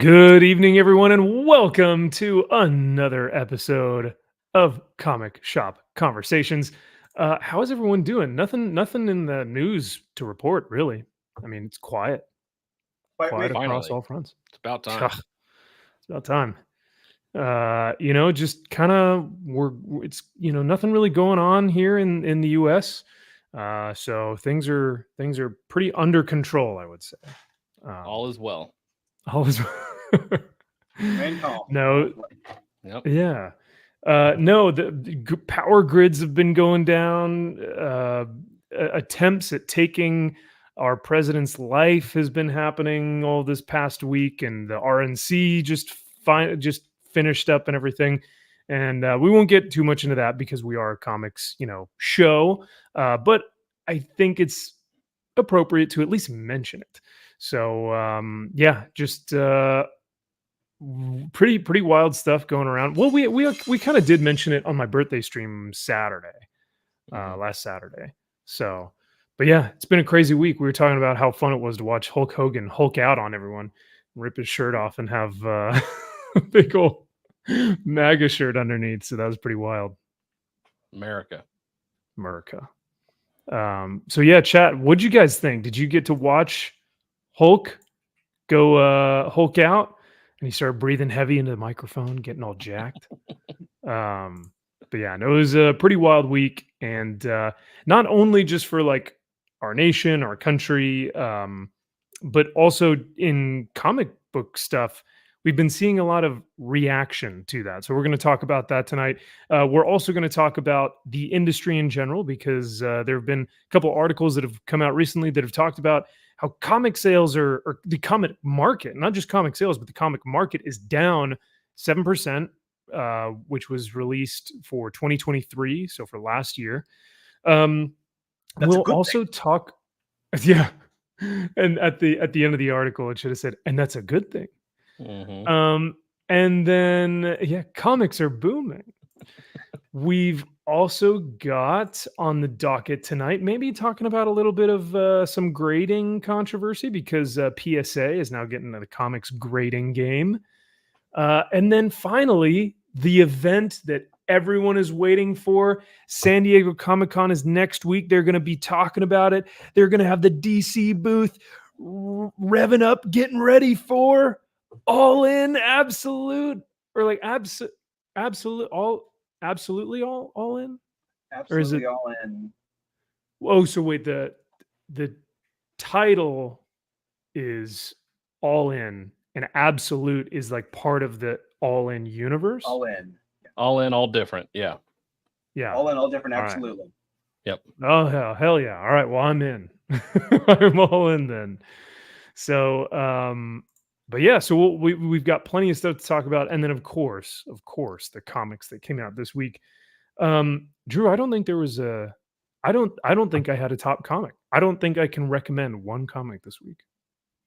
Good evening, everyone, and welcome to another episode of Comic Shop Conversations. How is everyone doing? Nothing in the news to report, really. I mean, it's quiet across Finally, all fronts. it's about time. Ugh, it's about time. Just kind of it's nothing really going on here in the U.S. So things are pretty under control, I would say. All is well. All is Remain calm. no. Yep. Yeah. No, the power grids have been going down. Attempts at taking our president's life has been happening all this past week, and the RNC just finished up and everything. And we won't get too much into that because we are a comics, show. But I think it's appropriate to at least mention it. So just pretty wild stuff going around. Well, we kind of did mention it on my birthday stream last Saturday. So, but yeah, it's been a crazy week. We were talking about how fun it was to watch Hulk Hogan Hulk out on everyone, rip his shirt off, and have a big old MAGA shirt underneath. So that was pretty wild. America. So yeah, chat. What'd you guys think? Did you get to watch Hulk go Hulk out? And he started breathing heavy into the microphone, getting all jacked. But yeah, no, it was a pretty wild week. And not only just for like our nation, our country, but also in comic book stuff, we've been seeing a lot of reaction to that. So we're going to talk about that tonight. We're also going to talk about the industry in general, because there have been a couple articles that have come out recently that have talked about how comic sales or the comic market, not just comic sales, but the comic market is down 7%, which was released for 2023. So for last year. We'll also talk. Yeah. And at the end of the article, it should have said, and that's a good thing. Mm-hmm. And then, comics are booming. We've also got on the docket tonight, maybe talking about a little bit of some grading controversy, because PSA is now getting into the comics grading game. And then finally, the event that everyone is waiting for, San Diego Comic-Con, is next week. They're going to be talking about it. They're going to have the DC booth revving up, getting ready for all in absolute, or like absolutely all in, absolutely or is it all in? Oh, so wait, the title is all in, and absolute is like part of the all in universe. All in, all different. Yeah. All in, all different. All right. Absolutely. Yep. Oh hell yeah! All right, well, I'm in. I'm all in then. So but yeah, so we've got plenty of stuff to talk about, and then of course the comics that came out this week. Drew, I don't think there was I don't think I had a top comic. I don't think I can recommend one comic this week.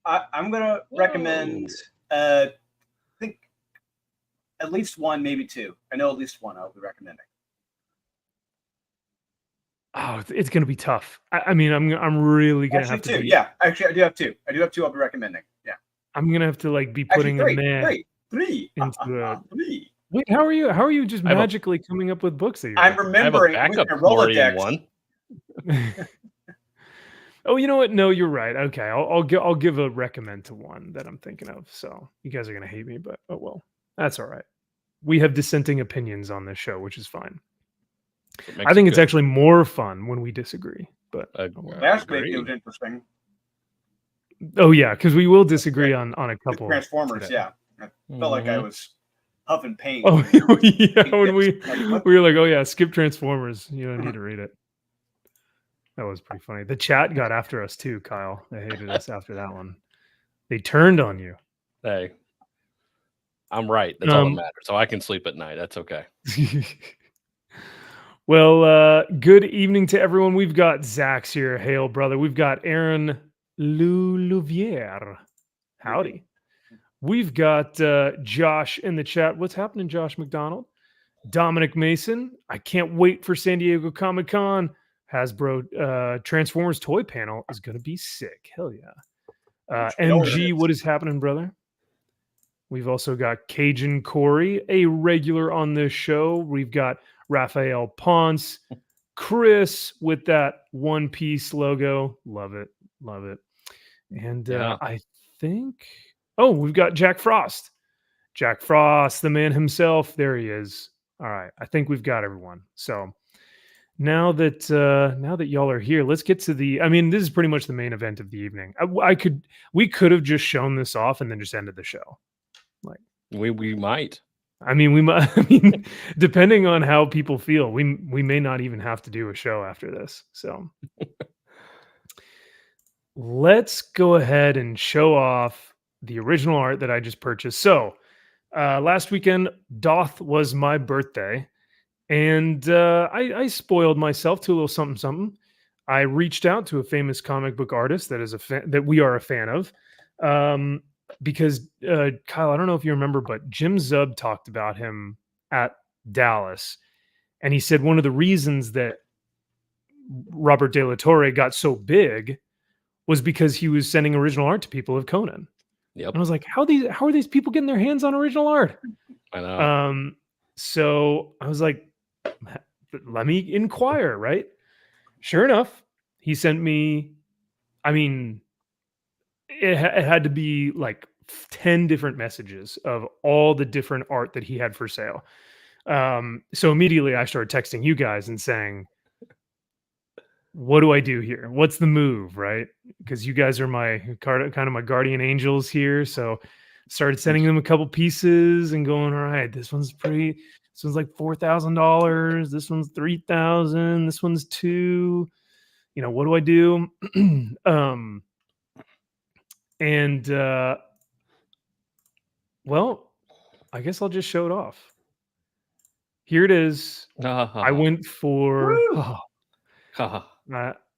I'm gonna recommend I think at least one, maybe two. I know at least one I'll be recommending. Oh, it's gonna be tough. I mean, I'm really gonna have to. Yeah, actually, I do have two. I'll be recommending. Yeah, I'm gonna have to like be putting them there. Three. Three. Wait, how are you? How are you just magically coming up with books that you're? I'm remembering I have a with backup your Rolodex. one. Oh, you know what? No, you're right. Okay, I'll give a recommend to one that I'm thinking of. So you guys are gonna hate me, but oh well, that's all right. We have dissenting opinions on this show, which is fine. I think it's actually more fun when we disagree. But last week it was interesting. Oh yeah, because we will disagree on a couple of Transformers. Today. Yeah, I felt like I was huffing pain. Oh yeah, when we were like, oh yeah, skip Transformers. You don't need to read it. That was pretty funny. The chat got after us too, Kyle. They hated us after that one. They turned on you. Hey, I'm right. That's all that matters. So I can sleep at night. That's okay. Well, good evening to everyone. We've got Zach's here. Hail, brother. We've got Aaron Louvier. Howdy. We've got Josh in the chat. What's happening, Josh McDonald? Dominic Mason. I can't wait for San Diego Comic-Con. Hasbro Transformers toy panel is going to be sick. Hell yeah. MG, what is happening, brother? We've also got Cajun Corey, a regular on this show. We've got Raphael Ponce, Chris with that One Piece logo. Love it. Love it. And Yeah. I think, oh, we've got Jack Frost. Jack Frost, the man himself. There he is. All right. I think we've got everyone. So now that y'all are here, let's get to the. I mean, this is pretty much the main event of the evening. We could have just shown this off and then just ended the show. Like we might. I mean, we might. I mean, depending on how people feel, we may not even have to do a show after this. So let's go ahead and show off the original art that I just purchased. So last weekend, Doth was my birthday. And I spoiled myself to a little something, something. I reached out to a famous comic book artist that is that we are a fan of, because Kyle, I don't know if you remember, but Jim Zub talked about him at Dallas, and he said one of the reasons that Robert De La Torre got so big was because he was sending original art to people of Conan. Yep. And I was like, how are these people getting their hands on original art? I know. So I was like, let me inquire, right? Sure enough, he sent me, I mean, it had to be like 10 different messages of all the different art that he had for sale. So immediately I started texting you guys and saying, what do I do here? What's the move, right? Because you guys are my kind of my guardian angels here. So started sending them a couple pieces and going, all right, this one's pretty. This one's like $4,000. This one's $3,000. This one's $2,000. You know, what do I do? Well, I guess I'll just show it off. Here it is. I went for.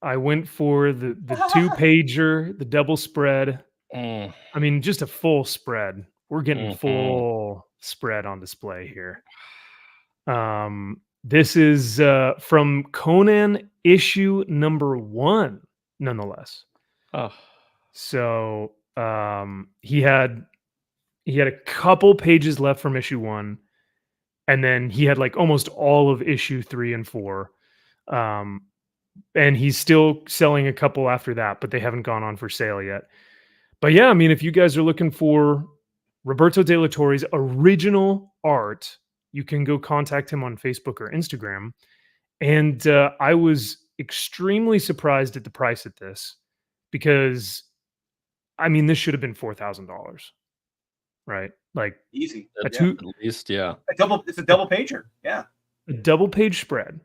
I went for the 2-pager, the double spread. I mean, just a full spread. We're getting full spread on display here. This is from Conan issue number 1, nonetheless. Oh. So he had a couple pages left from issue 1, and then he had like almost all of issue 3 and 4. And he's still selling a couple after that, but they haven't gone on for sale yet. But yeah, I mean, if you guys are looking for Roberto De La Torre's original art, you can go contact him on Facebook or Instagram. And I was extremely surprised at the price at this, because, I mean, this should have been $4,000, right? Like easy. At least, yeah. It's a double pager. Yeah. A double page spread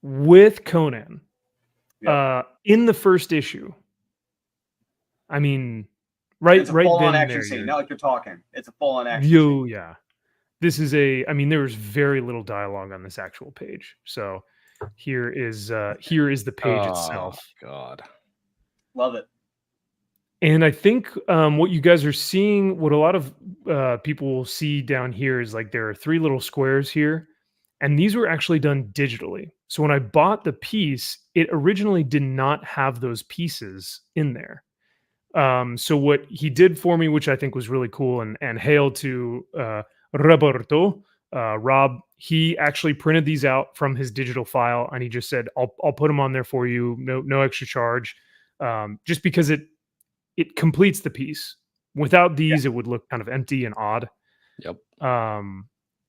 with Conan in the first issue. I mean, it's a right full-on then action there, scene. Not like you're talking. It's a full-on action scene. Yeah. This is I mean, there was very little dialogue on this actual page. So here is the page itself. God. Love it. And I think what you guys are seeing, what a lot of people will see down here is like there are 3 little squares here, and these were actually done digitally. So when I bought the piece, it originally did not have those pieces in there. So what he did for me, which I think was really cool, and hail to Roberto, Rob, he actually printed these out from his digital file, and he just said, I'll put them on there for you. No extra charge. Just because it completes the piece. Without these, it would look kind of empty and odd. Yep.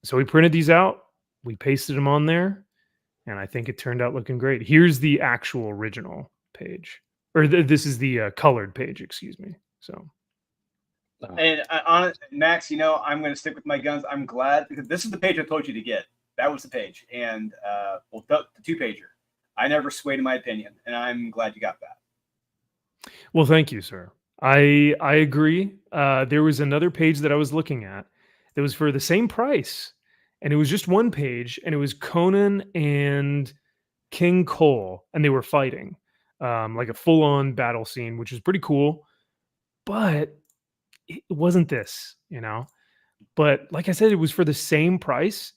So we printed these out, we pasted them on there, and I think it turned out looking great. Here's the actual original page, or this is the colored page, excuse me. So, and on Max, you know, I'm going to stick with my guns. I'm glad, because this is the page I told you to get. That was the page, and the 2-pager. I never swayed in my opinion, and I'm glad you got that. Well, thank you, sir. I agree. There was another page that I was looking at that was for the same price, and it was just 1 page, and it was Conan and King Cole, and they were fighting, like a full-on battle scene, which is pretty cool. But it wasn't this, you know. But like I said, it was for the same price,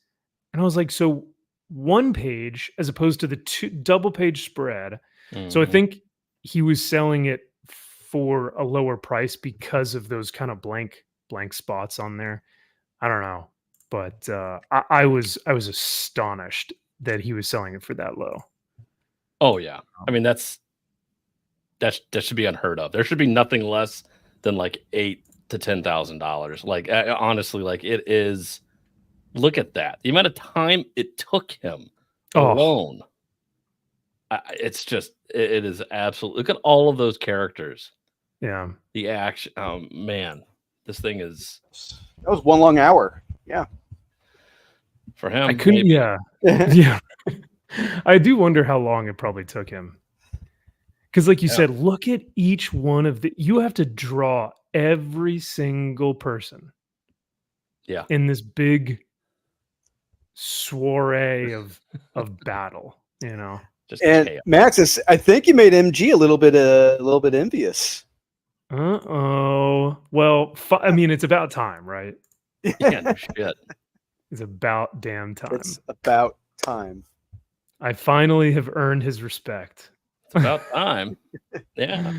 and I was like, so 1 page as opposed to the 2 double page spread. So I think he was selling it for a lower price because of those kind of blank blank spots on there. I don't know, but I was astonished that he was selling it for that low. Oh yeah, I mean that should be unheard of. There should be nothing less than like $8,000 to $10,000. Like honestly, like it is. Look at that. The amount of time it took him alone. It's just it is absolute. Look at all of those characters. Yeah. The action. Oh man, this thing is. That was one long hour. Yeah. For him, I couldn't. maybe. Yeah. Yeah. I do wonder how long it probably took him. Because, like you said, look at each one of the. You have to draw every single person. Yeah. In this big soiree of battle, you know. Just and chaos. Max, I think you made MG a little bit envious. Oh well, I mean, it's about time, right? Yeah, no shit. It's about damn time. It's about time. I finally have earned his respect. It's about time. Yeah.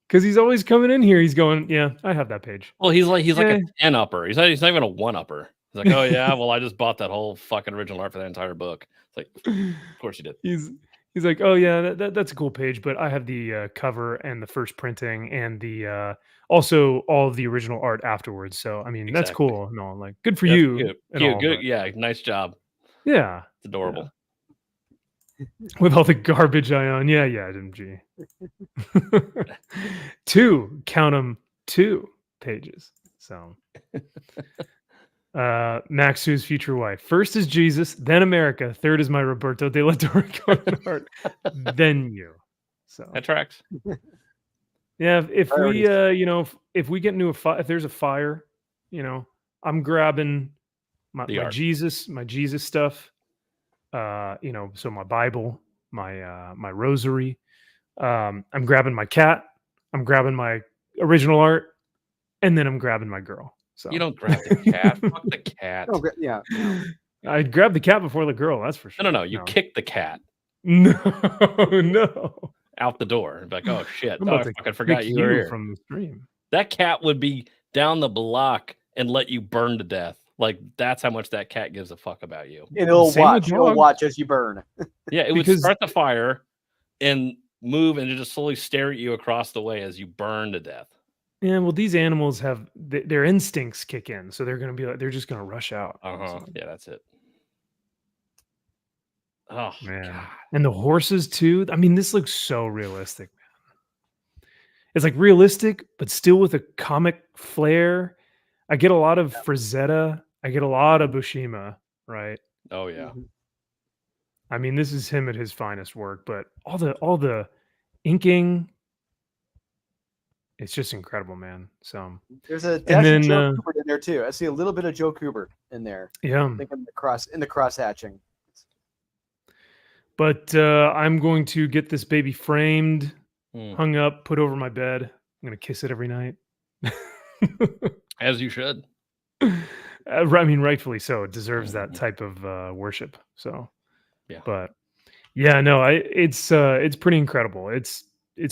Because he's always coming in here. He's going, yeah, I have that page. Well, he's like a 10-upper. He's not even a 1-upper. He's like, oh yeah, well, I just bought that whole fucking original art for that entire book. It's like, of course you did. He's like, oh yeah, that's a cool page, but I have the cover and the first printing and the also all of the original art afterwards. So I mean, that's cool. No, like good for you. Good. Yeah, nice job. Yeah, it's adorable. Yeah. With all the garbage I own. Yeah, MG. 2, count them, 2 pages. So Max Sue's future wife. First is Jesus, then America. Third is my Roberto de la Torre art. Then you. So that tracks. Yeah, if we if we get into if there's a fire, I'm grabbing my Jesus stuff. So my Bible, my rosary. I'm grabbing my cat. I'm grabbing my original art, and then I'm grabbing my girl. So you don't grab the cat. Fuck the cat. Oh, yeah. I'd grab the cat before the girl. That's for sure. No. You kick the cat. No. Out the door. And be like, oh shit! I fucking forgot you were here. From the stream. That cat would be down the block and let you burn to death. Like that's how much that cat gives a fuck about you. And it'll watch as you burn. Yeah, it would start the fire and move and just slowly stare at you across the way as you burn to death. Yeah, well, these animals have their instincts kick in, so they're going to be like they're just going to rush out. So. Yeah, that's it. Oh man, God. And the horses too. I mean, this looks so realistic, man. It's like realistic, but still with a comic flair. I get a lot of Frazetta. I get a lot of Bushima, right? Oh yeah. I mean, this is him at his finest work, but all the inking, it's just incredible, man. So there's a dash of Joe Kubert in there too. I see a little bit of Joe Kubert in there. Yeah, I think in the cross hatching. But I'm going to get this baby framed, hung up, put over my bed. I'm gonna kiss it every night. As you should. I mean, rightfully so. It deserves that type of worship. So, yeah. But yeah, no, it's pretty incredible. It's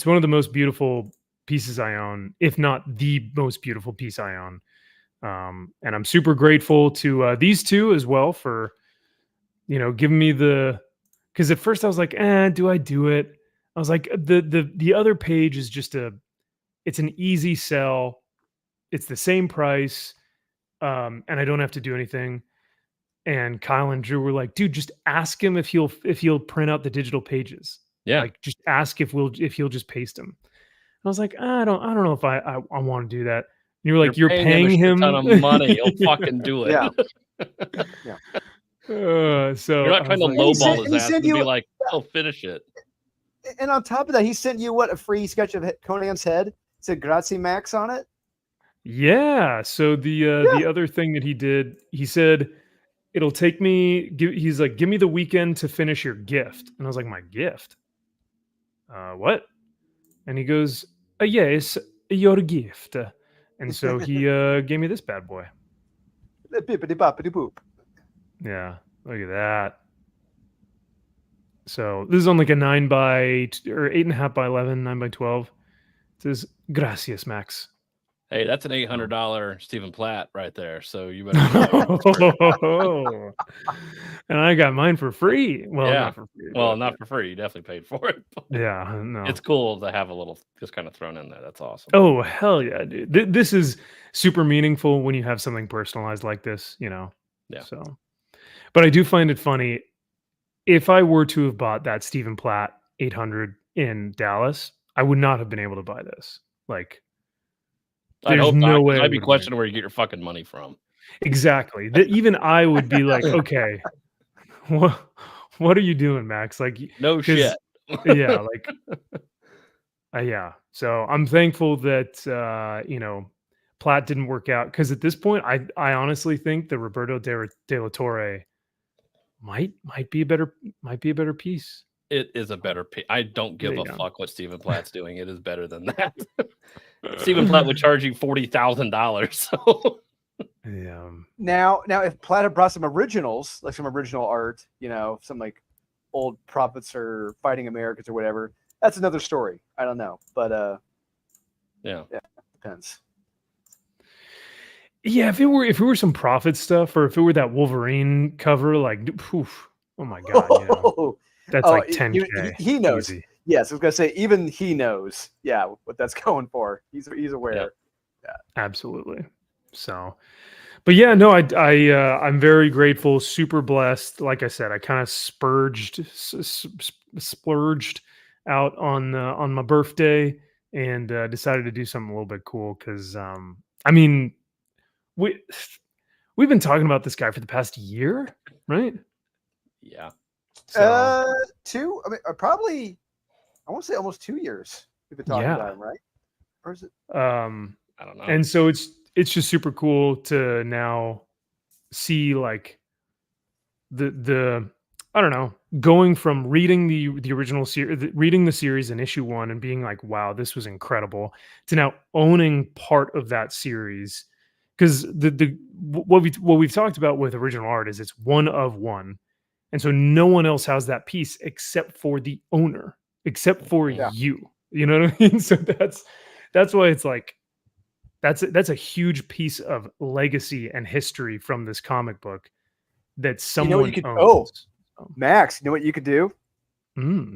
one of the most beautiful pieces I own, if not the most beautiful piece I own. And I'm super grateful to these two as well for, giving me because at first I was like, do I do it? I was like, the other page is just it's an easy sell. It's the same price. And I don't have to do anything. And Kyle and Drew were like, dude, just ask him if he'll print out the digital pages. Yeah. Like just ask if he'll just paste them. And I was like, I don't know if I want to do that. And you were like, you're paying him a ton of money. He'll fucking do it. Yeah. So you're not trying to lowball his ass and be like, I'll finish it. And on top of that, he sent you a free sketch of Conan's head. It said Grazie Max on it. Yeah. So the other thing that he did, he said, it'll take me. He's like, give me the weekend to finish your gift. And I was like, my gift? What? And he goes, yes, your gift. And so he gave me this bad boy. Yeah, look at that. So this is on like a 9 by or 8.5 by 11, 9 by 12. It says, gracias, Max. Hey, that's an $800 Stephen Platt right there. So you better. And I got mine for free. Well, Yeah. not for free. Well, but, not for free. You definitely paid for it. but yeah, no. It's cool to have a little just kind of thrown in there. That's awesome. Oh, hell yeah, dude. This is super meaningful when you have something personalized like this, Yeah. So, but I do find it funny. If I were to have bought that Stephen Platt 800 in Dallas, I would not have been able to buy this. Like, I'd there's hope no not, way 'cause I I'd be would've questioning where you get your fucking money from. Exactly. Even I would be like, okay, what are you doing, Max? Like, No 'cause- shit. yeah, like, yeah. So I'm thankful that Platt didn't work out, because at this point, I honestly think the Roberto de la Torre might be a better piece. It is a better piece. I don't give There a you go. fuck what Stephen Platt's doing. It is better than that. Stephen Platt would charge you $40,000. So Yeah. Now, if Platt had brought some originals, like some original art, some like old Prophets or Fighting Americans or whatever, that's another story. I don't know, but yeah, depends. Yeah, if it were some Prophet stuff, or if it were that Wolverine cover, like, poof, oh my god, that's like 10K. He knows. Easy. Yes, I was gonna say even he knows. Yeah, what that's going for. He's aware. Yep. Yeah, Absolutely. So, but yeah, no, I'm very grateful, super blessed. Like I said, I kind of splurged out on my birthday, and decided to do something a little bit cool, because I mean, we've been talking about this guy for the past year, right? yeah. So, 2. I mean, probably. I want to say almost 2 years we've been talking about him, right? Or is it? I don't know. And so it's just super cool to now see, like, the I don't know, going from reading the original series, reading the series in issue 1 and being like, wow, this was incredible, to now owning part of that series. Because what we've talked about with original art is it's one of one, and so no one else has that piece except for the owner, except for you. You know what I mean? So that's why it's like, that's a huge piece of legacy and history from this comic book that someone owns. Max, you know what you could do?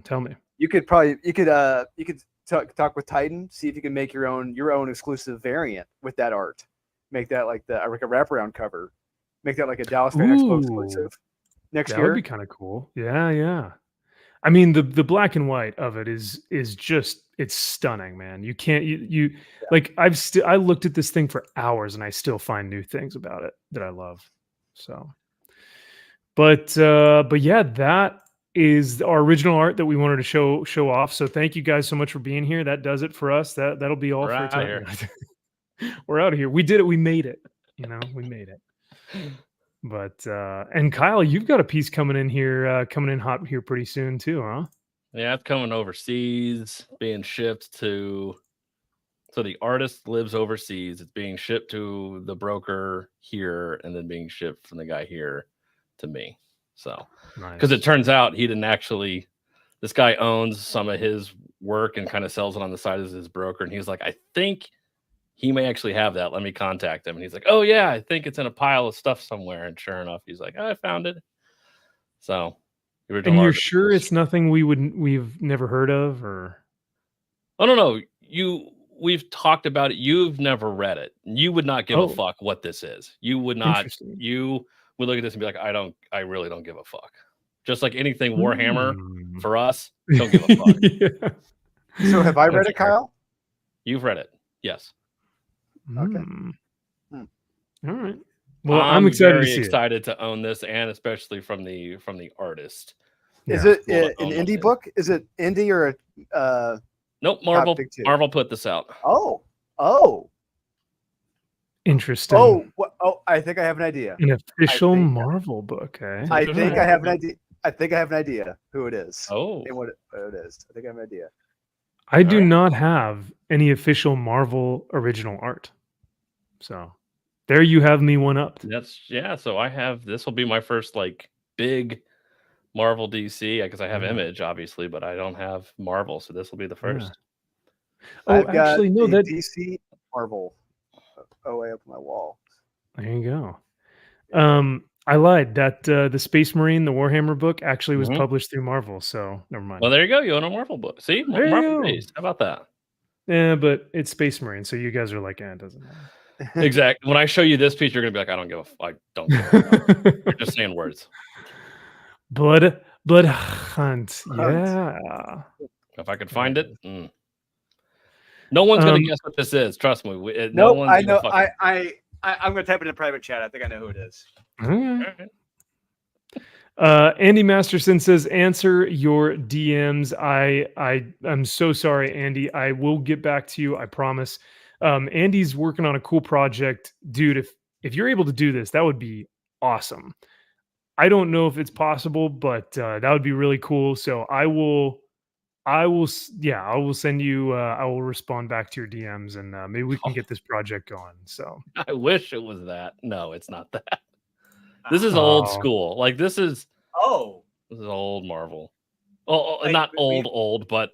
Tell me. You could talk with Titan, see if you can make your own exclusive variant with that art. Make that like a wraparound cover. Make that like a Dallas Fan Expo exclusive next year. That would be kind of cool. Yeah. I mean, the black and white of it is just, it's stunning, man. You can't like, I looked at this thing for hours and I still find new things about it that I love. So, but yeah, that is our original art that we wanted to show off. So thank you guys so much for being here. That does it for us. That'll be all for tonight. We're out of here. We did it. We made it. We made it. But and Kyle, you've got a piece coming in hot here pretty soon too, huh? Yeah, it's coming overseas, being shipped to. So the artist lives overseas. It's being shipped to the broker here, and then being shipped from the guy here to me. So, because it turns out he didn't actually. This guy owns some of his work and kind of sells it on the side as his broker, and he's like, I think he may actually have that. Let me contact him. And he's like, oh yeah, I think it's in a pile of stuff somewhere. And sure enough, he's like, oh, I found it. So, and you're sure it's nothing we've never heard of, or? I don't know. We've talked about it. You've never read it. You would not give a fuck what this is. You would not. You would look at this and be like, I really don't give a fuck. Just like anything Warhammer for us, don't give a fuck. Yeah. So have I read it, Kyle? You've read it. Yes. Okay. All right. Well, I'm excited to see excited to own this, and especially from the artist. Is it an indie book? Is it indie or a? Nope. Marvel put this out. Oh. Interesting. Oh, I think I have an idea. An official Marvel book, eh? I think I have an idea. I think I have an idea who it is. Oh. And what it is. I think I have an idea. I do not have any official Marvel original art. So there you have me one up. So I have, this will be my first like big Marvel DC, because I have Image obviously, but I don't have Marvel, so this will be the first. Oh, actually, no, that DC Marvel. OA up on my wall. There you go. I lied. That the Space Marine, the Warhammer book, actually was published through Marvel. So never mind. Well, there you go. You own a Marvel book. See, There you Marvel go. based. How about that? Yeah, but it's Space Marine, so you guys are like, it doesn't matter. Exactly. When I show you this piece, you're gonna be like, I don't give a don't give a fuck. You're just saying words. Blood Hunt. Yeah. If I could find it, no one's gonna guess what this is. Trust me. No Nope, one's I know. gonna I'm gonna type it in a private chat. I think I know who it is. Okay. Andy Masterson says, answer your DMs. I'm so sorry, Andy. I will get back to you. I promise. Andy's working on a cool project, dude. If you're able to do this, that would be awesome. I don't know if it's possible, but that would be really cool. So I will send you. I will respond back to your DMs, and maybe we can get this project going. So I wish it was that. No, it's not that. This is old school. Like this is old Marvel. Oh, like, not old, but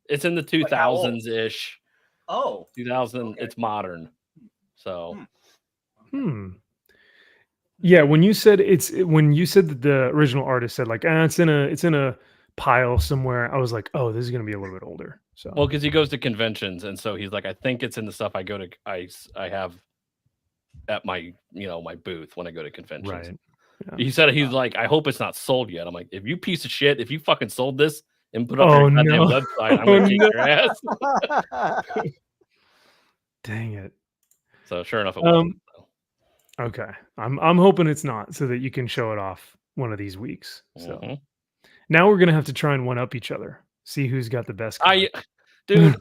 it's in the 2000s ish. 2000. It's modern. So. Yeah, when you said that the original artist said like, it's in a pile somewhere, I was like, oh, this is gonna be a little bit older. So well, because he goes to conventions, and so he's like, I think it's in the stuff I go to. I have at my my booth when I go to conventions. Right. Yeah. He said he's like, I hope it's not sold yet. I'm like, if you piece of shit, if you fucking sold this and put up your goddamn website, I'm gonna kick your ass. Dang it. So sure enough, it wasn't. Okay. I'm hoping it's not, so that you can show it off one of these weeks. So now we're gonna have to try and one up each other. See who's got the best. Dude,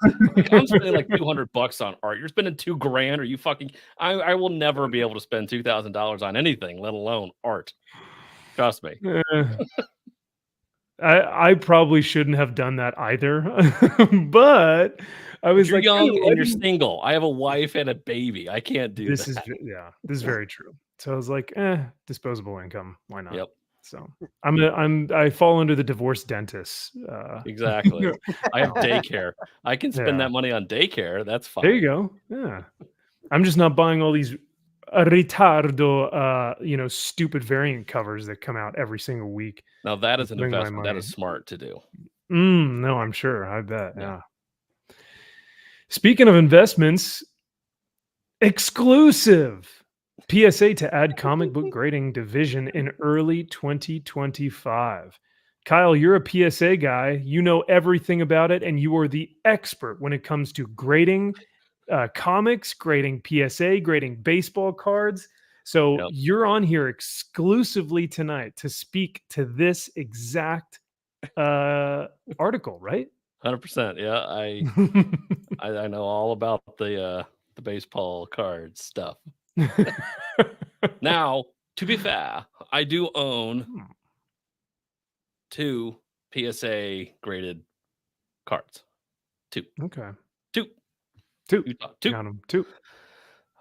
I'm spending like $200 on art. You're spending $2,000. Are you fucking? I will never be able to spend $2,000 on anything, let alone art. Trust me. I probably shouldn't have done that either, but I was you're like, young and you're single. I have a wife and a baby. I can't do this. This is very true. So I was like, disposable income. Why not? Yep. So I fall under the divorced dentist. Exactly. I have daycare. I can spend that money on daycare. That's fine. There you go. Yeah. I'm just not buying all these retardo, stupid variant covers that come out every single week. Now that is an investment. That is smart to do. No, I'm sure. I bet. Yeah. Speaking of investments, exclusive. PSA to add comic book grading division in early 2025. Kyle, you're a PSA guy. You know everything about it, and you are the expert when it comes to grading comics, grading PSA, grading baseball cards. So you're on here exclusively tonight to speak to this exact article, right? 100%. Yeah, I know all about the baseball card stuff. Now, to be fair, I do own 2 PSA graded cards. 2. Okay. 2. Got 'em. 2.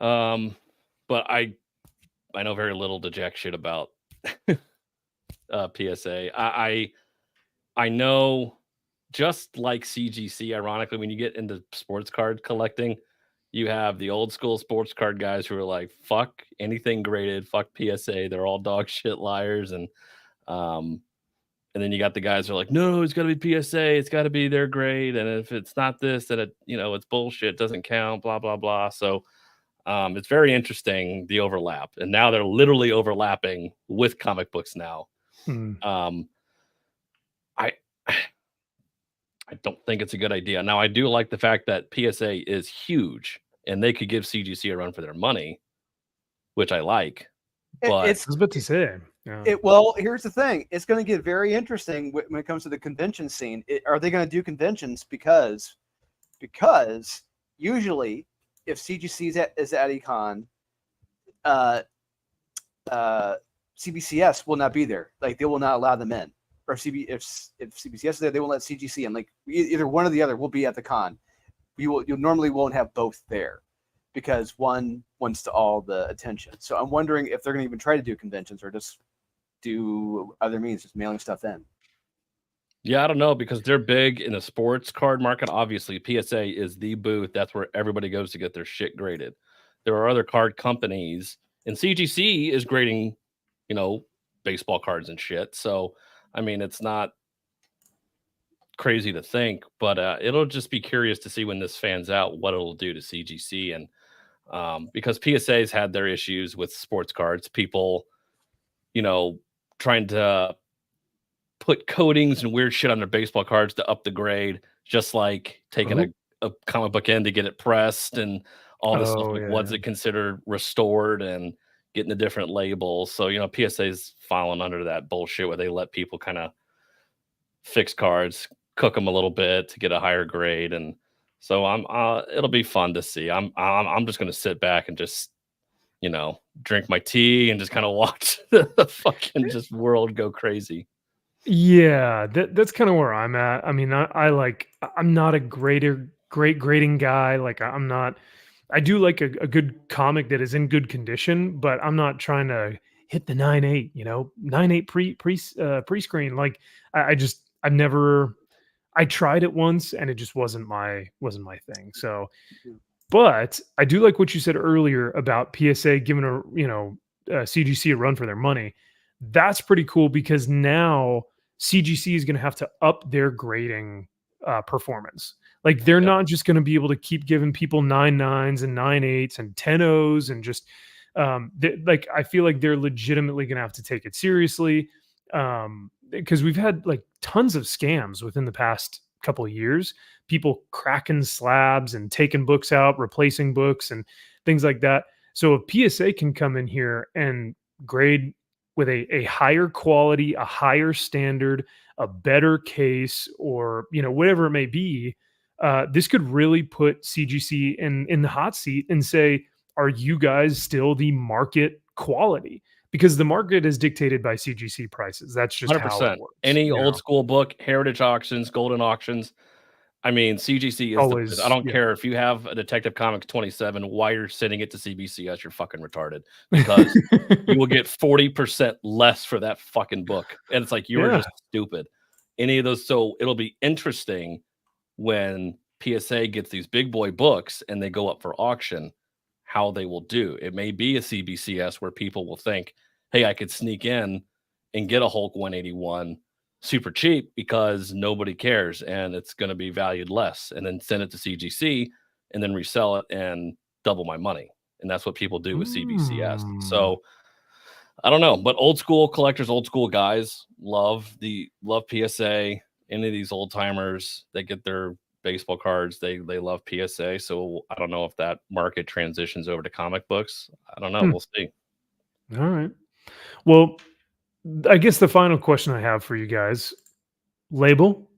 But I know very little to jack shit about PSA. I know, just like CGC, ironically, when you get into sports card collecting, you have the old school sports card guys who are like, fuck anything graded, fuck PSA. They're all dog shit liars. And then you got the guys who are like, no, it's got to be PSA. It's got to be their grade. And if it's not this, then it's bullshit. It doesn't count, blah, blah, blah. So it's very interesting, the overlap. And now they're literally overlapping with comic books now. I don't think it's a good idea. Now, I do like the fact that PSA is huge and they could give CGC a run for their money, which I like. But I was about to say. Yeah. Well, here's the thing. It's going to get very interesting when it comes to the convention scene. Are they going to do conventions? Because usually if CGC is at Econ, CBCS will not be there. Like, they will not allow them in. Or if CBCS is there, they won't let CGC in. Like, either one or the other will be at the con. You normally won't have both there because one wants all the attention. So I'm wondering if they're going to even try to do conventions or just do other means, just mailing stuff in. Yeah, I don't know because they're big in the sports card market. Obviously, PSA is the booth. That's where everybody goes to get their shit graded. There are other card companies, and CGC is grading, you know, baseball cards and shit. So, I mean, it's not crazy to think, but it'll just be curious to see when this fans out what it'll do to CGC and because PSA's had their issues with sports cards, people, you know, trying to put coatings and weird shit on their baseball cards to up the grade, just like taking a comic book in to get it pressed and all this stuff. Oh, Like, yeah, what's yeah. it considered restored and getting the different labels? So, you know, PSA's falling under that bullshit where they let people kind of fix cards, cook them a little bit to get a higher grade. And so it'll be fun to see. I'm just going to sit back and just, you know, drink my tea and just kind of watch the fucking just world go crazy. Yeah, that's kind of where I'm at. I mean, I'm not a great grading guy. Like I'm not. I do like a good comic that is in good condition, but I'm not trying to hit the 9.8. 9.8 pre screen. Like I've never. I tried it once and it just wasn't my thing. So, but I do like what you said earlier about PSA giving CGC a run for their money. That's pretty cool because now CGC is going to have to up their grading performance. Like they're not just going to be able to keep giving people 9.9s and 9.8s and 10.0s and just like I feel like they're legitimately going to have to take it seriously because we've had like tons of scams within the past couple of years. People cracking slabs and taking books out, replacing books and things like that. So if PSA can come in here and grade with a higher quality, a higher standard, a better case, or whatever it may be, this could really put CGC in the hot seat and say, are you guys still the market quality? Because the market is dictated by CGC prices. That's just 100%. how it works. Any old school book, heritage auctions, golden auctions. I mean, CGC is always. I don't care if you have a Detective Comics 27, why you're sending it to CBCS, you're fucking retarded because you will get 40% less for that fucking book. And it's like, you were just stupid. Any of those. So it'll be interesting when PSA gets these big boy books and they go up for auction, how they will do. It may be a CBCS where people will think, hey, I could sneak in and get a Hulk 181 super cheap because nobody cares and it's going to be valued less, and then send it to CGC and then resell it and double my money. And that's what people do with CBCS. So I don't know, but old school collectors, old school guys love PSA. Any of these old timers that get their baseball cards, they love PSA. So I don't know if that market transitions over to comic books. I don't know. We'll see. All right. Well, I guess the final question I have for you guys, label.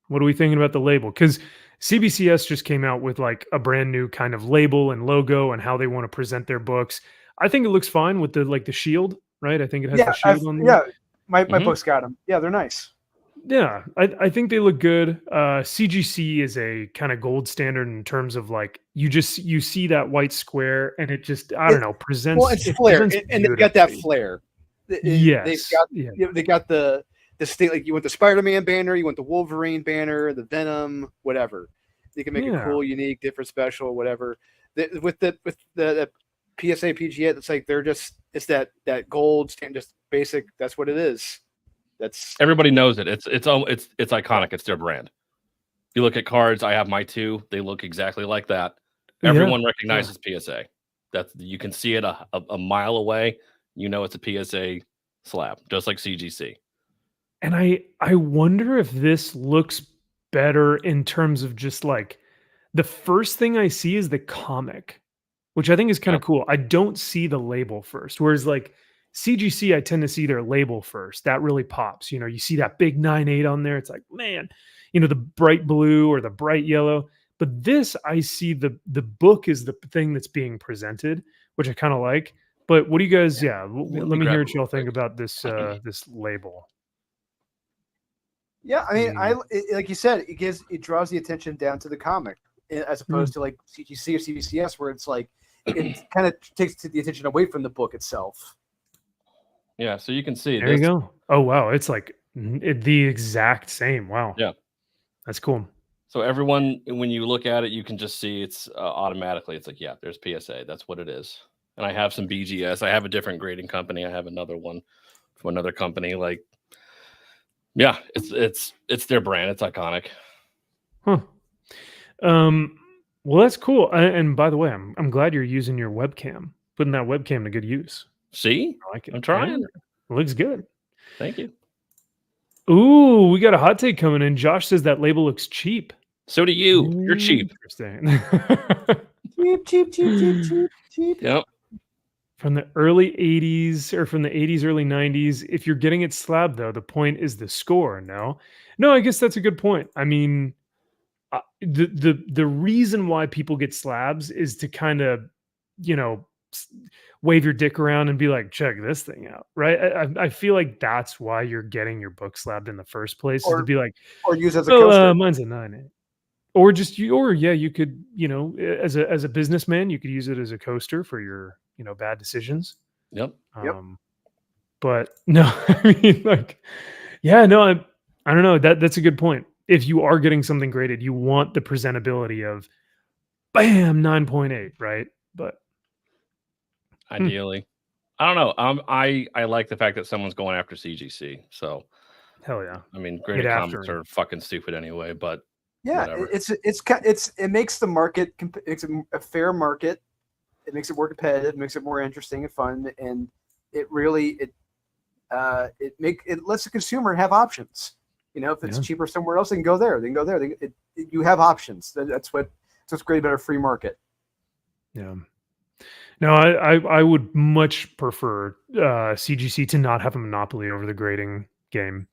What are we thinking about the label? Because CBCS just came out with like a brand new kind of label and logo and how they want to present their books. I think it looks fine with the shield, right? I think it has the shield on them. Yeah, my books got them. Yeah, they're nice. Yeah, I think they look good. CGC is a kind of gold standard in terms of like you see that white square and it just don't know, presents. Well, it's flair, and they've got that flair. Yes, they got the state, like you want the Spider-Man banner, you want the Wolverine banner, the Venom, whatever. You can make it cool, unique, different, special, whatever. With the PSA PGA, it's like it's that gold stand, just basic. That's what it is. That's everybody knows it. It's iconic. It's their brand. You look at cards. I have my two. They look exactly like that. Everyone recognizes PSA. You can see it a mile away. You know it's a PSA slab, just like CGC. And I wonder if this looks better in terms of just like the first thing I see is the comic, which I think is kind of cool. I don't see the label first, whereas like CGC, I tend to see their label first. That really pops. You see that big 9.8 on there. It's like, man, the bright blue or the bright yellow. But this, I see the book is the thing that's being presented, which I kind of like. But what do you guys? Yeah, let me hear what y'all think about this this label. Yeah, I mean, like you said, it draws the attention down to the comic as opposed to like CGC or CBCS, where it's like it kind of takes the attention away from the book itself. Yeah, so you can see. There you go. Oh wow, it's like The exact same. Wow. Yeah. That's cool. So everyone, when you look at it, you can just see it's automatically. It's like, yeah, there's PSA. That's what it is. And I have some BGS. I have a different grading company. I have another one from another company. Like, yeah, it's their brand. It's iconic. Huh. Well, that's cool. And by the way, I'm glad you're using your webcam, putting that webcam to good use. See, I like it. I'm trying. It looks good. Thank you. Ooh, we got a hot take coming in. Josh says that label looks cheap. So do you. You're cheap. Interesting. Cheap. Yep. From the early 80s or from the 80s, early 90s, if you're getting it slabbed, though, the point is the score. No, I guess that's a good point. I mean, the reason why people get slabs is to kind of, wave your dick around and be like, check this thing out, right? I feel like that's why you're getting your book slabbed in the first place, is to be like, or use as a coaster. Mine's a 9.8. Or just you could, as a businessman, you could use it as a coaster for your, bad decisions. Yep. But no, I mean, like, yeah, no, I don't know. That's a good point. If you are getting something graded, you want the presentability of, bam, 9.8, right? But ideally, I don't know. I like the fact that someone's going after CGC. So hell yeah. I mean, graded comics are fucking stupid anyway. But yeah, whatever. It makes the market, it's a fair market. It makes it more competitive, makes it more interesting and fun, and it lets the consumer have options. If it's cheaper somewhere else, they can go there. You have options. That's what's great about a free market. Yeah. No, I would much prefer CGC to not have a monopoly over the grading game.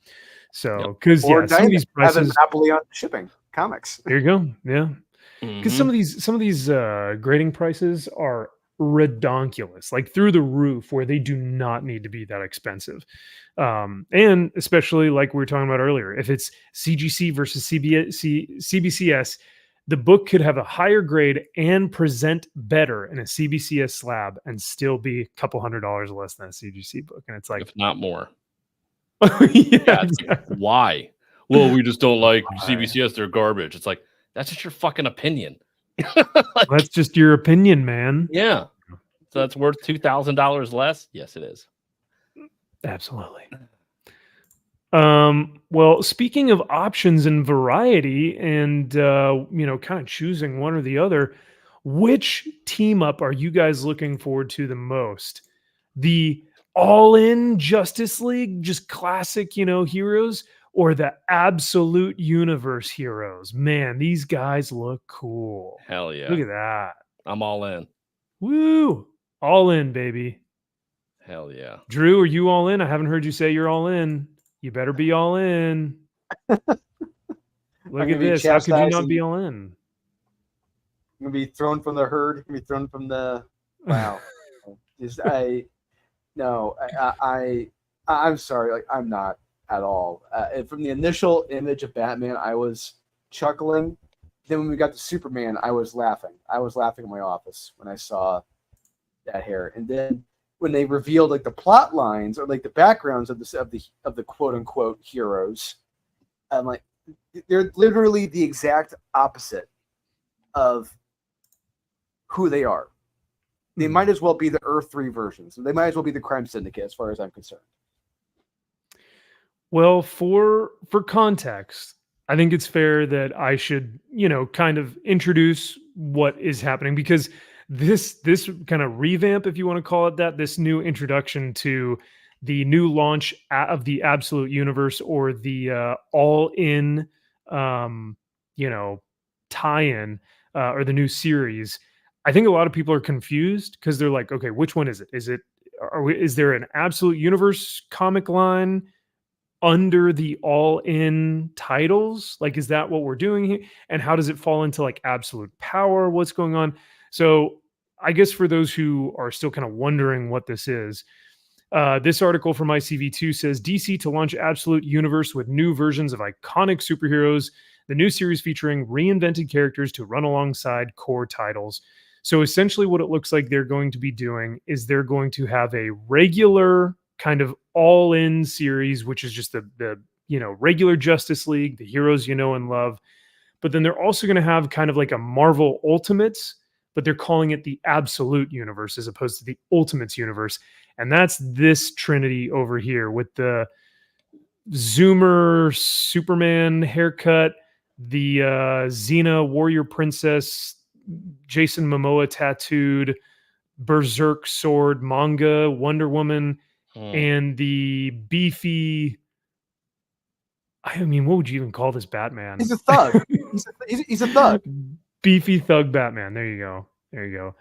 So, because some of these prices have a monopoly on shipping comics. There you go. Yeah. Because some of these grading prices are redonkulous, like through the roof, where they do not need to be that expensive. And especially like we were talking about earlier, if it's CGC versus CBCS, the book could have a higher grade and present better in a CBCS slab and still be a couple $100 less than a CGC book. And it's like, if not more. Yeah, exactly. Why? Well, we just don't like CBCS. They're garbage. It's like, that's just your fucking opinion. That's just your opinion, man. Yeah. So that's worth $2,000 less? Yes, it is. Absolutely. Well, speaking of options and variety and, kind of choosing one or the other, which team up are you guys looking forward to the most? The all-in Justice League, just classic, heroes, or the absolute universe heroes? Man, these guys look cool. Hell yeah. Look at that. I'm all in. Woo. All in, baby. Hell yeah. Drew, are you all in? I haven't heard you say you're all in. You better be all in. Look at this. How could you not be all in? I'm going to be thrown from the herd. I'm going to be thrown from the... Wow. I'm sorry. Like, I'm not at all. From the initial image of Batman, I was chuckling. Then when we got to Superman, I was laughing. I was laughing in my office when I saw that hair. And then when they revealed like the plot lines or like the backgrounds of the quote unquote heroes, I'm like, they're literally the exact opposite of who they are. They might as well be the Earth 3 versions. They might as well be the Crime Syndicate, as far as I'm concerned. Well, for context, I think it's fair that I should, kind of introduce what is happening, because this kind of revamp, if you want to call it that, this new introduction to the new launch of the Absolute Universe, or the all-in, tie-in, or the new series. I think a lot of people are confused because they're like, okay, which one is it? Is there an Absolute Universe comic line under the all-in titles? Like, is that what we're doing here? And how does it fall into like Absolute Power? What's going on? So I guess for those who are still kind of wondering what this is, this article from ICV2 says DC to launch Absolute Universe with new versions of iconic superheroes, the new series featuring reinvented characters to run alongside core titles. So essentially what it looks like they're going to be doing is they're going to have a regular kind of all-in series, which is just the regular Justice League, the heroes you know and love. But then they're also going to have kind of like a Marvel Ultimates, but they're calling it the Absolute Universe as opposed to the Ultimates Universe. And that's this trinity over here with the Zoomer Superman haircut, the Xena Warrior Princess, Jason Momoa tattooed, Berserk sword, manga, Wonder Woman, and the beefy. I mean, what would you even call this Batman? He's a thug. he's a thug. Beefy thug Batman. There you go. There you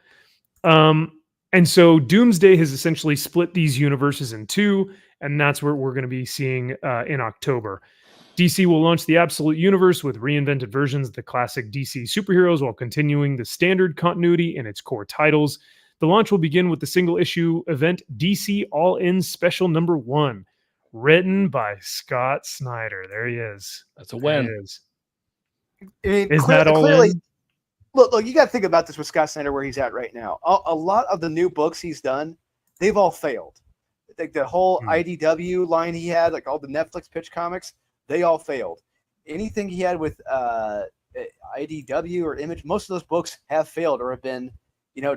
go. And so Doomsday has essentially split these universes in two, and that's what we're going to be seeing in October. DC will launch the Absolute Universe with reinvented versions of the classic DC superheroes while continuing the standard continuity in its core titles. The launch will begin with the single issue event DC All In Special Number 1, written by Scott Snyder. There he is. That's a win. Is that all clearly, in? Look, you got to think about this with Scott Snyder, where he's at right now. A lot of the new books he's done, they've all failed. Like the whole IDW line he had, like all the Netflix pitch comics, they all failed. Anything he had with IDW or Image, most of those books have failed or have been,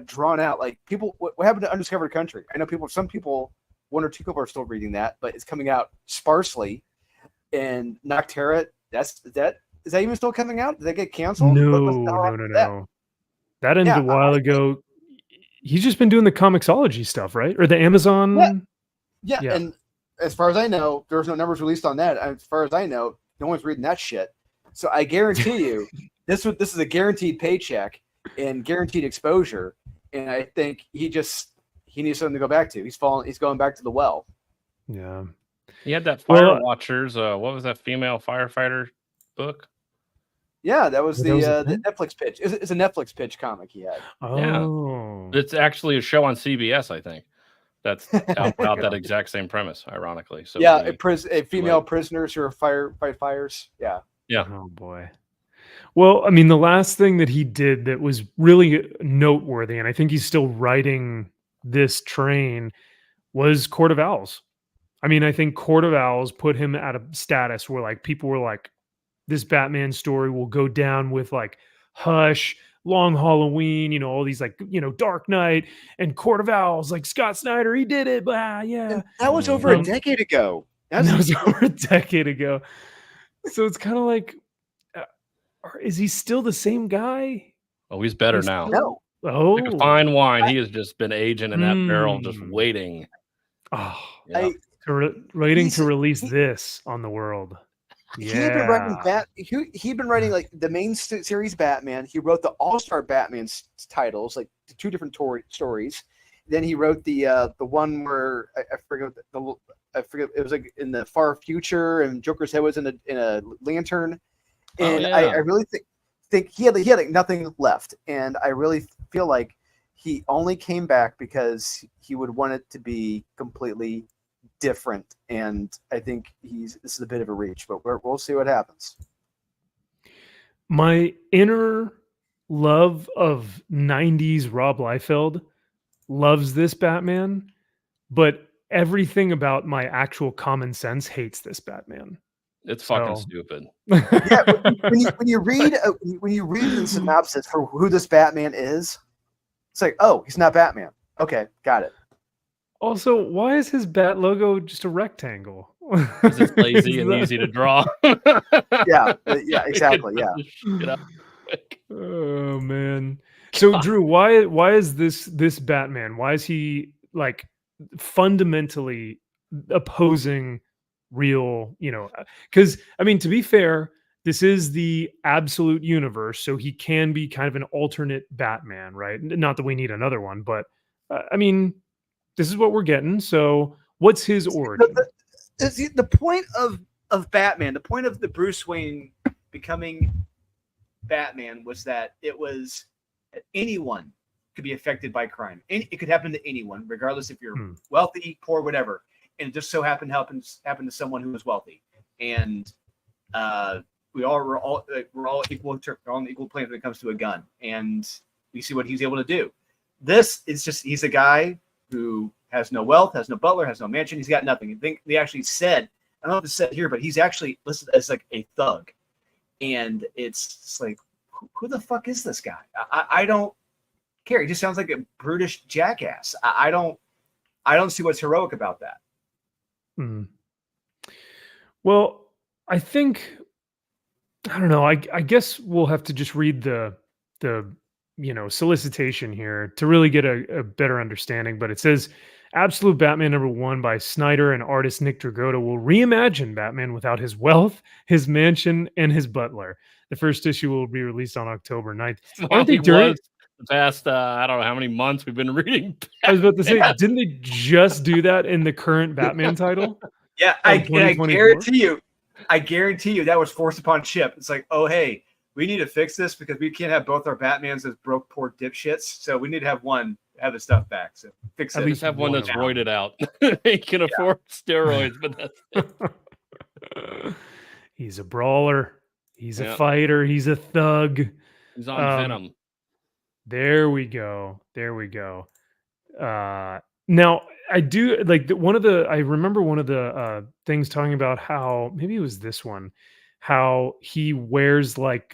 drawn out. Like people, what happened to Undiscovered Country? I know some people, one or two people are still reading that, but it's coming out sparsely. And Nocterra, is that even still coming out? Did that get canceled? No. That ended a while ago. He's just been doing the Comixology stuff, right? Or the Amazon. Yeah. And as far as I know, there's no numbers released on that. As far as I know, no one's reading that shit. So I guarantee you, this is a guaranteed paycheck and guaranteed exposure. And I think he needs something to go back to. He's going back to the well. Yeah. He had that Fire Watchers. What was that female firefighter book? Yeah, that was the Netflix pitch. It's a Netflix pitch comic he had. Oh. Yeah. It's actually a show on CBS, I think. That's about that exact same premise, ironically. So yeah, female prisoners who are fight fires. Yeah. Yeah. Oh boy. Well, I mean, the last thing that he did that was really noteworthy, and I think he's still riding this train, was Court of Owls. I mean, I think Court of Owls put him at a status where like people were like, this Batman story will go down with like Hush, Long Halloween, all these like, Dark Knight and Court of Owls, like Scott Snyder, he did it. Blah, yeah. And that was over a decade ago. That was over a decade ago. So it's kind of like, is he still the same guy? Oh, he's better now. No. Oh, like a fine wine. He has just been aging in that barrel, just waiting. Oh, yeah. Waiting to release this on the world. He'd been writing he'd been writing like the main series Batman. He wrote the All-Star Batman titles, like the two different stories. Then he wrote the one where I forget it was like in the far future, and Joker's head was in a lantern. And I really think he had like nothing left, and I really feel like he only came back because he would want it to be completely different, and I think this is a bit of a reach, but we'll see what happens. My inner love of 90s Rob Liefeld loves this Batman, but everything about my actual common sense hates this Batman. It's fucking stupid. Yeah, when you read the synopsis for who this Batman is, it's like, oh, he's not Batman. Okay, got it. Also, why is his bat logo just a rectangle? Because it's lazy and easy to draw. yeah, exactly. Yeah. Oh man. So Drew, why is this Batman? Why is he like fundamentally opposing real? Because I mean, to be fair, this is the Absolute Universe, so he can be kind of an alternate Batman, right? Not that we need another one, but I mean, this is what we're getting. So what's his origin? The point of Batman, the point of the Bruce Wayne becoming Batman was that it was anyone could be affected by crime. It could happen to anyone, regardless if you're wealthy, poor, whatever. And it just so happened to someone who was wealthy. And we're all equal on the equal plane when it comes to a gun. And we see what he's able to do. This is just, he's a guy who has no wealth, has no butler, has no mansion. He's got nothing. I think they actually said I don't know if it's said here, but he's actually listed as like a thug, and it's like, who the fuck is this guy? I don't care. He just sounds like a brutish jackass. I don't see what's heroic about that. Mm. Well, I think I don't know. I guess we'll have to just read the solicitation here to really get a better understanding. But it says Absolute Batman #1 by Snyder and artist Nick Dragotta will reimagine Batman without his wealth, his mansion, and his butler. The first issue will be released on October 9th. Aren't they during the past I don't know how many months we've been reading I was about to say, didn't they just do that in the current Batman title? Yeah, I guarantee you that was forced upon Chip. It's like, oh hey, we need to fix this because we can't have both our Batmans as broke poor dipshits. So we need to have one have his stuff back. So fix it. At least have one that's roided out. He can afford steroids, but that's it. He's a brawler. He's a fighter. He's a thug. He's on Venom. There we go. Now I do like I remember one of the things talking about how maybe it was this one, how he wears like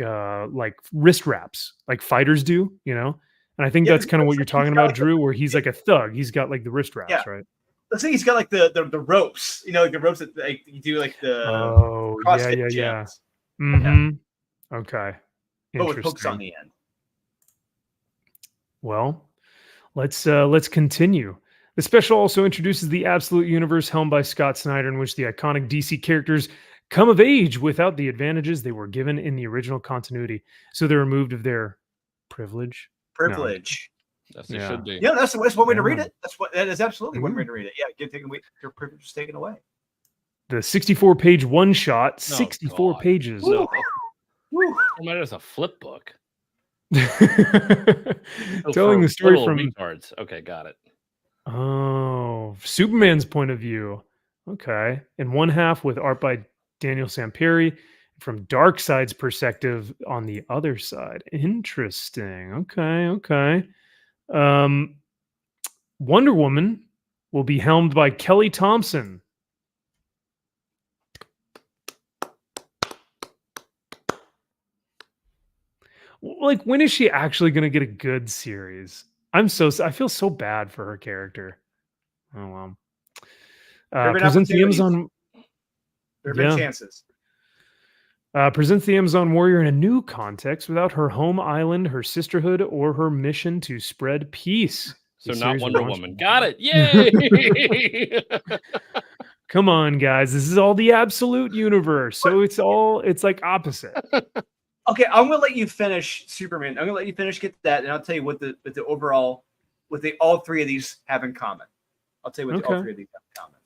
wrist wraps like fighters do, and I think that's kind of what you're talking about, Drew, where he's like a thug. He's got like the wrist wraps, right? Let's say he's got like the ropes, like the ropes that like, you do like the CrossFit gyms. Mm-hmm. Yeah. Okay. But with hooks on the end. Well, let's continue. The special also introduces the Absolute Universe helmed by Scott Snyder, in which the iconic DC characters come of age without the advantages they were given in the original continuity. So they're removed of their privilege. Privilege. No. That's it should be. Yeah, that's one way to read it. That is absolutely one way to read it. Yeah, your privilege is taken away. The 64-page one-shot, 64 pages. No. That is a flip book. Telling the story from retards. Okay, got it. Oh, Superman's point of view. Okay. In one half with art by Daniel Samperi, from Darkseid's perspective on the other side. Interesting. Okay. Wonder Woman will be helmed by Kelly Thompson. Like, when is she actually going to get a good series? I feel so bad for her character. Oh well. Presents the Amazon. There have been chances. Presents the Amazon warrior in a new context without her home island, her sisterhood, or her mission to spread peace. So not Wonder Woman. Got it. Yay! Come on, guys. This is all the Absolute Universe. So it's like opposite. Okay, I'm gonna let you finish Superman. I'm gonna let you get that, and I'll tell you what the overall, all three of these have in common. I'll tell you what all three of these have in common.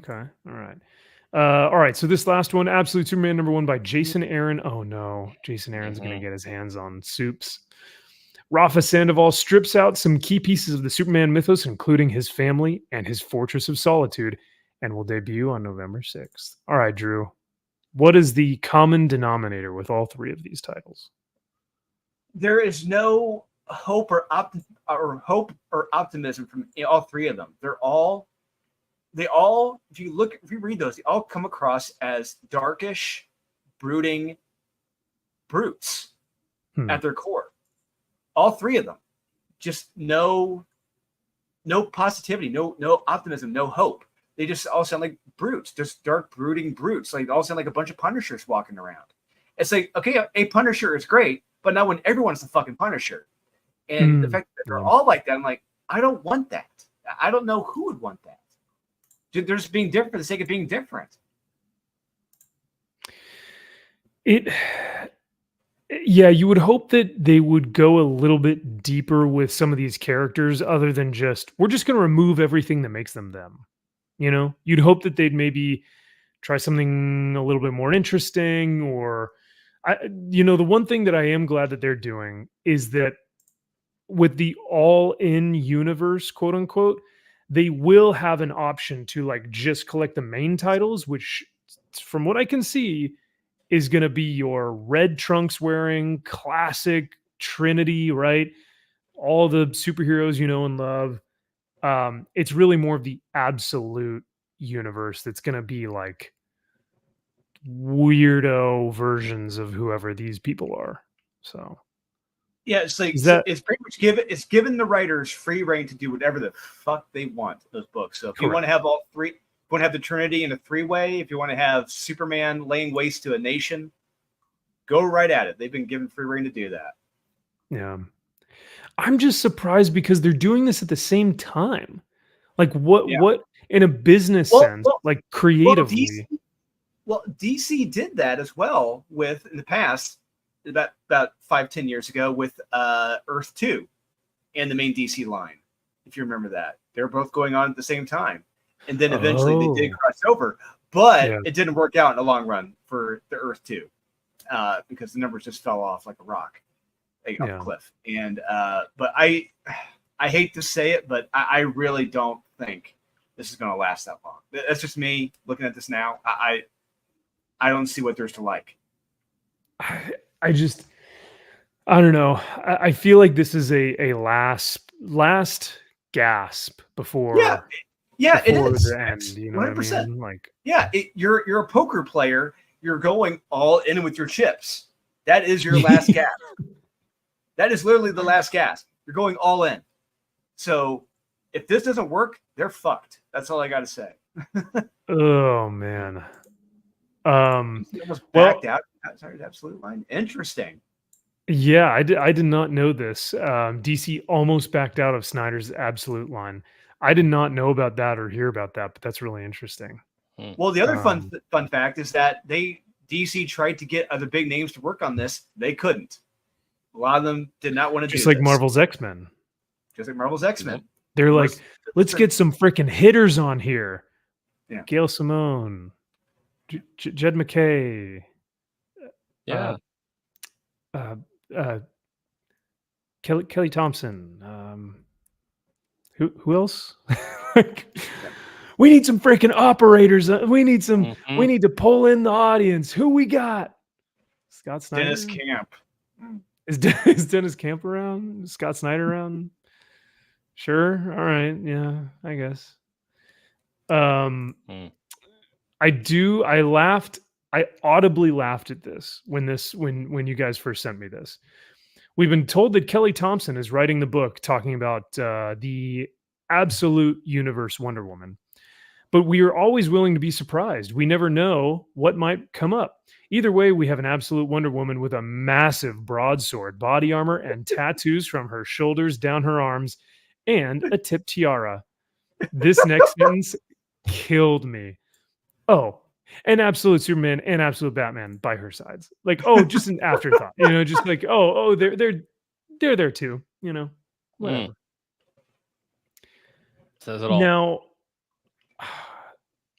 Okay. All right. So this last one, Absolute Superman #1 by Jason Aaron. Oh no, Jason Aaron's gonna get his hands on soups. Rafa Sandoval strips out some key pieces of the Superman mythos, including his family and his Fortress of Solitude, and will debut on November 6th. All right, Drew. What is the common denominator with all three of these titles? There is no hope or optimism from all three of them. They all, if you read those, they all come across as darkish, brooding brutes at their core. All three of them, just no positivity, no optimism, no hope. They just all sound like brutes, just dark, brooding brutes. Like, they all sound like a bunch of Punishers walking around. It's like, okay, a Punisher is great, but not when everyone's the fucking Punisher. And the fact that they're all like that, I'm like, I don't want that. I don't know who would want that. They're just being different for the sake of being different. Yeah, you would hope that they would go a little bit deeper with some of these characters other than just, we're just going to remove everything that makes them them. You'd hope that they'd maybe try something a little bit more interesting, or the one thing that I am glad that they're doing is that with the all-in universe, quote unquote, they will have an option to like just collect the main titles, which from what I can see is going to be your red trunks wearing classic Trinity, right? All the superheroes you know and love. It's really more of the Absolute universe that's going to be like weirdo versions of whoever these people are. So Yeah, it's like is that it's pretty much given the writers free reign to do whatever the fuck they want those books. So if you want to have all three, if you want to have the Trinity in a three-way, if you want to have Superman laying waste to a nation, go right at it. They've been given free reign to do that. Yeah. I'm just surprised because they're doing this at the same time. Like what in a business sense, like creatively. DC did that as well with in the past, about 5-10 years ago with Earth 2 and the main DC line. If you remember that. They're both going on at the same time. And then eventually they did cross over, but it didn't work out in the long run for the Earth 2 because the numbers just fell off like a rock. Off a cliff. And but I hate to say it, but I really don't think this is going to last that long. That's just me looking at this now. I don't see what there's to like. I don't know. I feel like this is a last gasp before it is the end. You know 100%. What I mean? Like you're a poker player. You're going all in with your chips. That is your last gasp. That is literally the last gasp. You're going all in. So if this doesn't work, they're fucked. That's all I got to say. Oh man. Almost backed out. Sorry, absolute line. Interesting. Yeah, I did not know this. DC almost backed out of Snyder's absolute line. I did not know about that or hear about that, but that's really interesting. Well, the other fun fact is that DC tried to get other big names to work on this. They couldn't. A lot of them did not want to do just like Marvel's X-Men. Just like Marvel's X-Men. They're like, let's get some freaking hitters on here. Yeah. Gail Simone, Jed McKay. Yeah. Kelly Thompson. Who else? We need some freaking operators. We need some. We need to pull in the audience. Who we got? Scott Snyder. Dennis Camp. Is Dennis Camp around? Scott Snyder around? Sure. All right. Yeah, I guess. I laughed. I audibly laughed at this when you guys first sent me this. We've been told that Kelly Thompson is writing the book talking about the absolute universe Wonder Woman. But we are always willing to be surprised. We never know what might come up. Either way, we have an absolute Wonder Woman with a massive broadsword, body armor, and tattoos from her shoulders down her arms, and a tip tiara. This next sentence killed me. Oh, and absolute Superman and absolute Batman by her sides. Like, oh, just an afterthought. Just like, oh, they're there too. Whatever. Says it all. Now,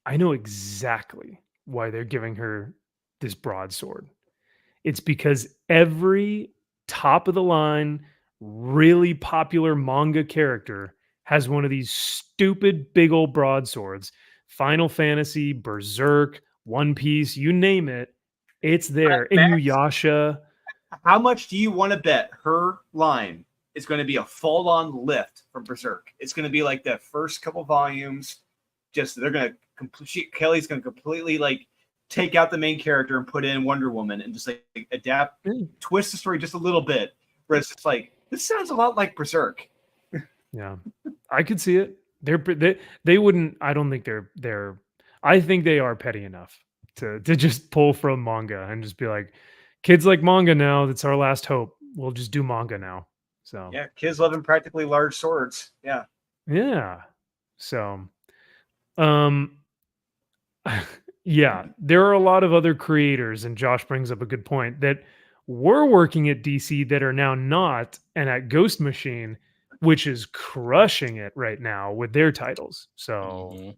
I know exactly why they're giving her this broadsword. It's because every top of the line, really popular manga character has one of these stupid big old broadswords. Final Fantasy, Berserk, One Piece, you name it, it's there. Inuyasha. How much do you want to bet her line is going to be a full-on lift from Berserk? It's going to be like the first couple volumes. Just they're going to Kelly's going to completely like take out the main character and put in Wonder Woman and just like adapt, twist the story just a little bit. Where it's just like this sounds a lot like Berserk. Yeah, I could see it. They wouldn't. I don't think they're. I think they are petty enough to just pull from manga and just be like, kids like manga now. That's our last hope. We'll just do manga now. So yeah, kids loving practically large swords. Yeah. So, yeah, there are a lot of other creators, and Josh brings up a good point that were working at DC that are now not, and at Ghost Machine, which is crushing it right now with their titles. So,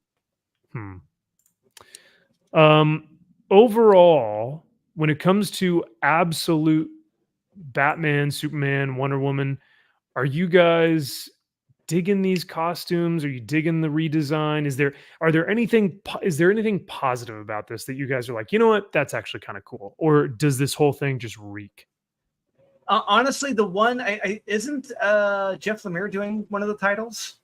overall, when it comes to absolute Batman, Superman, Wonder Woman, are you guys digging these costumes? Are you digging the redesign? Is there anything positive about this that you guys are like, you know what, that's actually kind of cool? Or does this whole thing just reek? Honestly, the one isn't Jeff Lemire doing one of the titles?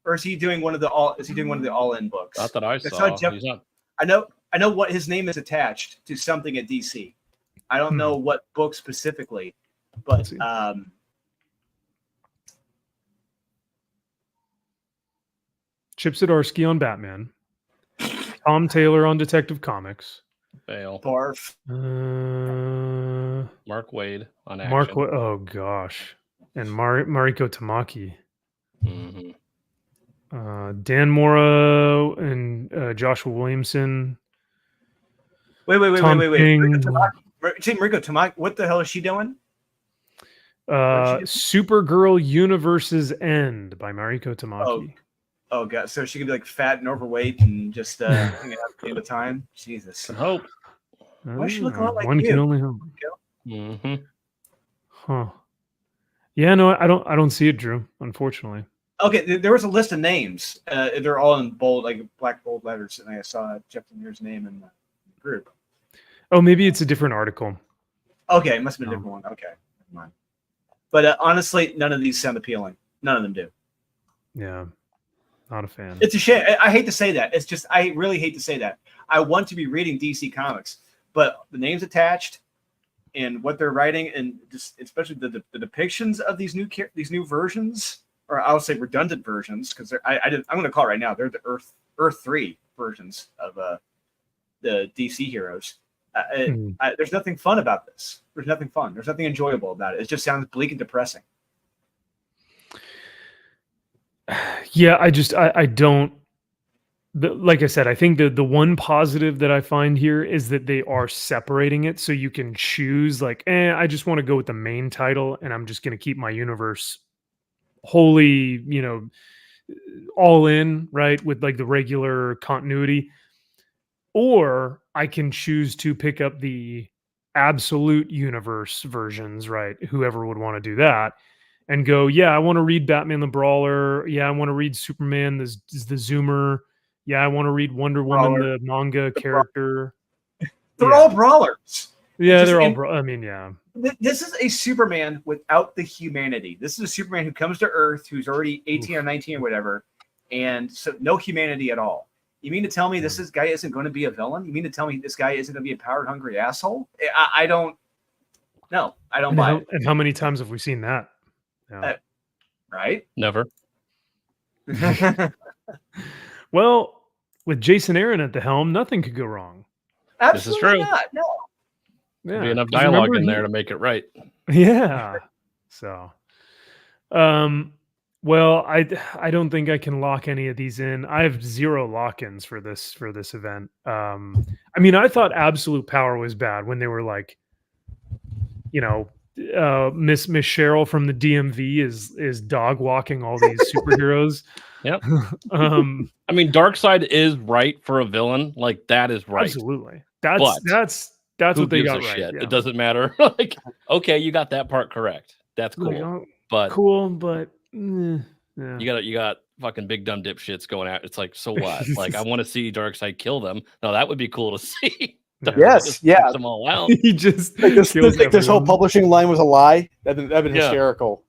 or is he doing one of the all? Is he doing one of the all-in books? Not that I saw saw. Jeff- He's not. I know what his name is attached to something at DC. I don't know what book specifically, but Chip Zdarsky on Batman. Tom Taylor on Detective Comics. Fail. Barf. Mark Waid on action. Mark. Oh gosh, and Mariko Tamaki. Mm-hmm. Dan Mora and Joshua Williamson. Wait. Tom King. Mariko Tamaki. What the hell is she doing? Supergirl Universe's End by Mariko Tamaki. Oh god, so she could be like fat and overweight and just hanging out all the time. Jesus. Can hope. Why does she look a lot like one you? can only hope. Mm-hmm. Huh. Yeah, no, I don't see it, Drew, unfortunately. Okay, there was a list of names. They're all in bold, like black bold letters, and I saw Jeff Lemire's name in the group. Oh, maybe it's a different article. Okay, it must have been a different one. Okay, never mind. But honestly, none of these sound appealing. None of them do. Yeah, not a fan. It's a shame. I hate to say that. It's just I really hate to say that. I want to be reading DC Comics, but the names attached and what they're writing, and just especially the depictions of these new versions, or I'll say redundant versions, because I'm going to call it right now. They're the Earth 3 versions of the DC heroes. There's nothing fun about this. There's nothing fun. There's nothing enjoyable about it. It just sounds bleak and depressing. Yeah, I don't. Like I said, I think the one positive that I find here is that they are separating it, so you can choose like, I just want to go with the main title, and I'm just going to keep my universe wholly, all in, right, with like the regular continuity, or I can choose to pick up the absolute universe versions, right? Whoever would want to do that. And go, I want to read Batman the Brawler. Yeah, I want to read Superman the Zoomer. Yeah, I want to read Wonder Woman, the manga character. They're all brawlers. Yeah, they're all. I mean, yeah. This is a Superman without the humanity. This is a Superman who comes to Earth, who's already 18 or 19 or whatever, and so no humanity at all. You mean to tell me this guy isn't going to be a villain? You mean to tell me this guy isn't going to be a power-hungry asshole? I don't. No, I don't buy it. And how many times have we seen that? Yeah. Right? Never. Well, with Jason Aaron at the helm, nothing could go wrong. Absolutely this is true. not. No. Yeah. There'll be enough dialogue in there to make it right. Yeah. So, well, I don't think I can lock any of these in. I have 0 lock-ins for this event. I mean, I thought Absolute Power was bad when they were like, Miss Cheryl from the DMV is dog walking all these superheroes. Yep. I mean, Darkseid is right for a villain. Like that is right. Absolutely. That's what they got right. Shit? Yeah. It doesn't matter. Like, okay, you got that part correct. That's cool. But yeah. you got fucking big dumb dipshits going out. It's like, so what? Like, I want to see Darkseid kill them. No, that would be cool to see. Yes, yeah. Them all out. He just like this whole publishing line was a lie. That'd been hysterical.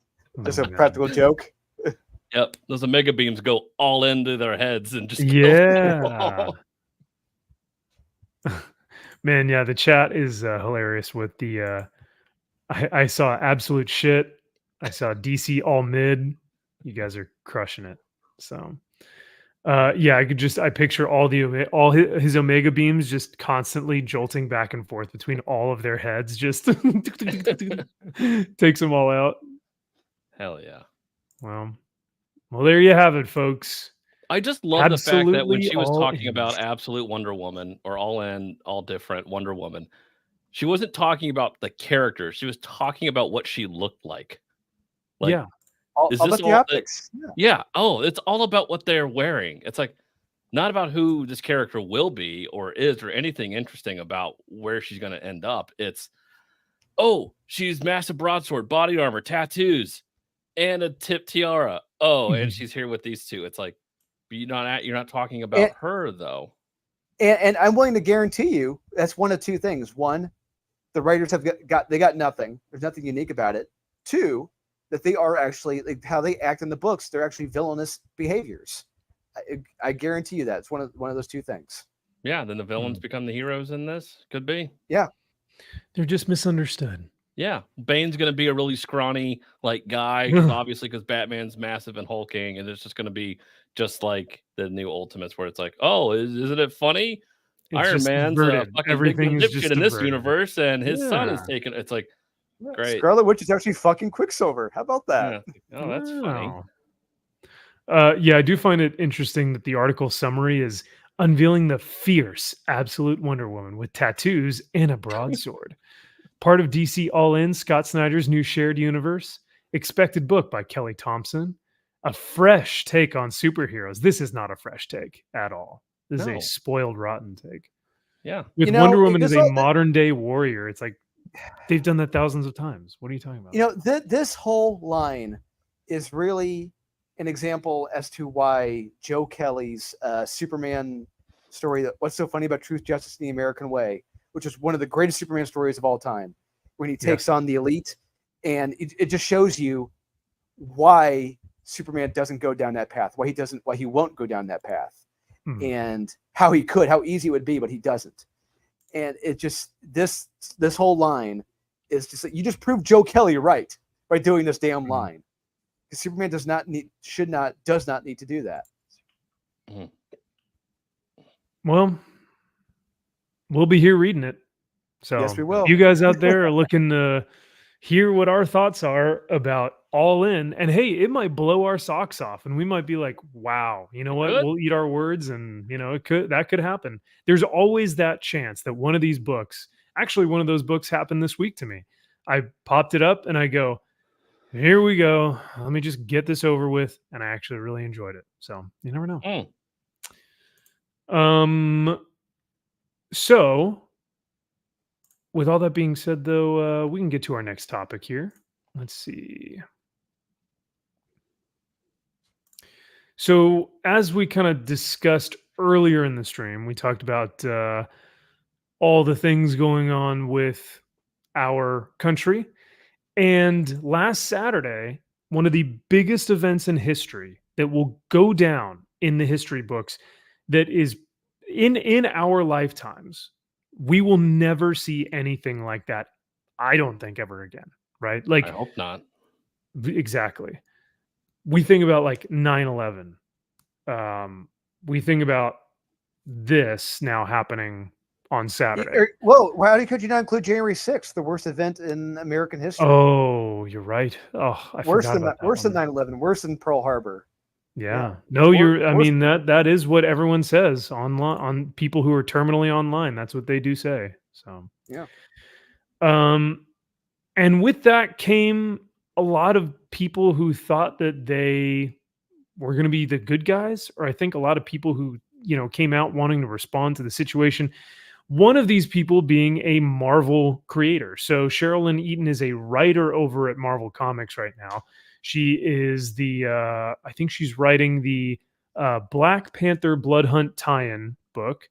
Just a practical joke. Yep, those Omega beams go all into their heads and just Man, yeah, the chat is hilarious with the. I saw absolute shit. I saw DC all mid. You guys are crushing it. So. I picture all his Omega beams just constantly jolting back and forth between all of their heads, just takes them all out. Hell yeah. Well, there you have it, folks. I just love the fact that when she was talking about absolute Wonder Woman or all in, all different Wonder Woman, she wasn't talking about the character. She was talking about what she looked like. Yeah. All about the optics. Yeah. Oh, it's all about what they're wearing. It's like not about who this character will be or is or anything interesting about where she's going to end up. It's, she's massive broadsword, body armor, tattoos, and a tip tiara. Oh, and she's here with these two. It's like, you're not talking about her though. And I'm willing to guarantee you that's one of two things. One, the writers have got nothing. There's nothing unique about it. Two, that they are actually like how they act in the books. They're actually villainous behaviors. I guarantee you that it's one of those two things. Yeah, then the villains become the heroes in this. Could be. Yeah, They're just misunderstood. Yeah, Bane's gonna be a really scrawny like guy because Batman's massive and hulking, and it's just gonna be just like the new Ultimates, where it's like, oh, isn't it funny? It's Iron just Man's a diverted. fucking Everything big is dipshit just in this diverted. universe, and his son is Yeah. taken. It's like, great. Scarlet Witch is actually fucking Quicksilver. How about that? Yeah. Oh, that's funny. Wow. Yeah, I do find it interesting that the article summary is unveiling the fierce, absolute Wonder Woman with tattoos and a broadsword. Part of DC All In, Scott Snyder's new shared universe. Expected book by Kelly Thompson. A fresh take on superheroes. This is not a fresh take at all. This is No. a spoiled, rotten take. Yeah. With You know, Wonder Woman this as a all- modern day warrior, it's like they've done that thousands of times. What are you talking about? You know, this whole line is really an example as to why Joe Kelly's Superman story, that What's So Funny About Truth, Justice, and the American Way, which is one of the greatest Superman stories of all time, when he takes on the Elite, and it just shows you why Superman doesn't go down that path, why he won't go down that path, and how easy it would be, but he doesn't. And it just this whole line is just you just proved Joe Kelly right by doing this damn line. Because Superman does not need to do that. Well, we'll be here reading it. So yes, we will. You guys out there are looking to hear what our thoughts are about All In, and hey, it might blow our socks off, and we might be like, "Wow, you know what? We'll eat our words," and that could happen. There's always that chance that one of these books, actually, one of those books happened this week to me. I popped it up and I go, "Here we go. Let me just get this over with," and I actually really enjoyed it. So you never know. So, with all that being said, though, we can get to our next topic here. Let's see. So, as we kind of discussed earlier in the stream, we talked about all the things going on with our country. And last Saturday, one of the biggest events in history that will go down in the history books, that is in our lifetimes, we will never see anything like that. I don't think ever again, right? Like, I hope not. Exactly. We think about like 9/11. We think about this now happening on Saturday. Whoa, how could you not include January 6th, the worst event in American history? Oh, you're right. Oh, worse than 9/11, worse than Pearl Harbor. Yeah. No, I mean, that is what everyone says on people who are terminally online. That's what they do say. So yeah. And with that came a lot of people who thought that they were going to be the good guys, or I think a lot of people who, came out wanting to respond to the situation. One of these people being a Marvel creator. So Sherilyn Eaton is a writer over at Marvel Comics right now. She is I think she's writing the Black Panther Blood Hunt tie-in book.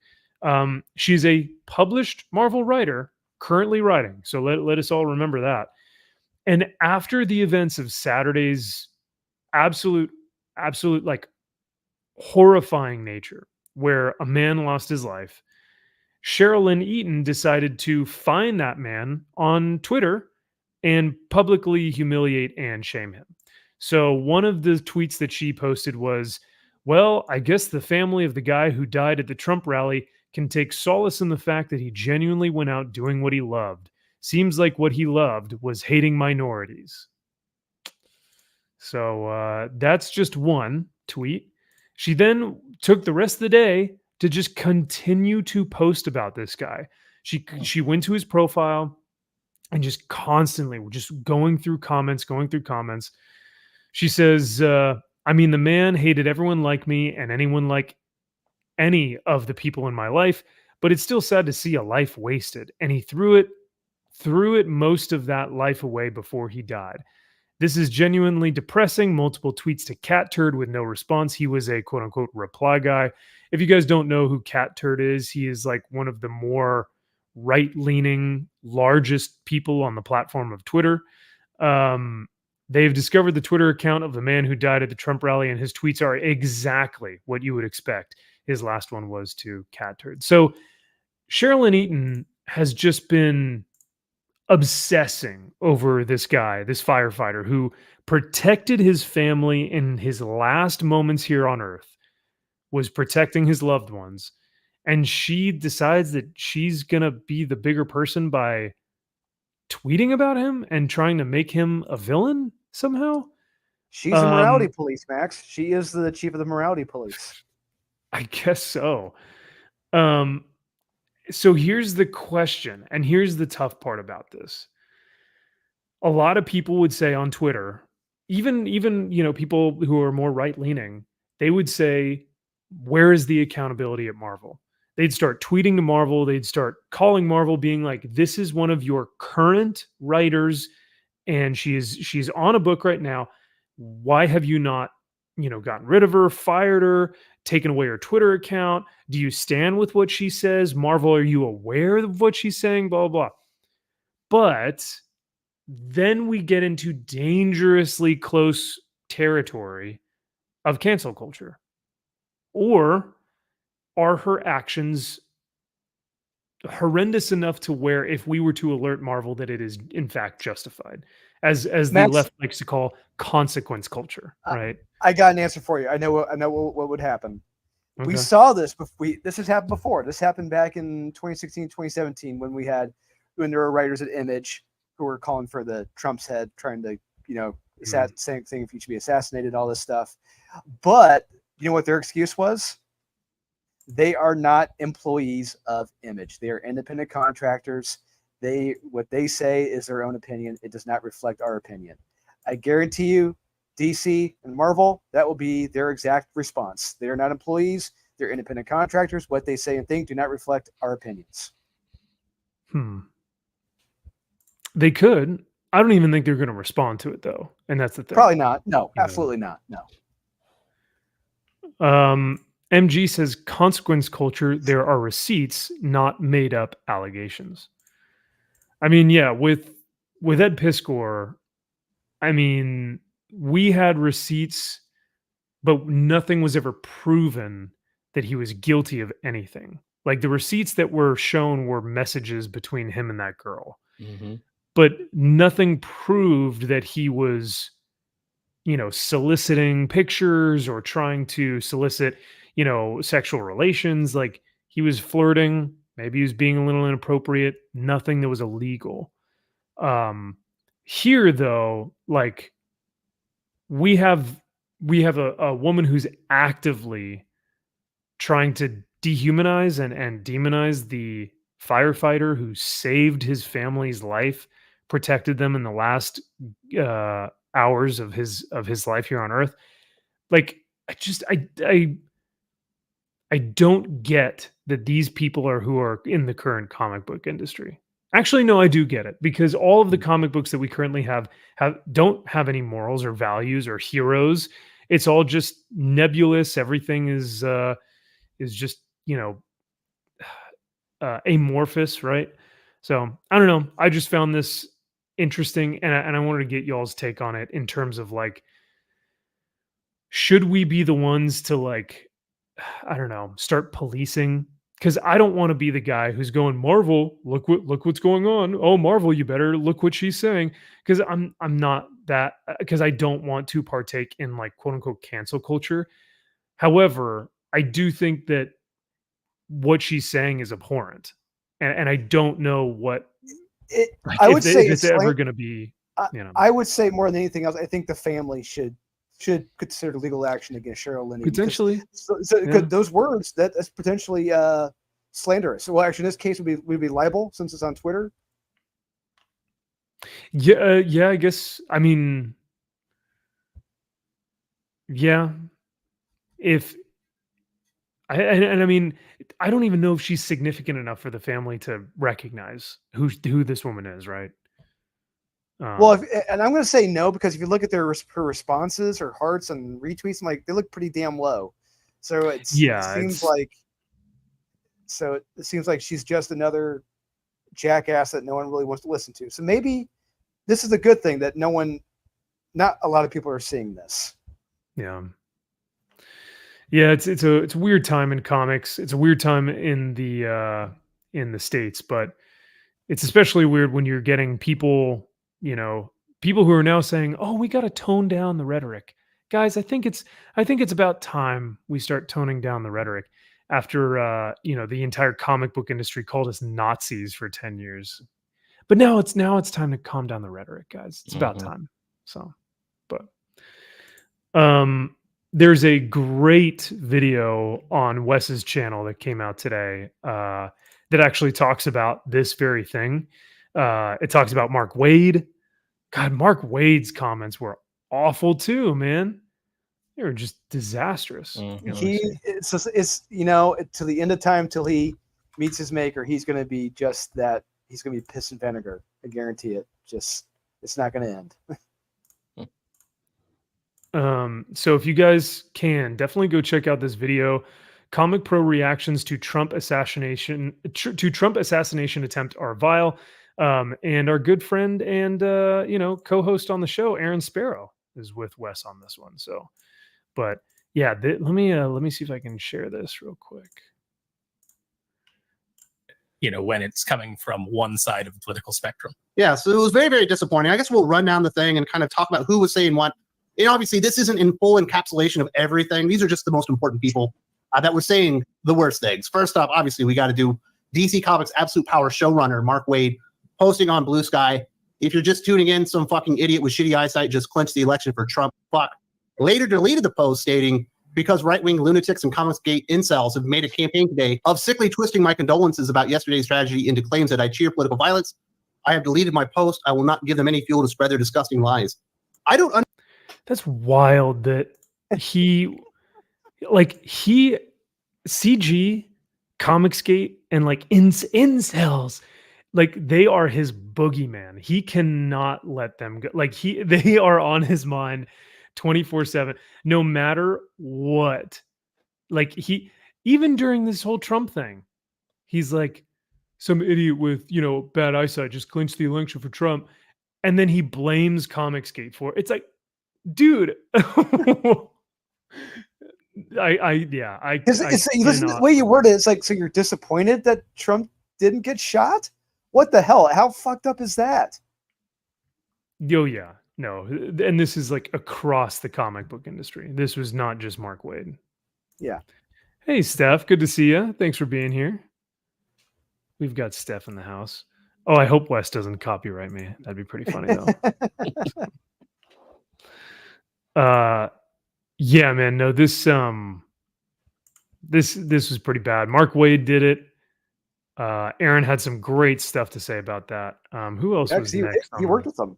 She's a published Marvel writer currently writing. So let us all remember that. And after the events of Saturday's absolute like horrifying nature, where a man lost his life, Sherilyn Eaton decided to find that man on Twitter and publicly humiliate and shame him. So one of the tweets that she posted was, "Well, I guess the family of the guy who died at the Trump rally can take solace in the fact that he genuinely went out doing what he loved. Seems like what he loved was hating minorities." So that's just one tweet. She then took the rest of the day to just continue to post about this guy. She went to his profile and just constantly just going through comments. She says, "I mean, the man hated everyone like me and anyone like any of the people in my life, but it's still sad to see a life wasted. And he threw it most of that life away before he died. This is genuinely depressing." Multiple tweets to Cat Turd with no response. He was a quote unquote reply guy. If you guys don't know who Cat Turd is, he is like one of the more right-leaning, largest people on the platform of Twitter. They've discovered the Twitter account of the man who died at the Trump rally, and his tweets are exactly what you would expect. His last one was to cat turd. So Sherilyn Eaton has just been obsessing over this guy, this firefighter who protected his family in his last moments here on earth, was protecting his loved ones. And she decides that she's going to be the bigger person by tweeting about him and trying to make him a villain somehow. She's a morality police, Max. She is the chief of the morality police. I guess so. So here's the question, and here's the tough part about this. A lot of people would say on Twitter, even people who are more right leaning, they would say, "Where is the accountability at Marvel?" They'd start tweeting to Marvel. They'd start calling Marvel, being like, "This is one of your current writers, and she's on a book right now. Why have you not, gotten rid of her, fired her, taken away her Twitter account? Do you stand with what she says? Marvel, are you aware of what she's saying? Blah, blah, blah." But then we get into dangerously close territory of cancel culture. Or are her actions horrendous enough to where if we were to alert Marvel that it is in fact justified, as the Max, left likes to call consequence culture, right? I got an answer for you. I know what would happen. Okay. We saw this. This has happened before. This happened back in 2016, 2017 when there were writers at Image who were calling for the Trump's head, trying to saying if he should be assassinated, all this stuff. But you know what their excuse was? They are not employees of Image. They are independent contractors. What they say is their own opinion. It does not reflect our opinion. I guarantee you, DC and Marvel, that will be their exact response. They are not employees. They're independent contractors. What they say and think do not reflect our opinions. They could. I don't even think they're going to respond to it, though. And that's the thing. Probably not. No, absolutely not. No. MG says consequence culture. There are receipts, not made up allegations. I mean, yeah, with Ed Piskor, I mean, we had receipts, but nothing was ever proven that he was guilty of anything. Like the receipts that were shown were messages between him and that girl. Mm-hmm. But nothing proved that he was, soliciting pictures or trying to solicit, sexual relations. Like he was flirting. Maybe he was being a little inappropriate. Nothing that was illegal. Here, though, like we have a woman who's actively trying to dehumanize and demonize the firefighter who saved his family's life, protected them in the last hours of his life here on Earth. Like, I don't get that these people are who are in the current comic book industry. Actually, no, I do get it, because all of the comic books that we currently have don't have any morals or values or heroes. It's all just nebulous. Everything is just amorphous, right? So I don't know. I just found this interesting, and I wanted to get y'all's take on it in terms of like, should we be the ones to like, I don't know, start policing? Because I don't want to be the guy who's going, Marvel, look what's going on. Oh, Marvel, you better look what she's saying. Because I'm not that, because I don't want to partake in like quote unquote cancel culture. However, I do think that what she's saying is abhorrent, and I don't know what I would say it's ever going to be. I would say more than anything else, I think the family should consider legal action against Sherilyn potentially. Because those words that's potentially slanderous. Well, actually, in this case would be libel since it's on Twitter. Yeah, I guess. I mean, yeah. If I mean, I don't even know if she's significant enough for the family to recognize who this woman is, right? Well, and I'm going to say no, because if you look at her responses, her hearts and retweets, like they look pretty damn low. So it seems like she's just another jackass that no one really wants to listen to. So maybe this is a good thing that no one not a lot of people are seeing this. Yeah. Yeah, it's a weird time in comics. It's a weird time in the States, but it's especially weird when you're getting people, people who are now saying, "Oh, we got to tone down the rhetoric." Guys, I think it's about time we start toning down the rhetoric after the entire comic book industry called us Nazis for 10 years. But now it's time to calm down the rhetoric, guys. It's about time. So, but there's a great video on Wes's channel that came out today that actually talks about this very thing. It talks about Mark Wade. God, Mark Wade's comments were awful too, man. They were just disastrous. It's to the end of time till he meets his maker, he's going to be just that. He's going to be piss and vinegar. I guarantee it. Just it's not going to end. So if you guys can, definitely go check out this video. Comic Pro reactions to Trump assassination attempt are vile. And our good friend and co-host on the show, Aaron Sparrow, is with Wes on this one. So, but yeah, let me see if I can share this real quick. When it's coming from one side of the political spectrum. Yeah, so it was very, very disappointing. I guess we'll run down the thing and kind of talk about who was saying what. And obviously, this isn't in full encapsulation of everything. These are just the most important people that were saying the worst things. First off, obviously, we got to do DC Comics' Absolute Power showrunner, Mark Waid, posting on Blue Sky. If you're just tuning in, some fucking idiot with shitty eyesight just clinched the election for Trump. Fuck. Later deleted the post stating, because right-wing lunatics and Comicsgate incels have made a campaign today of sickly twisting my condolences about yesterday's tragedy into claims that I cheer political violence, I have deleted my post. I will not give them any fuel to spread their disgusting lies. I don't That's wild that CG, Comicsgate, and incels, they are his boogeyman. He cannot let them go. They are on his mind 24/7, no matter what. Even during this whole Trump thing, he's like, some idiot with bad eyesight just clinched the election for Trump, and then he blames Comicsgate for it. It's like, dude. Listen to the way you word it. It's like, so you're disappointed that Trump didn't get shot? What the hell? How fucked up is that? Oh yeah, no, and this is across the comic book industry. This was not just Mark Waid. Yeah. Hey, Steph, good to see you. Thanks for being here. We've got Steph in the house. Oh, I hope Wes doesn't copyright me. That'd be pretty funny though. Yeah, man. No, this was pretty bad. Mark Waid did it. Aaron had some great stuff to say about that. Who else was next? He worked with them.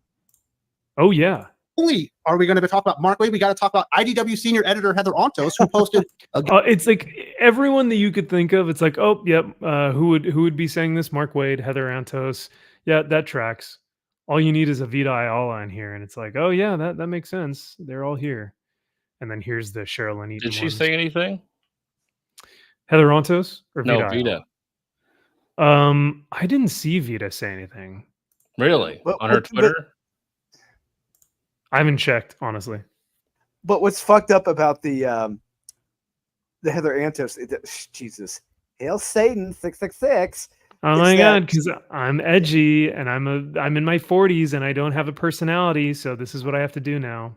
Oh yeah. Only are we going to talk about Mark Waid, we got to talk about IDW senior editor Heather Ontos, who posted. It's like everyone that you could think of. It's like, oh, yep. Who would be saying this? Mark Waid, Heather Ontos. Yeah, that tracks. All you need is a Vita Ayala in here, and it's like, oh yeah, that makes sense. They're all here. And then here's the Sherilyn Eaton. Did she say anything? Heather Ontos or No, Vita? I didn't see Vita say anything. Really? On her Twitter? I haven't checked, honestly. But what's fucked up about the Heather Antos, Jesus, hail Satan 666. Oh my god, because I'm edgy and I'm in my 40s and I don't have a personality, so this is what I have to do now.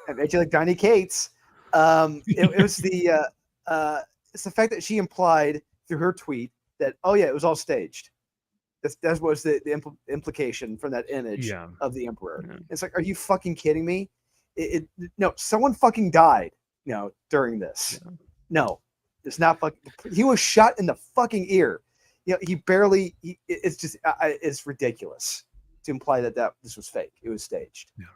I'm edgy like Donny Cates. It was it's the fact that she implied through her tweet that, oh yeah, it was all staged. That was the implication from that image of the emperor. Yeah. It's like, are you fucking kidding me? No, someone fucking died, during this. Yeah. No, it's not fucking. He was shot in the fucking ear. He barely. It's just. It's ridiculous to imply that this was fake. It was staged. Yeah.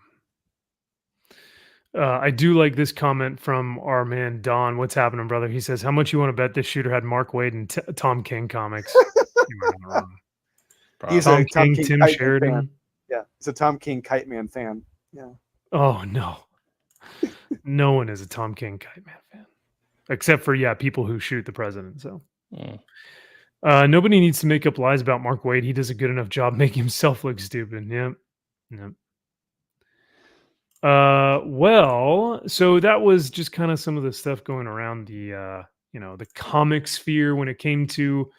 I do like this comment from our man Don. What's happening, brother? He says, "How much you want to bet this shooter had Mark Waid and Tom King comics?" He's Tom a King, Tim Sheridan. Fan. Yeah, he's a Tom King Kite Man fan. Yeah. Oh no, no one is a Tom King Kite Man fan, except for people who shoot the president. So nobody needs to make up lies about Mark Waid. He does a good enough job making himself look stupid. Yep. Well, so that was just kind of some of the stuff going around the the comic sphere when it came to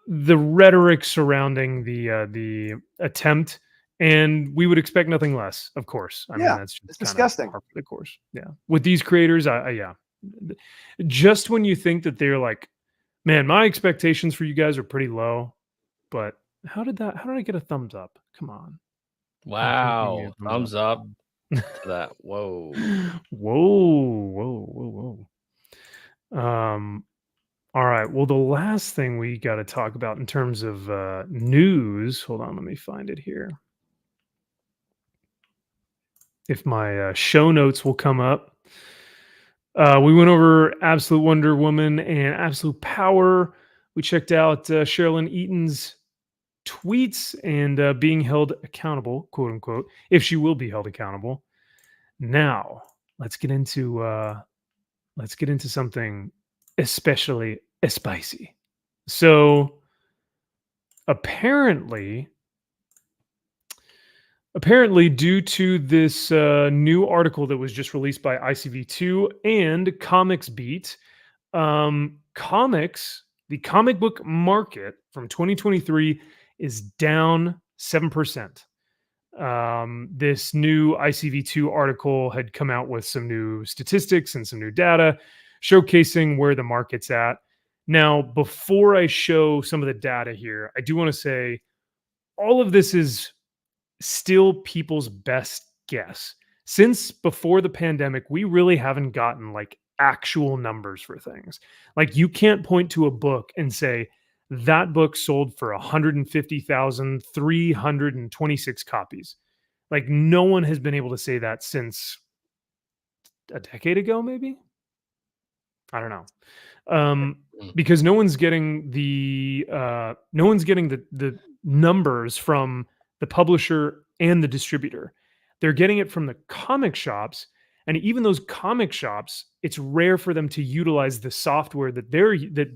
the rhetoric surrounding the attempt, and we would expect nothing less, of course. I mean, Yeah, that's just it's kind of disgusting. par for the course. Yeah, with these creators, yeah, just when you think that they're like, man, my expectations for you guys are pretty low, but how did I get a thumbs up? Come on. Don't give me a Wow. Thumbs up to that. Whoa. Whoa. All right. Well, the last thing we got to talk about in terms of news, hold on, let me find it here. If my show notes will come up. We went over Absolute Wonder Woman and Absolute Power. We checked out Sherilyn Eaton's tweets and being held accountable, quote unquote, if she will be held accountable. Now, let's get into something especially spicy. So apparently, due to this new article that was just released by ICV2 and Comics Beat, the comic book market from 2023 is down 7%. This new ICV2 article had come out with some new statistics and some new data showcasing where the market's at. Now, before I show some of the data here, I do want to say all of this is still people's best guess. Since before the pandemic, we really haven't gotten like actual numbers for things. Like you can't point to a book and say that book sold for 150,326 copies. Like no one has been able to say that since a decade ago, maybe. I don't know. Because no one's getting the numbers from the publisher and the distributor. They're getting it from the comic shops, and even those comic shops, it's rare for them to utilize the software that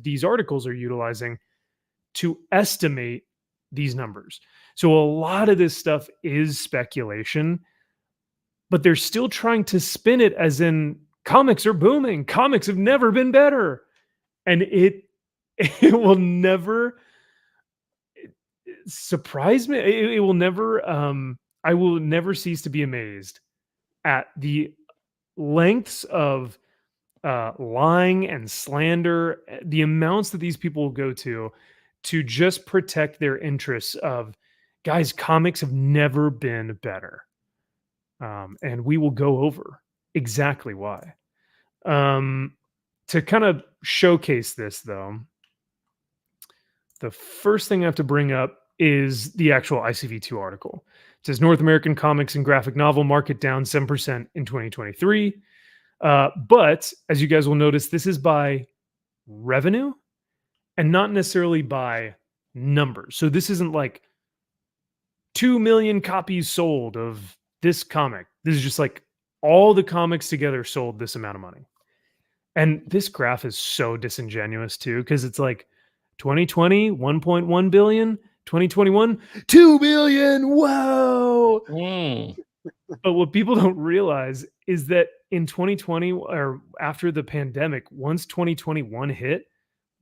these articles are utilizing to estimate these numbers. So a lot of this stuff is speculation, but they're still trying to spin it as in comics are booming. Comics have never been better. And it will never surprise me. It will never I will never cease to be amazed at the lengths of lying and slander, the amounts that these people will go to just protect their interests of guys, comics have never been better. And we will go over exactly why. To kind of showcase this, though, the first thing I have to bring up is the actual ICV2 article. It says North American comics and graphic novel market down 7% in 2023. But as you guys will notice, this is by revenue and not necessarily by numbers. So this isn't like 2 million copies sold of this comic. This is just like all the comics together sold this amount of money. And this graph is so disingenuous too, because it's like 2020, 1.1 billion, 2021, 2 billion. Whoa. But what people don't realize is that in 2020 or after the pandemic, once 2021 hit,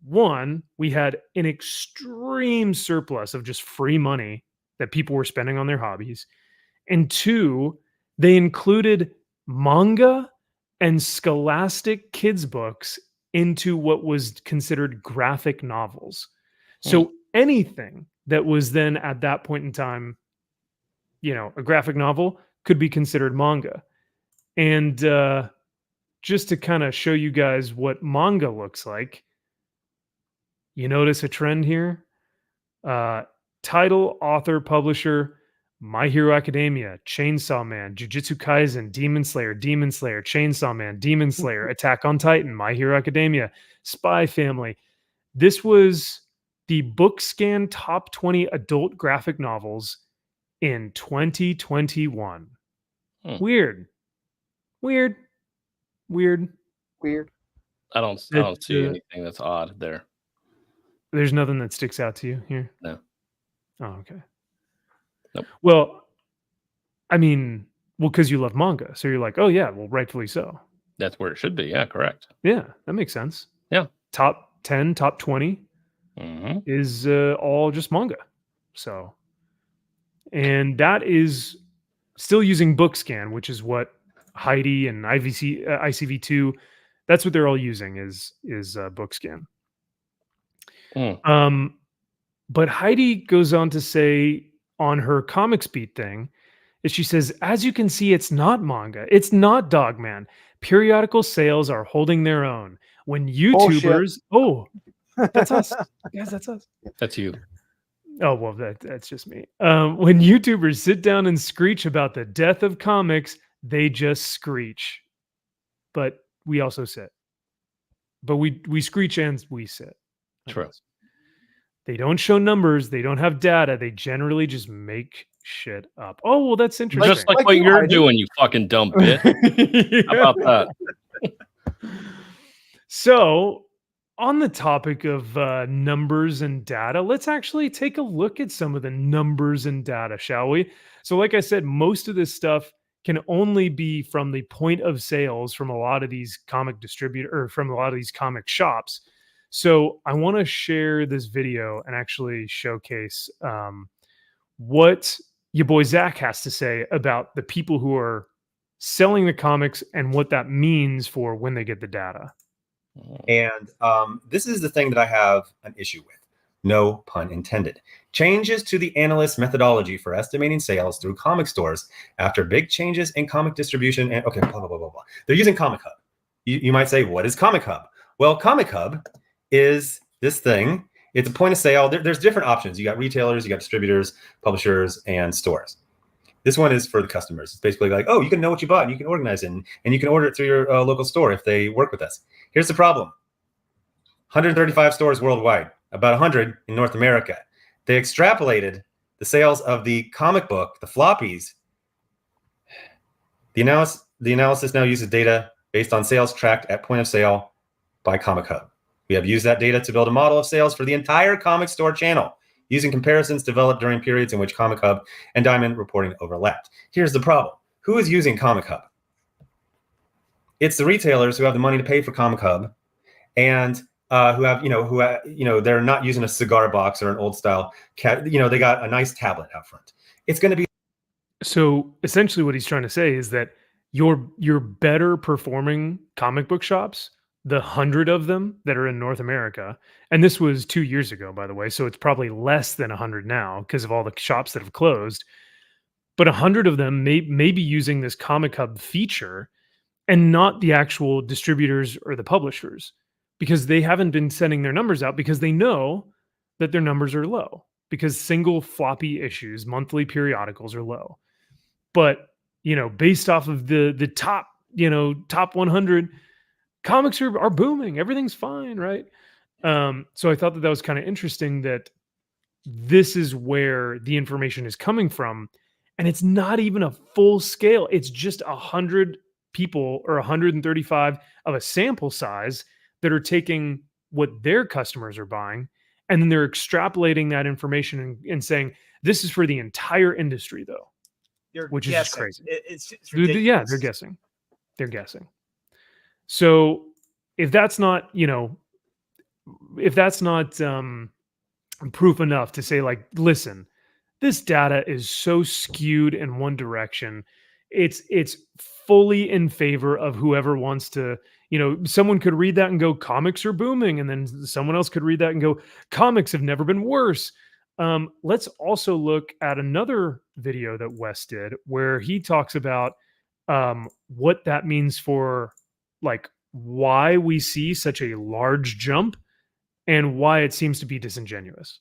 one, we had an extreme surplus of just free money that people were spending on their hobbies. And two, they included manga and scholastic kids books into what was considered graphic novels. So anything that was then at that point in time, a graphic novel could be considered manga. And just to kind of show you guys what manga looks like, you notice a trend here? Title, author, publisher, My Hero Academia, Chainsaw Man, Jujutsu Kaisen, Demon Slayer, Chainsaw Man, Demon Slayer, Attack on Titan, My Hero Academia, Spy Family. This was the BookScan top 20 adult graphic novels in 2021. Weird. I don't see anything that's odd there. There's nothing that sticks out to you here? No. Oh, okay. Nope. Well, I mean, Well, because you love manga. So you're like, oh yeah, well, rightfully so. That's where it should be. Yeah, correct. Yeah, that makes sense. Yeah. Top 10, top 20 Hmm. is all just manga. So, and that is still using BookScan, which is what Heidi and ICV2, that's what they're all using is BookScan. Mm. But Heidi goes on to say on her Comics Beat thing, is she says, as you can see, it's not manga. It's not Dogman. Periodical sales are holding their own. When YouTubers, that's us. Guys, that's us. That's you. Oh, well, that's just me. When YouTubers sit down and screech about the death of comics, they just screech. But we also sit. But we screech and we sit. I True. guess. They don't show numbers. They don't have data. They generally just make shit up. Oh, well, that's interesting. Just like what you're doing, you fucking dumb bitch. How about that? So, on the topic of numbers and data, let's actually take a look at some of the numbers and data, shall we? So, like I said, most of this stuff can only be from the point of sales from a lot of these comic from a lot of these comic shops. So, I want to share this video and actually showcase what your boy Zach has to say about the people who are selling the comics and what that means for when they get the data. And this is the thing that I have an issue with. No pun intended. Changes to the analyst methodology for estimating sales through comic stores after big changes in comic distribution. And okay, blah, blah, blah, blah, blah. They're using Comic Hub. You might say, what is Comic Hub? Well, Comic Hub is this thing. It's a point of sale. There's different options. You got retailers, you got distributors, publishers, and stores. This one is for the customers. It's basically like, oh, you can know what you bought and you can organize it and you can order it through your local store if they work with us. Here's the problem. 135 stores worldwide, about 100 in North America. They extrapolated the sales of the comic book, the floppies. The analysis now uses data based on sales tracked at point of sale by Comic Hub. We have used that data to build a model of sales for the entire comic store channel, using comparisons developed during periods in which Comic Hub and Diamond reporting overlapped. Here's the problem. Who is using Comic Hub? It's the retailers who have the money to pay for Comic Hub and they're not using a cigar box or an old style they got a nice tablet out front. It's going to be. So essentially what he's trying to say is that your better performing comic book shops, the 100 of them that are in North America, and this was 2 years ago, by the way, so it's probably less than 100 now because of all the shops that have closed, but 100 of them may be using this Comic Hub feature and not the actual distributors or the publishers, because they haven't been sending their numbers out because they know that their numbers are low because single floppy issues, monthly periodicals are low. But, based off of the top, top 100, comics are booming. Everything's fine, right? So I thought that was kind of interesting that this is where the information is coming from. And it's not even a full scale. It's just 100 people or 135 of a sample size that are taking what their customers are buying. And then they're extrapolating that information and saying, this is for the entire industry, though. Which is just crazy. It's ridiculous. Yeah, they're guessing. They're guessing. So if that's not, proof enough to say, like, listen, this data is so skewed in one direction. It's fully in favor of whoever wants to, someone could read that and go, comics are booming. And then someone else could read that and go, comics have never been worse. Let's also look at another video that Wes did where he talks about what that means for, like, why we see such a large jump and why it seems to be disingenuous.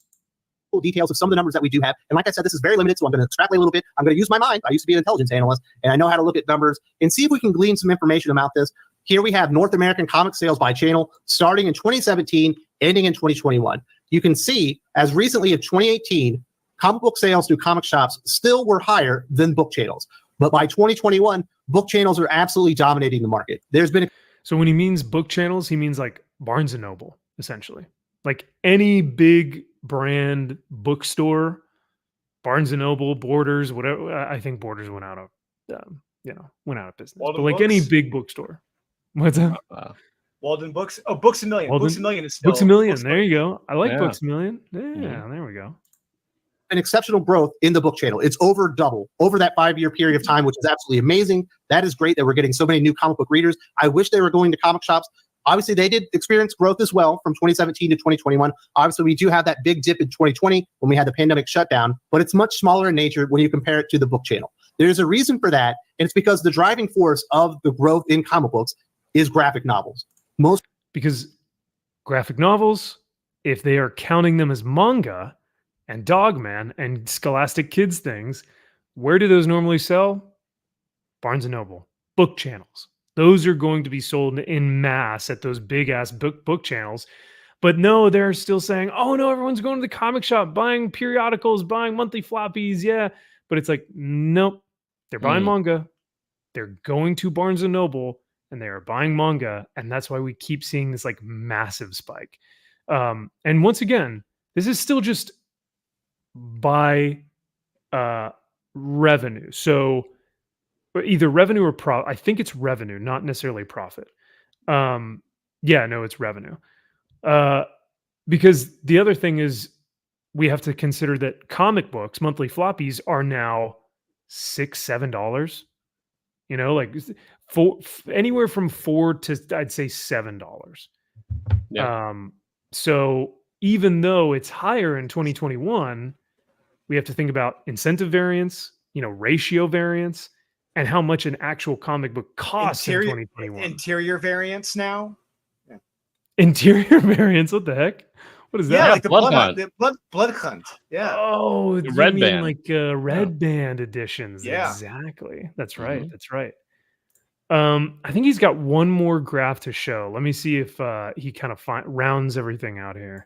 Details of some of the numbers that we do have. And like I said, this is very limited, so I'm going to extrapolate a little bit. I'm going to use my mind. I used to be an intelligence analyst, and I know how to look at numbers and see if we can glean some information about this. Here we have North American comic sales by channel starting in 2017, ending in 2021. You can see as recently as 2018, comic book sales through comic shops still were higher than book channels. But by 2021, book channels are absolutely dominating the market. There's been So when he means book channels, he means like Barnes and Noble, essentially. Like any big brand bookstore, Barnes and Noble, Borders, whatever. I think Borders went out of went out of business. Walden But like any Books? big bookstore, what's that? Walden Books. Oh, Books a Million. Books a Walden- Million is still Books a Million. Books There you go. I like Yeah. Books a Million. Yeah, Mhm. there we go. An exceptional growth in the book channel. It's over double over that 5-year period of time, which is absolutely amazing. That is great that we're getting so many new comic book readers. I wish they were going to comic shops. Obviously, they did experience growth as well from 2017 to 2021. Obviously, we do have that big dip in 2020 when we had the pandemic shutdown, but it's much smaller in nature when you compare it to the book channel. There's a reason for that, and it's because the driving force of the growth in comic books is graphic novels. Because graphic novels, if they are counting them as manga and Dogman and Scholastic Kids things, where do those normally sell? Barnes and Noble, book channels. Those are going to be sold in mass at those big ass book channels. But no, they're still saying, oh no, everyone's going to the comic shop, buying periodicals, buying monthly floppies. Yeah. But it's like, nope, they're buying manga. They're going to Barnes and Noble and they are buying manga. And that's why we keep seeing this like massive spike. And once again, this is still just by revenue. So either revenue or profit. I think it's revenue, not necessarily profit. Yeah, no, it's revenue. Because the other thing is we have to consider that comic books, monthly floppies, are now $6-7. You know, like anywhere from $4 to I'd say $7. Yeah. So even though it's higher in 2021, we have to think about incentive variance, ratio variance, and how much an actual comic book costs in 2021. Interior variants now. Interior variance? What the heck? What is that? Yeah, like the Blood blood, Hunt. blood hunt. Yeah. Oh, The you red mean band. like red band editions? Yeah. Exactly. That's right. Mhm. That's right. I think he's got one more graph to show. Let me see if he kind of rounds everything out here.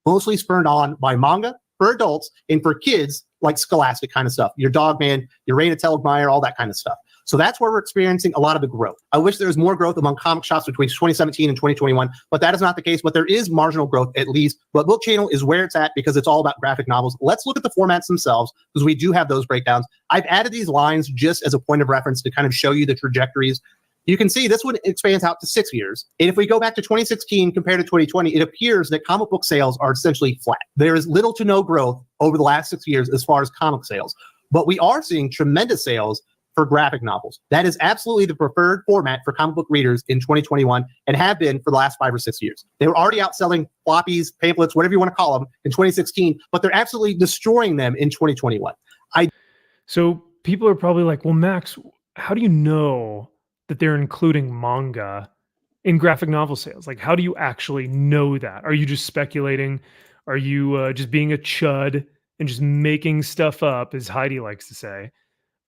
Mostly spurned on by manga for adults and for kids, like Scholastic kind of stuff. Your Dogman, your Raina Telgemeier, all that kind of stuff. So that's where we're experiencing a lot of the growth. I wish there was more growth among comic shops between 2017 and 2021, but that is not the case. But there is marginal growth at least. But Book Channel is where it's at because it's all about graphic novels. Let's look at the formats themselves because we do have those breakdowns. I've added these lines just as a point of reference to kind of show you the trajectories. You can see this one expands out to 6 years. And if we go back to 2016 compared to 2020, it appears that comic book sales are essentially flat. There is little to no growth over the last 6 years as far as comic sales. But we are seeing tremendous sales for graphic novels. That is absolutely the preferred format for comic book readers in 2021 and have been for the last 5 or 6 years. They were already outselling floppies, pamphlets, whatever you want to call them in 2016, but they're absolutely destroying them in 2021. So people are probably like, well, Max, how do you know that they're including manga in graphic novel sales? Like, how do you actually know that? Are you just speculating? Are you just being a chud and just making stuff up, as Heidi likes to say?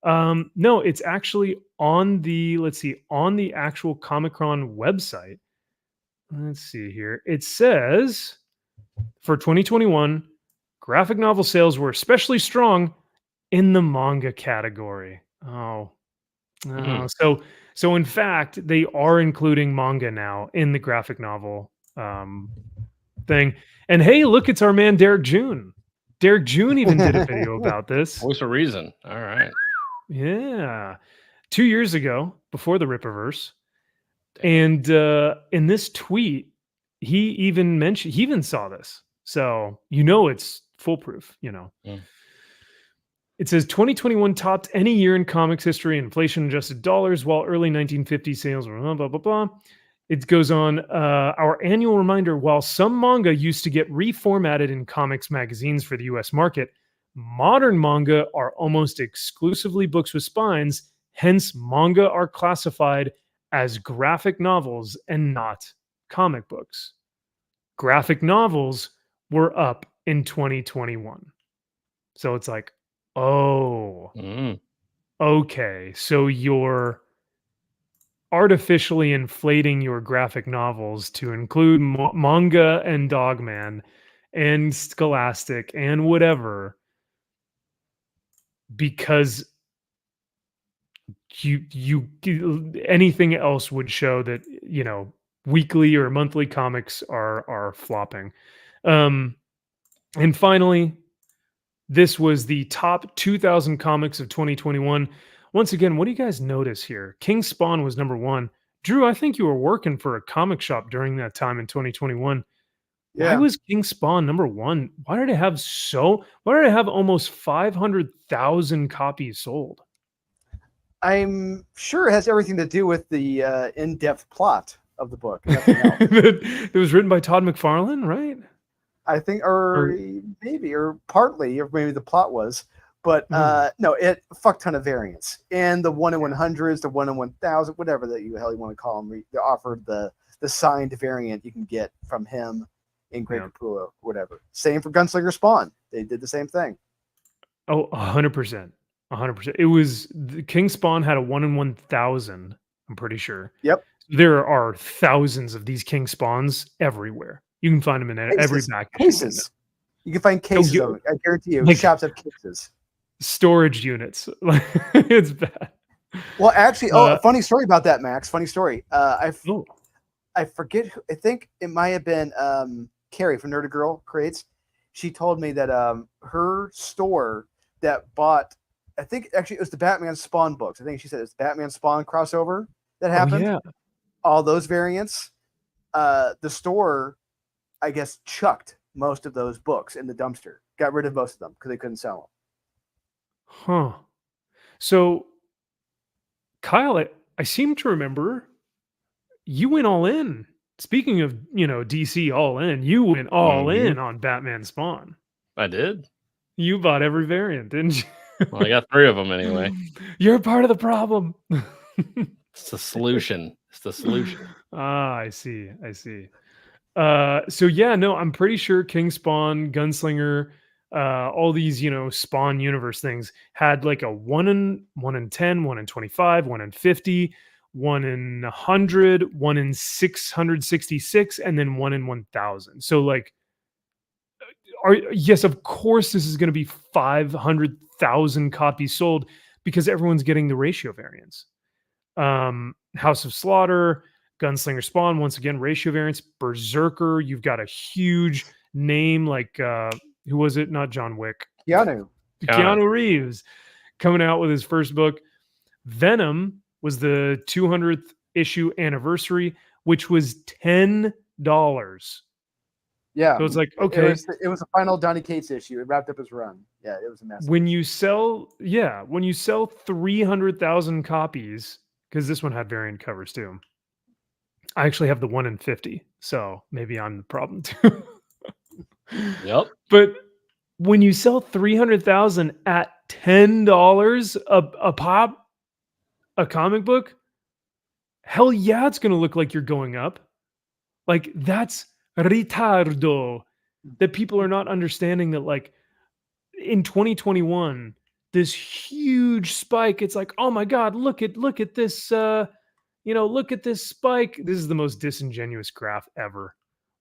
No, it's actually on the, on the actual Comic-Con website. Let's see here. It says for 2021, graphic novel sales were especially strong in the manga category. So in fact, they are including manga now in the graphic novel thing. And hey, look, it's our man Derek June. Derek June even did a video about this. Voice of reason. All right. Yeah. 2 years ago, before the Rippaverse. And in this tweet, he even saw this. So it's foolproof, Mm. It says 2021 topped any year in comics history, inflation adjusted dollars, while early 1950 sales were blah, blah, blah, blah. It goes on, our annual reminder, while some manga used to get reformatted in comics magazines for the US market, modern manga are almost exclusively books with spines. Hence, manga are classified as graphic novels and not comic books. Graphic novels were up in 2021. So it's like, oh, okay. So you're artificially inflating your graphic novels to include manga and Dogman and Scholastic and whatever, because you anything else would show that weekly or monthly comics are flopping. And finally, this was the top 2,000 comics of 2021. once again, what do you guys notice here? King Spawn was number one. Drew, I think you were working for a comic shop during that time in 2021. Why Yeah. was King Spawn number one? Why did it have almost 500,000 copies sold? I'm sure it has everything to do with the in-depth plot of the book. Nothing else. It was written by Todd McFarlane, right? I think, or maybe, or partly, or maybe the plot was. But no, it a fuck ton of variants. And the 1 in 100s, the 1 in 1,000, whatever the hell you want to call them, they offered the signed variant you can get from him in Great Capullo, whatever. Same for Gunslinger Spawn. They did the same thing. Oh, 100%. 100%. It was King Spawn had a 1 in 1,000, I'm pretty sure. Yep. There are thousands of these King Spawns everywhere. You can find them in every back issue. Cases. You can find cases of it. I guarantee you, like, shops have cases. Storage units. It's bad. Well, actually, a funny story about that, Max. Funny story. I forget. I think it might have been Carrie from Nerdy Girl Creates. She told me that her store that bought, I think actually it was the Batman Spawn books. I think she said it's the Batman Spawn crossover that happened. Yeah. All those variants. The store, I guess, chucked most of those books in the dumpster. Got rid of most of them because they couldn't sell them. Huh. So, Kyle, I seem to remember you went all in. Speaking of, DC all in, you went all in on Batman Spawn. I did. You bought every variant, didn't you? Well, I got 3 of them anyway. You're part of the problem. It's the solution. It's the solution. I see. So yeah, no, I'm pretty sure King Spawn, Gunslinger, all these, Spawn universe things had like a 1 in 10, 1 in 25, 1 in 50, 1 in 100, 1 in 666, and then 1 in 1,000. So like, yes, of course, this is going to be 500,000 copies sold because everyone's getting the ratio variants. House of Slaughter, Gunslinger Spawn, once again, ratio variants. Berserker, you've got a huge name like who was it? Not John Wick. Keanu Reeves coming out with his first book. Venom was the 200th issue anniversary, which was $10. Yeah. So it's like, okay. It was a final Donny Cates issue. It wrapped up his run. Yeah, it was a mess. When you sell 300,000 copies, because this one had variant covers too. I actually have the 1 in 50, so maybe I'm the problem too. Yep. But when you sell 300,000 at $10 a pop, a comic book, hell yeah, it's going to look like you're going up. Like that's retardo. That people are not understanding that, like, in 2021, this huge spike. It's like, oh my God, look at this. Look at this spike. This is the most disingenuous graph ever.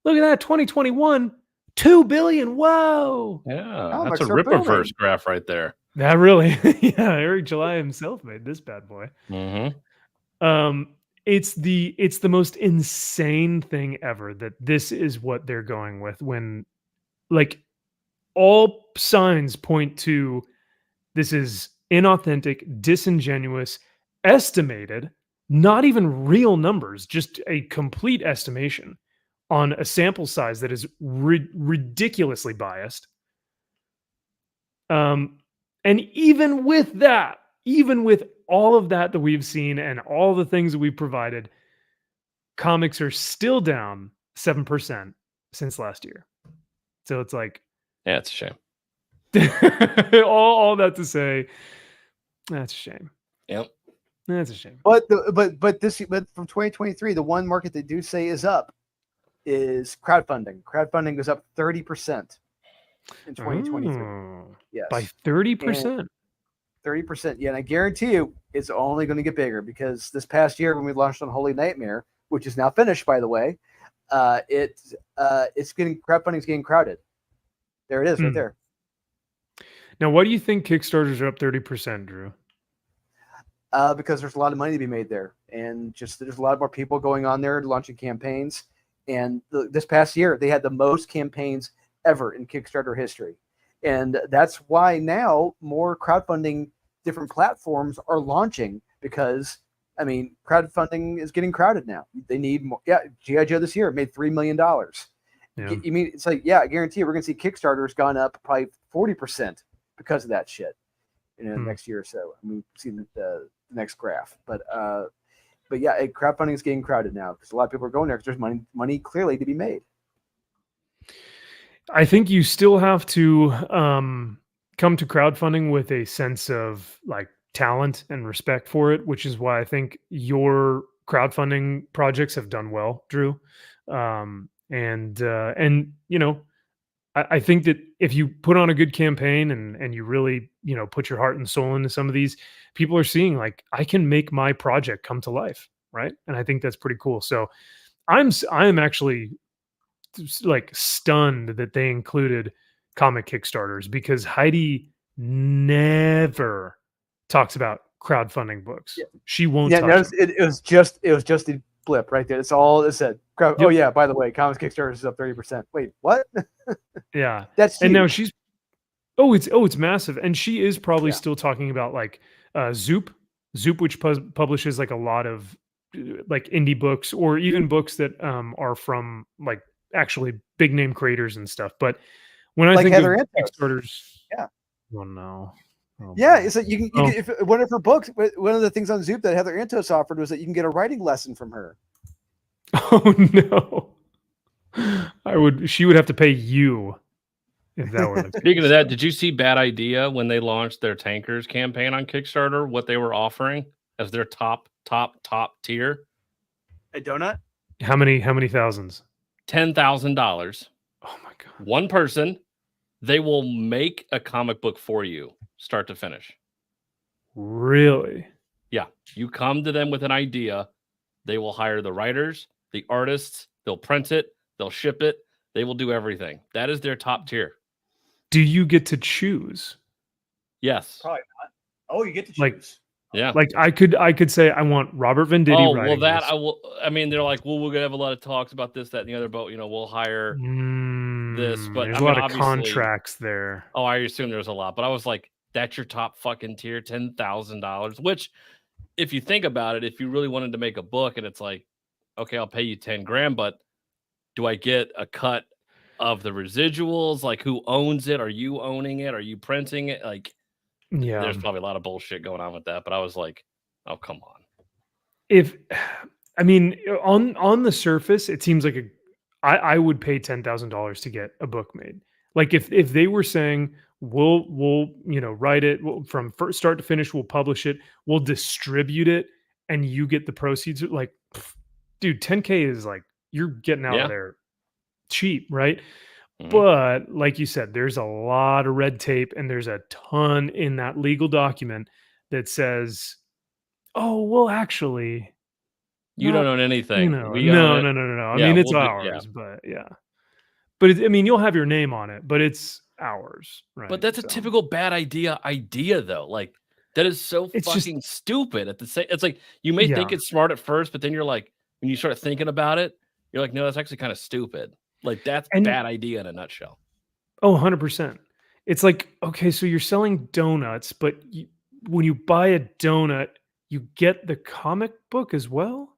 Look at that, 2021, 2 billion. Whoa. Yeah, that's a Rippaverse graph right there. That really, yeah. Eric July himself made this bad boy. Mm-hmm. It's the most insane thing ever that this is what they're going with when, like, all signs point to this is inauthentic, disingenuous, estimated, not even real numbers, just a complete estimation on a sample size that is ridiculously biased. And even with that, even with all of that we've seen and all the things that we've provided, comics are still down 7% since last year. So it's like, yeah, it's a shame. all that to say, that's a shame. Yep, that's a shame. But from 2023, the one market they do say is up is crowdfunding. Crowdfunding was up 30% in 2023. Yes, by 30%. 30%. Yeah, and I guarantee you, it's only going to get bigger because this past year when we launched on Holy Nightmare, which is now finished, by the way, crowdfunding's getting crowded. There it is, right there. Now, why do you think Kickstarters are up 30%, Drew? Because there's a lot of money to be made there, and just there's a lot more people going on there launching campaigns. And this past year, they had the most campaigns ever in Kickstarter history, and that's why now more crowdfunding different platforms are launching because, I mean, crowdfunding is getting crowded now. They need more. Yeah, G.I. Joe this year made $3 million. Yeah. You mean, it's like, yeah, I guarantee you we're going to see Kickstarter's gone up probably 40% because of that shit in the next year or so. I mean, we've seen the next graph. But yeah, crowdfunding is getting crowded now because a lot of people are going there because there's money clearly to be made. I think you still have to come to crowdfunding with a sense of like talent and respect for it, which is why I think your crowdfunding projects have done well, Drew. And you know, I think that if you put on a good campaign and you really, you know, put your heart and soul into some of these, people are seeing like I can make my project come to life, right? And I think that's pretty cool. So I am actually like stunned that they included comic Kickstarters because Heidi never talks about crowdfunding books. Yeah. She won't. Yeah, touch notice them. it was just the blip right there. It's all it said. Oh Yep. yeah, by the way, comics Kickstarter is up 30%. Wait, what? Yeah, That's and now huge. she's it's massive, and she is probably still talking about like Zoop, which publishes like a lot of like indie books or even books that are from like actually big name creators and stuff. But when I Like think Heather of Antos. Kickstarters, Yeah. Oh no. Oh, Yeah, boy. it's like you can if one of her books. One of the things on Zoop that Heather Antos offered was that you can get a writing lesson from her. Oh no. She would have to pay you if that were the case. Speaking of that, did you see Bad Idea when they launched their tankers campaign on Kickstarter? What they were offering as their top tier? A donut? How many thousands? $10,000. Oh my god. One person. They will make a comic book for you, start to finish. Really? Yeah. You come to them with an idea. They will hire the writers, the artists. They'll print it. They'll ship it. They will do everything. That is their top tier. Do you get to choose? Yes. Probably not. Oh, you get to choose. Like, Yeah. Like I could say I want Robert Venditti Oh, well, writing that this. I will. I mean, they're like, well, we're gonna have a lot of talks about this, that, and the other. But we'll hire this. But There's I a mean, lot of obviously, contracts there. Oh, I assume there's a lot, but I was like, that's your top fucking tier, $10,000. Which, if you think about it, if you really wanted to make a book, and it's like, okay, I'll pay you 10 grand, but do I get a cut of the residuals? Like, who owns it? Are you owning it? Are you printing it? Like, Yeah. there's probably a lot of bullshit going on with that. But I was like, oh, come on. I mean, on the surface, it seems like I would pay $10,000 to get a book made. Like if they were saying we'll write it from start to finish, we'll publish it, we'll distribute it, and you get the proceeds. Like, dude, 10K is like you're getting out of there cheap, right? Mm-hmm. But like you said, there's a lot of red tape, and there's a ton in that legal document that says, "Oh, well, actually." You don't own anything. No. I Yeah, mean, it's ours, but yeah. But you'll have your name on it, but it's ours, right? But that's a typical bad idea though. Like that is so fucking stupid. At the same, it's like you may think it's smart at first, but then you're like, when you start thinking about it, you're like, no, that's actually kind of stupid. Like that's bad idea in a nutshell. Oh, 100%. It's like, okay, so you're selling donuts, but when you buy a donut, you get the comic book as well.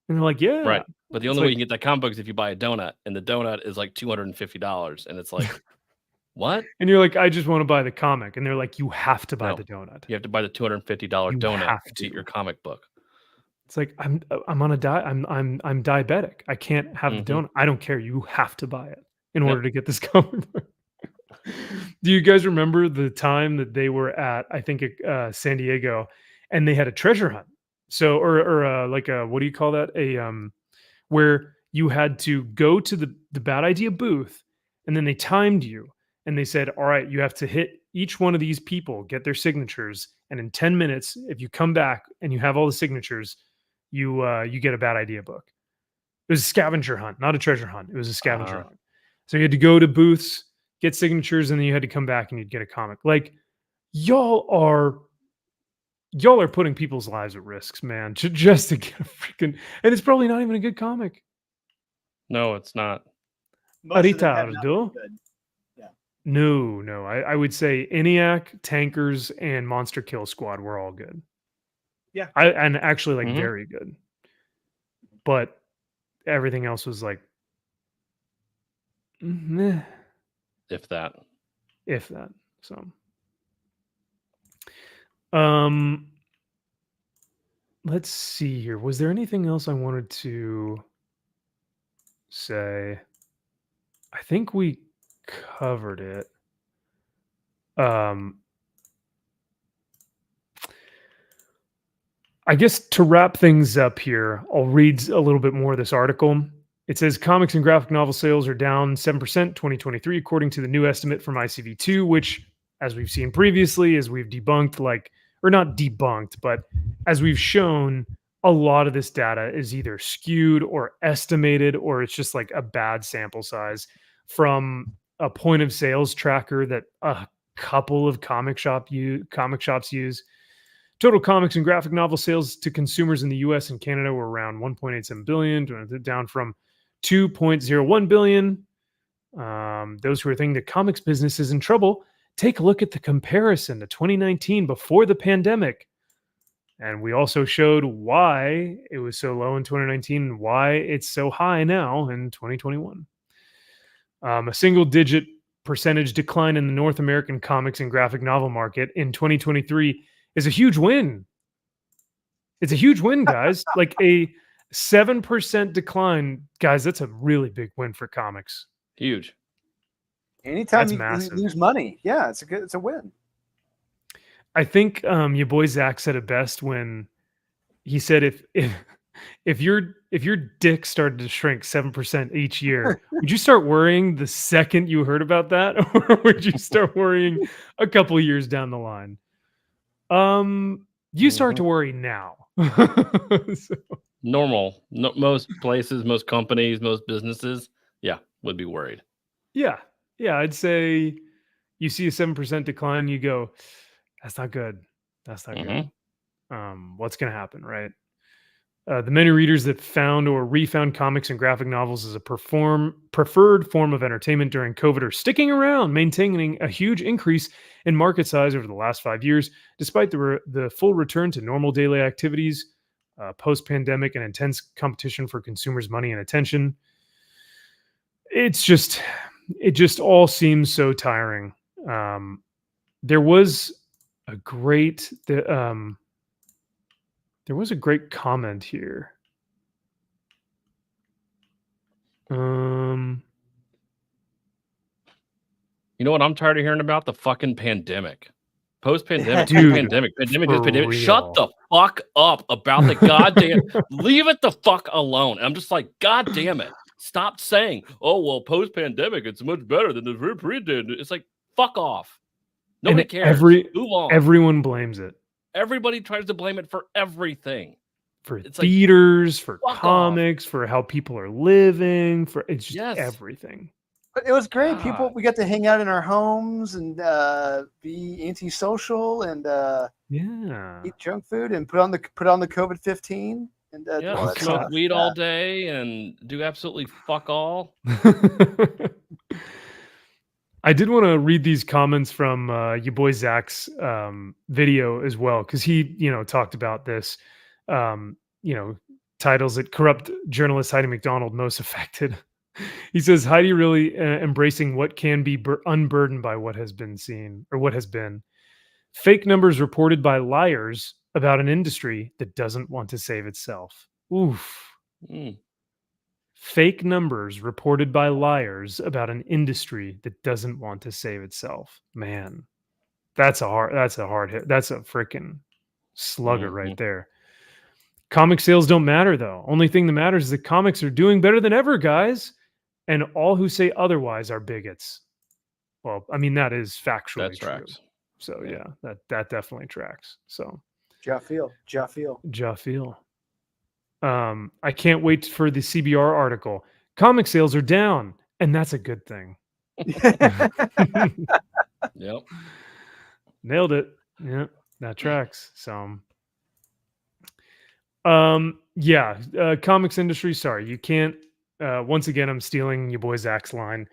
And they're like, yeah. Right. But the only way you can get that comic book is if you buy a donut, and the donut is like $250. And it's like, what? And you're like, I just want to buy the comic. And they're like, you have to buy the donut. You have to buy the $250 donut to get your comic book. It's like, I'm on a diet. I'm diabetic. I can't have the donut. I don't care. You have to buy it in order to get this comic book. Do you guys remember the time that they were at, I think, San Diego, and they had a treasure hunt? So, or like a, what do you call that? Where you had to go to the Bad Idea booth, and then they timed you, and they said, all right, you have to hit each one of these people, get their signatures, and in 10 minutes, if you come back and you have all the signatures, you get a Bad Idea book. It was a scavenger hunt, not a treasure hunt. It was a scavenger hunt. So you had to go to booths, get signatures, and then you had to come back and you'd get a comic. Like, y'all are putting people's lives at risks, man, just to get a freaking, and it's probably not even a good comic. No, it's not. Most of them have not been good. No. I would say ENIAC, Tankers, and Monster Kill Squad were all good. Yeah. And actually like Mhm. very good. But everything else was like meh, If that. if that. So um let's see here. Was there anything else I wanted to say? I think we covered it. I guess to wrap things up here, I'll read a little bit more of this article. It says comics and graphic novel sales are down 7% 2023, according to the new estimate from ICV2, which, as we've seen previously, as we've debunked, or not debunked, but as we've shown, a lot of this data is either skewed or estimated, or it's just like a bad sample size from a point of sales tracker that a couple of comic shops use. Total comics and graphic novel sales to consumers in the US and Canada were around 1.87 billion, down from 2.01 billion. Those who are thinking the comics business is in trouble, take a look at the comparison to 2019 before the pandemic. And we also showed why it was so low in 2019 and why it's so high now in 2021. A single digit percentage decline in the North American comics and graphic novel market in 2023 is a huge win. It's a huge win, guys. Like a 7% decline, guys, that's a really big win for comics. Huge. Anytime That's you massive. lose money, yeah, it's a win. I think your boy Zach said it best when he said if your dick started to shrink 7% each year, would you start worrying the second you heard about that, or would you start worrying a couple years down the line? You start to worry now. So, Normal. No, most places, most companies, most businesses, yeah, would be worried. yeah, I'd say you see a 7% decline, you go, that's not good. That's not good. What's going to happen, right? The many readers that found or refound comics and graphic novels as a preferred form of entertainment during COVID are sticking around, maintaining a huge increase in market size over the last 5 years, despite the full return to normal daily activities, post-pandemic and intense competition for consumers' money and attention. It just all seems so tiring. There was a great comment here. You know what I'm tired of hearing about? The fucking pandemic. Post-pandemic, Dude, pandemic. for Shut real. the fuck up about the goddamn. Leave it the fuck alone. I'm just like, God damn it. Stop saying, oh, well, post-pandemic, it's much better than the pre-pandemic. It's like, fuck off. Nobody And cares. Move on. Everyone blames it. Everybody tries to blame it for everything. For It's like, theaters, for fuck comics, for how people are living, for it's just Yes. everything. But it was great. God. We got to hang out in our homes and be antisocial and Yeah. eat junk food and put on the COVID-15 and do all Yeah, that smoke stuff. weed Yeah. all day and do absolutely fuck all. I did want to read these comments from your boy Zach's video as well, because he, talked about this, titles that corrupt journalist Heidi McDonald most affected. He says Heidi really embracing what can be unburdened by what has been seen or what has been. Fake numbers reported by liars about an industry that doesn't want to save itself. Oof. Fake numbers reported by liars about an industry that doesn't want to save itself. Man, that's a hard hit. That's a freaking slugger right there. Comic sales don't matter though. Only thing that matters is that comics are doing better than ever, guys. And all who say otherwise are bigots. Well, I mean, that is factually That true. tracks. So yeah, that definitely tracks. So Ja feel. I can't wait for the CBR article. Comic sales are down, and that's a good thing. Yep. Nailed it. Yeah, that tracks. So comics industry, sorry, you can't once again I'm stealing your boy Zach's line.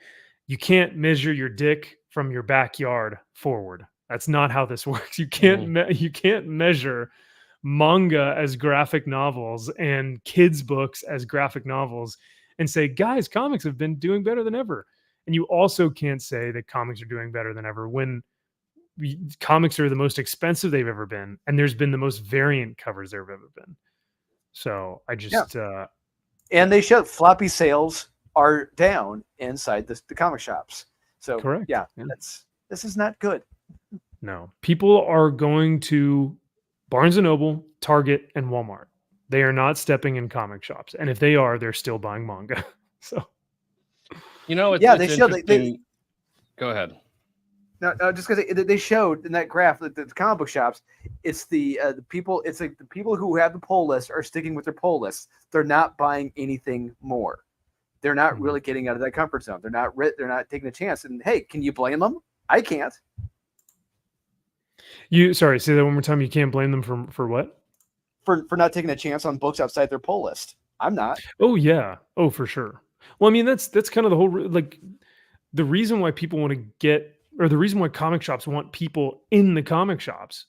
You can't measure your dick from your backyard forward. That's not how this works. You can't you can't measure manga as graphic novels and kids books as graphic novels and say, guys, comics have been doing better than ever. And you also can't say that comics are doing better than ever when comics are the most expensive they've ever been, and there's been the most variant covers there have ever been. So I just and they showed floppy sales are down inside the comic shops. So correct. Yeah. This is not good. No, people are going to Barnes and Noble, Target, and Walmart. They are not stepping in comic shops, and if they are, they're still buying manga. So, they showed. Go ahead. No, just because they showed in that graph that the comic book shops, it's the people. It's like the people who have the poll list are sticking with their poll list. They're not buying anything more. They're not really getting out of that comfort zone. They're not taking a chance. And hey, can you blame them? I can't. Sorry, say that one more time. You can't blame them for what? For not taking a chance on books outside their poll list. I'm not. Oh yeah. Oh, for sure. Well, I mean, that's kind of the whole, like, the reason why people want to get, or the reason why comic shops want people in the comic shops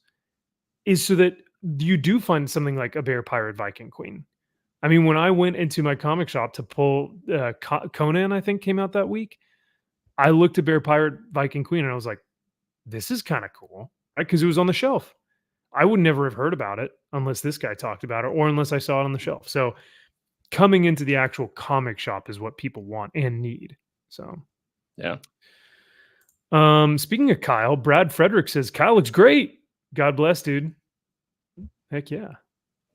is so that you do find something like a Bear Pirate Viking Queen. I mean, when I went into my comic shop to pull Conan, I think came out that week, I looked at Bear Pirate Viking Queen and I was like, this is kind of cool, right? Because it was on the shelf. I would never have heard about it unless this guy talked about it or unless I saw it on the shelf. So coming into the actual comic shop is what people want and need. So, yeah. Speaking of Kyle, Brad Frederick says, Kyle looks great. God bless, dude. Heck yeah.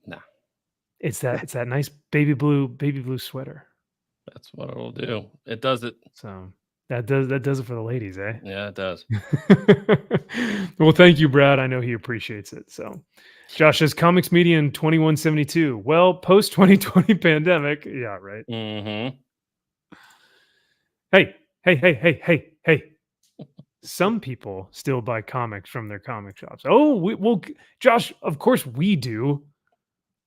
Nah. It's that nice baby blue sweater. That's what it'll do. It does it. So that does it for the ladies, eh? Yeah, it does. Well, thank you, Brad. I know he appreciates it. So Josh says comics median 2172. Well, post 2020 pandemic. Yeah, right. Mm-hmm. Hey. Some people still buy comics from their comic shops. Oh, Josh, of course we do.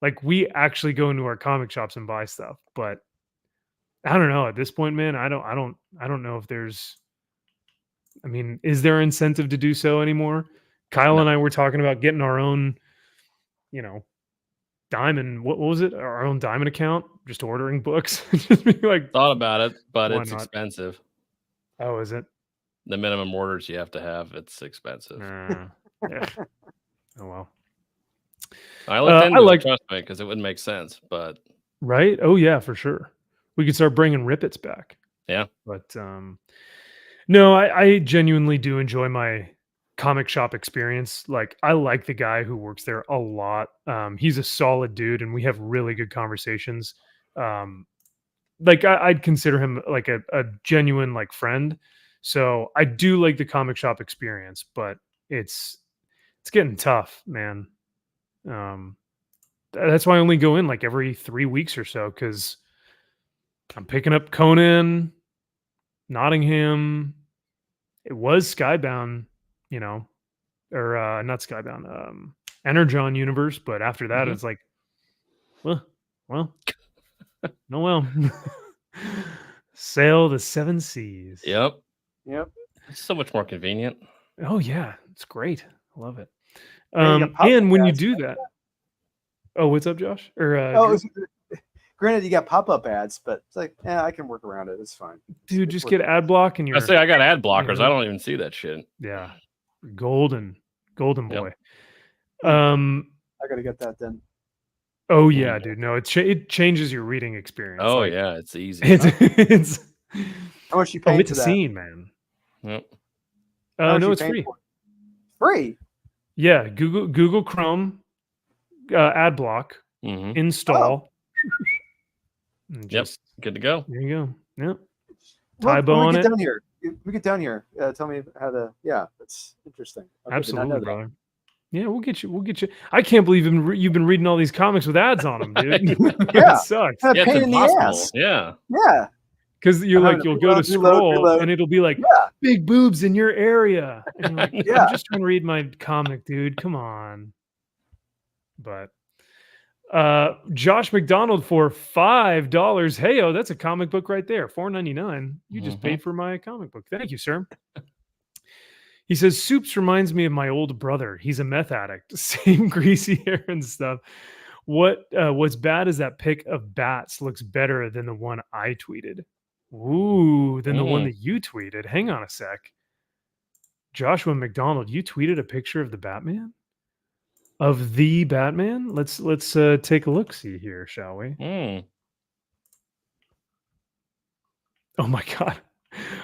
Like, we actually go into our comic shops and buy stuff, but I don't know at this point, man. I don't know if there's, I mean, is there incentive to do so anymore? Kyle and I were talking about getting our own, Diamond. What was it? Our own Diamond account, just ordering books. Just being like, thought about it, but why it's not? expensive. Oh, is it? The minimum orders you have to have, it's expensive. Yeah. Oh well. I looked into it, trust me, because it wouldn't make sense, but right? Oh yeah, for sure. We could start bringing Rippets back. Yeah. But no, I genuinely do enjoy my comic shop experience. Like, I like the guy who works there a lot. He's a solid dude and we have really good conversations. Like I'd consider him like a genuine like friend. So I do like the comic shop experience, but it's getting tough, man. That's why I only go in like every 3 weeks or so, because I'm picking up Conan, Nottingham. It was Skybound, or not Skybound, Energon Universe, but after that it's like, well, no, well, sail the 7 seas. Yep. It's so much more convenient. Oh yeah, it's great. I love it. And when you do that, oh, what's up, Josh? Or granted, you got pop-up ads, but it's like, I can work around it. It's fine. Dude, just get ad block and you're. I say I got ad blockers. I don't even see that shit. Yeah, golden boy. Yep. I gotta get that then. Oh yeah, dude. No, it changes your reading experience. Oh yeah, it's easy. It's how much you paying it's for a that? scene, man. Yep. No, it's free. Free. Yeah, Google Chrome, ad block, install. Yep, good to go. There you go. Yep. When Tybo on we it. get down here, we get down here. Tell me how to. Yeah, that's interesting. Okay, Absolutely, brother. Yeah, we'll get you. I can't believe you've been reading all these comics with ads on them, dude. Yeah, It sucks. It's a Yeah, pain it's in the impossible. ass. Yeah. Because you're like, you'll go to scroll reload. and it'll be like, big boobs in your area. And you're like, I'm just trying to read my comic, dude. Come on. But Josh McDonald for $5. Heyo, that's a comic book right there. $4.99. You just paid for my comic book. Thank you, sir. He says Soups reminds me of my old brother. He's a meth addict. Same greasy hair and stuff. What's bad is that pic of bats looks better than the one I tweeted. Ooh, than the one that you tweeted. Hang on a sec. Joshua McDonald, you tweeted a picture of the Batman? Of the Batman? Let's take a look see here, shall we? Oh my god.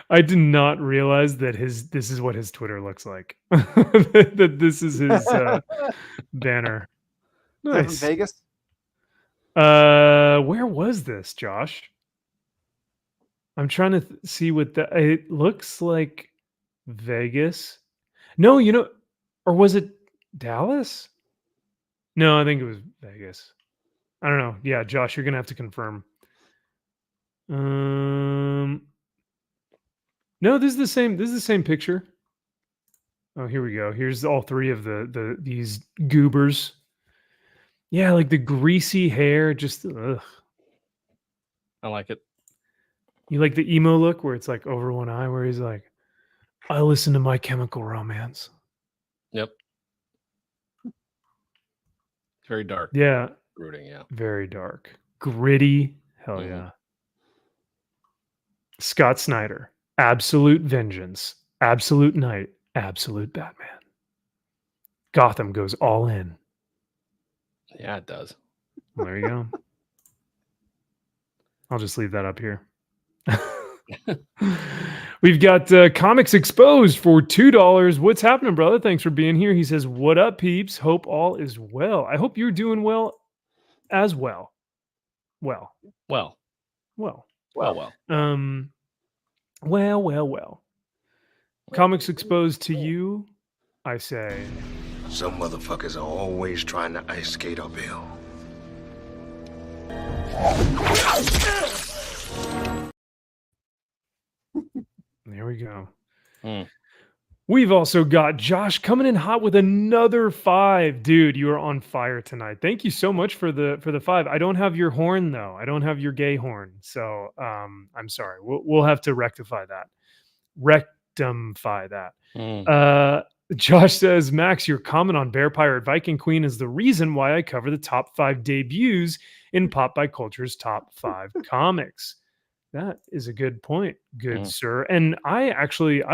I did not realize that this is what his Twitter looks like. That this is his banner. Is that from Nice. Vegas? Where was this, Josh? I'm trying to see what it looks like. Vegas. No, or was it Dallas? No, I think it was Vegas. I don't know. Yeah, Josh, you're gonna have to confirm. No, this is the same. This is the same picture. Oh, here we go. Here's all three of these goobers. Yeah, like the greasy hair. Just ugh. I like it. You like the emo look where it's like over one eye, where he's like, "I listen to My Chemical Romance." Yep. Very dark. Yeah. Brooding, yeah. Very dark. Gritty. Hell yeah. Scott Snyder. Absolute vengeance. Absolute night. Absolute Batman. Gotham goes all in. Yeah, it does. Well, there you go. I'll just leave that up here. We've got Comics Exposed for $2. What's happening, brother? Thanks for being here. He says, "What up, peeps? Hope all is well. I hope you're doing well as well." Well. Comics Exposed to you, I say. Some motherfuckers are always trying to ice skate uphill. There we go. We've also got Josh coming in hot with another 5. Dude, you are on fire tonight. Thank you so much for the 5. I don't have your horn though. I don't have your gay horn. So I'm sorry. We'll have to rectify that. Rectify that. Josh says, Max, your comment on Bear Pirate Viking Queen is the reason why I cover the top 5 debuts in Pop by Culture's top 5 comics. That is a good point, good sir. And I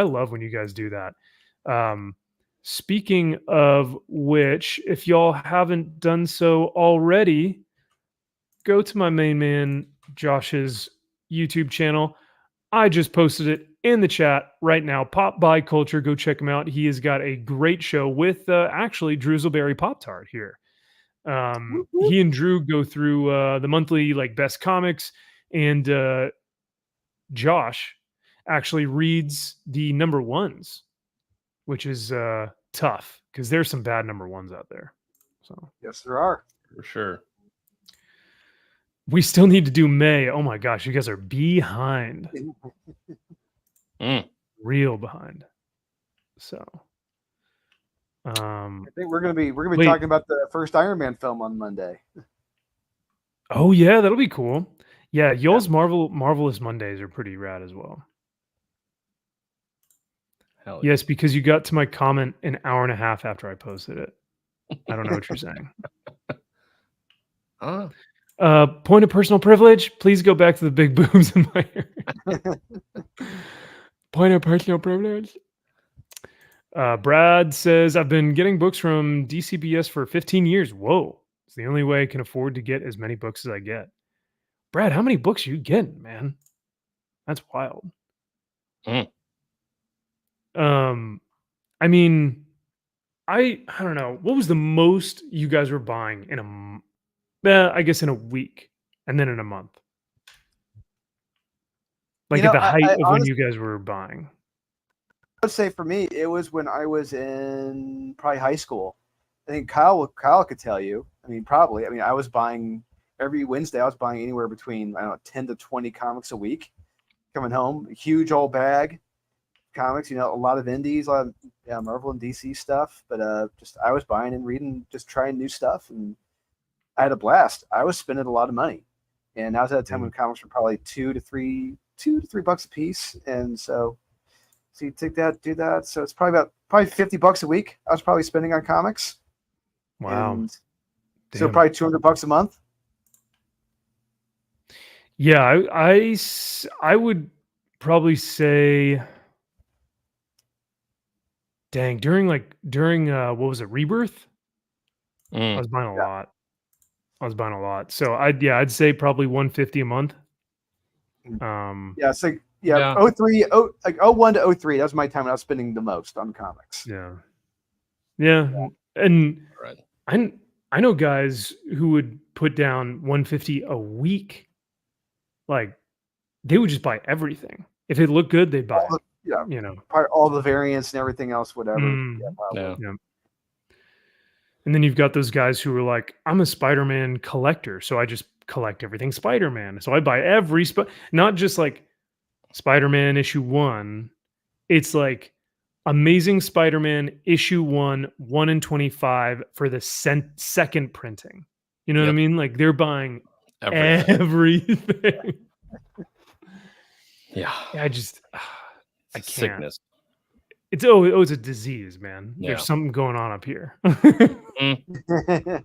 love when you guys do that. Speaking of which, if y'all haven't done so already, go to my main man Josh's YouTube channel. I just posted it in the chat right now. Pop by Culture, go check him out. He has got a great show with actually Drizzleberry Pop-Tart here. He and Drew go through the monthly best comics, and Josh actually reads the number ones, which is tough because there's some bad number ones out there. So yes, there are for sure. We still need to do May. Oh my gosh, you guys are behind. Real behind. So I think we're gonna be talking about the first Iron Man film on Monday. Oh yeah, that'll be cool. Yeah, y'all's Marvelous Mondays are pretty rad as well. Hell yes, because you got to my comment an hour and a half after I posted it. I don't know what you're saying. Point of personal privilege. Please go back to the big boobs in my hair. Point of personal privilege. Brad says, I've been getting books from DCBS for 15 years. Whoa. It's the only way I can afford to get as many books as I get. Brad, how many books are you getting, man? That's wild. I mean, I don't know. What was the most you guys were buying in I guess in a week and then in a month? Like at the height of when you guys were buying. I would say for me, it was when I was in probably high school. I think Kyle could tell you. I mean, probably. I mean, I was buying every Wednesday. I was buying anywhere between 10 to 20 comics a week. Coming home, a huge old bag, comics. A lot of indies, a lot of Marvel and DC stuff. But I was buying and reading, just trying new stuff, and I had a blast. I was spending a lot of money, and I was at a time when comics were probably $2 to $3 a piece, and so So you take that, do that. So it's probably $50 a week. I was probably spending on comics. Wow. And so Damn. probably $200 a month. Yeah, I would probably say, dang, during what was it, Rebirth? I Mm. was buying a Yeah. lot. So I'd say probably 150 a month. Yeah, it's like Yeah. 01 to 03. That was my time when I was spending the most on comics. Yeah. And Right. I know guys who would put down 150 a week. Like they would just buy everything. If it looked good, they'd buy it. Yeah, You know. probably all the variants and everything else, whatever. Mm. Yeah, probably. Yeah. And then you've got those guys who are like, I'm a Spider-Man collector, so I just collect everything Spider-Man. So I buy every not just like Spider-Man issue 1. It's like Amazing Spider-Man issue 1, 1 in 25 for the second printing. You know what I Yep. mean? Like they're buying Everything. everything. Yeah. I just I can't. Sickness. It's it's a disease, man. Yeah. There's something going on up here. Mm.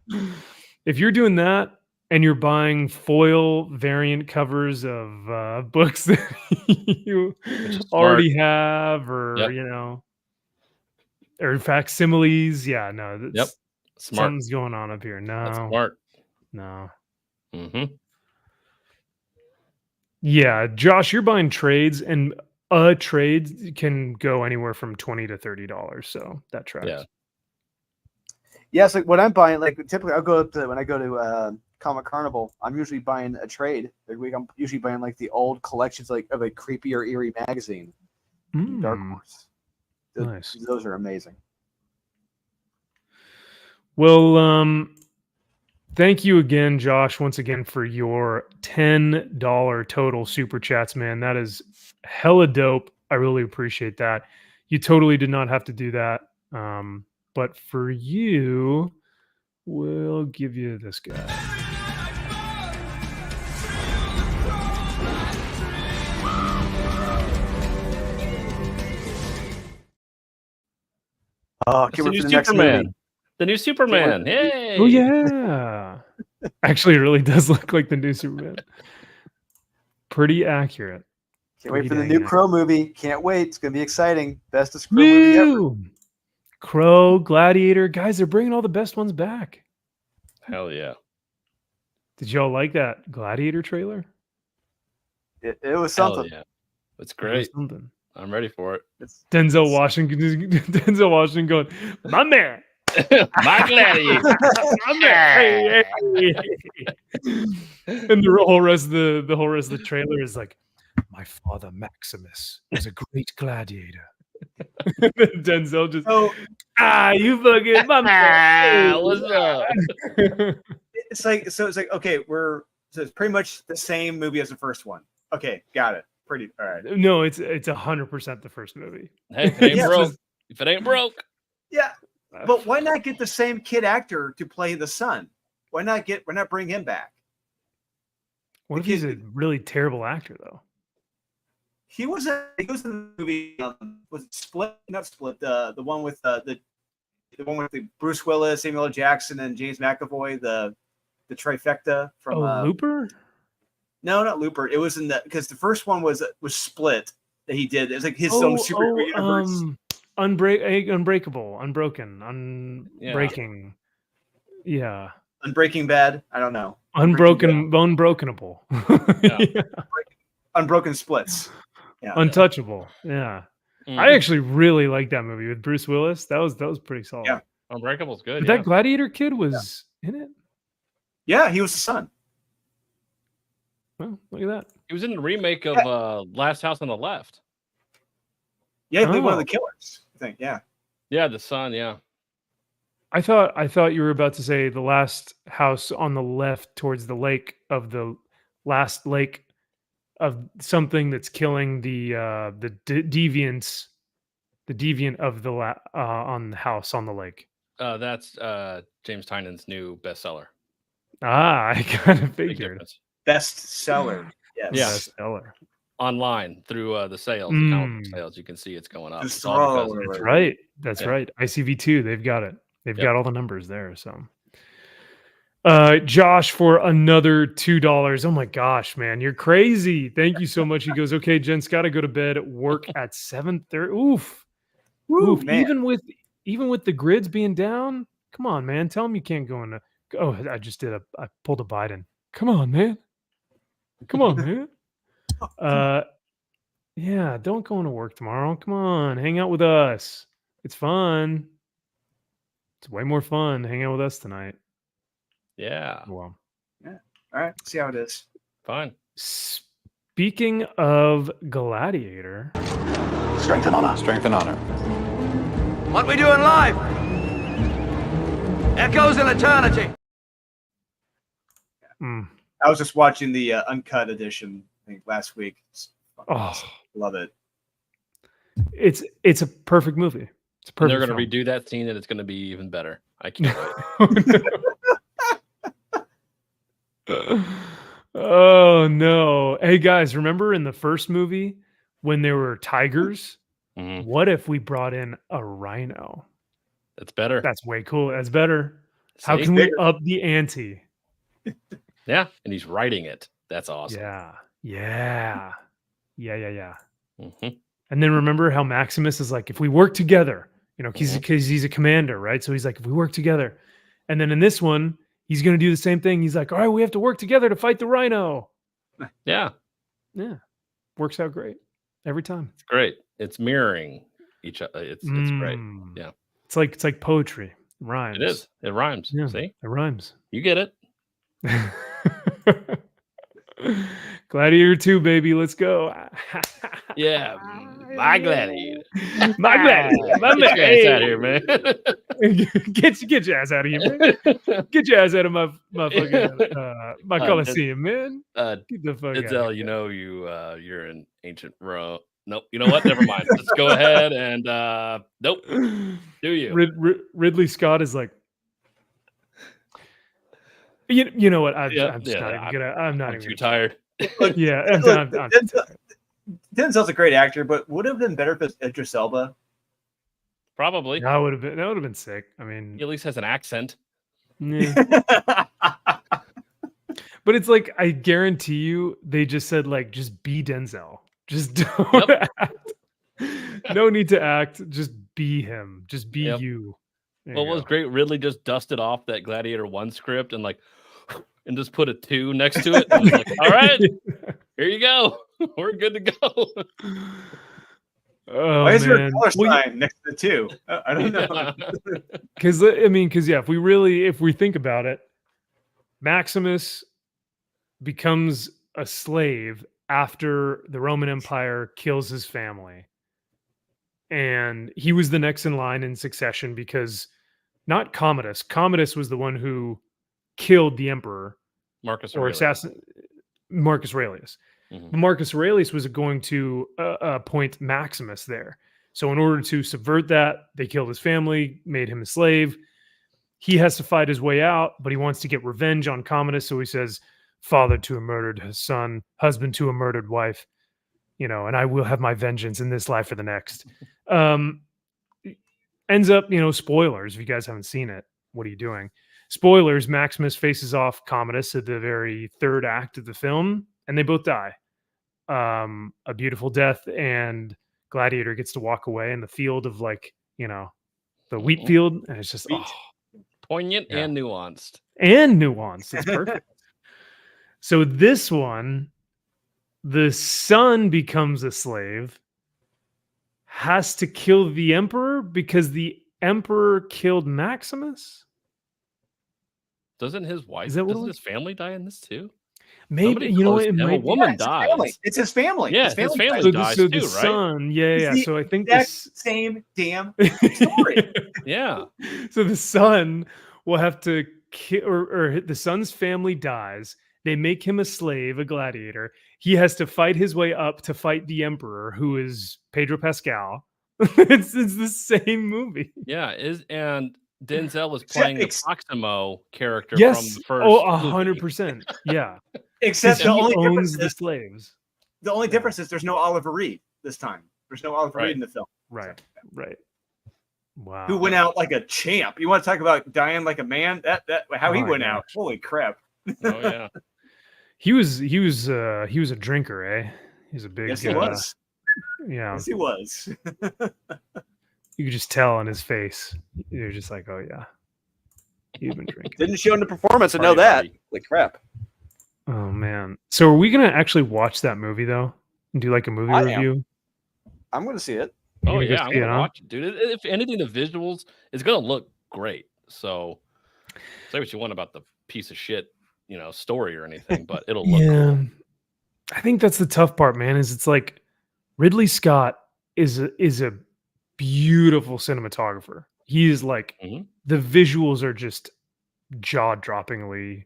If you're doing that and you're buying foil variant covers of books that you Which is already have, or Yep. you know, or facsimiles, yeah, no, that's Yep. Smart. something's going on up here. That's No, smart. no, Mm-hmm. yeah, Josh, you're buying trades, and a trade can go anywhere from $20 to $30, so that tracks. Yeah. Yeah, it's like when I'm buying, like typically I'll go up to when I go to Comic Carnival, I'm usually buying a trade every week. I'm usually buying like the old collections like of a creepy or eerie magazine. Dark Mm. Horse. Nice. Those are amazing. Well, thank you again, Josh, once again for your $10 total super chats, man. That is hella dope. I really appreciate that. You totally did not have to do that. But for you, we'll give you this guy. Oh, It's can't the wait new for the next Superman. movie. The new Superman. Hey. Oh, yeah. Actually, it really does look like the new Superman. Pretty accurate. Can't wait Pretty for the dang new accurate. Crow movie. Can't wait. It's gonna be exciting. Bestest Crow movie ever. Woo! Crow, Gladiator. Guys, they're bringing all the best ones back. Hell yeah. Did y'all like that Gladiator trailer? It was Hell something. yeah. It's It was great. something. I'm ready for it. It's Denzel Washington going, my man. My gladiator. My man. Hey, hey." And the whole rest of the trailer is like, my father Maximus was a great gladiator. And then Denzel just, so you fucking my man. What's up? it's like okay, so it's pretty much the same movie as the first one. Okay, got it. Pretty all right. No, it's 100% the first movie. Hey, if it ain't Yeah, broke. If it ain't broke. Yeah, but why not get the same kid actor to play the son? Why not bring him back? What if he's a really terrible actor though? He was in the movie. Was it Split? Not Split. The one with the one with the Bruce Willis, Samuel L. Jackson, and James McAvoy. The trifecta from Looper? No, not Looper. It was in because the first one was Split that he did. It was like his own superhero universe. Unbreakable, Unbroken, Unbreaking. Yeah. Unbreaking Bad. I don't know. Unbrokenable. Yeah. Unbroken Splits. Yeah. Untouchable. Yeah. I actually really like that movie with Bruce Willis. That was pretty solid. Yeah. Unbreakable's good. But Yeah. that Gladiator kid was in it. Yeah, he was the son. Well, look at that. He was in the remake of Last House on the Left. Yeah, he played one of Oh. the killers. I think. Yeah. Yeah, the son. Yeah. I thought you were about to say the last house on the left towards the lake of the last lake of something that's killing the deviants, the deviant of the on the house on the lake. That's James Tynan's new bestseller. I kind of Big figured. difference. Bestseller. Yes. Yeah. Bestseller. online through the sales, the comic book sales. You can see it's going up. The It's all because Sorrow That's Alert. right. That's Yeah. right. ICV2, they've got it. They've Yep. got all the numbers there. So, Josh for another $2. Oh my gosh, man, you're crazy. Thank you so much. He goes, okay, Jen's got to go to bed at work at 7:30. Oof. Woo, Oof. man. Even with the grids being down, come on, man. Tell him you can't go in. Oh, I pulled a Biden. Come on, man. Come on, man. Yeah, don't go into work tomorrow. Come on, hang out with us. It's fun. It's way more fun to hang out with us tonight. Yeah, Well, All right, see how it is. fine. speaking of Gladiator, Strength and honor. Strength and honor. What we doing live? Echoes in eternity. I was just watching the uncut edition, I think, last week. It's fucking oh, awesome. Love it. it's a perfect movie. It's a And they're perfect. going to redo that scene, and it's going to be even better. I can't wait. Oh no! Hey guys, remember in the first movie when there were tigers? Mhm. What if we brought in a rhino? That's better. That's way cool. That's better. How See? can we up the ante? Yeah, and he's writing it. That's awesome. Yeah. Mhm. And then remember how Maximus is like, if we work together, because he's a commander, right? So he's like, if we work together, and then in this one, he's going to do the same thing. He's like, all right, we have to work together to fight the rhino. Yeah, Yeah, works out great every time. it's great. It's mirroring each other. It's great. Mm. Yeah. It's like poetry. It rhymes. It is. It rhymes. Yeah, See, it rhymes. you get it. Gladiator 2, baby. Let's go. Yeah, my gladiator. My gladiator. My Get man. your ass out here, man. Get your ass out of here, man. Get your ass out of my fucking my Coliseum, man. Get the fuck out. Denzel, you know you're in ancient Rome. Nope. You know what? Never mind. Let's go ahead and nope. Do you? Ridley Scott is like, you know what? I'm not even gonna. I'm too tired. Yeah, Denzel's a great actor, but would have been better if it's Idris Elba. Probably. that would have been sick. I mean, He at least has an accent. yeah. But it's like, I guarantee you, they just said like, just be Denzel. Just don't act. No need to act. Just be him. Just be you. There What you was go. great? Ridley just dusted off that Gladiator 1 script and and just put a 2 next to it. And was like, all right, here you go. We're good to go. Oh, Why is there a man. color Well, sign next to the 2? I don't know. Because if we think about it, Maximus becomes a slave after the Roman Empire kills his family, and he was the next in line in succession because not Commodus. Commodus was the one who killed the emperor, Marcus or Aurelius. assassin Marcus Aurelius. Mhm. But Marcus Aurelius was going to appoint Maximus there. So in order to subvert that, they killed his family, made him a slave. He has to fight his way out, but he wants to get revenge on Commodus. So he says, father to a murdered son, husband to a murdered wife, and I will have my vengeance in this life or the next. Ends up, spoilers. If you guys haven't seen it, what are you doing? Spoilers, Maximus faces off Commodus at the very third act of the film, and they both die. A beautiful death, and Gladiator gets to walk away in the field of the wheat field, and it's just Poignant and nuanced. It's perfect. So this one, the son becomes a slave, has to kill the emperor because the emperor killed Maximus. Doesn't his wife? Is that what it Doesn't was? his family die in this too? Maybe Somebody close it to him, might a woman It's his dies. family. It's his family. Yeah, his family So dies the too, right? son, It's the So I think exact this. same damn story. Yeah. So the son will have to kill, or the son's family dies. They make him a slave, a gladiator. He has to fight his way up to fight the emperor, who is Pedro Pascal. it's the same movie. Yeah, and Denzel was playing the Proximo character Yes. from the first. Oh, movie. 100%. Yeah. Except He the only owns difference the is slaves. The only difference is there's no Oliver Reed this time. There's no Oliver Reed in the film. Right. Wow. Who went out like a champ. You want to talk about dying like a man? That how he went out. Holy crap. Oh yeah. He was a drinker, eh? He's a big Yes, he was. Yeah. Yes, he was. You could just tell on his face. You're just like, oh yeah. You've been drinking. Didn't show in the performance. I know Party, that. party. Like crap. Oh man. So are we gonna actually watch that movie though? And do like a movie I am. review? I'm going to see it. Oh gonna go yeah, I'm see it, gonna huh? watch it, dude. If anything, the visuals is gonna look great. So say what you want about the piece of shit, story or anything, but it'll look Yeah. cool. I think that's the tough part, man, is it's like Ridley Scott is a beautiful cinematographer. He is like Mhm. the visuals are just jaw-droppingly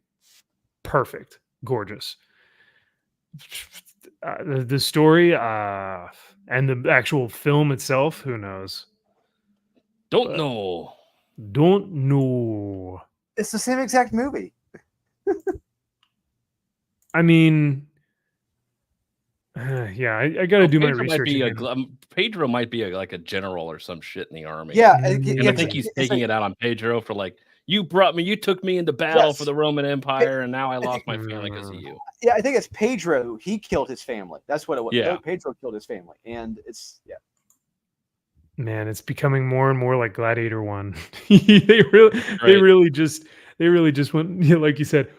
perfect, gorgeous. The story and the actual film itself, who knows? Don't But- know. Don't know. It's the same exact movie. I mean, yeah, I got to do my Pedro might research. be again. Pedro might be like a general or some shit in the army. Yeah. And I think he's taking it out on Pedro for like, you took me into battle for Yes. the Roman Empire, and now I think- lost my family because of you. Yeah, I think it's Pedro. He killed his family. That's what it was. Yeah. Pedro killed his family. And it's, yeah. Man, it's becoming more and more like Gladiator 1. they Right. really just went, like you said,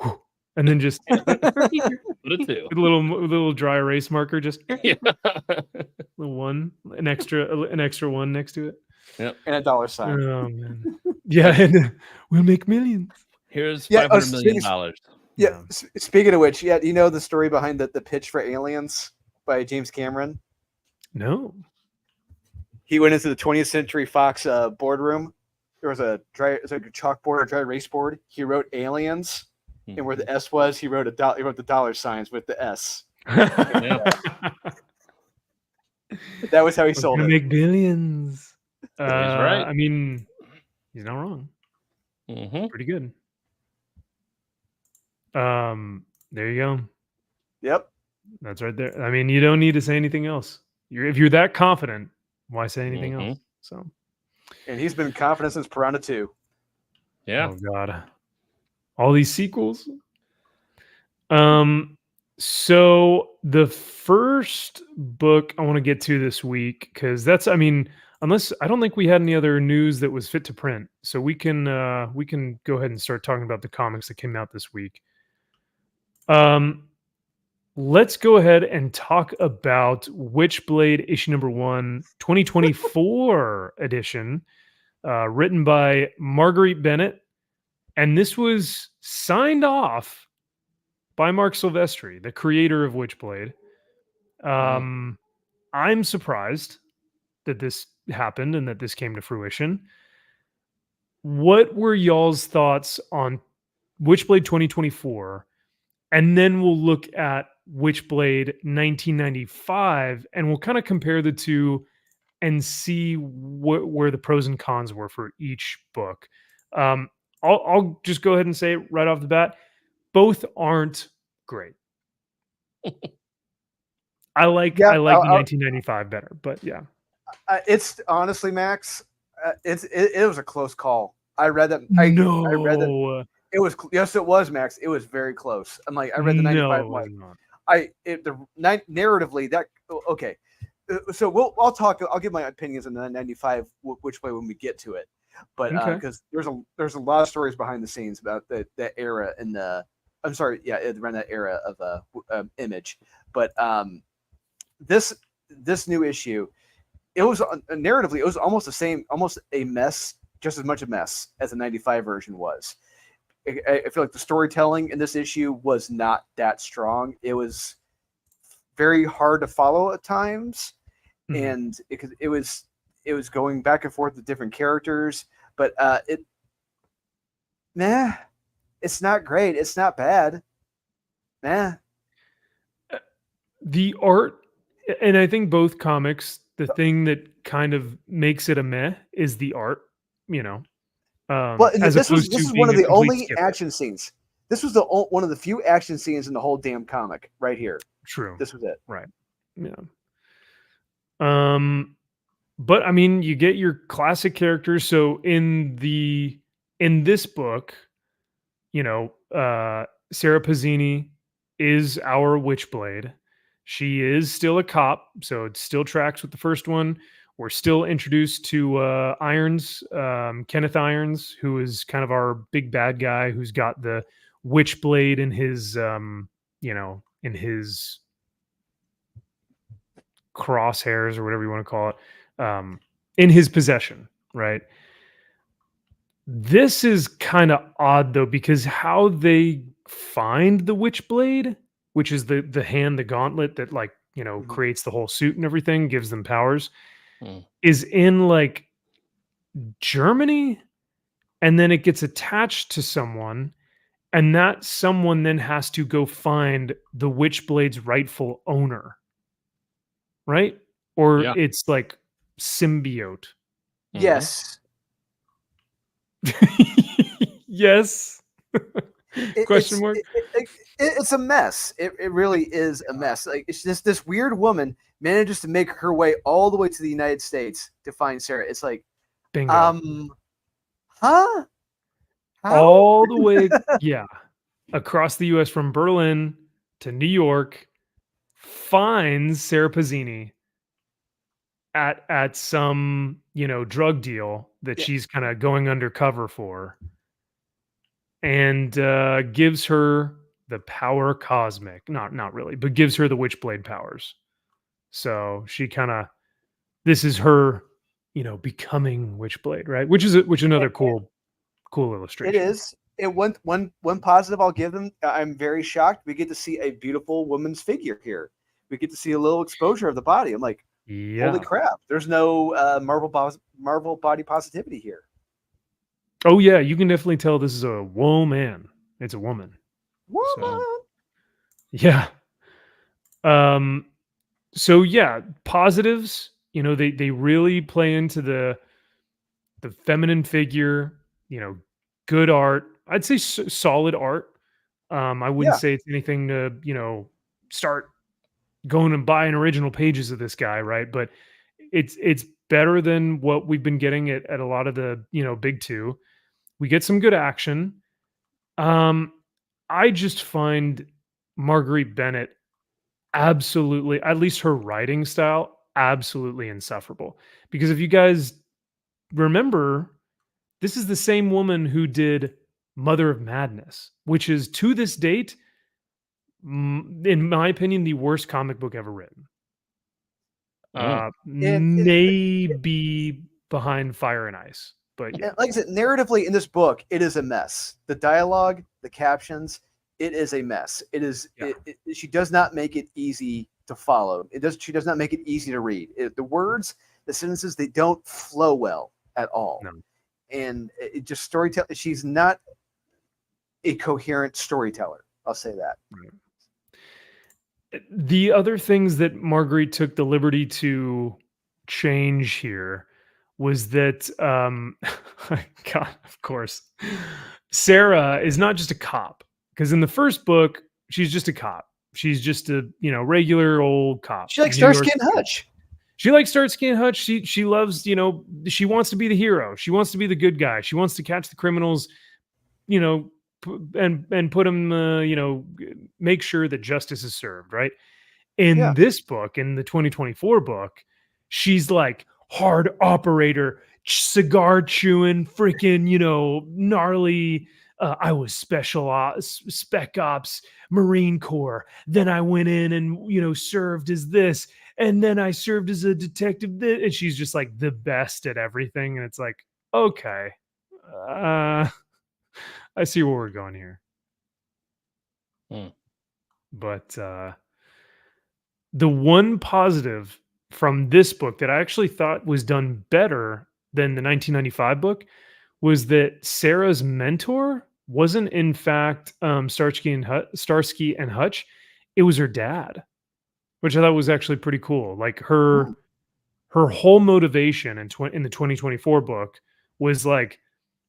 whew, and then just But it too. with a little dry erase marker, just Yeah. little one, an extra one next to it. And a dollar sign. Oh man, yeah, and we'll make millions. Here's Yeah, $500 million. Yeah. Speaking of which, yeah, do you know the story behind the pitch for Aliens by James Cameron? No. He went into the 20th Century Fox boardroom. There was a chalkboard, a dry erase board. He wrote Aliens, and where the S was, he wrote the dollar signs with the S. That was how he sold it. Make billions. He's right. I mean, he's not wrong. Mm-hmm. Pretty good. There you go. Yep. That's right there. I mean, you don't need to say anything else. If you're that confident, why say anything else? So, And he's been confident since Piranha 2. Yeah. oh god, all these sequels. So the first book I want to get to this week, because that's, I mean, unless I don't think we had any other news that was fit to print, so we can go ahead and start talking about the comics that came out this week. Let's go ahead and talk about Witchblade issue number 1, 2024 edition, written by Marguerite Bennett, and this was signed off by Mark Silvestri, the creator of Witchblade. I'm surprised that this happened and that this came to fruition. What were y'all's thoughts on Witchblade 2024? And then we'll look at Witchblade 1995, and we'll kind of compare the two and see where the pros and cons were for each book. I'll just go ahead and say right off the bat, both aren't great. I like the 1995 better, but yeah. It's honestly, Max, it was a close call. I read that. No. I read that. It was, yes, it was, Max. It was very close. I'm like, I read the 95. No, Like, it was the narratively that okay. So I'll give my opinions on the 95 Witchblade when we get to it. But because there's a lot of stories behind the scenes about that era and I'm sorry, yeah, around that era of Image. But this new issue, it was narratively, it was almost the same, almost a mess, just as much a mess as the 95 version was. I feel like the storytelling in this issue was not that strong. It was very hard to follow at times, and it was going back and forth with different characters. But it's not great. It's not bad. The art, and I think both comics, the thing that kind of makes it a meh is the art. Well, this was one of the only action scenes. This was one of the few action scenes in the whole damn comic right here. True. This was it. Right. Yeah. But I mean, you get your classic characters. So in this book, Sarah Pazzini is our Witchblade. She is still a cop, so it still tracks with the first one. We're still introduced to Irons, Kenneth Irons, who is kind of our big bad guy who's got the Witchblade in his, in his crosshairs or whatever you want to call it, in his possession, right? This is kind of odd though, because how they find the Witchblade, which is the hand, the gauntlet that creates the whole suit and everything, gives them powers, is in like Germany, and then it gets attached to someone, and that someone then has to go find the Witchblade's rightful owner, right? Or Yeah. it's like symbiote. Yes. Yes. Question It's- mark. It's a mess. It really is a mess. Like, it's just this weird woman manages to make her way all the way to the United States to find Sarah. It's like, Bingo. huh? How? All the way, yeah, across the U.S. from Berlin to New York, finds Sarah Pazzini at some drug deal that she's kind of going undercover for, and gives her the power cosmic. Not really, but gives her the Witchblade powers. So she kind of, this is her, becoming Witchblade, right? Which another cool illustration. It is. And one positive I'll give them. I'm very shocked. We get to see a beautiful woman's figure here. We get to see a little exposure of the body. I'm like, Yeah. holy crap! There's no Marvel body positivity here. Oh yeah, you can definitely tell this is a woman. It's a woman. Woman. Yeah. So yeah, positives, they really play into the feminine figure, good art. I'd say solid art. I wouldn't say it's anything to, start going and buying original pages of this guy, right? But it's better than what we've been getting at a lot of the, big two. We get some good action. I just find Marguerite Bennett absolutely, at least her writing style, absolutely insufferable. Because if you guys remember, this is the same woman who did Mother of Madness, which is to this date, in my opinion, the worst comic book ever written. Maybe behind Fire and Ice. But yeah. Like I said, narratively in this book, it is a mess. The dialogue, the captions, it is a mess. It is. Yeah. She does not make it easy to follow. She does not make it easy to read. The words, the sentences, they don't flow well at all. No. And it just storytelling. She's not a coherent storyteller. I'll say that. Right. The other things that Marguerite took the liberty to change here was that, God, of course, Sarah is not just a cop, because in the first book, she's just a cop. She's just a, regular old cop. She likes Starsky and Hutch. She likes Starsky and Hutch. She loves, she wants to be the hero. She wants to be the good guy. She wants to catch the criminals, and put them, make sure that justice is served, right? In this book, in the 2024 book, she's like hard operator, cigar chewing, freaking, gnarly. I was spec ops, Marine Corps. Then I went in and, served as this. And then I served as a detective. And she's just like the best at everything. And it's like, okay, I see where we're going here. But the one positive from this book that I actually thought was done better than the 1995 book was that Sarah's mentor wasn't in fact Starsky and Hutch. It was her dad, which I thought was actually pretty cool. Like her whole motivation in the 2024 book was like,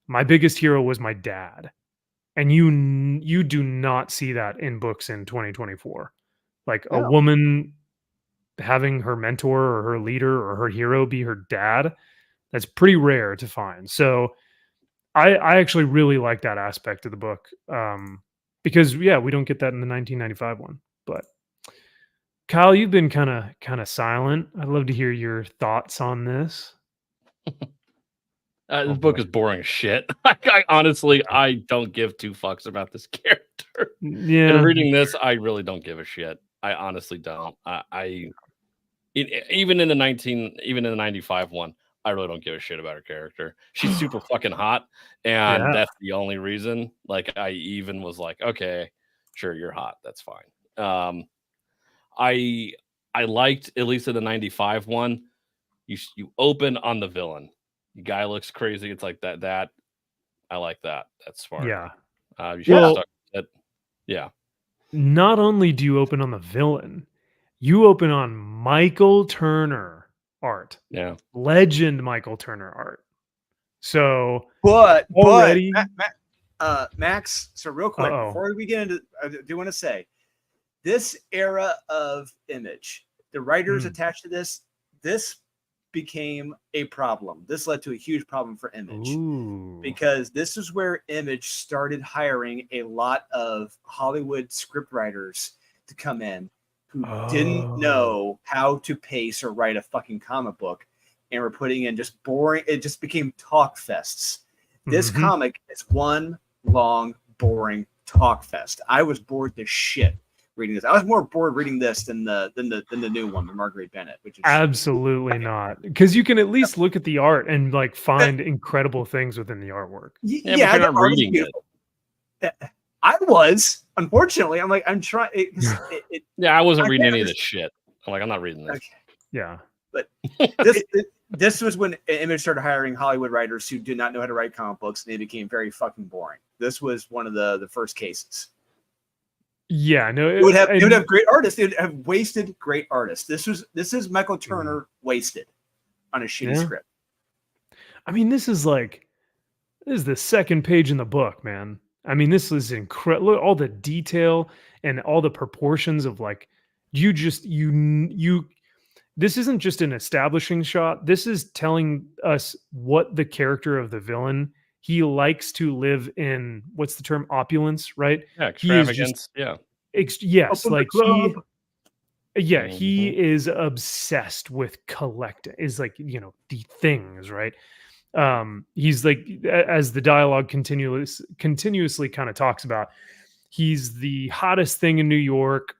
my biggest hero was my dad. And you do not see that in books in 2024. Like a Yeah. woman having her mentor or her leader or her hero be her dad, that's pretty rare to find. So I actually really like that aspect of the book, because yeah, we don't get that in the 1995 one. But Kyle, you've been kind of silent. I'd love to hear your thoughts on this. This Oh, book boy. is boring as shit. I honestly, I don't give two fucks about this character. Yeah, And reading this, I really don't give a shit. I honestly don't. Even in the 95 one, I really don't give a shit about her character. She's super fucking hot, and Yeah. that's the only reason. Like, I even was like, okay, sure, you're hot, that's fine. I liked, at least in the 95 one, you open on the villain. The guy looks crazy. It's like that. I like that. That's smart. Yeah. You should have Well, stuck with it. Yeah. not only do you open on the villain, you open on Michael Turner art. Yeah. Legend Michael Turner art. So But already, Max. So real quick, Uh-oh. before we get into, I do want to say, this era of Image, the writers attached to this became a problem. This led to a huge problem for Image. Ooh. Because this is where Image started hiring a lot of Hollywood scriptwriters to come in who didn't know how to pace or write a fucking comic book, and were putting in just boring. It just became talk fests. This comic is one long, boring talk fest. I was bored to shit reading this. I was more bored reading this than the new one, the Marguerite Bennett, which is Absolutely not. Because you can at least look at the art and like find incredible things within the artwork. Yeah, but you're not reading it. I was, unfortunately. I'm like, I'm trying. Yeah, I wasn't reading any of this shit. I'm like, I'm not reading this. Okay. Yeah. But this was when Image started hiring Hollywood writers who did not know how to write comic books, and they became very fucking boring. This was one of the first cases. Yeah, no, It would have great artists. They would have wasted great artists. This is Michael Turner wasted on a shitty script. I mean, this is the second page in the book, man. I mean, this is incredible. All the detail and all the proportions of like, you this isn't just an establishing shot. This is telling us what the character of the villain, he likes to live in, what's the term? Opulence, right? Yeah, extravagance. Yes, Open the like club. he is obsessed with collecting, is like, the things, right? He's like, as the dialogue continuously kind of talks about, he's the hottest thing in New York,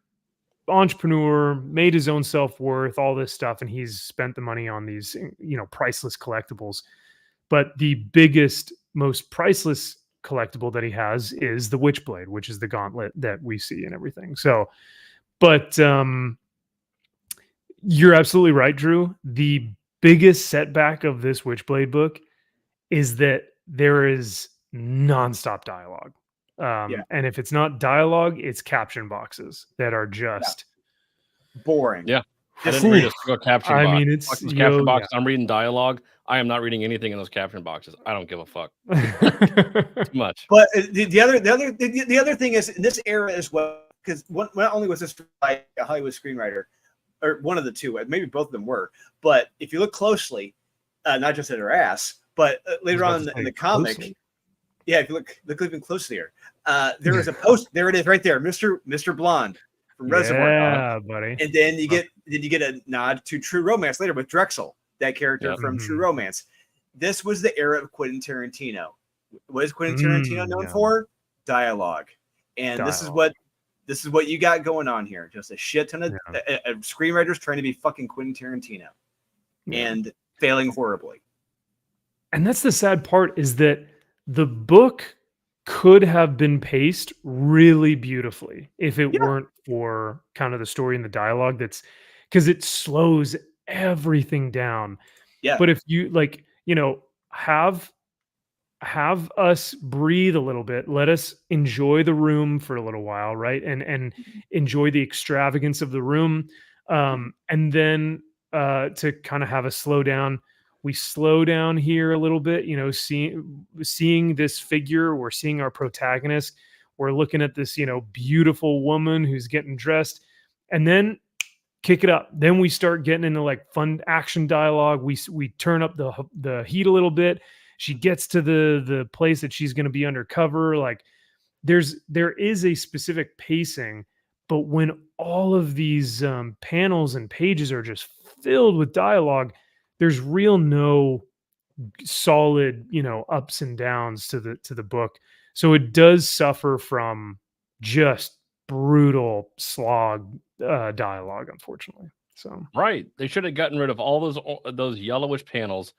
entrepreneur, made his own self-worth, all this stuff, and he's spent the money on these, priceless collectibles. But the biggest, most priceless collectible that he has is the Witchblade, which is the gauntlet that we see and everything. So, but you're absolutely right, Drew. The biggest setback of this Witchblade book is that there is nonstop dialogue. And if it's not dialogue, it's caption boxes that are just boring. Yeah. I didn't read a single caption box. I mean, it's caption box. I'm reading dialogue. I am not reading anything in those caption boxes. I don't give a fuck. Too much. But the other thing is, in this era as well, because not only was this by a Hollywood screenwriter, or one of the two, maybe both of them were, but if you look closely, not just at her ass, but later on in the comic, closely. Yeah, if you look even closer here, there is a post. There it is, right there, Mr. Blonde from Reservoir Yeah, Dogs. buddy. And then you get a nod to True Romance later with Drexel, that character from True Romance. This was the era of Quentin Tarantino. What is Quentin Tarantino known for? Dialogue. And this is what you got going on here. Just a shit ton of screenwriters trying to be fucking Quentin Tarantino and failing horribly. And that's the sad part, is that the book could have been paced really beautifully if it weren't for kind of the story and the dialogue, that's because it slows everything down. Yeah. But if you have us breathe a little bit, let us enjoy the room for a little while, right? And enjoy the extravagance of the room. And then to kind of have us slow down. We slow down here a little bit, seeing this figure. We're seeing our protagonist. We're looking at this, beautiful woman who's getting dressed. and then kick it up. Then we start getting into like fun action dialogue. We turn up the heat a little bit. She gets to the place that she's going to be undercover. Like there is a specific pacing, but when all of these panels and pages are just filled with dialogue, there's no solid, ups and downs to the book. So it does suffer from just brutal slog dialogue, unfortunately. So Right. They should have gotten rid of all those yellowish panels.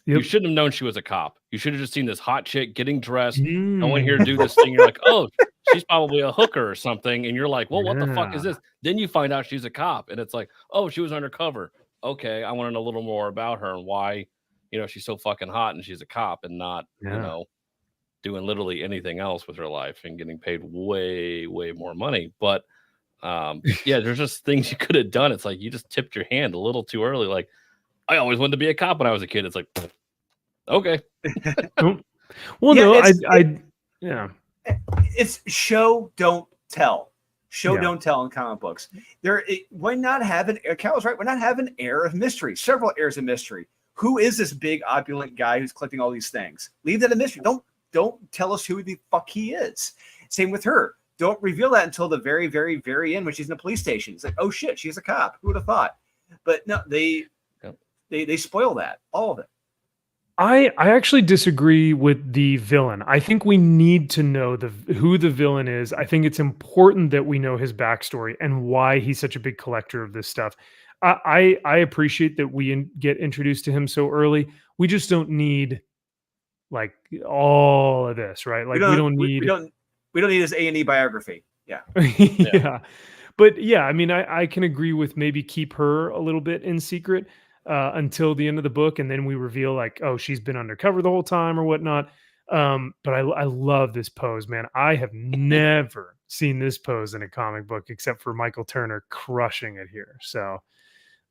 Yep. You shouldn't have known she was a cop. You should have just seen this hot chick getting dressed, Mm. going here to do this thing. You're like, oh, she's probably a hooker or something. And you're like, well, what the fuck is Yeah. this? Then you find out she's a cop. And it's like, oh, she was undercover. Okay, I want to know a little more about her and why, she's so fucking hot and she's a cop and not, Yeah. doing literally anything else with her life and getting paid way, way more money. But yeah, there's just things you could have done. It's like you just tipped your hand a little too early. Like, I always wanted to be a cop when I was a kid. It's like, okay. Well, Yeah, no, yeah. It's show, don't tell. Show, Yeah. don't tell in comic books. Why not have Cal was right. Why not have an air of mystery? Several airs of mystery. Who is this big opulent guy who's collecting all these things? Leave that a mystery. Don't tell us who the fuck he is. Same with her. Don't reveal that until the very, very, very end when she's in a police station. It's like, oh shit, she's a cop. Who would have thought? But no, they spoil that, all of it. I actually disagree with the villain. I think we need to know who the villain is. I think it's important that we know his backstory and why he's such a big collector of this stuff. I appreciate that we get introduced to him so early. We just don't need like all of this, right? Like we don't need his A&E biography. Yeah. yeah. But yeah, I mean, I can agree with maybe keep her a little bit in secret until the end of the book, and then we reveal like, oh, she's been undercover the whole time or whatnot. But I love this pose, man. I have never seen this pose in a comic book except for Michael Turner crushing it here. So,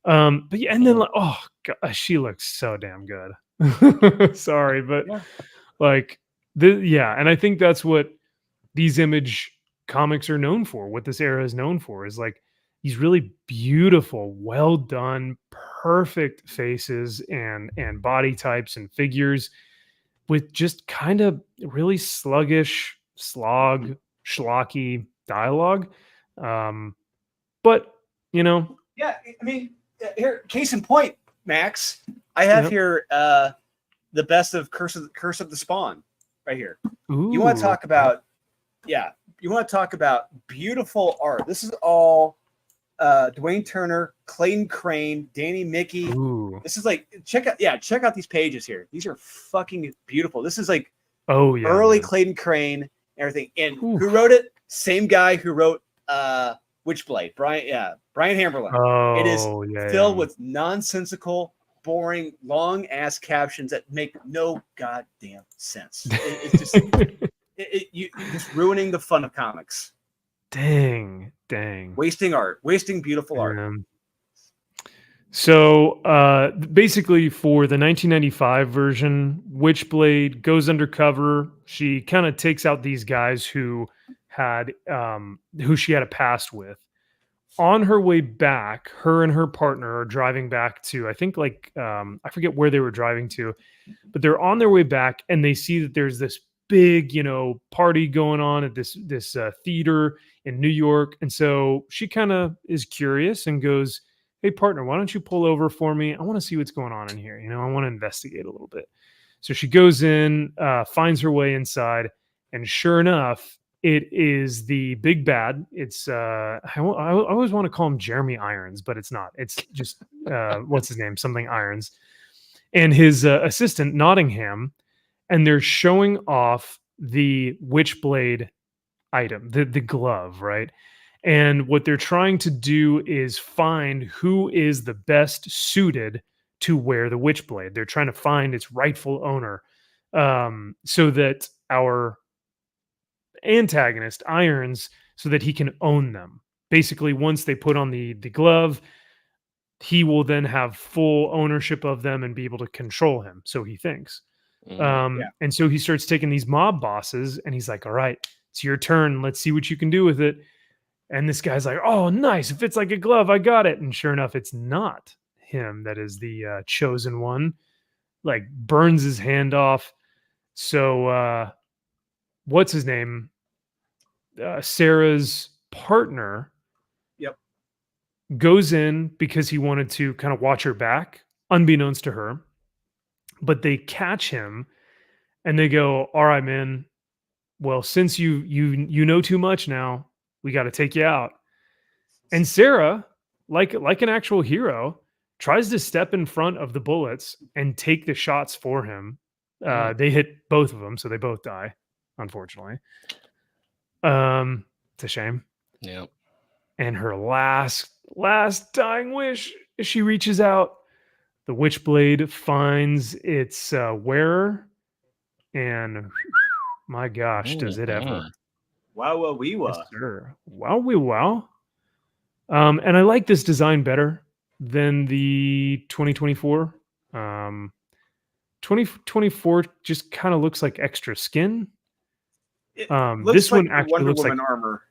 but yeah, and then like, oh God, she looks so damn good. Sorry, but like and I think that's what these Image comics are known for. What this era is known for is like these really beautiful, well done, perfect faces and body types and figures with just kind of really sluggish, schlocky dialogue. But yeah, I mean, here, case in point, Max, I have here the best of Curse of the Spawn right here. Ooh. You want to talk about beautiful art. This is all Dwayne Turner, Clayton Crane, Danny Mickey. Ooh. This is like check out these pages here. These are fucking beautiful. This is like early Clayton Crane and everything. And who wrote it? Same guy who wrote Witchblade. Brian Hamberlin. Oh, it is filled with nonsensical, boring, long ass captions that make no goddamn sense. It's just you're just ruining the fun of comics. Dang. Wasting art, wasting beautiful art. So basically for the 1995 version, Witchblade goes undercover. She kind of takes out these guys who she had a past with. On her way back, her and her partner are driving back to, I think I forget where they were driving to, but they're on their way back and they see that there's this big, party going on at this theater in New York. And so she kind of is curious and goes, hey partner, why don't you pull over for me? I want to see what's going on in here. I want to investigate a little bit. So she goes in, finds her way inside, and sure enough, it is the big bad. It's I always want to call him Jeremy Irons, but it's not. It's just what's his name? Something Irons, and his assistant Nottingham, and they're showing off the Witchblade item, the glove, right? And what they're trying to do is find who is the best suited to wear the Witchblade. They're trying to find its rightful owner, so that our antagonist Irons, so that he can own them. Basically, once they put on the glove, he will then have full ownership of them and be able to control him. So he thinks. And so he starts taking these mob bosses and he's like, all right, it's your turn. Let's see what you can do with it. And this guy's like, "Oh, nice! It fits like a glove. I got it." And sure enough, it's not him that is the chosen one. Like burns his hand off. So what's his name? Sarah's partner. Yep. Goes in because he wanted to kind of watch her back, unbeknownst to her. But they catch him, and they go, "All right, man. Well, since you know too much now, we got to take you out." And Sarah, like an actual hero, tries to step in front of the bullets and take the shots for him. They hit both of them, so they both die, unfortunately. It's a shame. Yeah. And her last dying wish, she reaches out. The Witchblade finds its wearer, and my gosh, does it ever! Wow, wow, wee, wow. Yes, sir. Wow, wee, wow. And I like this design better than the 2024. 2024 just kind of looks like extra skin. This one actually Wonder looks Woman like armor.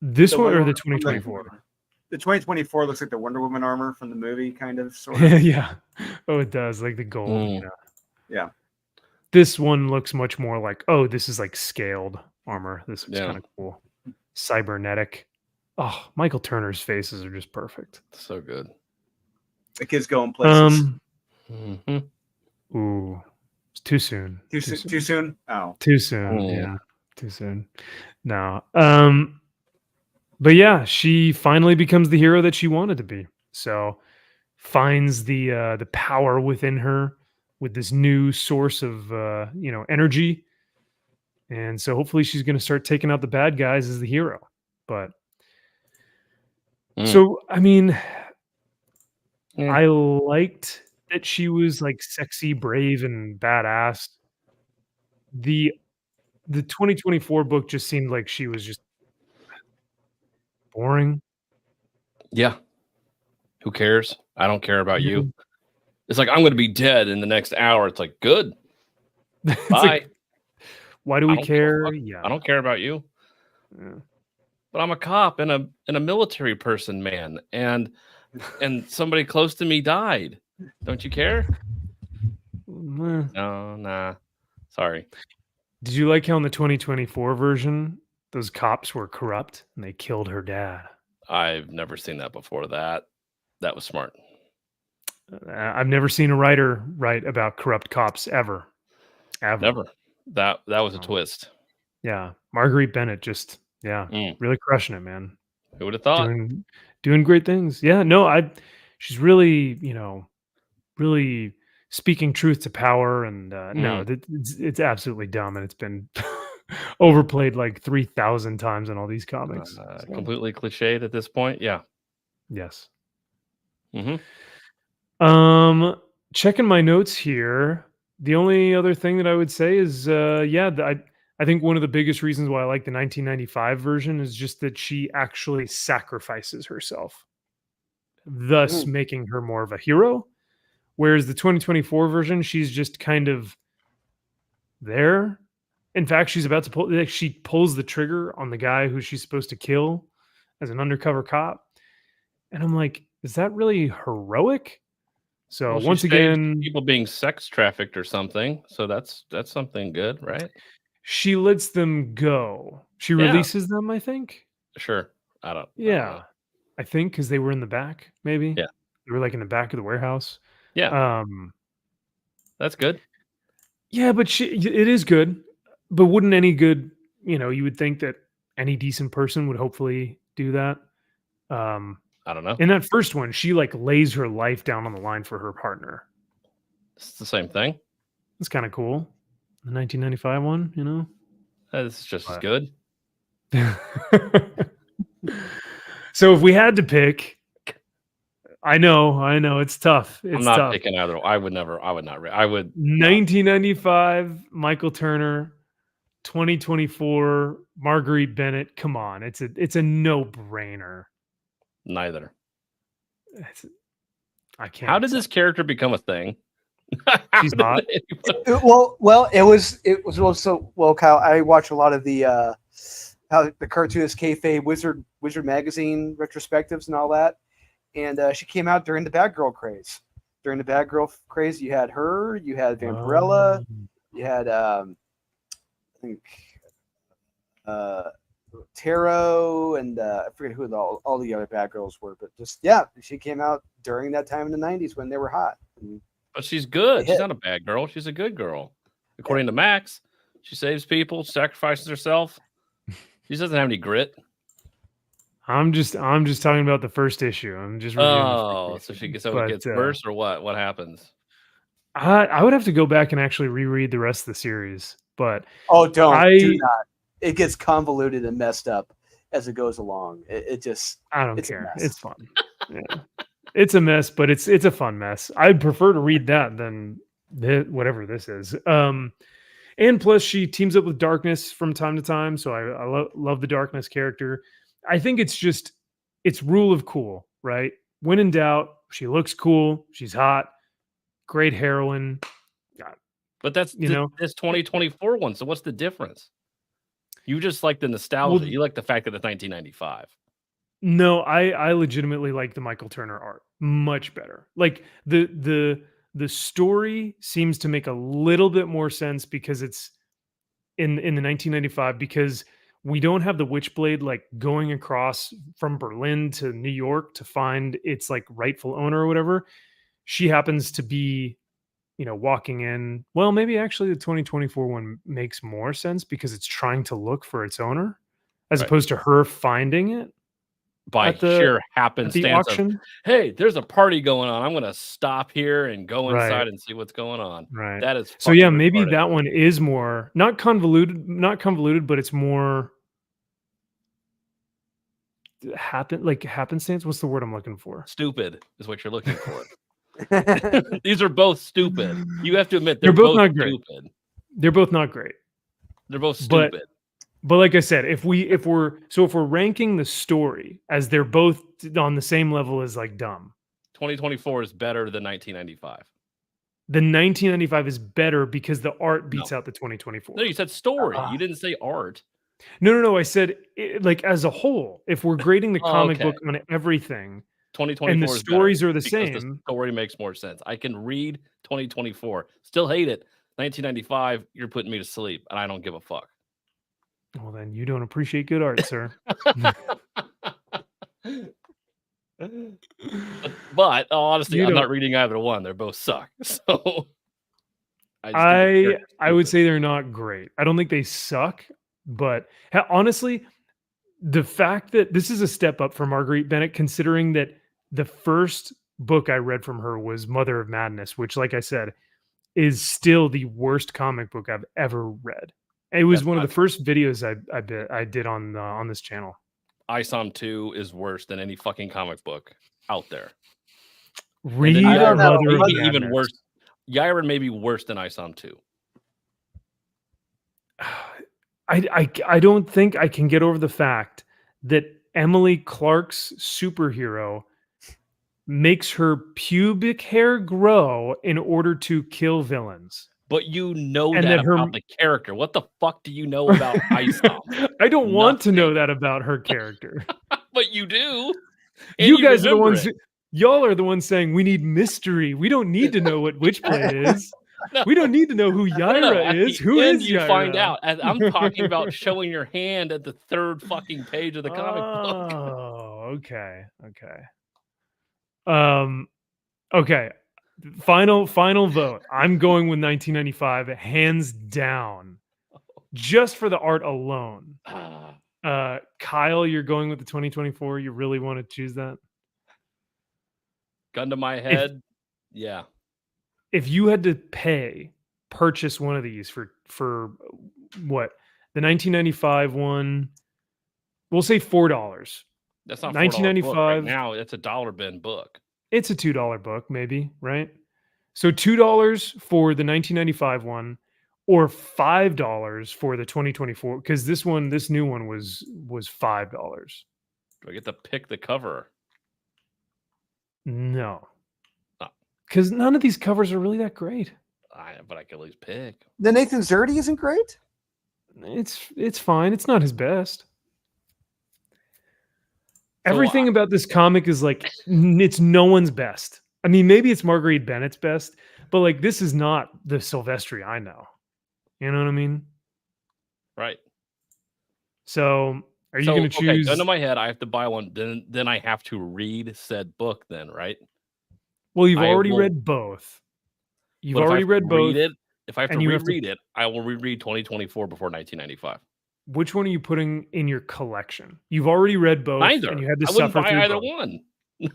this The one or Wonder the Woman- 2024. The 2024 looks like the Wonder Woman armor from the movie, kind of, sort of. Yeah. Oh, it does, like the gold. You know. Yeah. This one looks much more like, oh, this is like scaled armor. This looks Yeah. kind of cool. Cybernetic. Oh, Michael Turner's faces are just perfect. So good. The kids going places. Ooh, it's too soon. Too soon? Oh. Too soon. Mm. Yeah, too soon. No. But yeah, she finally becomes the hero that she wanted to be. So finds the power within her with this new source of energy. And so hopefully she's going to start taking out the bad guys as the hero. But so I mean, I liked that she was like sexy, brave, and badass. The 2024 book just seemed like she was just boring. Yeah. Who cares? I don't care about Yeah. you. It's like, I'm going to be dead in the next hour. It's like, good. It's Bye. like, why do I we don't give a care? fuck. Yeah. I don't care about you. Yeah. But I'm a cop and a military person, man. And somebody close to me died. Don't you care? Meh. No, nah. Sorry. Did you like how in the 2024 version those cops were corrupt and they killed her dad? I've never seen that before. That was smart. I've never seen a writer write about corrupt cops ever. Never. That was a No. twist. Yeah, Marguerite Bennett just really crushing it, man. Who would have thought? Doing great things. Yeah, no, she's really really speaking truth to power, and no, it's absolutely dumb, and it's been overplayed like 3,000 times in all these comics. So, Completely cliched at this point. Yeah. yes. Mm-hmm. Checking my notes here. The only other thing that I would say is, I think one of the biggest reasons why I like the 1995 version is just that she actually sacrifices herself, thus making her more of a hero. Whereas the 2024 version, she's just kind of there. In fact, she's about to she pulls the trigger on the guy who she's supposed to kill as an undercover cop. And I'm like, is that really heroic? So Well, she once saved again, people being sex trafficked or something. So that's something good, right? she lets them go. She Yeah. releases them, I think. Sure. I don't Yeah. know. I think because they were in the back, maybe. Yeah. They were like in the back of the warehouse. Yeah. That's good. Yeah, but it is good. But wouldn't any good, you would think that any decent person would hopefully do that. I don't know. In that first one, she like lays her life down on the line for her partner. It's the same thing. It's kind of cool. The 1995 one, It's just as good. So if we had to pick, I know it's tough. It's I'm not tough. picking either. I would not. I would. 1995, Michael Turner. 2024, Marguerite Bennett. Come on, it's a no-brainer. Neither. I can't. How did this character become a thing? She's hot. Well, Kyle. I watch a lot of the how the cartoonist kayfabe Wizard magazine retrospectives and all that. And she came out during the Bad Girl craze. During the Bad Girl craze, you had her, you had Vampirella, you had I think Tarot, and I forget who all the other Bad Girls were, but just she came out during that time in the '90s when they were hot. But she's good. She's not a bad girl. She's a good girl, according to Max. She saves people, sacrifices herself. She doesn't have any grit. I'm just talking about the first issue. I'm just reviewing so it gets worse or what? What happens? I would have to go back and actually reread the rest of the series, but do not. It gets convoluted and messed up as it goes along. I don't care. It's fun. Yeah. It's a mess, but it's a fun mess. I'd prefer to read that than whatever this is. And plus, she teams up with Darkness from time to time, so I love the Darkness character. I think it's rule of cool, right? When in doubt, she looks cool, she's hot, great heroine. But that's this 2024 one. So what's the difference? You just like the nostalgia. You like the fact that it's 1995. No, I legitimately like the Michael Turner art much better. Like the story seems to make a little bit more sense because it's in the 1995, because we don't have the Witchblade like going across from Berlin to New York to find its like rightful owner or whatever. She happens to be, walking in. Well, maybe actually the 2024 one makes more sense because it's trying to look for its owner as opposed to her finding it. By sheer happenstance of, hey, there's a party going on. I'm going to stop here and go inside and see what's going on. Right. That is so. Yeah, maybe that one is more not convoluted, but it's more happenstance. What's the word I'm looking for? Stupid is what you're looking for. These are both stupid. You have to admit they're both not great. Stupid. They're both not great. They're both stupid. But like I said, if we're ranking the story as they're both on the same level as like dumb, 2024 is better than 1995. The 1995 is better because the art beats out the 2024. No, you said story. You didn't say art. No. I said like as a whole. If we're grading the comic book on everything, 2024 and the stories are the same. The story makes more sense. I can read 2024, still hate it. 1995, you're putting me to sleep, and I don't give a fuck. Well, then you don't appreciate good art, sir. but honestly, I'm not reading either one. They both suck. So I would say they're not great. I don't think they suck, but honestly, the fact that this is a step up for Marguerite Bennett, considering that the first book I read from her was Mother of Madness, which, like I said, is still the worst comic book I've ever read. It was one of the first videos I did on this channel. ISOM 2 is worse than any fucking comic book out there. Read even worse. Yairen may be worse than ISOM 2. I don't think I can get over the fact that Emily Clark's superhero makes her pubic hair grow in order to kill villains. But you know that about the character. What the fuck do you know about ISOM? I don't want to know that about her character. But you do. You guys are the ones. Y'all are the ones saying we need mystery. We don't need to know what Witchblade is. No. We don't need to know who Yaira is. Who is you Yaira? Find out. I'm talking about showing your hand at the third fucking page of the comic book. Oh, okay. Okay. Final vote. I'm going with 1995, hands down, just for the art alone. Kyle, you're going with the 2024. You really want to choose that? Gun to my head, yeah. If you had to purchase one of these for what, the 1995 one, we'll say $4. That's not $19.95 right now. It's a dollar bin book. It's a $2 book, maybe, right? So $2 for the 1995 one, or $5 for the 2024. Because this new one was $5. Do I get to pick the cover? No, because none of these covers are really that great. But I can at least pick. The Nathan Zerdy isn't great. It's fine. It's not his best. everything about this comic is like it's no one's best. I mean, maybe it's Marguerite Bennett's best, but like this is not the Silvestri I know. You know what I mean? Right. So are you So, going to okay, choose? gun to my head, I have to buy one. Then I have to read said book. Then, right? Well, you've I already will- read both. You've But if I already have to read both. read it, if I have to and you have to- reread it, I will reread 2024 before 1995. Which one are you putting in your collection? You've already read both, Neither. and you had to I wouldn't suffer buy through either both. one.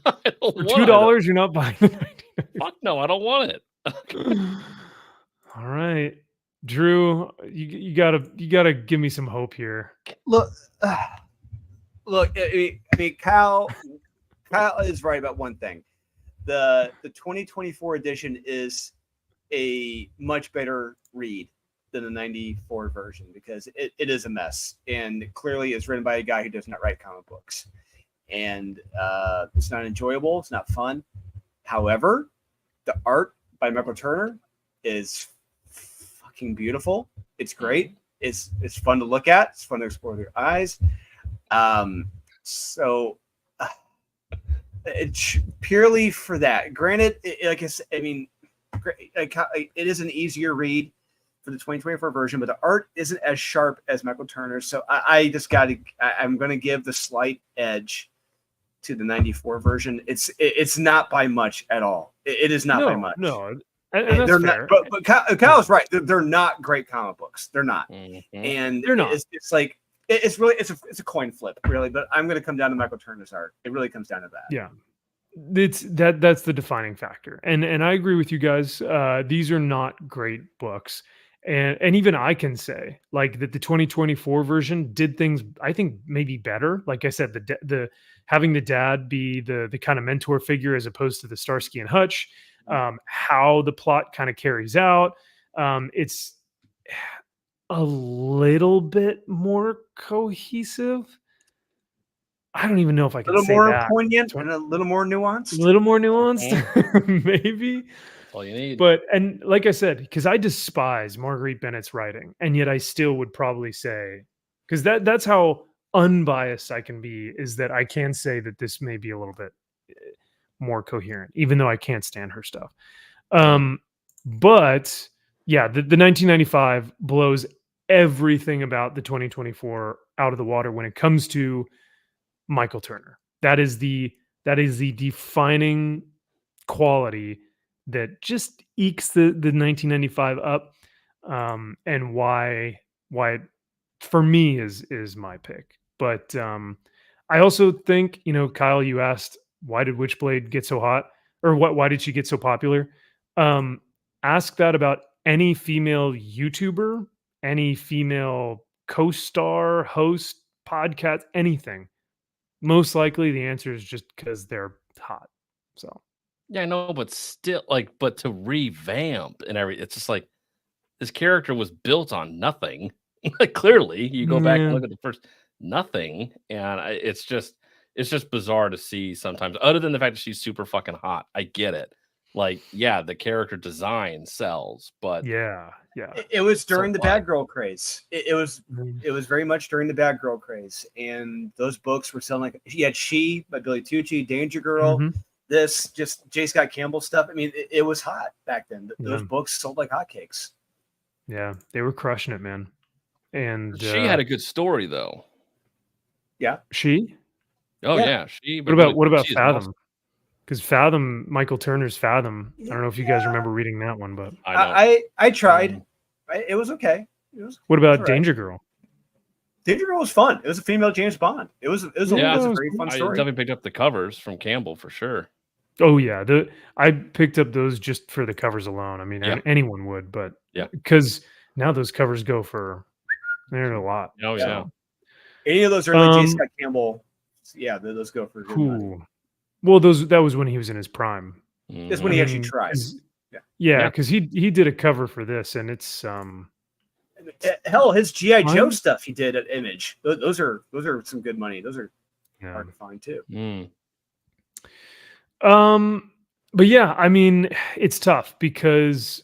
I don't For want $2, you're not buying the Fuck no, I don't want it. All right, Drew, you gotta give me some hope here. Look, look. I mean, Kyle is right about one thing. The 2024 edition is a much better read than the 94 version because it is a mess and clearly is written by a guy who does not write comic books, and it's not enjoyable. It's not fun. However, the art by Michael Turner is fucking beautiful. It's great. It's fun to look at. It's fun to explore with your eyes. So it's purely for that. Granted, like I said, I mean, it is an easier read for the 2024 version, but the art isn't as sharp as Michael Turner. So I just got to. I'm going to give the slight edge to the 94 version. It's not by much at all. It is not by much. No, and that's they're fair. not. But Kyle's right. They're not great comic books. They're not. Mm-hmm. And They're not. It's like it's really it's a coin flip, really. But I'm going to come down to Michael Turner's art. It really comes down to that. Yeah. That's the defining factor. And I agree with you guys. These are not great books. And even I can say like that the 2024 version did things I think maybe better. Like I said, the having the dad be the kind of mentor figure as opposed to the Starsky and Hutch, how the plot kind of carries out. It's a little bit more cohesive. I don't even know if I can A little say more that. poignant and a little more nuanced. A little more nuanced, maybe. That's all you need. But and like I said, because I despise Marguerite Bennett's writing, and yet I still would probably say, because that's how unbiased I can be, is that I can say that this may be a little bit more coherent, even though I can't stand her stuff. But yeah, the 1995 blows everything about the 2024 out of the water when it comes to Michael Turner. That is the defining quality that just ekes the 1995 up, and why it, for me is my pick. But I also think, Kyle, you asked why did Witchblade get so hot, or why did she get so popular? Ask that about any female YouTuber, any female co-star, host, podcast, anything. Most likely the answer is just because they're hot. So yeah, I know, but still, but to revamp and it's just like this character was built on nothing. Like clearly, you go back and look at the first nothing, and it's just bizarre to see sometimes. Other than the fact that she's super fucking hot, I get it. Like, yeah, the character design sells, but yeah, it was during the bad girl craze. It was very much during the bad girl craze, and those books were selling like you had She by Billy Tucci, Danger Girl. Mm-hmm. This just J. Scott Campbell stuff. I mean, it was hot back then. Those books sold like hotcakes. Yeah, they were crushing it, man. And she had a good story, though. Yeah, She. Oh yeah, she. What about Fathom? Because Fathom, Michael Turner's Fathom. I don't know if you guys remember reading that one, but I tried. It was okay. What about Danger Girl? Danger Girl was fun. It was a female James Bond. It was a very fun story. I definitely picked up the covers from Campbell for sure. Oh yeah, I picked up those just for the covers alone. I mean, anyone would, but because now those covers go for they're a lot. Oh yeah, any of those early J. Scott Campbell, those go for good money. Well, that was when he was in his prime. That's when he actually tries. Yeah, because he did a cover for this, and it's hell, his G.I. Joe stuff he did at Image. Those are some good money. Those are hard to find too. But yeah, I mean, it's tough because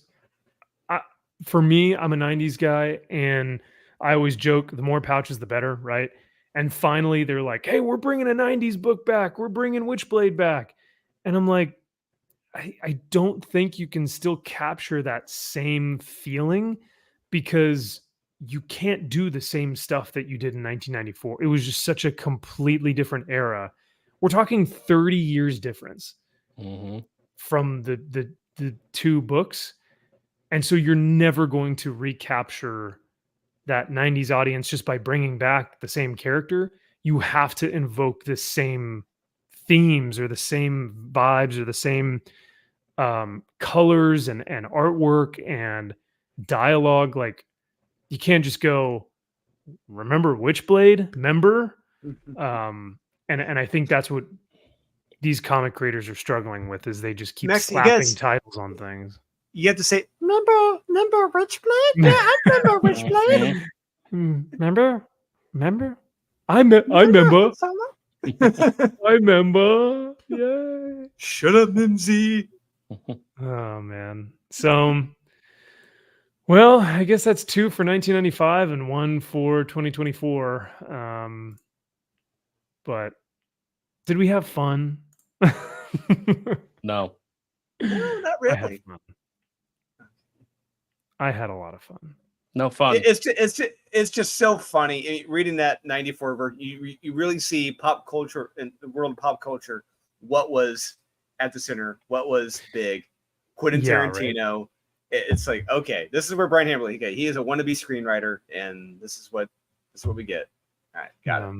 for me, I'm a 90s guy, and I always joke the more pouches the better, right? And finally, they're like, "Hey, we're bringing a '90s book back. We're bringing Witchblade back." And I'm like, I don't think you can still capture that same feeling because you can't do the same stuff that you did in 1994. It was just such a completely different era. We're talking 30 years difference from the two books. And so you're never going to recapture that 90s audience just by bringing back the same character. You have to invoke the same themes or the same vibes or the same colors and artwork and dialogue. Like, you can't just go, remember Witchblade? Remember? And I think that's what these comic creators are struggling with, is they just keep Max, you slapping guys- titles on things. You have to say, remember Witchblade? Yeah, I remember Witchblade. Remember? I remember. I remember. Yeah. Shut up, Mimsy. Oh man. So, well, I guess that's 2 for 1995 and 1 for 2024. But did we have fun? No. No, not I had really. fun. I had a lot of fun. No fun. It's just so funny reading that 94 version. You really see pop culture in the world of pop culture, what was at the center, what was big. Quentin Tarantino. It's like, okay, this is where Brian Hammerly. Okay, he is a wannabe screenwriter, and this is what we get. All right, got it.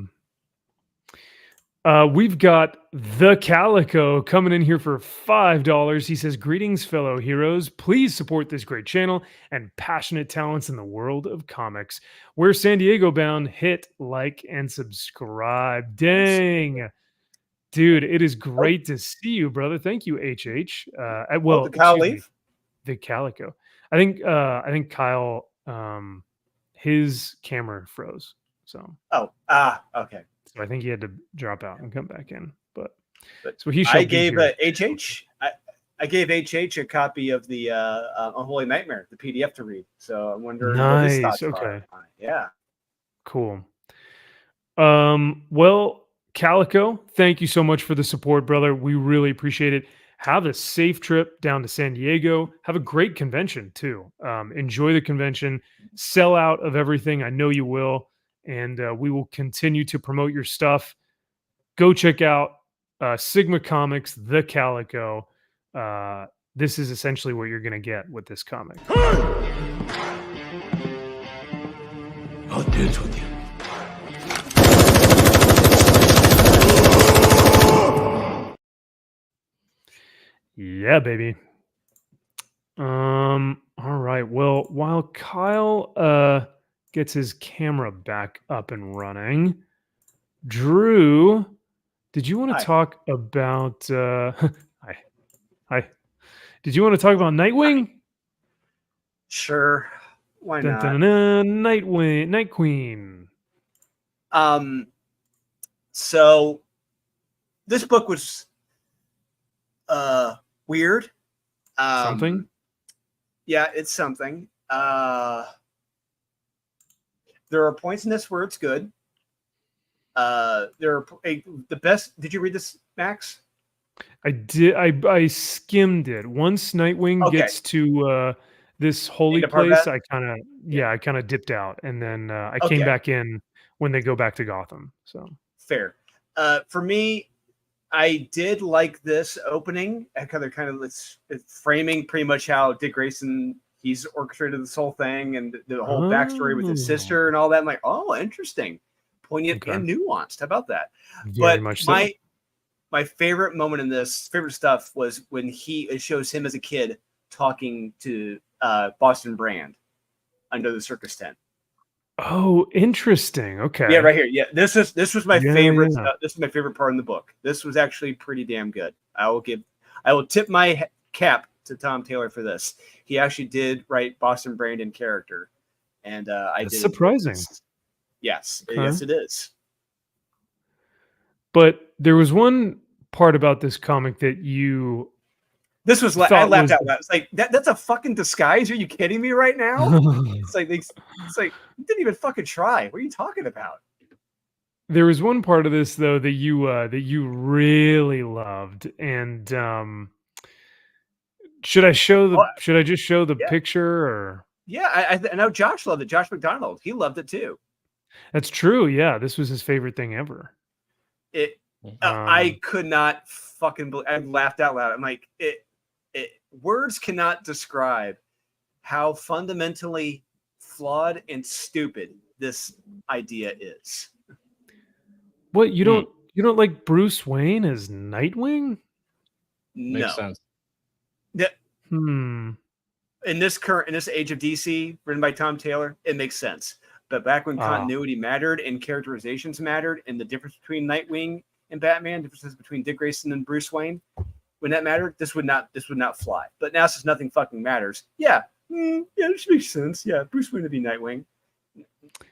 We've got the Calico coming in here for $5. He says, "Greetings, fellow heroes. Please support this great channel and passionate talents in the world of comics. We're San Diego bound. Hit like and subscribe." Dang, dude, it is great to see you, brother. Thank you, HH. Well, did Kyle excuse me, leave? the Calico. I think Kyle, his camera froze. So Okay. so I think he had to drop out and come back in. But so I shall be gave here. HH. I gave HH a copy of the Unholy Nightmare, the PDF to read. So I'm wondering what his Nice. thoughts Okay. are. Yeah. Cool. Well, Calico, thank you so much for the support, brother. We really appreciate it. Have a safe trip down to San Diego. Have a great convention too. Enjoy the convention. Sell out of everything. I know you will. And we will continue to promote your stuff. Go check out Sigma Comics, The Calico. This is essentially what you're going to get with this comic. I'll dance with you. Yeah, baby. All right. Well, while Kyle gets his camera back up and running, Drew, did you want to talk about Hi. Did you want to talk about Nightwing? Sure. Why Dun, not? dun, dun, dun, Nightwing, Night Queen. So this book was weird. Something? Yeah, it's something. There are points in this where it's good. There are the best. Did you read this, Max? I did. I skimmed it. Once Nightwing gets to this holy place, I kind of dipped out, and then I came back in when they go back to Gotham. So fair. For me, I did like this opening. They're kind of it's framing pretty much how Dick Grayson he's orchestrated this whole thing and the whole backstory with his sister and all that. I'm like, oh, interesting, poignant and nuanced. How about that? Very much so. My favorite moment in this, favorite stuff was when it shows him as a kid talking to Boston Brand under the circus tent. Oh, interesting. Okay. Yeah, right here. Yeah, this was my favorite. Yeah. This is my favorite part in the book. This was actually pretty damn good. I will tip my cap to Tom Taylor for this. He actually did write Boston Brand in character, and I did. Surprising. Yes, Okay. yes, it is. But there was one part about this comic that you. This was I laughed out loud. It's like that's a fucking disguise. Are you kidding me right now? It's like you didn't even fucking try. What are you talking about? There was one part of this though that you really loved, and should I show the? Oh, Should I just show the yeah. picture? Or Yeah, I know Josh loved it. Josh McDonald, he loved it too. that's true. Yeah, this was his favorite thing ever. It. Um, I could not fucking believe. I laughed out loud. I'm like, words cannot describe how fundamentally flawed and stupid this idea is. What you don't like Bruce Wayne as Nightwing? Makes sense. Yeah. Hmm. In this age of DC, written by Tom Taylor, it makes sense. But back when continuity mattered and characterizations mattered, and the difference between Nightwing and Batman, differences between Dick Grayson and Bruce Wayne, when that mattered, this would not fly. But now since nothing fucking matters, yeah, this makes sense. Yeah, Bruce Wayne would be Nightwing.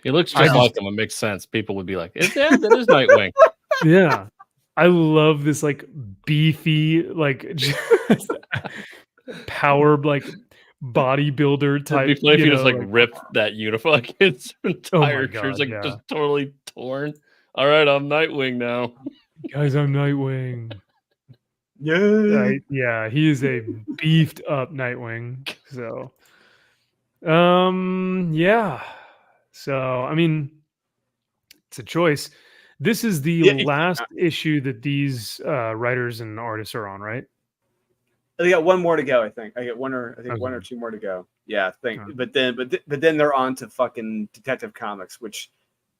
He looks just like him. It makes sense. People would be like, "Yeah, that is Nightwing." Yeah, I love this like beefy, like just power, like bodybuilder type. It'd be funny if he just like ripped that uniform, like his entire shirt's like yeah. just totally torn. All right, I'm Nightwing now. Guys, I'm Nightwing. Yeah, yeah, he is a beefed up Nightwing. So, yeah. So, I mean, it's a choice. This is the last issue that these writers and artists are on, right? They got one more to go. I think one or two more to go. Yeah, I think. But then they're on to fucking Detective Comics, which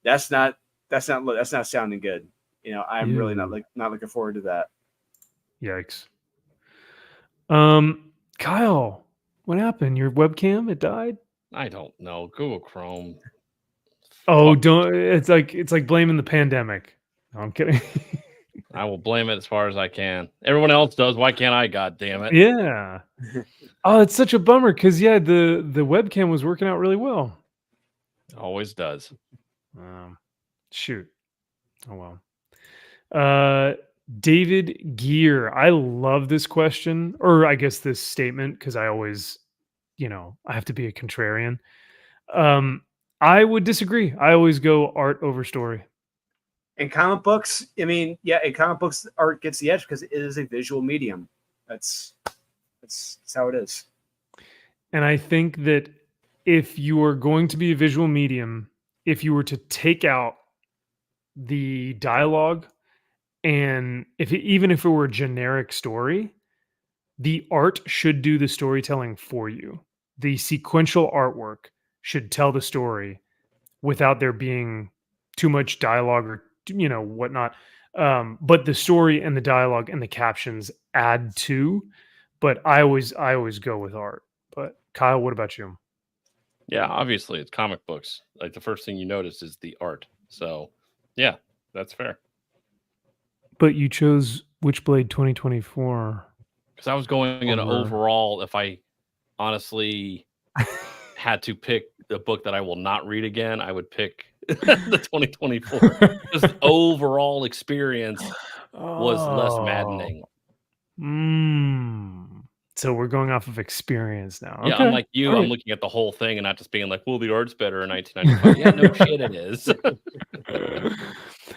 that's not sounding good. You know, I'm really not looking forward to that. Yikes. Kyle, what happened? Your webcam, it died? I don't know. Google Chrome. Oh, don't it's like blaming the pandemic. No, I'm kidding. I will blame it as far as I can. Everyone else does. Why can't I? God damn it. Yeah. Oh, it's such a bummer because the webcam was working out really well. Always does. Shoot. Oh well. David Gear. I love this question, or I guess this statement, because I always, I have to be a contrarian. I would disagree. I always go art over story. In comic books, I mean, yeah, in comic books, art gets the edge because it is a visual medium. That's how it is. And I think that if you are going to be a visual medium, if you were to take out the dialogue, and even if it were a generic story, the art should do the storytelling for you. The sequential artwork should tell the story without there being too much dialogue or whatnot. But the story and the dialogue and the captions add to. But I always go with art. But Kyle, what about you? Yeah, obviously it's comic books. Like the first thing you notice is the art. So yeah, that's fair. But you chose Witchblade 2024. Because I was going in overall, if I honestly had to pick the book that I will not read again, I would pick the 2024. Because the overall experience was less maddening. So we're going off of experience now. Yeah, okay. I'm like you. I'm looking at the whole thing and not just being like, well, the art's better in 1995. Yeah, no shit, it is.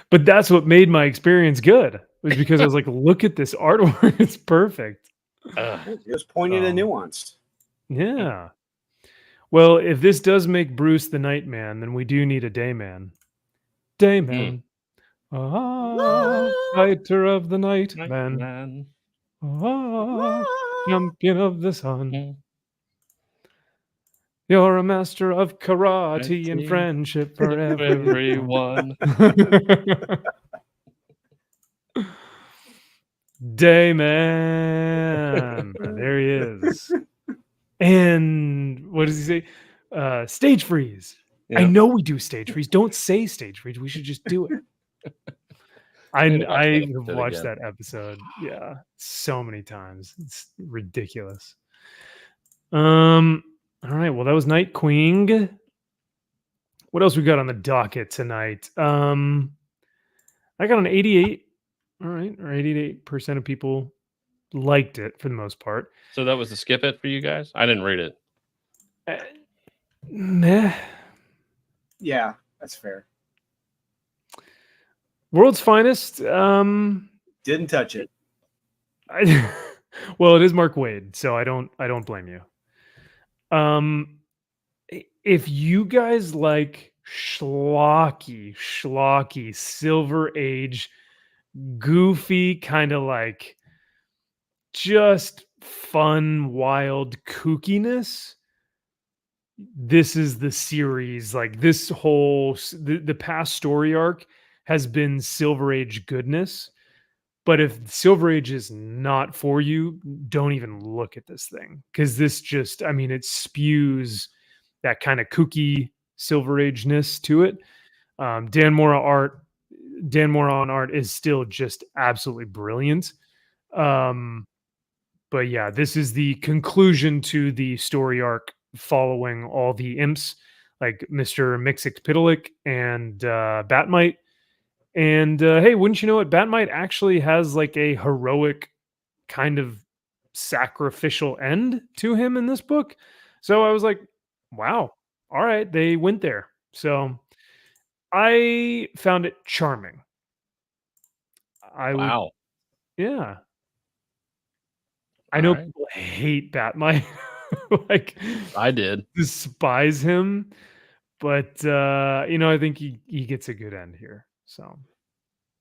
But that's what made my experience good. Was because I was like, look at this artwork. It's perfect. It was poignant and nuanced. Yeah. Well, if this does make Bruce the Nightman, then we do need a Dayman. Dayman. Fighter of the night, man. Champion of the sun. You're a master of karate and friendship for everyone. Dayman. There he is. And what does he say? Stage freeze. Yeah. I know we do stage freeze. Don't say stage freeze. We should just do it. I have watched that episode. Yeah, so many times. It's ridiculous. All right. Well, that was Night Queen. What else we got on the docket tonight? I got an 88. All right, or 88% of people liked it for the most part. So that was a skip it for you guys? I didn't read it. Meh. Yeah, that's fair. World's Finest. Didn't touch it. Well, it is Mark Waid, so I don't blame you. If you guys like schlocky Silver Age, goofy, kind of like just fun, wild kookiness, this is the series. Like this whole the past story arc has been Silver Age goodness. But if Silver Age is not for you, don't even look at this thing, because this just, I mean, it spews that kind of kooky Silver Age-ness to it. Dan Mora on art is still just absolutely brilliant. But yeah, this is the conclusion to the story arc following all the imps like Mr. Mixixpitalik and Batmite. And hey, wouldn't you know it, Batmite actually has like a heroic kind of sacrificial end to him in this book. So I was like, wow, all right, they went there. So I found it charming. Wow. Yeah. I know right. people hate Batmite, like I did. despise him, but I think he gets a good end here. So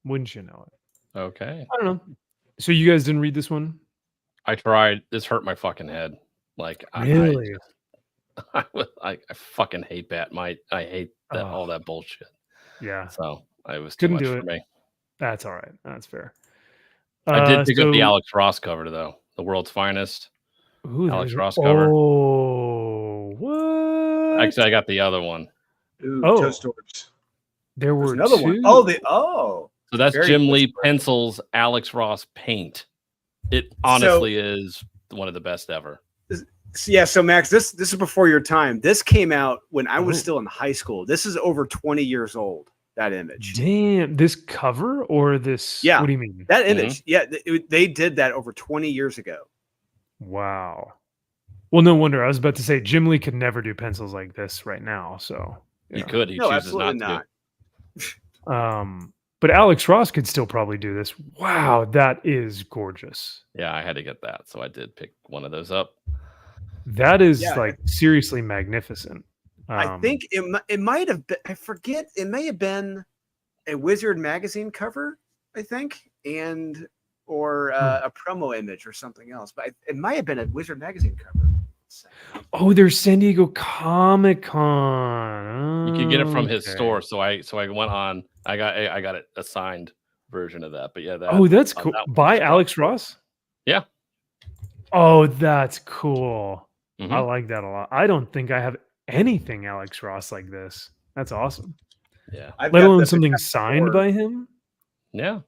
wouldn't you know it? Okay. I don't know. So you guys didn't read this one? I tried. This hurt my fucking head. Like Really? I fucking hate Batmite. I hate that all that bullshit. Yeah. So I was too Couldn't much do for it. me. That's all right. That's fair. I did pick up the Alex Ross cover though. The World's Finest. Ooh, Alex Ross cover. Oh, what? Actually, I got the other one. Ooh, Oh. Toe Storage. There were another two. one. Oh, So that's Very Jim good Lee story. pencils, Alex Ross paint. It honestly is one of the best ever. Yeah, so Max, this is before your time. This came out when I was Oh. still in high school. This is over 20 years old, that image. Damn, this cover or this? Yeah. What do you mean? That image. Yeah, they did that over 20 years ago. Wow. Well, no wonder. I was about to say Jim Lee could never do pencils like this right now. So He could. He No, chooses absolutely not to. not. But Alex Ross could still probably do this. Wow, that is gorgeous. Yeah, I had to get that. So I did pick one of those up. That is Yeah. like seriously magnificent. I think it might have been, I forget, it may have been a Wizard magazine cover, I think, or a promo image or something else. But it might have been a Wizard magazine cover. Oh, there's San Diego Comic Con. You can get it from his Okay. store. So I went on. I got it a signed version of that. But yeah, that. Oh, that's cool. that one By was tough. Alex Ross? Yeah. Oh, that's cool. I Mhm. like that a lot. I don't think I have anything Alex Ross like this. That's awesome. Yeah. I've Let got alone the something Fantastic signed Four. by him. Yeah.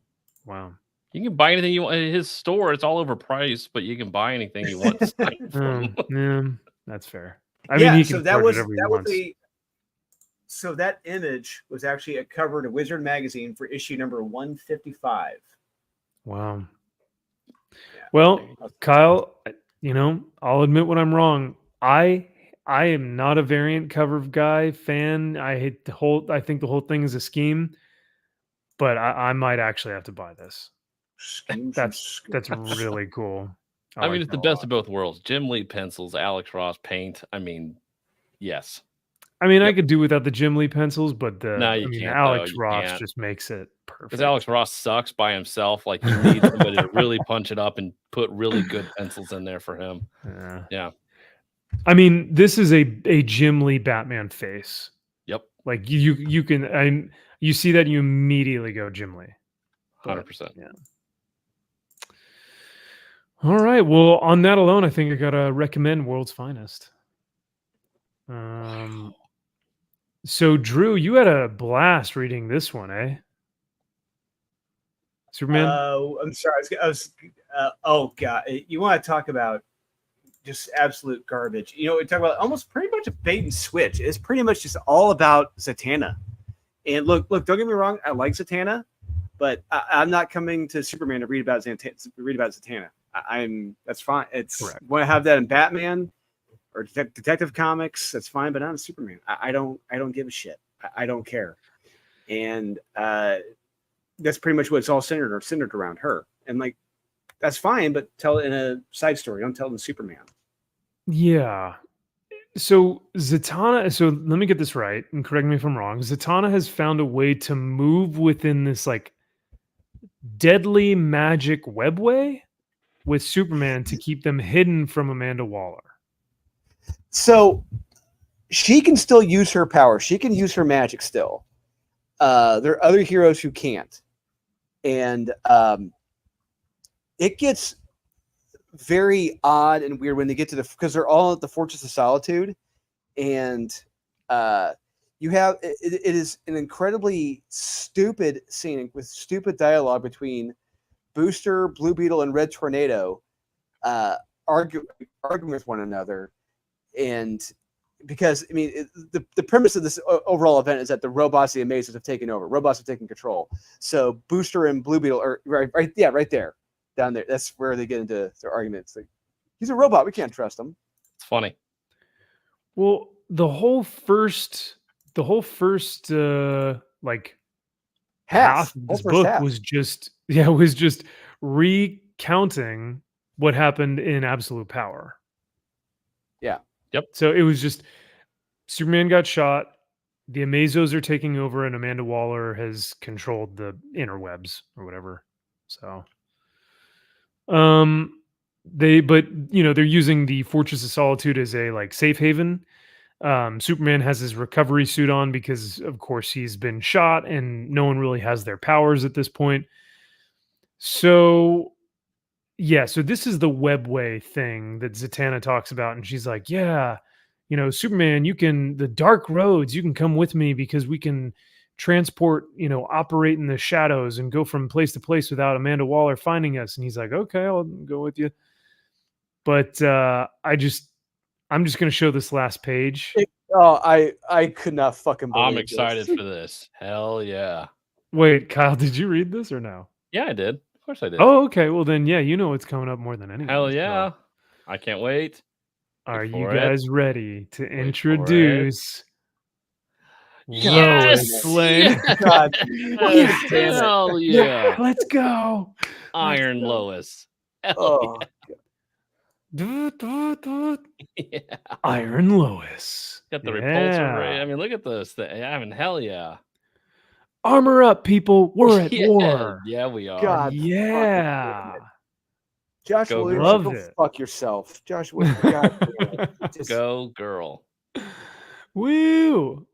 Wow. You can buy anything you want at his store. It's all overpriced, but you can buy anything you want signed from. Yeah, that's fair. I mean, he can so that charge was whatever he that was wants. so that image was actually a cover to Wizard magazine for issue number 155. Wow. Yeah. Well, Kyle, I'll admit when I'm wrong. I am not a variant cover guy fan. I think the whole thing is a scheme, but I might actually have to buy this. That's really cool. I mean, like it's the that a best lot. of both worlds. Jim Lee pencils, Alex Ross paint. I mean, yes. I mean, I Yep. could do without the Jim Lee pencils, but No, you can't, Alex though. You Ross can't. just makes it perfect. Because Alex Ross sucks by himself. Like, you need somebody to really punch it up and put really good pencils in there for him. Yeah. I mean, this is a Jim Lee Batman face. Yep. Like you can, you see that, you immediately go Jim Lee. 100%. Yeah. All right. Well, on that alone, I think I gotta recommend World's Finest. So Drew, you had a blast reading this one, eh? Superman. I'm sorry. Oh god, you want to talk about just absolute garbage? We talk about almost pretty much a bait and switch. It's pretty much just all about Zatanna. And look, don't get me wrong. I like Zatanna, but I'm not coming to Superman to read about Zatanna. That's fine. It's want to have that in Batman or Detective Comics. That's fine, but not in Superman. I don't give a shit. I don't care. And that's pretty much what it's all centered around her. And like, that's fine, but tell it in a side story. Don't tell it in Superman. Yeah. So Zatanna, so let me get this right, and correct me if I'm wrong. Zatanna has found a way to move within this like deadly magic webway with Superman to keep them hidden from Amanda Waller. So she can still use her power. She can use her magic still. There are other heroes who can't. And it gets very odd and weird when they get to because they're all at the Fortress of Solitude. And you have it is an incredibly stupid scene with stupid dialogue between Booster, Blue Beetle, and Red Tornado arguing with one another. And because, I mean, the premise of this overall event is that the robots, the Amazers, have taken over. Robots have taken control. So Booster and Blue Beetle are right there, down there. That's where they get into their arguments. Like, he's a robot. We can't trust him. It's funny. Well, the whole first like half of this book was just recounting what happened in Absolute Power. Yeah. Yep. So it was just Superman got shot, the Amazos are taking over, and Amanda Waller has controlled the interwebs or whatever. So but they're using the Fortress of Solitude as a like safe haven. Superman has his recovery suit on because of course he's been shot and no one really has their powers at this point. So yeah, so this is the webway thing that Zatanna talks about, and she's like, yeah, Superman, the dark roads, you can come with me because we can transport, operate in the shadows and go from place to place without Amanda Waller finding us. And he's like, okay, I'll go with you. But I'm just going to show this last page. I could not fucking believe I'm excited for this. Hell yeah. Wait, Kyle, did you read this or no? Yeah, I did. Of course I did. Oh, okay. Well then, yeah, what's coming up more than anyone. Hell yeah. So. I can't wait. Are you guys ready to introduce Lois Lane? God. Hell yeah. Let's go. Iron Lois. Oh. Yeah. Iron Lois. Got the repulsor ray. I mean, look at this. Hell yeah. Armor up, people. We're at war. Yeah, we are. God. Yeah. Josh Williams, love go it. Fuck yourself. Josh Williams. God, go girl. Woo.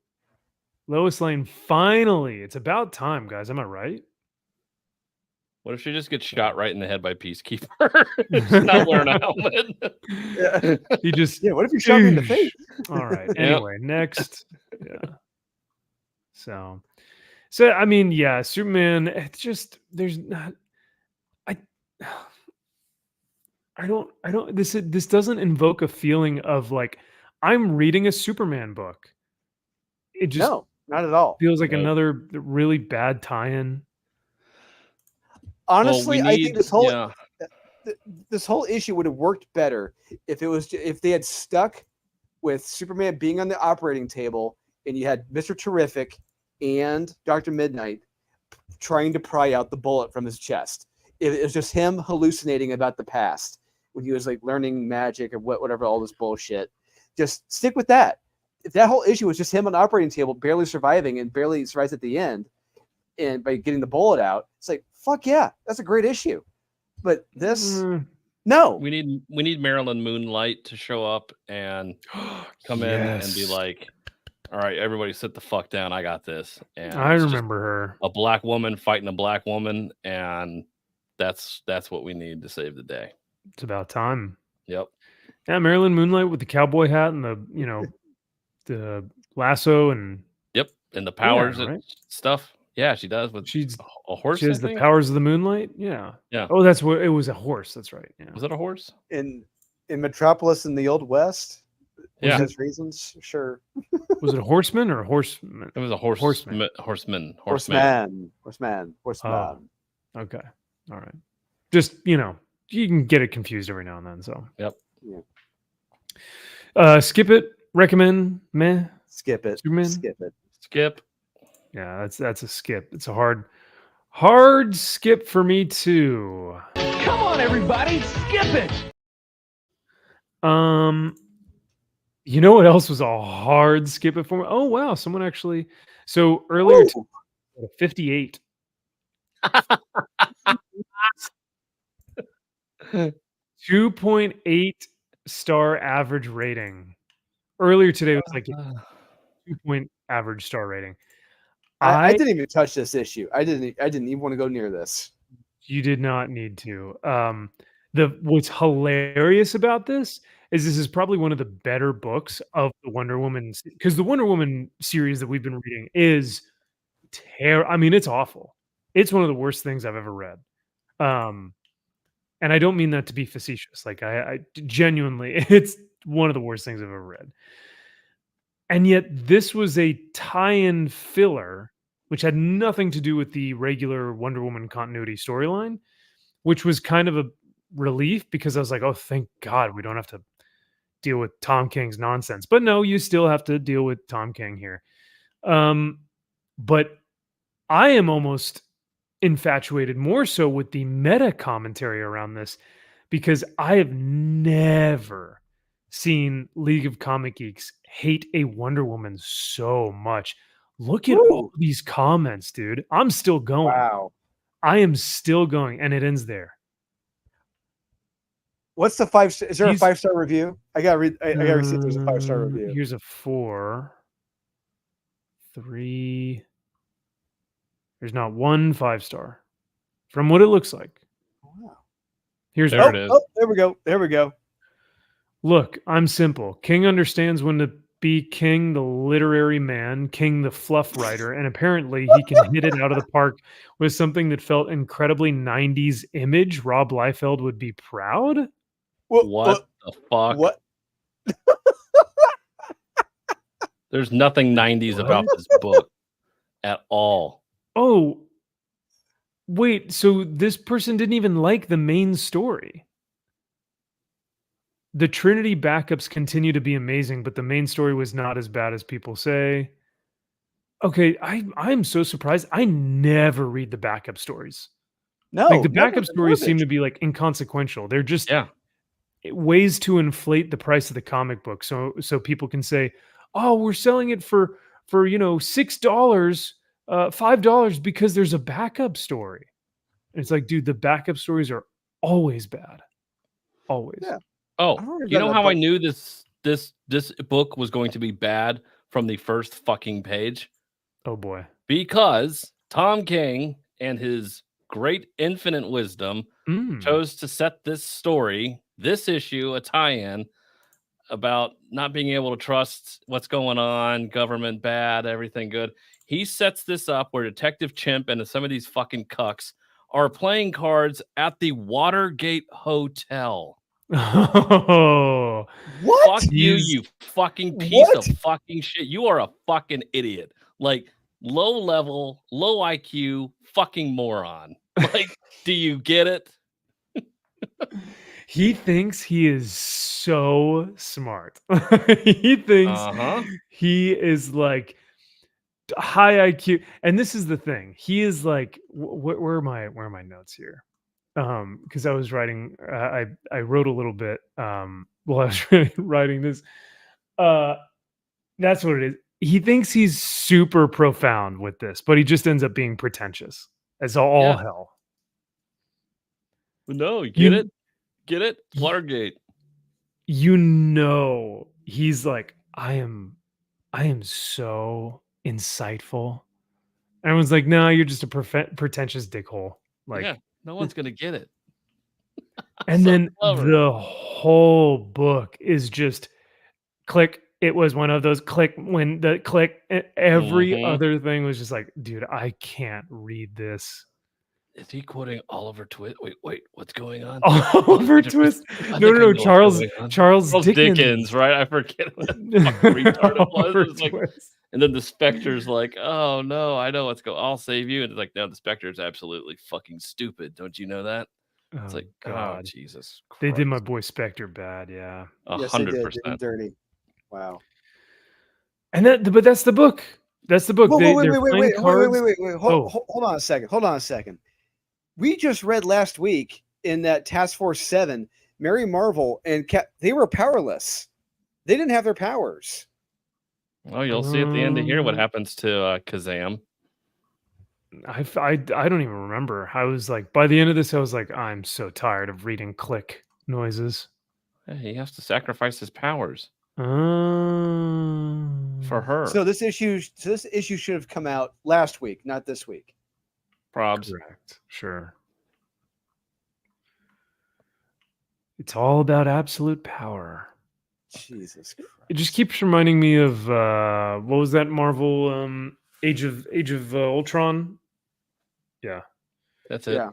Lois Lane, finally. It's about time, guys. Am I right? What if she just gets shot right in the head by Peacekeeper? She's not wearing a helmet. Yeah. He just. Yeah, what if you shot me in the face? All right. Anyway, next. Yeah. So I mean, yeah, Superman, it's just, there's not, I don't, this doesn't invoke a feeling of like, I'm reading a Superman book. It just not at all. Feels like another really bad tie-in. Honestly, I think this whole issue would have worked better if they had stuck with Superman being on the operating table and you had Mr. Terrific and Dr. Midnight trying to pry out the bullet from his chest. It was just him hallucinating about the past when he was like learning magic or whatever, all this bullshit. Just stick with that. If that whole issue was just him on the operating table, barely surviving and barely survives at the end, and by getting the bullet out, it's like, fuck yeah, that's a great issue. But this, no. We need Marilyn Moonlight to show up and come in and be like, all right, everybody sit the fuck down. I got this. And I remember her. A black woman fighting a black woman, and that's what we need to save the day. It's about time. Yep. Yeah, Marilyn Moonlight with the cowboy hat and the lasso and and the powers and stuff. Yeah, she does. She's a horse. She has the powers of the moonlight. Yeah. Yeah. Oh, that's what it was. A horse. That's right. Yeah. Was it a horse? In Metropolis in the Old West? Yeah. Has reasons. Sure. Was it a horseman or a horseman? It was a horseman. Horseman. Oh, okay. All right. Just, you can get it confused every now and then. So. Yep. Yeah. Skip it. Recommend. Meh. Skip it. Superman? Skip it. Skip. Yeah, that's a skip. It's a hard Hard skip for me too. Come on, everybody, skip it! You know what else was a hard skip it for me? Oh wow, someone actually. So earlier, Ooh. 58. 2.8 star average rating. Earlier today was like 2-point average star rating. I didn't even touch this issue. I didn't even want to go near this. You did not need to. What's hilarious about this is probably one of the better books of the Wonder Woman, because the Wonder Woman series that we've been reading is I mean, it's awful. It's one of the worst things I've ever read. And I don't mean that to be facetious. Like I genuinely, it's one of the worst things I've ever read. And yet this was a tie-in filler, which had nothing to do with the regular Wonder Woman continuity storyline, which was kind of a relief because I was like, oh, thank God we don't have to deal with Tom King's nonsense. But no, you still have to deal with Tom King here. But I am almost infatuated more so with the meta commentary around this, because I have never seen League of Comic Geeks hate a Wonder Woman so much. Look at all these comments, dude. I'm still going. Wow. I am still going, and it ends there. What's the 5? Is there a 5-star review? I gotta read. I gotta see if there's a 5-star review. Here's a 4, 3. There's not one 5-star from what it looks like. Wow. Here's There it is. Oh, there we go. There we go. Look, I'm simple. King understands when to be King, the literary man, King, the fluff writer, and apparently he can hit it out of the park with something that felt incredibly 90s image. Rob Liefeld would be proud. What the fuck? What? There's nothing 90s about this book at all. Oh, wait. So this person didn't even like the main story. The Trinity backups continue to be amazing, but the main story was not as bad as people say. Okay, I'm so surprised. I never read the backup stories. No, Like the backup stories seem to be like inconsequential. They're just ways to inflate the price of the comic book, so people can say, "Oh, we're selling it for $6, $5 because there's a backup story." And it's like, dude, the backup stories are always bad, always. Yeah. Oh, you know how I knew this book was going to be bad from the first fucking page? Oh boy. Because Tom King and his great infinite wisdom chose to set this story, this issue, a tie-in about not being able to trust what's going on, government bad, everything good. He sets this up where Detective Chimp and some of these fucking cucks are playing cards at the Watergate Hotel. Oh, what? Fuck you fucking piece of fucking shit. You are a fucking idiot. Like, low level, low IQ, fucking moron. Like, do you get it? He thinks he is so smart. He thinks he is like high IQ. And this is the thing. He is like, where are my notes here? Because I was writing, I wrote a little bit while I was writing this. That's what it is. He thinks he's super profound with this, but he just ends up being pretentious as all hell. No, get it? Get it? Watergate. He's like, I am so insightful. Everyone's like, no, you're just a pretentious dickhole. Like, yeah, no one's gonna get it. And so then the whole book is just click. It was one of those click when the click. Every other thing was just like, dude, I can't read this. Is he quoting Oliver Twist? Wait, what's going on? Oliver Twist? No, Charles Dickens, right? I forget what retard it was. It was like, and then the Spectre's like, oh no, I know what's going. I'll save you. And it's like, no, the Spectre's absolutely fucking stupid. Don't you know that? It's like, God, Jesus Christ. They did my boy Spectre bad, yeah. 100%. Dirty. Wow. And but that's the book. That's the book. Whoa, They, whoa, they're playing cards. Hold on a second. Hold on a second. We just read last week in that Task Force 7, Mary Marvel and they were powerless. They didn't have their powers. Oh, you'll see at the end of here what happens to Kazam. I don't even remember. I was like, by the end of this, I was like, I'm so tired of reading click noises. Yeah, he has to sacrifice his powers for her. So this issue should have come out last week, not this week. Probs. Correct. Sure. It's all about absolute power. Jesus Christ. It just keeps reminding me of what was that Marvel Age of Ultron? Yeah, That's it. Yeah.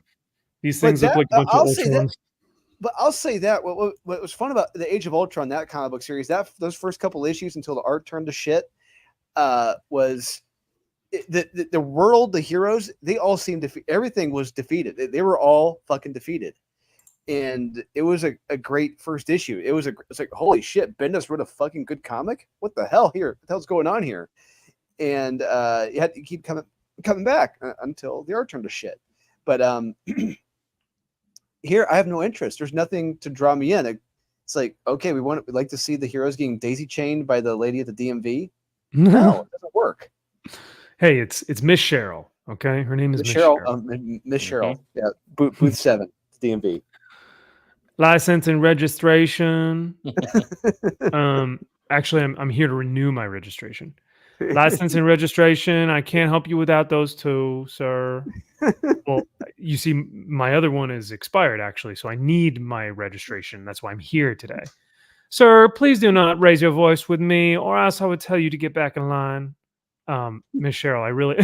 these things look like a bunch of Ultrons. But I'll say that what was fun about the Age of Ultron, that comic book series, that those first couple issues until the art turned to shit, was the world, the heroes, they all seemed everything was defeated. They were all fucking defeated. And it was a great first issue. It's like, holy shit, Bendis wrote a fucking good comic? What the hell here? What the hell's going on here? And you had to keep coming back until the art turned to shit. But here I have no interest. There's nothing to draw me in. It's like, okay, we'd like to see the heroes getting daisy chained by the lady at the DMV. No, it doesn't work. Hey, it's Miss Cheryl. Okay, her name is Miss Cheryl. Miss Cheryl. Yeah, booth 7, DMV. License and registration. Actually, I'm here to renew my registration. License and registration. I can't help you without those two, sir. Well, you see, my other one is expired, actually, so I need my registration. That's why I'm here today. Sir, please do not raise your voice with me, or else I would tell you to get back in line. Miss Cheryl, I really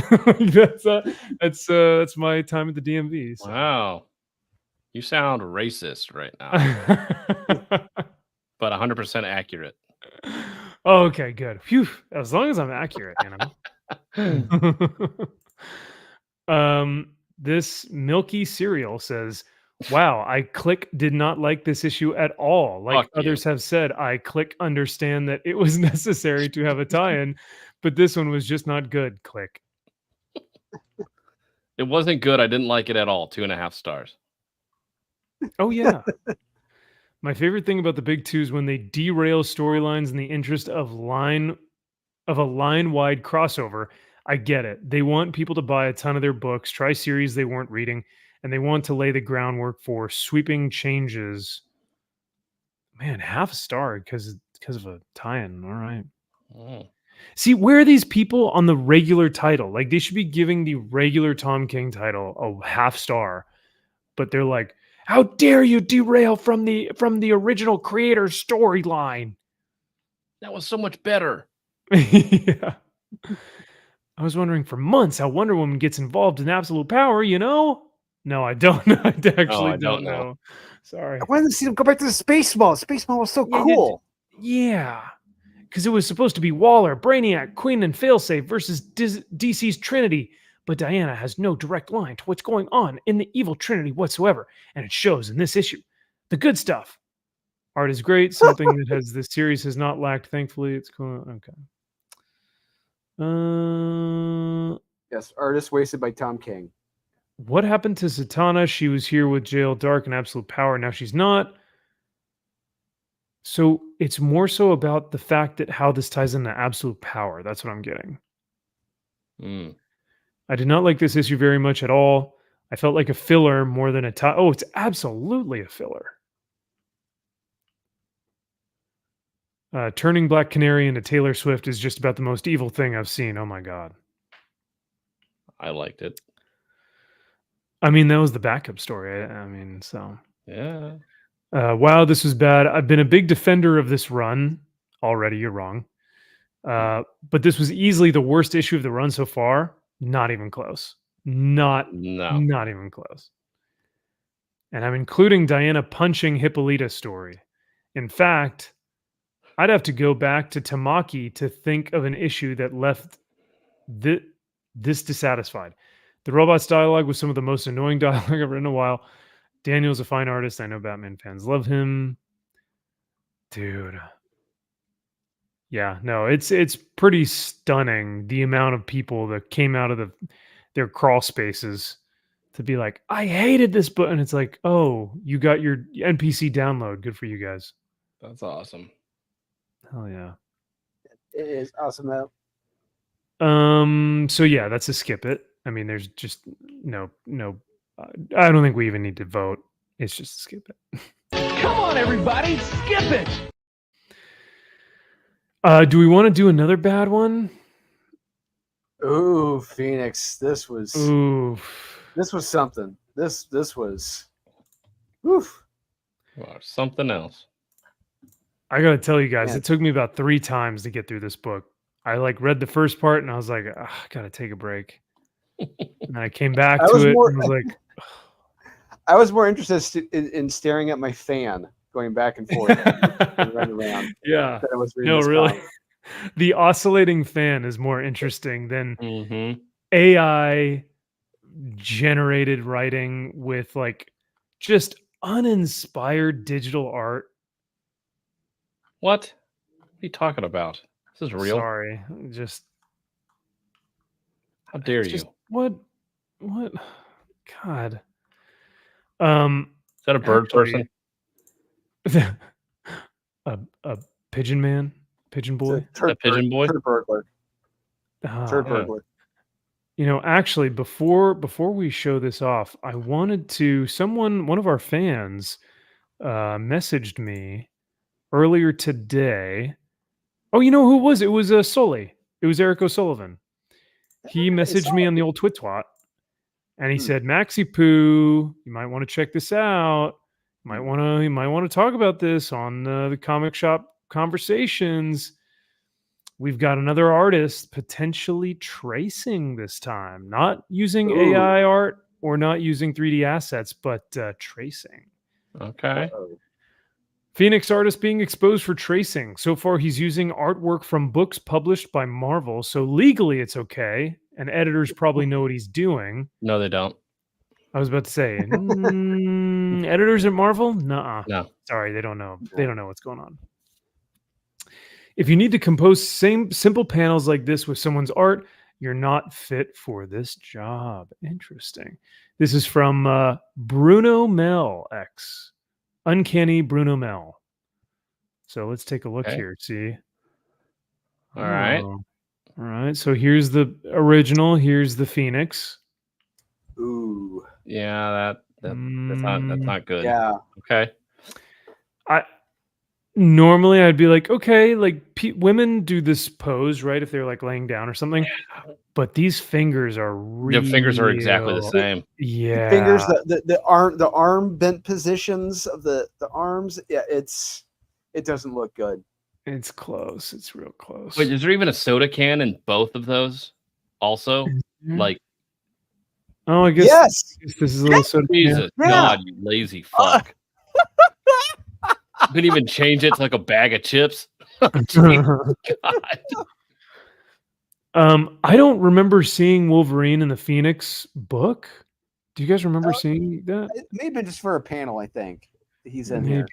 that's my time at the DMV. So. Wow. You sound racist right now, but 100% accurate. Oh, okay, good. Phew. As long as I'm accurate, this milky cereal says, "Wow, I did not like this issue at all. Like others have said, I understand that it was necessary to have a tie-in, but this one was just not good." Click. It wasn't good. I didn't like it at all. 2.5 stars. Oh yeah. My favorite thing about the big two is when they derail storylines in the interest of a line-wide crossover. I get it. They want people to buy a ton of their books, try series they weren't reading, and they want to lay the groundwork for sweeping changes. Man, half a star because of a tie-in. All right. Oh. See, where are these people on the regular title? Like, they should be giving the regular Tom King title a half star, but they're like, how dare you derail from the original creator's storyline? That was so much better. Yeah. I was wondering for months how Wonder Woman gets involved in absolute power, you know? No, I don't know. I actually don't know. Sorry. I wanted to see them go back to the Space Mall. Space Mall was so cool. Yeah. Because it was supposed to be Waller, Brainiac, Queen, and Failsafe versus DC's Trinity. But Diana has no direct line to what's going on in the evil Trinity whatsoever, and it shows in this issue. The good stuff. Art is great, something that this series has not lacked, thankfully. It's cool. Okay. Yes, artist wasted by Tom King. What happened to Zatanna? She was here with Jail Dark and Absolute Power. Now she's not. So it's more so about the fact that how this ties into Absolute Power. That's what I'm getting. I did not like this issue very much at all. I felt like a filler more than a tie. Oh, it's absolutely a filler. Turning Black Canary into Taylor Swift is just about the most evil thing I've seen. Oh my God. I liked it. I mean, that was the backup story. I mean, so. Yeah. Wow, this was bad. I've been a big defender of this run already. You're wrong. But this was easily the worst issue of the run so far. Not even close. Not even close. And I'm including Diana punching Hippolyta story. In fact, I'd have to go back to Tamaki to think of an issue that left this dissatisfied. The robot's dialogue was some of the most annoying dialogue I've read in a while. Daniel's a fine artist. I know Batman fans love him. Dude. Yeah, no, it's pretty stunning the amount of people that came out of their crawl spaces to be like, I hated this book, and it's like, oh, you got your NPC download. Good for you guys. That's awesome. Hell yeah. It is awesome though. So yeah, that's a skip it. I mean, there's just no. I don't think we even need to vote. It's just a skip it. Come on, everybody, skip it. Do we want to do another bad one? Ooh, Phoenix. This was Ooh, something. This was oof. Well, something else. I gotta tell you guys, Man. it took me about 3 times to get through this book. I like read the first part and I was like, I gotta take a break. And I came back I to was it more- and was like, I was more interested in staring at my fan going back and forth and running around yeah. than I was reading No, this really. comic. The oscillating fan is more interesting than Mm-hmm. AI generated writing with like just uninspired digital art. What? What are you talking about? This is real. Sorry. Just How dare it's you? just what God. Is that a bird actually- person? a pigeon man, pigeon It's a boy. turd pigeon boy? Turd burglar. Ah, Turd yeah. burglar. You know, actually, before we show this off, I wanted to. One of our fans, messaged me earlier today. Oh, you know who it was? It was Sully. It was Eric O'Sullivan. He messaged me on the old Twitwat, and he said, "Maxi Poo, you might want to check this out. You might want to talk about this on the comic shop conversations. We've got another artist potentially tracing this time, not using Ooh. AI art or not using 3D assets, but tracing. Okay. Uh-oh. Phoenix artist being exposed for tracing. So far, he's using artwork from books published by Marvel. So legally, it's okay. And editors probably know what he's doing. No, they don't. I was about to say, editors at Marvel? Nuh-uh. No. Sorry, they don't know. They don't know what's going on. If you need to compose simple panels like this with someone's art, you're not fit for this job. Interesting. This is from Bruno Mel X. Uncanny Bruno Mel. So let's take a look Okay. here. See. All right. All right. So here's the original. Here's the Phoenix. Ooh. Yeah, that's not good. Yeah. Okay. Normally I'd be like, okay, like women do this pose, right? If they're like laying down or something. But these fingers are The fingers are exactly the real- same. Yeah. Fingers, the arm bent positions of the arms. Yeah, it doesn't look good. It's close. It's real close. Wait, is there even a soda can in both of those? Also, Mhm. like Oh, I guess, Yes. I guess this is a little soda can. Jesus Yeah. God, you lazy fuck! Couldn't even change it to like a bag of chips. Jesus God. I don't remember seeing Wolverine in the Phoenix book. Do you guys remember seeing that? It may have been just for a panel. I think he's in Maybe. here.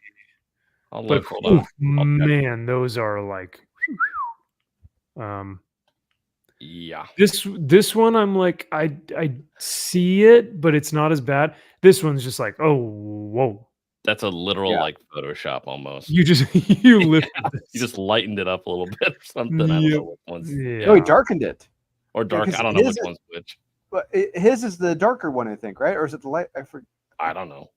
I'll But look. Hold on. man, those are like Yeah. this one I'm like I see it, but it's not as bad. This one's just like, oh whoa. That's a literal Yeah. like Photoshop almost. You just you lifted this. You just lightened it up a little bit or something. I don't Yep. know which one's Yeah. Oh, he darkened it. or dark. 'cause I don't know which his is- one's which. But his is the darker one, I think, right? Or is it the light? I don't know.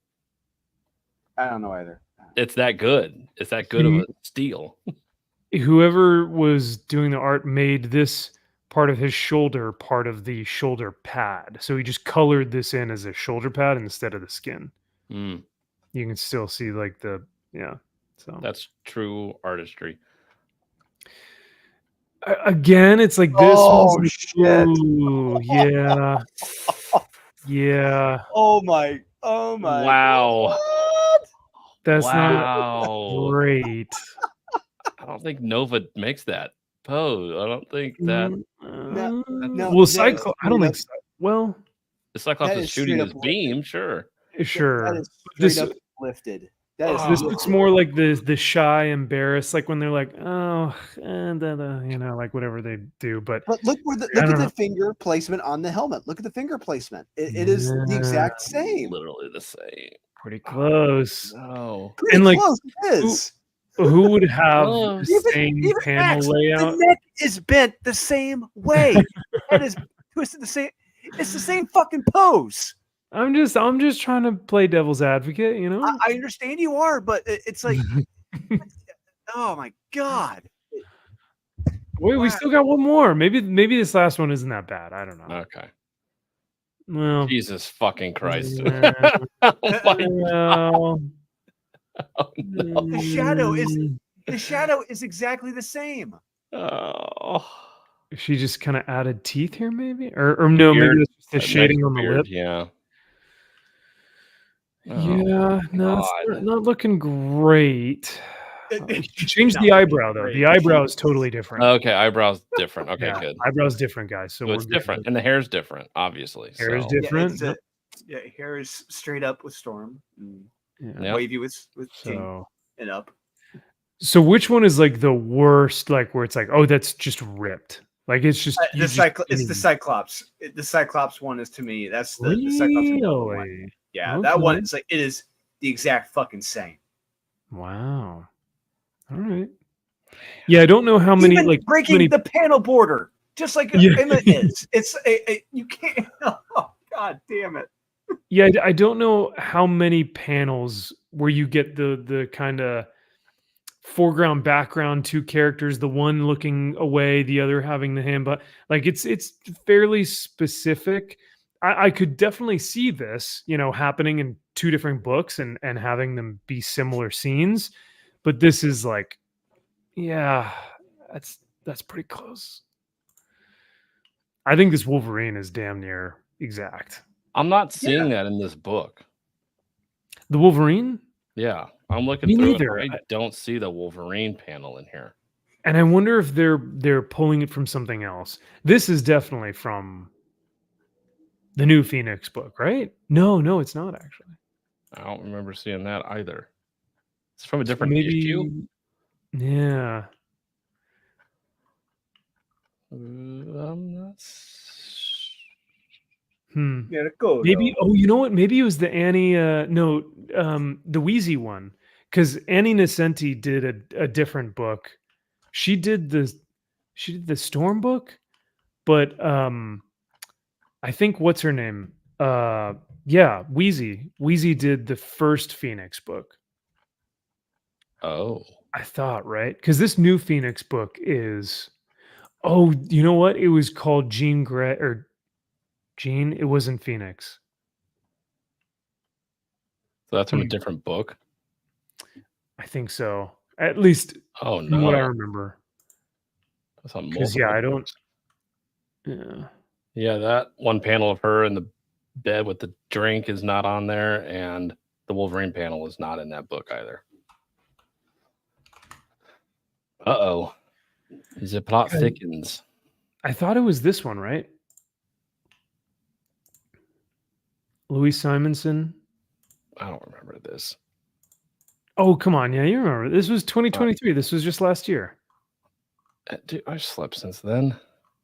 I don't know either. It's that good. It's that good of a steal. Whoever was doing the art made this part of his shoulder part of the shoulder pad. So he just colored this in as a shoulder pad instead of the skin. Mm, You can still see like the so that's true artistry. again, it's like this. Oh, one's like, shit. ooh, yeah. Yeah. Oh my! Wow. What? That's not Wow. great. I don't think Nova makes that pose. I don't think that No, Well, that is Cyclops. I don't straight think. Well, the Cyclops That is is shooting straight his up beam. Sure. sure. That is This- straight up lifted. That is This looks more like the shy, embarrassed, like when they're like, oh, you know, like whatever they do. But look I at don't the know. finger placement on the helmet. Look at the finger placement. It is the exact same. Literally the same. Pretty close. No. Pretty And like, close. It is. who would have Close. the same Even panel Max, layout? the neck is bent the same way. The head is twisted the same. It's the same fucking pose. I'm just trying to play devil's advocate, you know. I understand you are, but it's like, oh my god. Wait, we still got one more. Maybe this last one isn't that bad. I don't know. Okay. Well, Jesus fucking Christ. yeah. Oh my God. Well, Oh, no. The shadow is exactly the same. Oh. she just kind of added teeth here, maybe, or no, Beard. maybe it's just the That shading next on the beard, lip. Yeah. Oh, Yeah, no, it's God. not looking great. She changed Not the looking eyebrow though. great. The eyebrow is totally different. Okay, eyebrows different. Okay, Yeah, good. eyebrow's different, guys. So So it's we're good. different, and the hair's different, obviously. Hair is so. different. Yeah, hair is straight up with Storm, and Yeah. wavy with King, So, and up. so which one is like the worst? Like where it's like, oh, that's just ripped. Like it's just you just It's the Cyclops. The Cyclops one is, to me, that's the Cyclops one. Really? Yeah, that one Okay. is like, it is the exact fucking same. Wow. All right. Yeah, I don't know how many Even like how breaking many, the panel border, just like Yeah. Emma is. It's you can't. Oh god damn it! yeah, I don't know how many panels where you get the kind of foreground background two characters, the one looking away, the other having the hand, but like it's fairly specific. I could definitely see this, you know, happening in two different books and having them be similar scenes, but this is like, yeah, that's pretty close. I think this Wolverine is damn near exact. I'm not seeing that in this book. The Wolverine? Yeah, I'm looking Me through neither. it. I don't see the Wolverine panel in here. And I wonder if they're pulling it from something else. This is definitely from the new Phoenix book, right? No, it's not actually. I don't remember seeing that either. It's from a So different issue. Yeah. I'm not. Yeah, go. Maybe. Oh, you know what? Maybe it was the Annie. No, the Wheezy one, because Annie Nocenti did a different book. She did the Storm book, but I think what's her name? Yeah, Wheezy. Wheezy did the first Phoenix book. Oh, I thought, right? Because this new Phoenix book is. Oh, you know what? It was called Jean Grey or Jean. It wasn't Phoenix. so that's from a different book. I think so. At least Oh from what I no, remember. that's on Because multiple yeah, I don't. books. Yeah. Yeah, that one panel of her in the bed with the drink is not on there, and the Wolverine panel is not in that book either. Uh-oh. The plot Okay. thickens. I thought it was this one, right? Louis Simonson. I don't remember this. Oh, come on. Yeah, you remember. This was 2023. This was just last year. Dude, I've slept since then.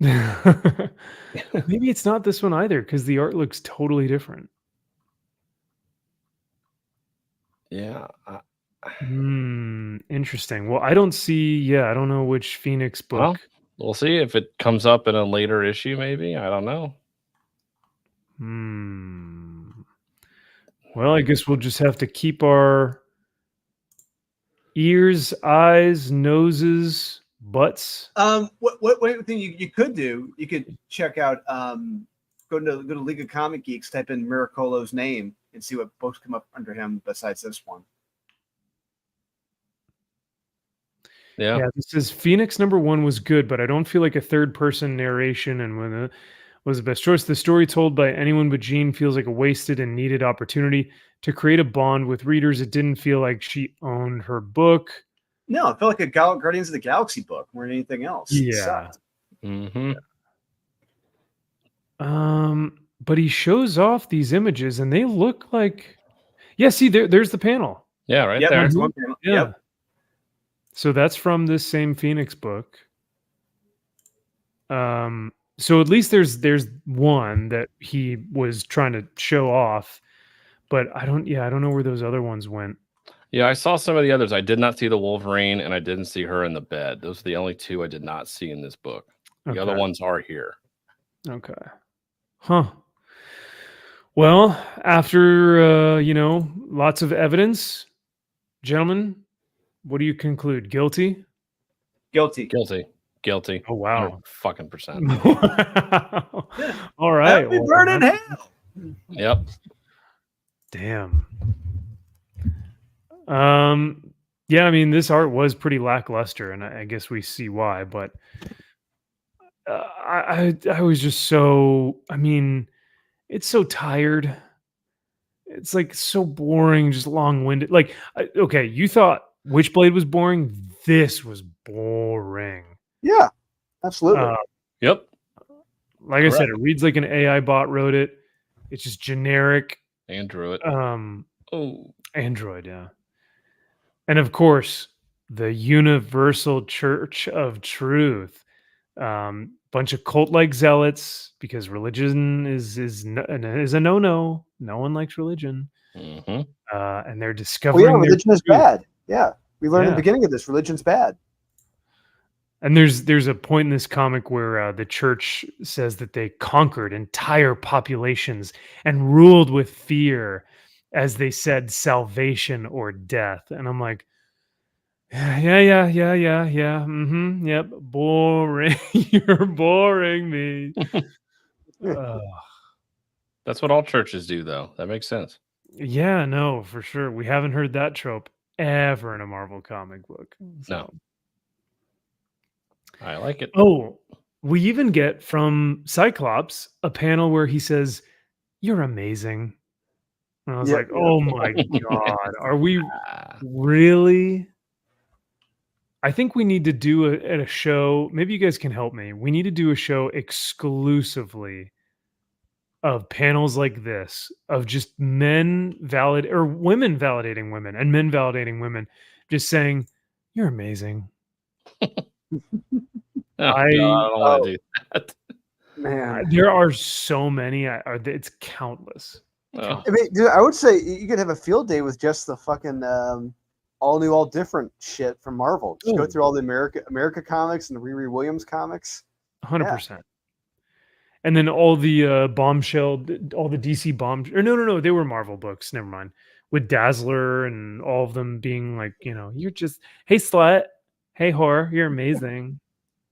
Maybe it's not this one either because the art looks totally different. Yeah. Interesting. Well, I don't see. Yeah, I don't know which Phoenix book. Well, we'll see if it comes up in a later issue, maybe. I don't know. Well, I guess we'll just have to keep our ears, eyes, noses, butts. What thing you could do? You could check out. Go to League of Comic Geeks. Type in Miracolo's name and see what books come up under him besides this one. Yeah. This says Phoenix #1 was good, but I don't feel like a third-person narration and when it was the best choice. The story told by anyone but Jean feels like a wasted and needed opportunity to create a bond with readers. It didn't feel like she owned her book. No, it felt like a Guardians of the Galaxy book more than anything else. It Yeah. sucked. Mm-hmm. But he shows off these images and they look like, yeah, see there's the panel. Yeah, right Yep, there. that's one panel. Yeah. Yep. So that's from this same Phoenix book. So at least there's one that he was trying to show off, but I don't know where those other ones went. Yeah, I saw some of the others. I did not see the Wolverine, and I didn't see her in the bed. Those are the only two I did not see in this book. The other Okay. ones are here. Okay. Huh. Well, after lots of evidence, gentlemen, what do you conclude? Guilty? Guilty. Guilty. Oh wow. Fucking percent. All right. Let me burn in hell. Yep. Damn. Yeah, I mean, this art was pretty lackluster, and I guess we see why. But I was just so. I mean, it's so tired. It's like so boring, just long-winded. Like, okay, you thought Witchblade was boring. This was boring. Yeah, absolutely. Yep. Like I said, it reads like an AI bot wrote it. It's just generic. Android. Android, yeah. And of course, the Universal Church of Truth. Bunch of cult-like zealots, because religion is a no-no. No one likes religion. Mm-hmm. And they're discovering religion is bad. Yeah. We learned in Yeah. the beginning of this, religion's bad. And there's a point in this comic where the church says that they conquered entire populations and ruled with fear, as they said, salvation or death. And I'm like, yeah. Yep, boring. You're boring me. That's what all churches do, though. That makes sense. Yeah, no, for sure. We haven't heard that trope ever in a Marvel comic book. No. I like it. Oh, we even get from Cyclops a panel where he says, "You're amazing." And I was like, "Oh my god, are we really?" I think we need to do a show. Maybe you guys can help me. We need to do a show exclusively of panels like this, of just men or women validating women and men validating women, just saying, "You're amazing." I don't want to do that. Man, there are so many. It's countless. Oh. I mean, dude, I would say you could have a field day with just the fucking all new, all different shit from Marvel. Just go through all the America comics and the Riri Williams comics. 100%. And then all the bombshell, all the DC no, they were Marvel books. Never mind. With Dazzler and all of them being like, you're just, hey slut, hey whore, you're amazing.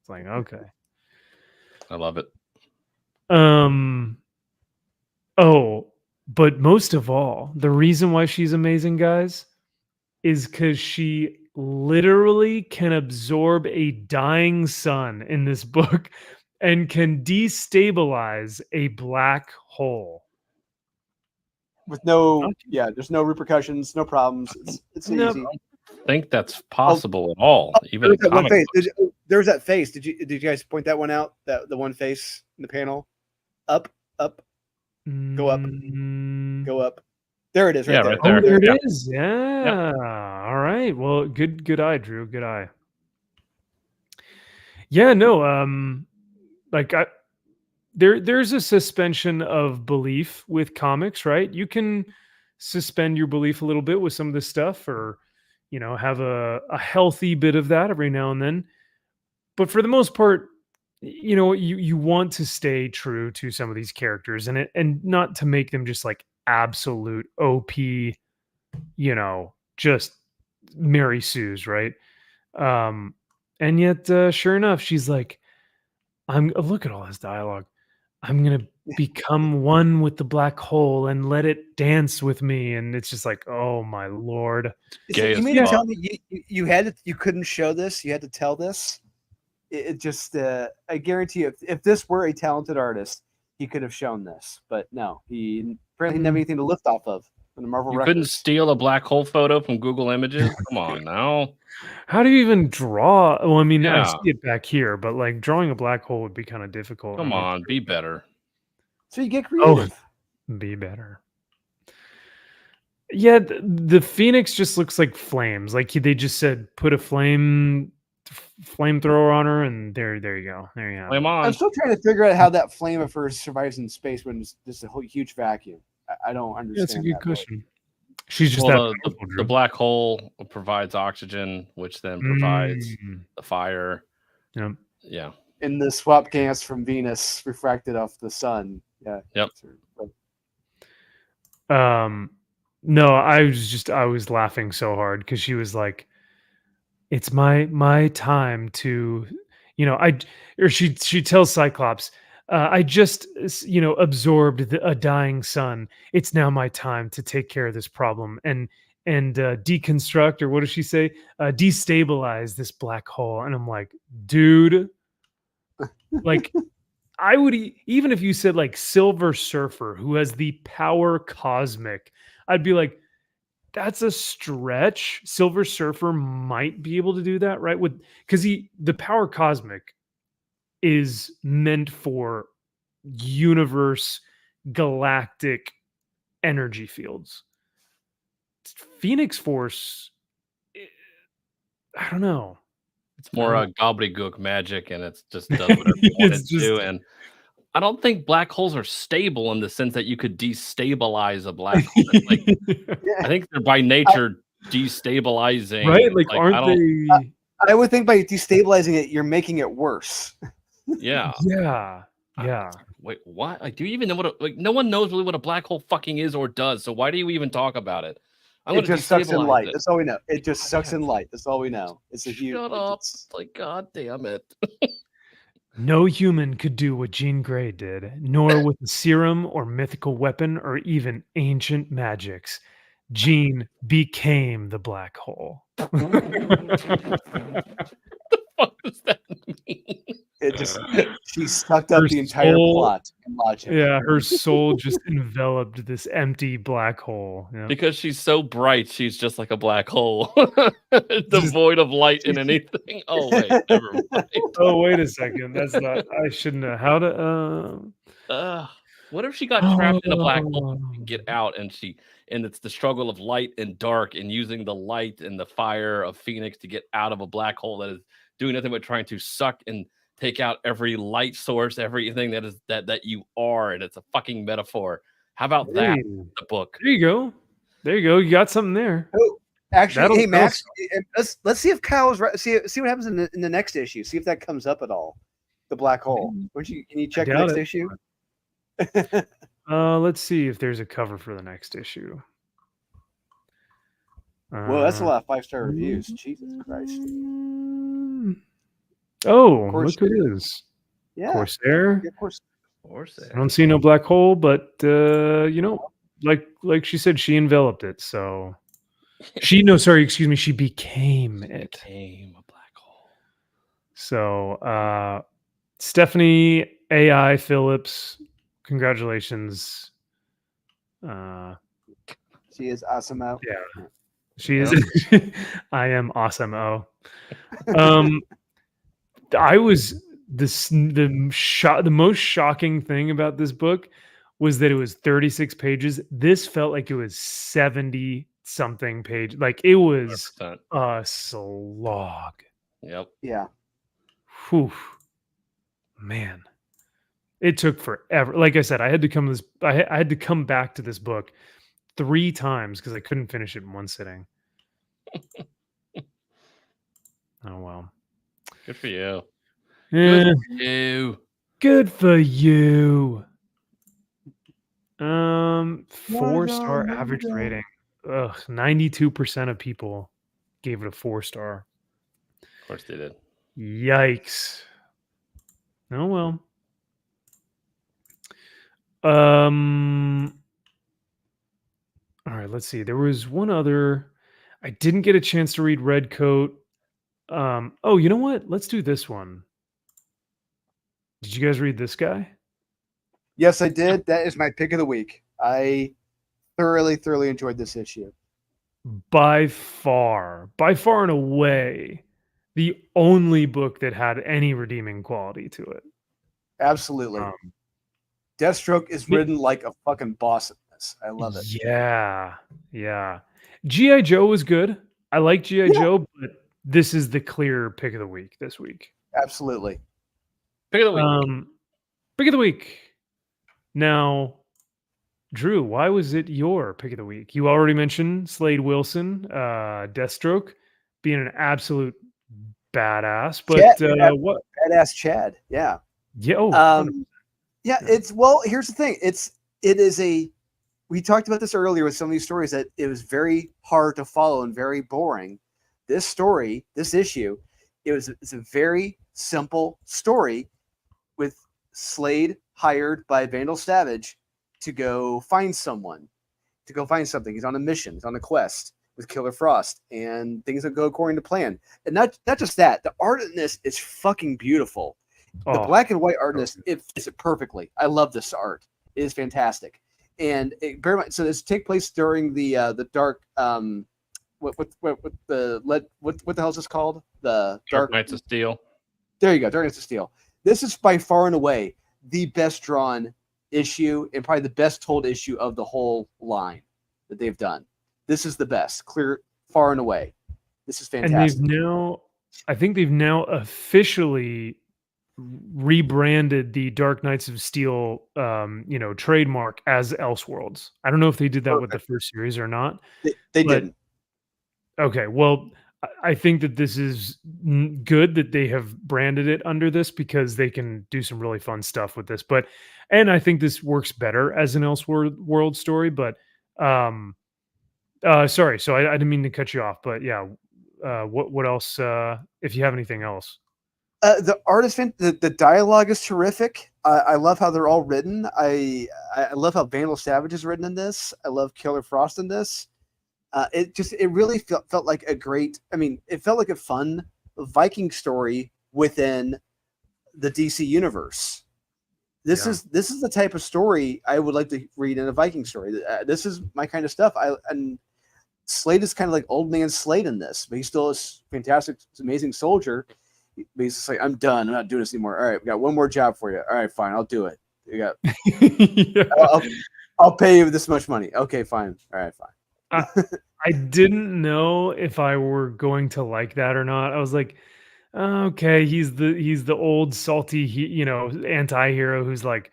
It's like, okay. I love it. Oh, but most of all, the reason why she's amazing, guys, is because she literally can absorb a dying sun in this book and can destabilize a black hole. With there's no repercussions, no problems. It's easy. I don't think that's possible at all. Even in comic books. There's that face. Did you guys point that one out? That the one face in the panel? Up. Go up. Go up. There it is. Right there. Right there. Oh, there it is. Yeah. Yep. All right. Well, good eye, Drew. Good eye. Yeah. No. There's a suspension of belief with comics, right? You can suspend your belief a little bit with some of this stuff, or have a healthy bit of that every now and then. But for the most part, you want to stay true to some of these characters and not to make them just like absolute OP, just Mary Sue's, right? And yet, sure enough, she's like, look at all this dialogue. I'm going to become one with the black hole and let it dance with me. And it's just like, oh my Lord. You mean to tell me you couldn't show this? You had to tell this? It just, I guarantee you, if this were a talented artist, he could have shown this. But no, he apparently didn't have anything to lift off of from the Marvel Records. Couldn't steal a black hole photo from Google Images? Come on now. How do you even draw? Well, I mean, I see it back here, but like drawing a black hole would be kind of difficult. Come on, be better. So you get creative. Be better. Yeah, the Phoenix just looks like flames. Like they just said, put a flamethrower on her, and there you go. There you have Flame it. on. I'm still trying to figure out how that flame of hers survives in space when it's just a whole huge vacuum. I don't understand. Yeah, that's a good that question. She's just Well, that powerful, the Drew. black hole provides oxygen, which then provides the fire. Yep. Yeah. In the swap gas from Venus refracted off the sun. Yeah. Yep. No, I was laughing so hard because she was like, it's my time to, she tells Cyclops, I just absorbed a dying sun. It's now my time to take care of this problem and deconstruct, or what does she say? Destabilize this black hole. And I'm like, dude, like I would even if you said like Silver Surfer, who has the power cosmic, I'd be like, that's a stretch. Silver Surfer might be able to do that, right? Because the power cosmic is meant for universe galactic energy fields. Phoenix Force, I don't know. It's more gobbledygook magic, and it's just does whatever you want it to. And I don't think black holes are stable in the sense that you could destabilize a black hole. Like, I think they're by nature destabilizing, right? Like aren't they? I would think by destabilizing it, you're making it worse. Yeah. Yeah. Wait, what? Like, do you even know what? No one knows really what a black hole fucking is or does. So why do you even talk about it? It just sucks in light. That's all we know. It just sucks in light. That's all we know. It's a huge. Shut up! Like, god damn it. No human could do what Jean Grey did, nor with a serum or mythical weapon or even ancient magics. Jean became the black hole. What does that mean? She sucked up the entire plot and logic. Yeah, her soul just enveloped this empty black hole. Yeah. Because she's so bright, she's just like a black hole, devoid of light in anything. Oh wait, never mind. Oh wait a second, that's not. I shouldn't have. How to? What if she got trapped in a black hole and get out, and it's the struggle of light and dark, and using the light and the fire of Phoenix to get out of a black hole that is doing nothing but trying to suck and take out every light source, everything that is that you are, and it's a fucking metaphor. How about that? The book. There you go. There you go. You got something there. Oh, actually, hey Max, let's see if Kyle's right. See what happens in the next issue. See if that comes up at all. The black hole. Can you check the next issue? Let's see if there's a cover for the next issue. Well, that's a lot of 5-star reviews. Jesus Christ. Oh, look who it is. Yeah. Corsair. Yeah, Corsair. I don't see no black hole, but like she said, she enveloped it. So she became it. Became a black hole. So Stephanie AI Phillips, congratulations. She is awesome out. Yeah. She is. I am awesome. Oh. I was the most shocking thing about this book was that it was 36 pages. This felt like it was 70 something page. Like it was 100%. a slog. Yep. Yeah. Whew. Man. It took forever. Like I said, I had to come back to this book 3 times because I couldn't finish it in one sitting. Oh well. Good for you. Yeah. Good for you. Good for you. 4-star average rating. Ugh, 92% of people gave it a 4-star. Of course they did. Yikes. Oh well. All right, let's see. There was one other. I didn't get a chance to read Redcoat. Oh, you know what? Let's do this one. Did you guys read this guy? Yes, I did. That is my pick of the week. I thoroughly enjoyed this issue. By far and away, the only book that had any redeeming quality to it. Absolutely. Deathstroke is written like a fucking boss this. I love it. Yeah. Yeah. G.I. Joe was good. I like G.I. Yeah. Joe, but this is the clear pick of the week this week. Absolutely. Pick of the week. Pick of the week. Now, Drew, why was it your pick of the week? You already mentioned Slade Wilson, Deathstroke, being an absolute badass. But what? Badass Chad. Yeah. Yeah. Oh, yeah. It's well. Here's the thing. It is a. We talked about this earlier with some of these stories that it was very hard to follow and very boring. This story, this issue, it's a very simple story with Slade hired by Vandal Savage to go find someone, to go find something. He's on a mission. He's on a quest with Killer Frost, and things will go according to plan. And not just that, the art in this is fucking beautiful. The black and white art in this, it fits it perfectly. I love this art. It is fantastic. And bear in mind, so this take place during the dark what the hell is this called? The Dark Knights of Steel. There you go, Dark Knights of Steel. This is by far and away the best drawn issue and probably the best told issue of the whole line that they've done. This is the best, clear, far and away. This is fantastic. And I think they've now officially rebranded the Dark Knights of Steel, trademark as Elseworlds. I don't know if they did that with the first series or not. They didn't. Okay, well, I think that this is good that they have branded it under this because they can do some really fun stuff with this. And I think this works better as an Elseworld story. But sorry, so I didn't mean to cut you off. But yeah, what else? If you have anything else. The art is the dialogue is terrific. I love how they're all written. I love how Vandal Savage is written in this. I love Killer Frost in this. It really felt like a great. I mean, it felt like a fun Viking story within the DC universe. This is the type of story I would like to read in a Viking story. This is my kind of stuff. And Slade is kind of like old man Slade in this, but he's still a fantastic, amazing soldier. But he's just like, I'm done. I'm not doing this anymore. All right, we got one more job for you. All right, fine, I'll do it. You got. I'll pay you this much money. Okay, fine. All right, fine. I didn't know if I were going to like that or not. I was like, okay, he's the old salty, anti-hero who's like,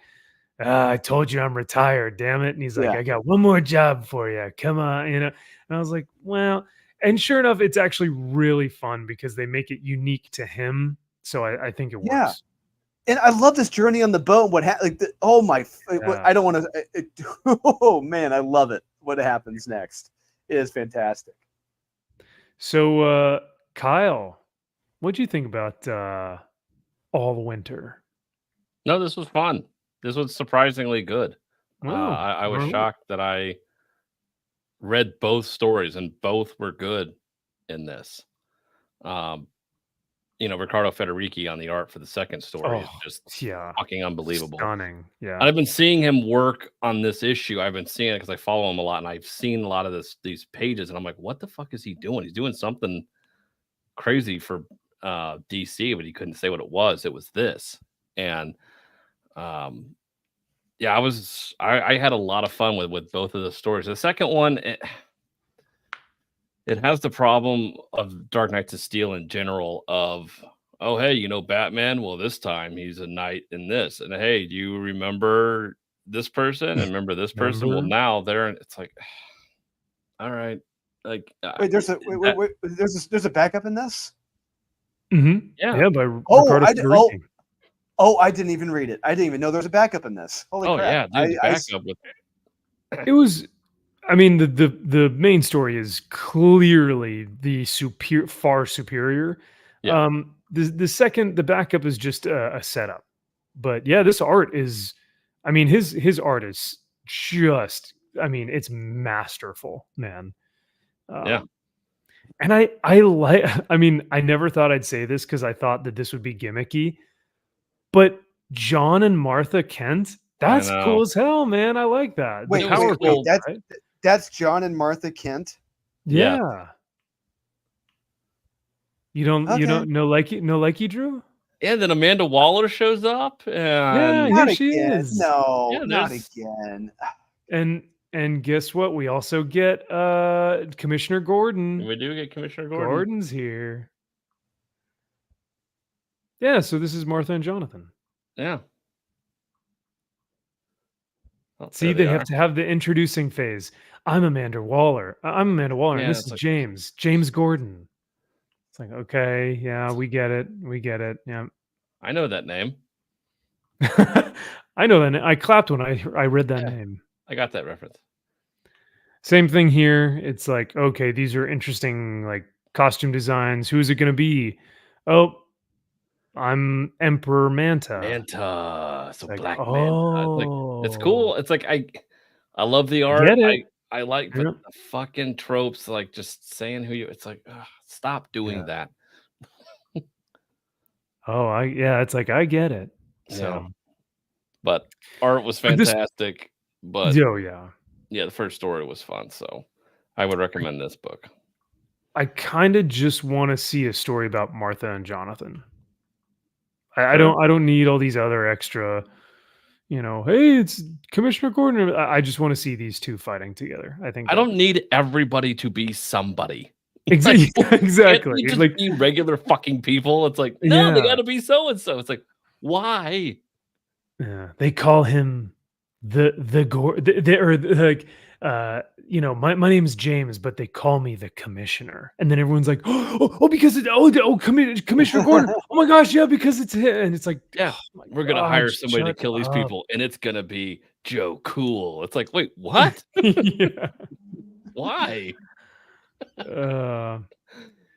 I told you I'm retired, damn it. And he's like, I got one more job for you. Come on, And I was like, well, and sure enough, it's actually really fun because they make it unique to him. So I think it works. Yeah. And I love this journey on the boat. What happened? I don't want to. Oh man, I love it. What happens next? It is fantastic. So, Kyle, what'd you think about All Winter? No, this was fun. This was surprisingly good. I was shocked that I read both stories and both were good in this. Riccardo Federici on the art for the second story is just fucking unbelievable. Stunning. Yeah. I've been seeing him work on this issue. I've been seeing it because I follow him a lot, and I've seen a lot of these pages, and I'm like, what the fuck is he doing? He's doing something crazy for DC, but he couldn't say what it was. It was this. And I had a lot of fun with both of the stories. The second one, it has the problem of Dark Knights of Steel in general of, oh, hey, Batman? Well, this time he's a knight in this. And hey, do you remember this person and remember this person? Well, now it's like, all right. Like, wait, there's a backup in this? Mm-hmm. Yeah. By Ricardo I didn't even read it. I didn't even know there was a backup in this. Holy crap. Yeah, dude, backup with it was. I mean, the main story is clearly the far superior. Yeah. The backup is just a setup. But yeah, this art is, I mean, his art is just, I mean, it's masterful, man. And I never thought I'd say this because I thought that this would be gimmicky, but John and Martha Kent, that's cool as hell, man. I like that. Wait, that's John and Martha Kent. Yeah. You don't know likey Drew? Yeah, then Amanda Waller shows up. And here she is. No, not again. And And guess what? We also get Commissioner Gordon. We do get Commissioner Gordon. Gordon's here. Yeah, so this is Martha and Jonathan. Yeah. Oh, See, there they have are. to have the introducing phase. I'm Amanda Waller. I'm Amanda Waller, and Yeah, this it's is like- James Gordon. It's like, okay, yeah, we get it. Yeah. I know that name. I know that. I clapped when I read that Yeah. name. I got that reference. Same thing here. It's like, okay, these are interesting, like costume designs. Who is it going to be? Oh, I'm Emperor Manta. Manta. So Like, Black Manta. It's cool. It's like I love the art. get it. I like, but Yeah. the fucking tropes, like just saying who you. It's like, ugh, stop doing that. Oh, it's like I get it. So, Yeah. But art was But this- fantastic. But oh yeah. yeah, the first story was fun. So I would recommend this book. I kind of just want to see a story about Martha and Jonathan. I Sure. don't need all these other extra, hey, it's Commissioner Gordon. I just want to see these two fighting together. I think I don't need everybody to be somebody. exactly. Can't we just be regular fucking people? It's like, no, they Yeah. got to be so and so. It's like, why? Yeah, they call him the my name's James, but they call me the Commissioner, and then everyone's like, because Commissioner Gordon. Oh my gosh, yeah, because it's him, and it's like, Yeah, oh my we're gonna God, hire somebody to shut kill these up. people, and it's gonna be Joe Cool. It's like, wait, what? Yeah. Why?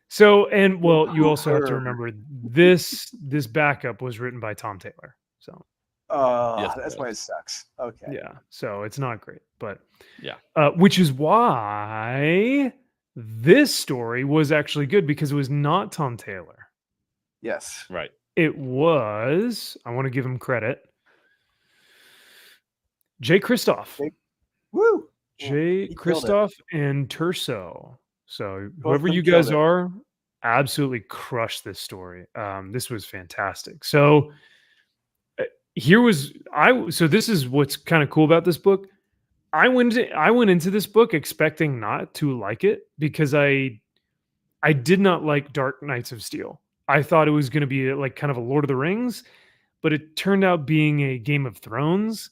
So, and well, you also have to remember this backup was written by Tom Taylor. So Yes, it That's why was. it sucks. Okay. yeah, so it's not great, but Yeah. which is why this story was actually good, because it was not Tom Taylor. Yes. Right. It was, I want to give him credit, Jay Kristoff. Woo. Jay he killed it. Kristoff and Terso. So Both whoever of them you guys killed it. are, absolutely crushed this story. This was fantastic. So so this is what's kind of cool about this book. I went into this book expecting not to like it, because I did not like Dark Knights of Steel. I thought it was going to be like kind of a Lord of the Rings, but it turned out being a Game of Thrones,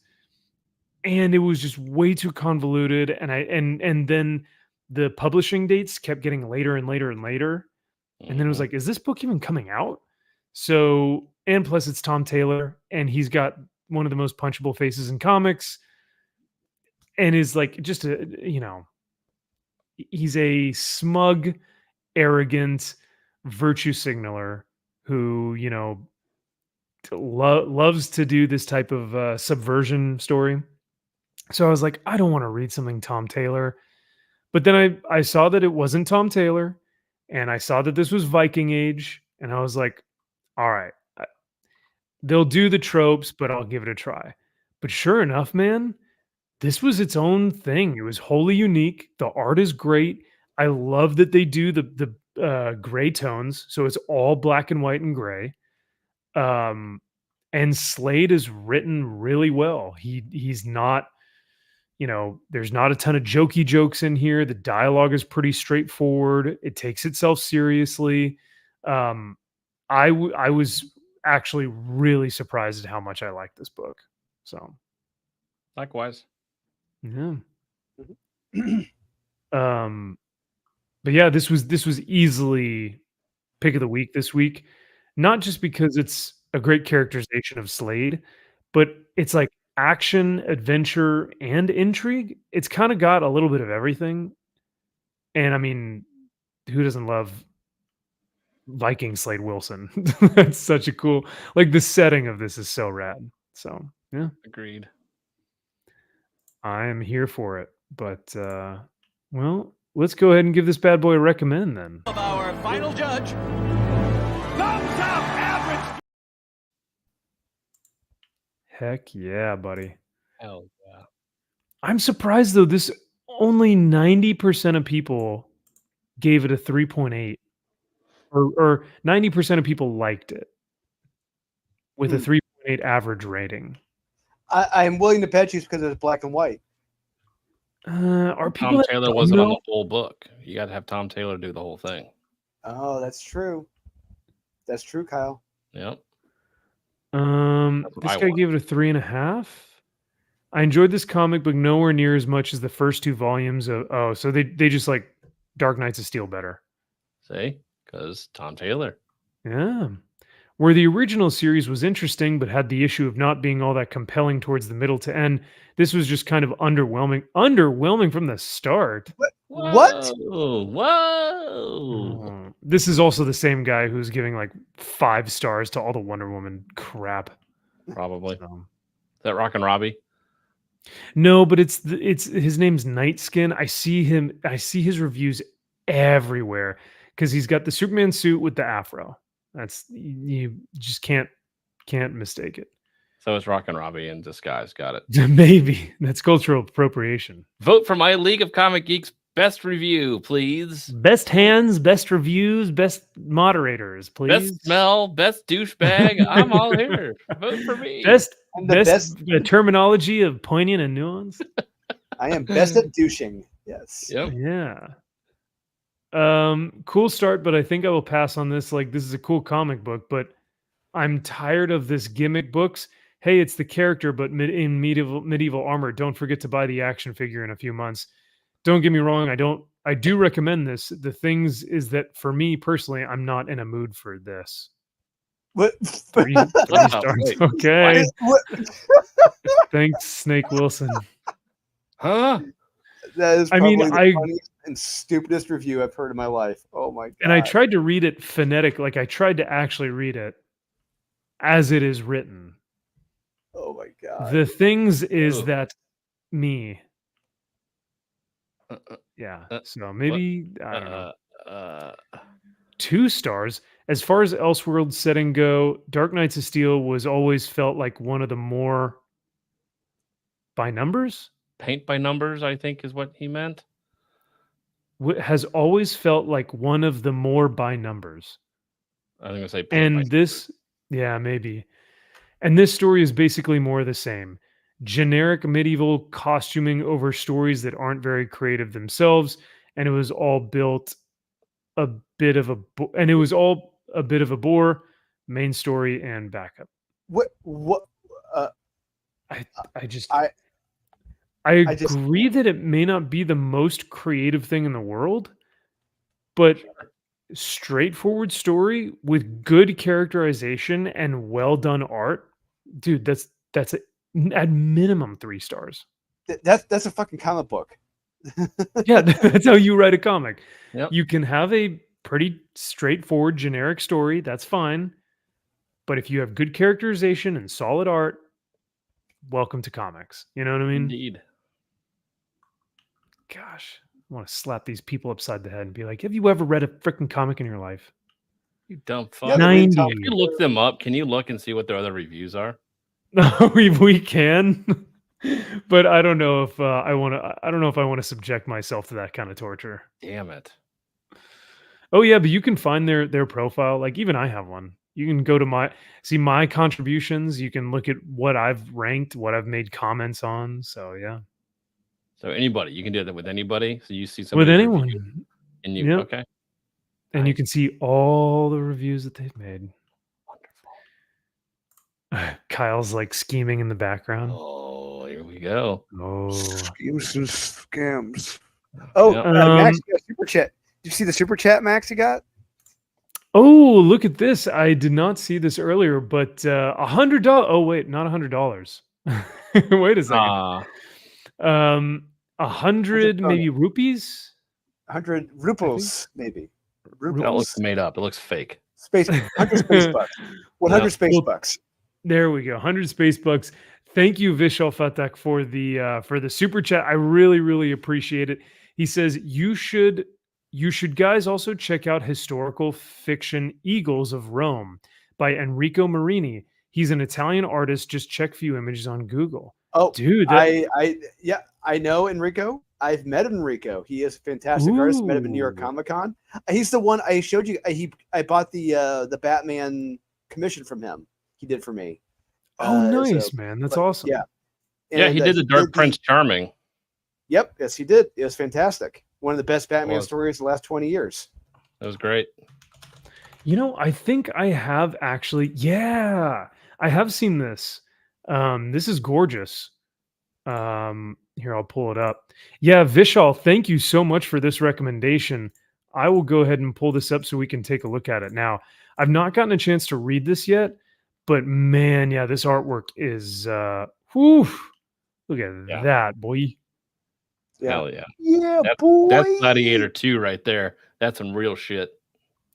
and it was just way too convoluted. And then the publishing dates kept getting later and later and later, and then it was Mhm. like, is this book even coming out? So, and plus it's Tom Taylor, and he's got one of the most punchable faces in comics, and is like just he's a smug, arrogant virtue signaler who loves to do this type of subversion story. So I was like, I don't want to read something Tom Taylor. But then I saw that it wasn't Tom Taylor, and I saw that this was Viking Age, and I was like, all right, they'll do the tropes, but I'll give it a try. But sure enough, man, this was its own thing. It was wholly unique. The art is great. I love that they do the gray tones, so it's all black and white and gray. And Slade is written really well. He's not, there's not a ton of jokey jokes in here. The dialogue is pretty straightforward. It takes itself seriously. I was actually really surprised at how much I liked this book. So Likewise. yeah. But yeah, this was easily pick of the week this week. Not just because it's a great characterization of Slade, but it's like action, adventure, and intrigue. It's kind of got a little bit of everything. And I mean, who doesn't love Viking Slade Wilson? That's such a cool, like the setting of this is so rad. So yeah, Agreed. I am here for it. But well, let's go ahead and give this bad boy a recommend then. Of our final judge. Thumbs up, average. Heck yeah, buddy. Hell yeah. I'm surprised though, this only 90% of people gave it a 3.8. Or 90% of people liked it with a 3.8 average rating. I'm willing to bet you it's because it's black and white. Are people Tom that Taylor don't wasn't on know? the whole book. You got to have Tom Taylor do the whole thing. Oh, that's true. That's true, Kyle. Yep. what This I guy want. gave it a 3.5. I enjoyed this comic, but nowhere near as much as the first 2 volumes of. Oh, so they just like Dark Knights of Steel better. See, because Tom Taylor. Yeah. Where the original series was interesting, but had the issue of not being all that compelling towards the middle to end, this was just kind of underwhelming. Underwhelming from the start. What? Whoa! This is also the same guy who's giving like 5 stars to all the Wonder Woman crap. Probably. So. Is that Rockin' Robbie? No, but it's his name's Nightskin. I see his reviews everywhere because he's got the Superman suit with the afro. That's you just can't mistake it. So it's Rockin' Robbie in disguise. Got it. Maybe that's cultural appropriation. Vote for my League of Comic Geeks best review, please. Best hands, best reviews, best moderators, please. Best smell, best douchebag. I'm all here. Vote for me. Best I'm the best terminology of poignant and nuanced. I am best at douching. Yes. Yep. Yeah. Cool start, but I think I will pass on this. Like, this is a cool comic book, but I'm tired of this gimmick books. Hey, it's the character, but in medieval armor. Don't forget to buy the action figure in a few months. Don't get me wrong. I do recommend this. The things is that for me personally, I'm not in a mood for this. What? 3 stars. wait. Okay. What? Thanks, Snake Wilson. Huh? That is I probably mean, the funniest and stupidest review I've heard in my life. Oh my god! And I tried to read it phonetic, like I tried to actually read it as it is written. Oh my god! The things is Ugh. that me. Yeah. So maybe I don't know. 2 stars. As far as Elseworld setting go, Dark Knights of Steel was always felt like one of the more by numbers. Paint by numbers, I think, is what he meant. Has always felt like one of the more by numbers. I was going to say paint by And this, yeah, maybe. And this story is basically more of the same. Generic medieval costuming over stories that aren't very creative themselves, and it was all built a bit of a and it was all a bit of a bore, main story and backup. What? What? I I agree that it may not be the most creative thing in the world, but straightforward story with good characterization and well done art, dude. That's at minimum 3 stars. That's a fucking comic book. Yeah, that's how you write a comic. Yep. You can have a pretty straightforward generic story, that's fine. But if you have good characterization and solid art, welcome to comics. You know what I mean? Indeed. Gosh, I want to slap these people upside the head and be like, have you ever read a freaking comic in your life? You dumb fuck. Yeah, 90. If you look them up, can you look and see what their other reviews are? we can. But I don't know if I want to. I don't know if I want to subject myself to that kind of torture. Damn it. Oh yeah, but you can find their profile. Like even I have one. You can go to my contributions. You can look at what I've ranked, what I've made comments on. So yeah, So anybody, you can do that with anybody. So you see with somebody anyone, and you Yep. okay. and you Nice. can see all the reviews that they've made. Wonderful. Kyle's like scheming in the background. Oh, here we go. Oh, Schemes and scams. Oh, Yep. Max, you got a super chat. Did you see the super chat, Max? You got? oh, look at this! I did not see this earlier, but $100. Oh wait, not $100. Wait a second. 100 maybe rupees. 100 ruples, maybe. That Ruples. looks made up. It looks fake. Space. 100 space bucks. 100 Yeah. space Well, bucks. There we go. 100 space bucks. Thank you, Vishal Fatak, for the super chat. I really, really appreciate it. He says you should guys also check out historical fiction Eagles of Rome by Enrico Marini. He's an Italian artist. Just check a few images on Google. Oh, Dude, I know Enrico. I've met Enrico. He is a fantastic artist. Met him at New York Ooh. Comic Con. He's the one I showed you. I bought the Batman commission from him. He did for me. Oh, So- nice, man. That's but, awesome. yeah. Yeah, he And, did the Dark Prince Charming. Yep, yes, he did. It was fantastic. One of the best Batman was. stories of the last 20 years. That was great. You know, I think I have actually. Yeah, I have seen this. This is gorgeous. Here, I'll pull it up. Yeah, Vishal, thank you so much for this recommendation. I will go ahead and pull this up so we can take a look at it now. I've not gotten a chance to read this yet, but man, yeah, this artwork is whew, look at Yeah. that, boy. Yeah. Hell yeah. Yeah, That's boy. Gladiator 2 right there. That's some real shit.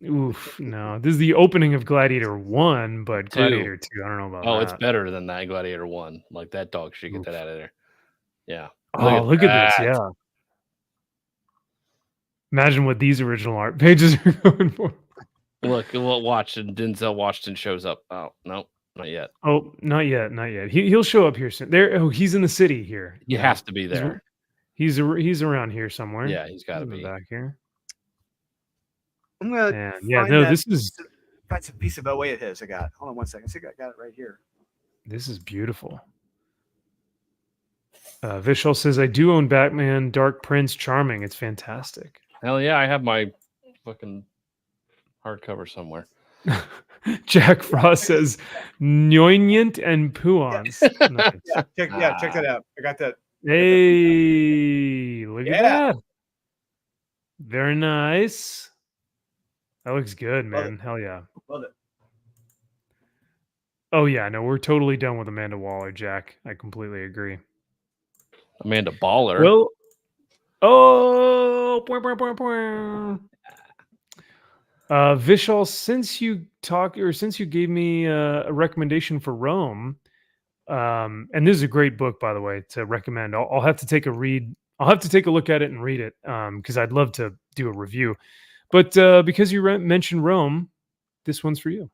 Oof, no. This is the opening of Gladiator 1, but Two. Gladiator 2, I don't know about Oh, that. it's better than that Gladiator 1. Like that dog shit. Get that out of there. Yeah. Oh, look at this. that. Yeah. Imagine what these original art pages are going for. Look, we'll watch, and Denzel Washington shows up. Oh, no, not yet. Oh, not yet, not yet. He'll show up here soon. There. Oh, he's in the city here. He Yeah. has to be there. He's around here somewhere. Yeah, he's got to in the be. back here. I'm gonna And yeah, find no, that this is That's a piece of OA of his I got. Hold on one second. I think I got it right here. this is beautiful. Vishal says, I do own Batman Dark Prince Charming. It's fantastic. Hell yeah, I have my fucking hardcover somewhere. Jack Frost says, Noinient and Puons. Nice. Check that out. I got that. Hey, look at Yeah. that. Very nice. That looks good, Love man. Hell yeah. Love it. Oh yeah, no, we're totally done with Amanda Waller, Jack. I completely agree. Amanda Baller. Well, oh, point, point, point, point. Vishal, since you gave me a recommendation for Rome, and this is a great book, by the way, to recommend. I'll have to take a read. I'll have to take a look at it and read it because I'd love to do a review. But because you mentioned Rome, this one's for you.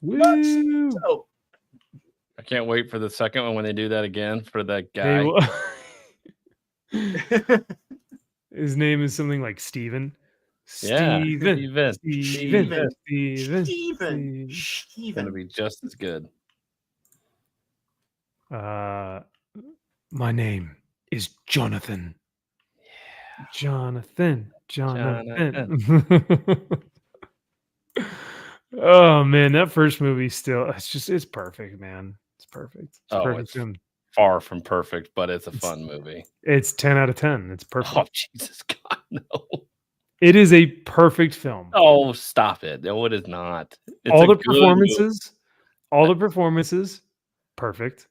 Woo! So, I can't wait for the second one when they do that again for that Hey, guy. his name is something like Steven. Yeah, Steven. Steven. Steven. It's gonna be just as good. My name is Jonathan. Yeah. Jonathan. Oh man, that first movie still it's perfect, man. It's perfect. It's Oh, perfect it's film. far from perfect, but it's a fun movie. It's 10 out of 10. It's perfect. Oh Jesus God, no! It is a perfect film. Oh, stop it! No, it is not. It's all a the good movie. performances, perfect.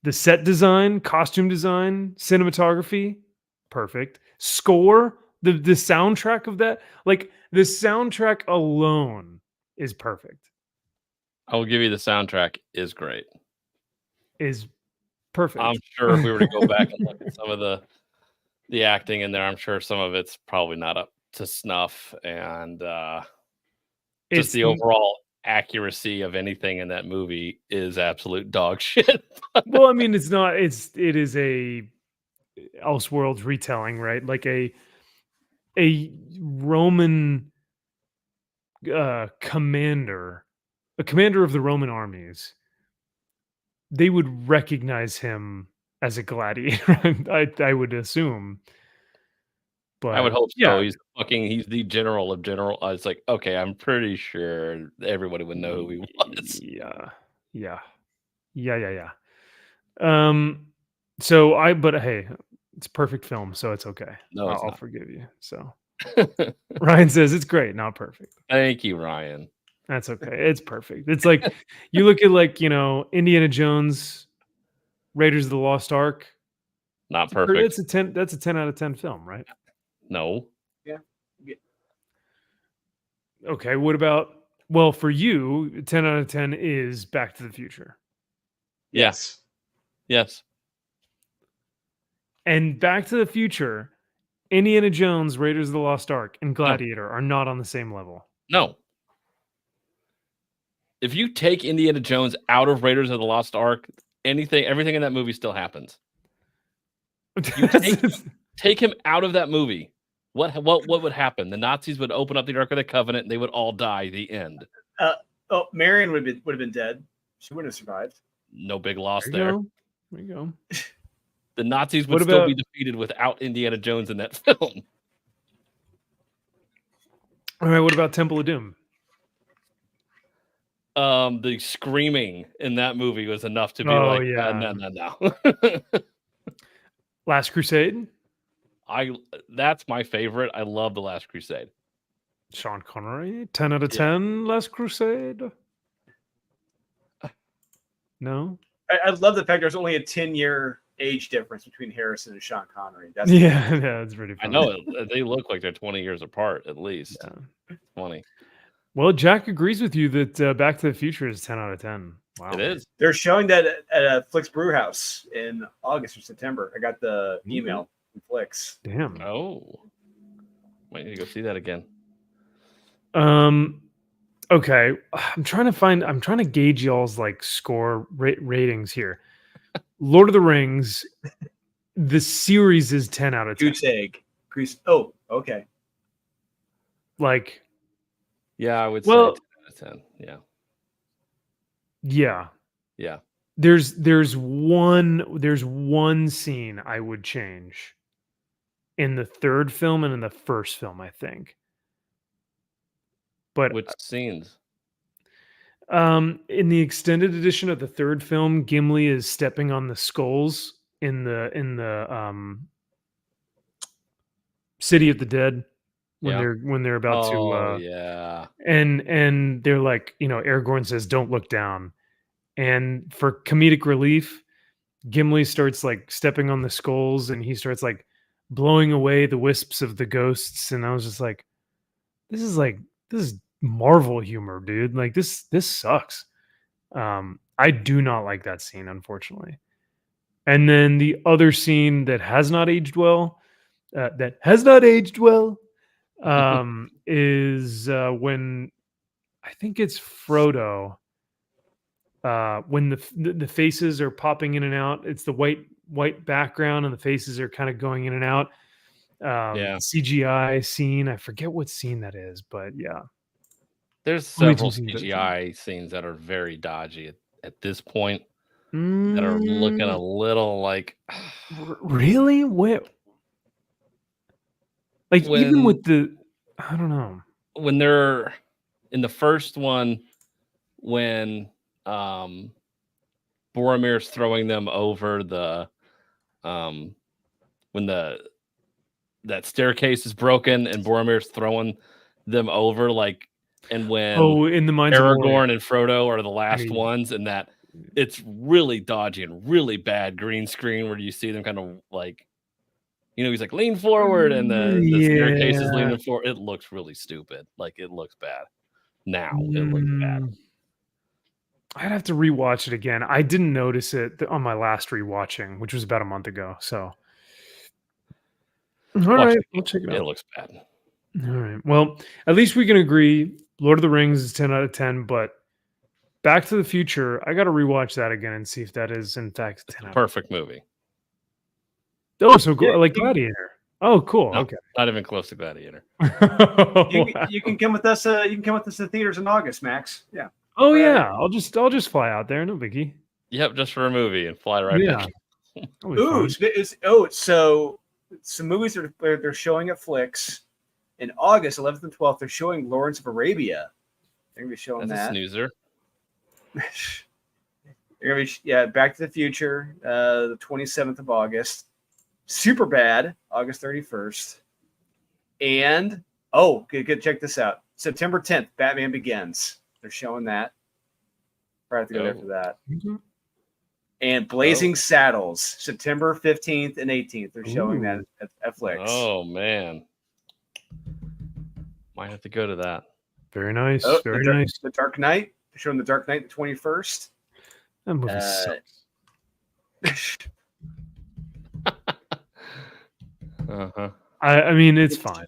The set design, costume design, cinematography, perfect. Score, the soundtrack of that, like the soundtrack alone is perfect. I will give you the soundtrack is great. Is perfect. I'm sure if we were to go back and look at some of the acting in there, I'm sure some of it's probably not up to snuff, and just the overall accuracy of anything in that movie is absolute dog shit. Well, I mean, it's not. It is a Elseworlds retelling, right? Like a Roman commander, a commander of the Roman armies. They would recognize him as a gladiator. I would assume. But I would hope so. yeah. He's the general of general. It's like, okay, I'm pretty sure everybody would know who he was. Yeah. But hey, it's a perfect film, so it's okay. No, it's I'll not. forgive you. So Ryan says it's great, not perfect. Thank you, Ryan. That's okay. It's perfect. It's like you look at Indiana Jones, Raiders of the Lost Ark. Not perfect. That's a 10 out of 10 film, right? No. yeah. Okay, what about for you, 10 out of 10 is Back to the Future. Yes. Yes. And Back to the Future, Indiana Jones, Raiders of the Lost Ark, and Gladiator are not on the same level. No. If you take Indiana Jones out of Raiders of the Lost Ark, everything in that movie still happens. Take him out of that movie. What would happen? The Nazis would open up the Ark of the Covenant and they would all die. The end. Marion would have been dead. She wouldn't have survived. No big loss There there. you go. The Nazis What would still about- be defeated without Indiana Jones in that film. All right, what about Temple of Doom? The screaming in that movie was enough to be no. Last Crusade? That's my favorite. I love The Last Crusade. Sean Connery? 10 out of 10, Last Crusade? No? I love the fact there's only a 10-year age difference between Harrison and Sean Connery. That's That's pretty funny. I know they look like they're 20 years apart at least. Yeah. 20. Well, Jack agrees with you that Back to the Future is 10 out of 10. Wow. It is. They're showing that at Flicks Brew House in August or September. I got the email from Flicks. Damn. Oh. Might need to go see that again. Okay. I'm trying to gauge y'all's like score ratings here. Lord of the Rings, the series is 10 out of 10. Goose egg. Oh, okay. Like, yeah, I would say well, 10 out of 10. Yeah. Yeah. Yeah. There's one scene I would change in the third film and in the first film, I think. But which scenes? In the extended edition of the third film, Gimli is stepping on the skulls in the City of the Dead when they're about to yeah. And they're like, Aragorn says, "Don't look down." And for comedic relief, Gimli starts like stepping on the skulls and he starts like blowing away the wisps of the ghosts. And I was just like, this is Marvel humor, dude. Like this sucks. I do not like that scene, unfortunately. And then the other scene that has not aged well, is when I think it's Frodo. When the faces are popping in and out, it's the white background and the faces are kind of going in and out. CGI scene. I forget what scene that is, but yeah. There's several CGI scenes that are very dodgy at this point that are looking a little like really? What? Like even with I don't know. When they're in the first one, when Boromir's throwing them over the when that staircase is broken and Boromir's throwing them over like. And when in the Mines Aragorn and Frodo are the last ones, and that it's really dodgy and really bad green screen where you see them kind of like, he's like lean forward and the staircase is leaning forward. It looks really stupid. Like it looks bad. Now it looks bad. I'd have to rewatch it again. I didn't notice it on my last rewatching, which was about a month ago. So, all right, we'll check it out. It looks bad. All right. Well, at least we can agree Lord of the Rings is 10 out of 10, but Back to the Future, I got to rewatch that again and see if that is in fact 10 out of 10. Perfect movie. Oh, so cool. Like Gladiator. Oh, cool. No, okay. Not even close to Gladiator. You can come with us. You can come with us to theaters in August, Max. Yeah. Oh yeah. I'll just fly out there. No biggie. Yep, just for a movie and fly right back. So some movies they're showing at Flicks. In August 11th and 12th, they're showing Lawrence of Arabia. They're going to be showing That's that. A snoozer. They're going to be, Back to the Future, the 27th of August. Super Bad, August 31st. And, good, check this out. September 10th, Batman Begins. They're showing that. Probably have to go there for that. Mm-hmm. And Blazing Saddles, September 15th and 18th. They're showing that at Flicks. Oh, man. Might have to go to that. Very nice. Very nice. The Dark Knight. They're showing The Dark Knight the 21st. That movie sucks. I mean, it's fine.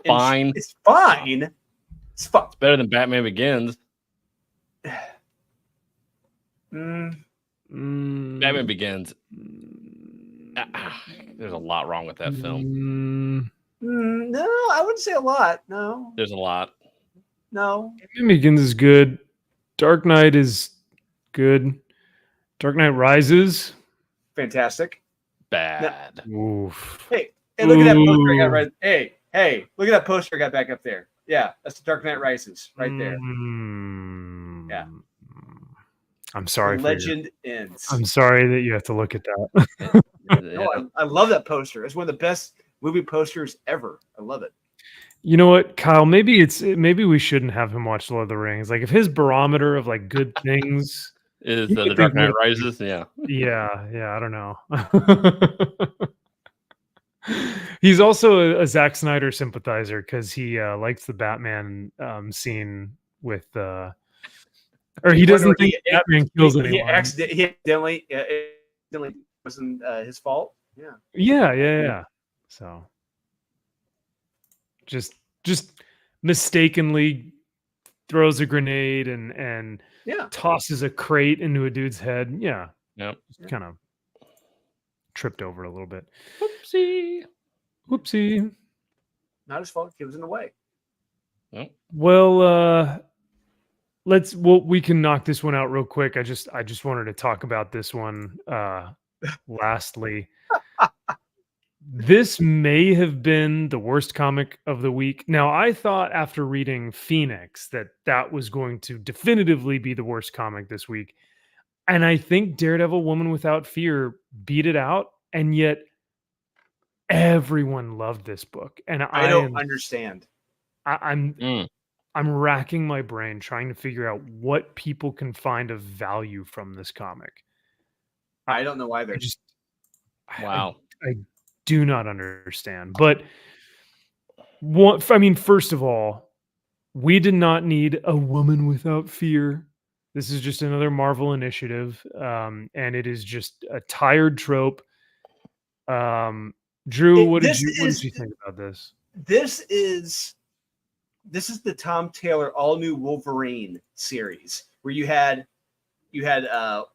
Fine. It's fine. It's fine. It's better than Batman Begins. Batman Begins. There's a lot wrong with that film. No, I wouldn't say a lot. No, There's a lot. no. Begins is good. Dark Knight is good. Dark Knight Rises. Fantastic. Bad. Oof. Hey, look at that poster I got Ooh. right. Hey, look at that poster I got back up there. Yeah, that's the Dark Knight Rises right there. Yeah. I'm sorry The for your, legend ends. I'm sorry that you have to look at that. No, I love that poster. It's one of the best movie posters ever. I love it. You know what, Kyle? Maybe we shouldn't have him watch Lord of the Rings. Like, if his barometer of like good things Is you the could Dark think Knight Rises? Yeah. yeah, I don't know. He's also a Zack Snyder sympathizer because he likes the Batman scene with or he doesn't think Batman kills anyone. He accidentally wasn't his fault. Yeah. Yeah. So just mistakenly throws a grenade and Yeah. tosses a crate into a dude's head. Yeah. Yep. Just kind of tripped over a little bit. Whoopsie. Not his fault. He was in the way. Well, we can knock this one out real quick. I just wanted to talk about this one lastly. This may have been the worst comic of the week. Now, I thought after reading Phoenix that was going to definitively be the worst comic this week. And I think Daredevil Woman Without Fear beat it out, and yet everyone loved this book. And I don't understand. I'm racking my brain trying to figure out what people can find of value from this comic. I don't know either. Wow. I do not understand. But first of all, we did not need a woman without fear. This is just another Marvel initiative, and it is just a tired trope. Drew, what did you think about this? This is the Tom Taylor all new Wolverine series where you had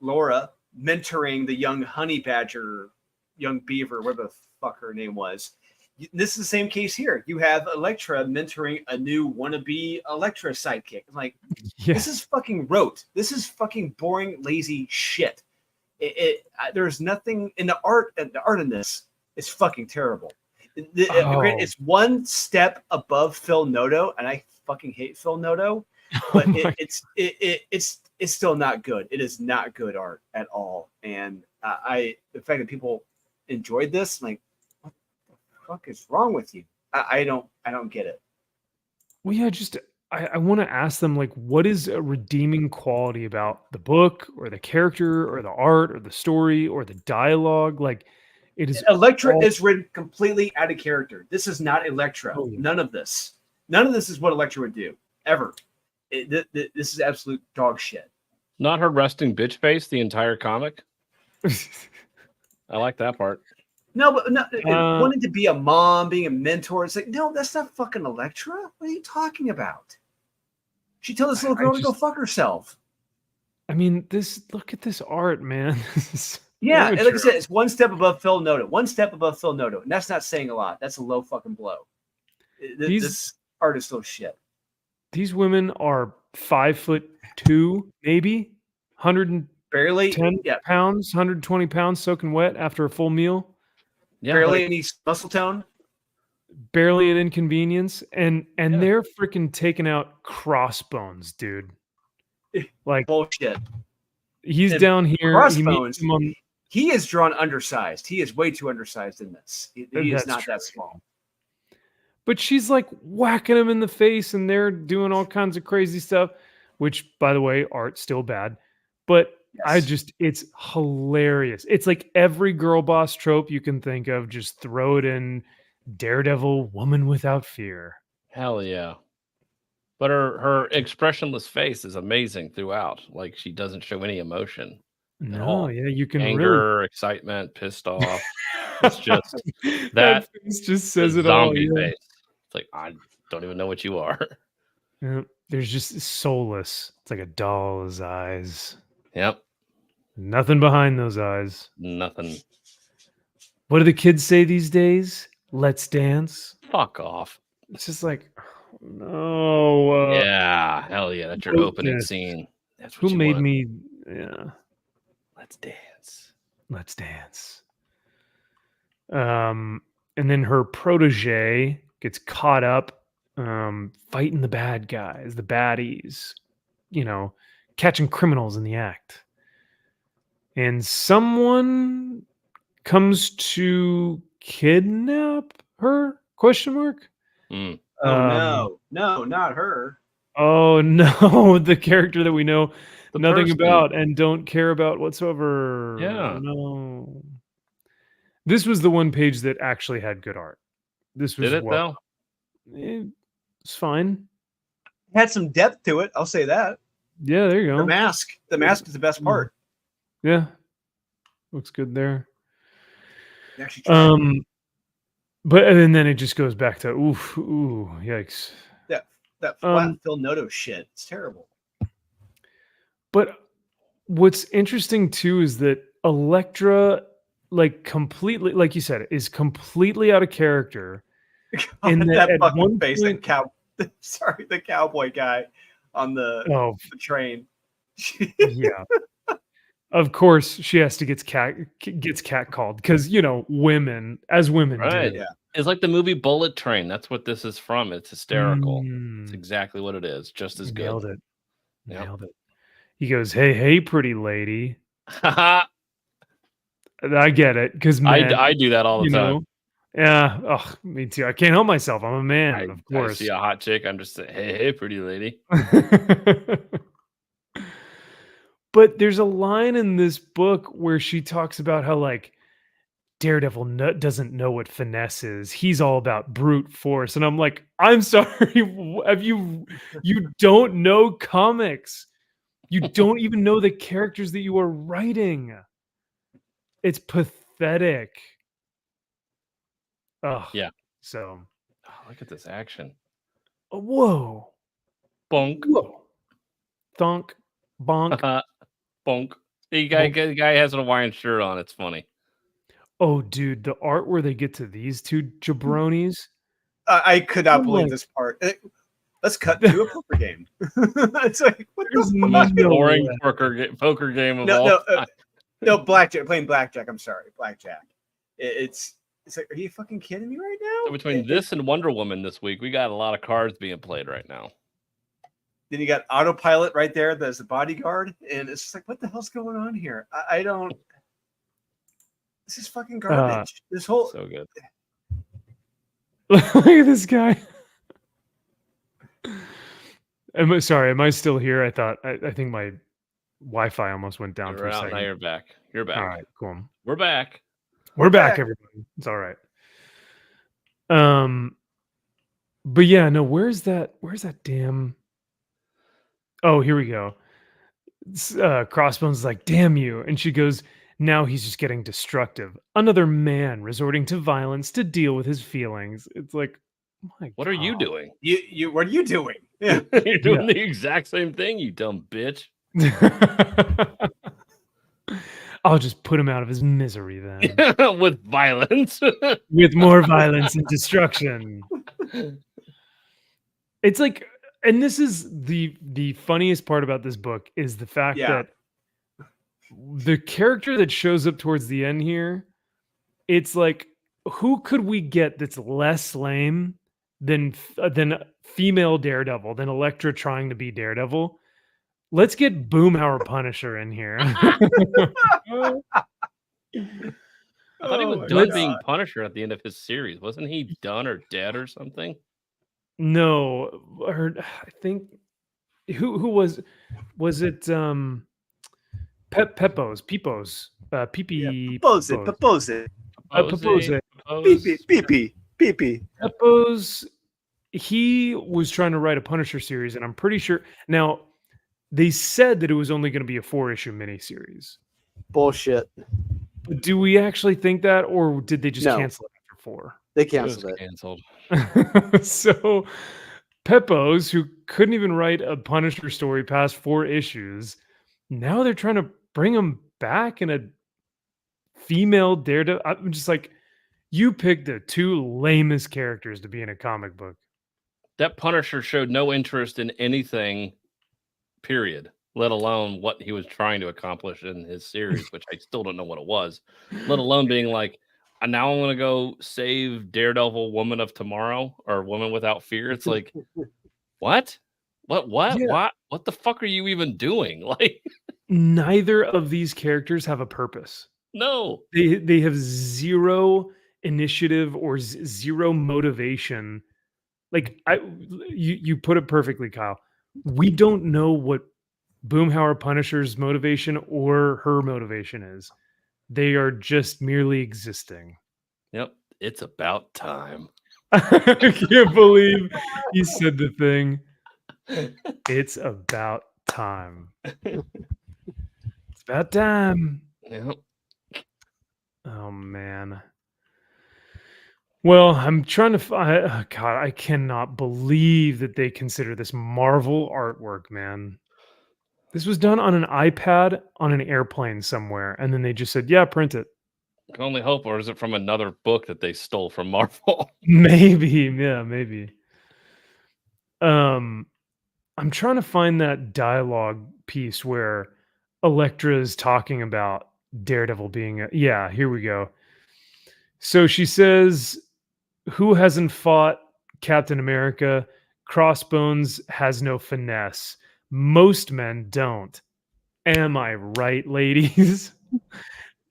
Laura mentoring the young honey badger, young beaver, whatever the fuck her name was. This is the same case here. You have Elektra mentoring a new wannabe Elektra sidekick. Like, This is fucking rote. This is fucking boring, lazy shit. There's nothing in the art. The art in this is fucking terrible. It's one step above Phil Noto, and I fucking hate Phil Noto. But it's still not good. It is not good art at all. And the fact that people enjoyed this, like, what the fuck is wrong with you? I don't get it. Well, yeah, I want to ask them, like, what is a redeeming quality about the book or the character or the art or the story or the dialogue? Like, it is Elektra is written completely out of character. This is not Elektra. Oh, yeah. None of this is what Elektra would do ever. This is absolute dog shit. Not her resting bitch face the entire comic. I like that part. No, but wanting to be a mom, being a mentor, it's like, no, that's not fucking Elektra. What are you talking about? She told this little girl to go fuck herself. I mean, look at this art, man. Yeah, and like I said, it's one step above Phil Noto. One step above Phil Noto. And that's not saying a lot. That's a low fucking blow. This art is so shit. These women are 5'2", maybe 110 pounds, 120 pounds soaking wet after a full meal. Yeah, barely any muscle tone. Barely an inconvenience. And they're freaking taking out crossbones, dude. Like, bullshit. He's down here. Crossbones. He is drawn undersized. He is way too undersized in this. He is not that small. But she's like whacking him in the face, and they're doing all kinds of crazy stuff, which, by the way, art's still bad. But it's hilarious. It's like every girl boss trope you can think of, just throw it in Daredevil, Woman Without Fear. Hell yeah. But her expressionless face is amazing throughout. Like, she doesn't show any emotion. No, yeah, you can anger, excitement, pissed off. It's just that face just says it zombie all. Yeah. face. It's like, I don't even know what you are. Yeah, there's just soulless. It's like a doll's eyes. Yep. Nothing behind those eyes. Nothing. What do the kids say these days? Let's dance. Fuck off. It's just like, oh, no. Yeah, hell yeah. That's your opening wokeness. scene. That's what Who you made want. me? Yeah, Let's dance. let's dance. And then her protege gets caught up fighting the bad guys, the baddies, catching criminals in the act. And someone comes to kidnap her? Question mark. Mm. Oh no, not her. Oh no, the character that we know The nothing person. about and don't care about whatsoever. Yeah. No. This was the one page that actually had good art. This was Did it though? It's fine. Had some depth to it. I'll say that. Yeah, there you The go. mask. The mask is the best part. Yeah. Looks good there. They actually tried. But and then it just goes back to ooh, yikes. That flat Phil Noto shit. It's terrible. But what's interesting too is that Elektra, like completely, like you said, is completely out of character. And that at fucking one face, point- the cowboy guy on the Oh, train. yeah. Of course, she has to gets catcalled because women Right. do. Yeah. It's like the movie Bullet Train. That's what this is from. It's hysterical. It's Mm, exactly what it is. Just as nailed good. it. Yep. Nailed it. He goes, "Hey, pretty lady." I I get it because do that all the time. Yeah. Oh, me too. I can't help myself. I'm a man, of I course. see a hot chick. I'm just saying, hey, pretty lady. But there's a line in this book where she talks about how like Daredevil doesn't know what finesse is. He's all about brute force, and I'm like, I'm sorry. Have you don't know comics? You don't even know the characters that you are writing. It's pathetic. Oh, Yeah. So, Oh, look at this action. whoa, Bonk. whoa, thunk, bonk. Bonk. The guy has a Hawaiian shirt on. It's funny. Oh, dude, the art where they get to these two jabronis. I could not Oh believe my- this part. Let's cut to a poker game. It's like what There's the The fuck? most no boring way. poker game of No, all time. No, blackjack. Playing blackjack. I'm sorry, blackjack. It's like, are you fucking kidding me right now? So between this and Wonder Woman this week, we got a lot of cards being played right now. Then you got autopilot right there. There's the bodyguard, and it's just like, what the hell's going on here? I don't. This is fucking garbage. This whole So good. Look at this guy. Sorry, am I still here? I thought I think my Wi-Fi almost went down for You're a out. second. Now you're back. You're back. All right, cool. We're back. We're back, back. everybody. It's all right. But yeah, no, where's that damn Oh, here we go. Crossbones is like, damn you. And she goes, now he's just getting destructive. Another man resorting to violence to deal with his feelings. It's like, my What are you God. doing? you what are you doing? Yeah. You're doing the exact same thing, you dumb bitch. I'll just put him out of his misery then. With violence. With more violence and destruction. It's like, and this is the funniest part about this book is the fact Yeah. that the character that shows up towards the end here, it's like, who could we get that's less lame than female Daredevil, than Elektra trying to be Daredevil? Let's get Boomhauer Punisher in here. I thought he Oh was my done God. being Punisher at the end of his series. Wasn't he done or dead or something? No, I think who was it? Pepos, Pee-Pee, Propose it. Pepos. Pee. Pepos, he was trying to write a Punisher series, and I'm pretty sure now they said that it was only going to be a 4-issue miniseries. Bullshit. But do we actually think that, or did they just No. cancel it after 4? They It was canceled it. canceled. So Pepos, who couldn't even write a Punisher story past 4 issues, now they're trying to bring him back in a female Daredevil. I'm just like, You picked the two lamest characters to be in a comic book. That Punisher showed no interest in anything, period, let alone what he was trying to accomplish in his series, which I still don't know what it was, let alone being like, now I'm going to go save Daredevil Woman of Tomorrow or Woman Without Fear. It's like, what? Yeah. What the fuck are you even doing? Like, Neither of these characters have a purpose. no. They have zero initiative or zero motivation. Like you put it perfectly, Kyle. We don't know what Boomhauer Punisher's motivation or her motivation is. They are just merely existing. Yep. It's about time. I can't believe you said the thing. It's about time. It's about time. Yep. Oh man. Well, I'm trying to find. God, I cannot believe that they consider this Marvel artwork, man. This was done on an iPad on an airplane somewhere, and then they just said, "Yeah, print it." Can only hope, or is it from another book that they stole from Marvel? Maybe, yeah, maybe. I'm trying to find that dialogue piece where Elektra is talking about Daredevil being a. Yeah, here we go. So she says, "Who hasn't fought Captain America? Crossbones has no finesse. Most men don't. Am I right, ladies?"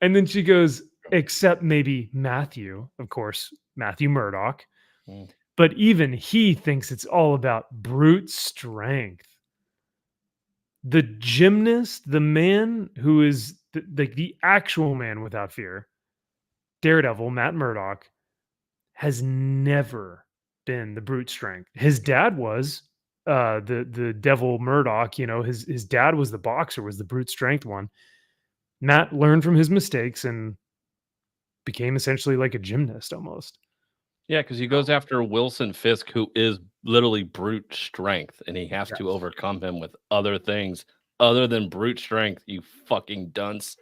And then she goes, "Except maybe Matthew, of course, Matthew Murdoch. Mm. But even he thinks it's all about brute strength." The gymnast, the man who is the actual man without fear, Daredevil, Matt Murdock, has never been the brute strength. His dad was the Devil Murdoch. You know, his dad was the boxer, was the brute strength one. Matt learned from his mistakes and became essentially like a gymnast almost. Yeah, because he goes after Wilson Fisk, who is literally brute strength, and he has to overcome him with other things other than brute strength, you fucking dunce.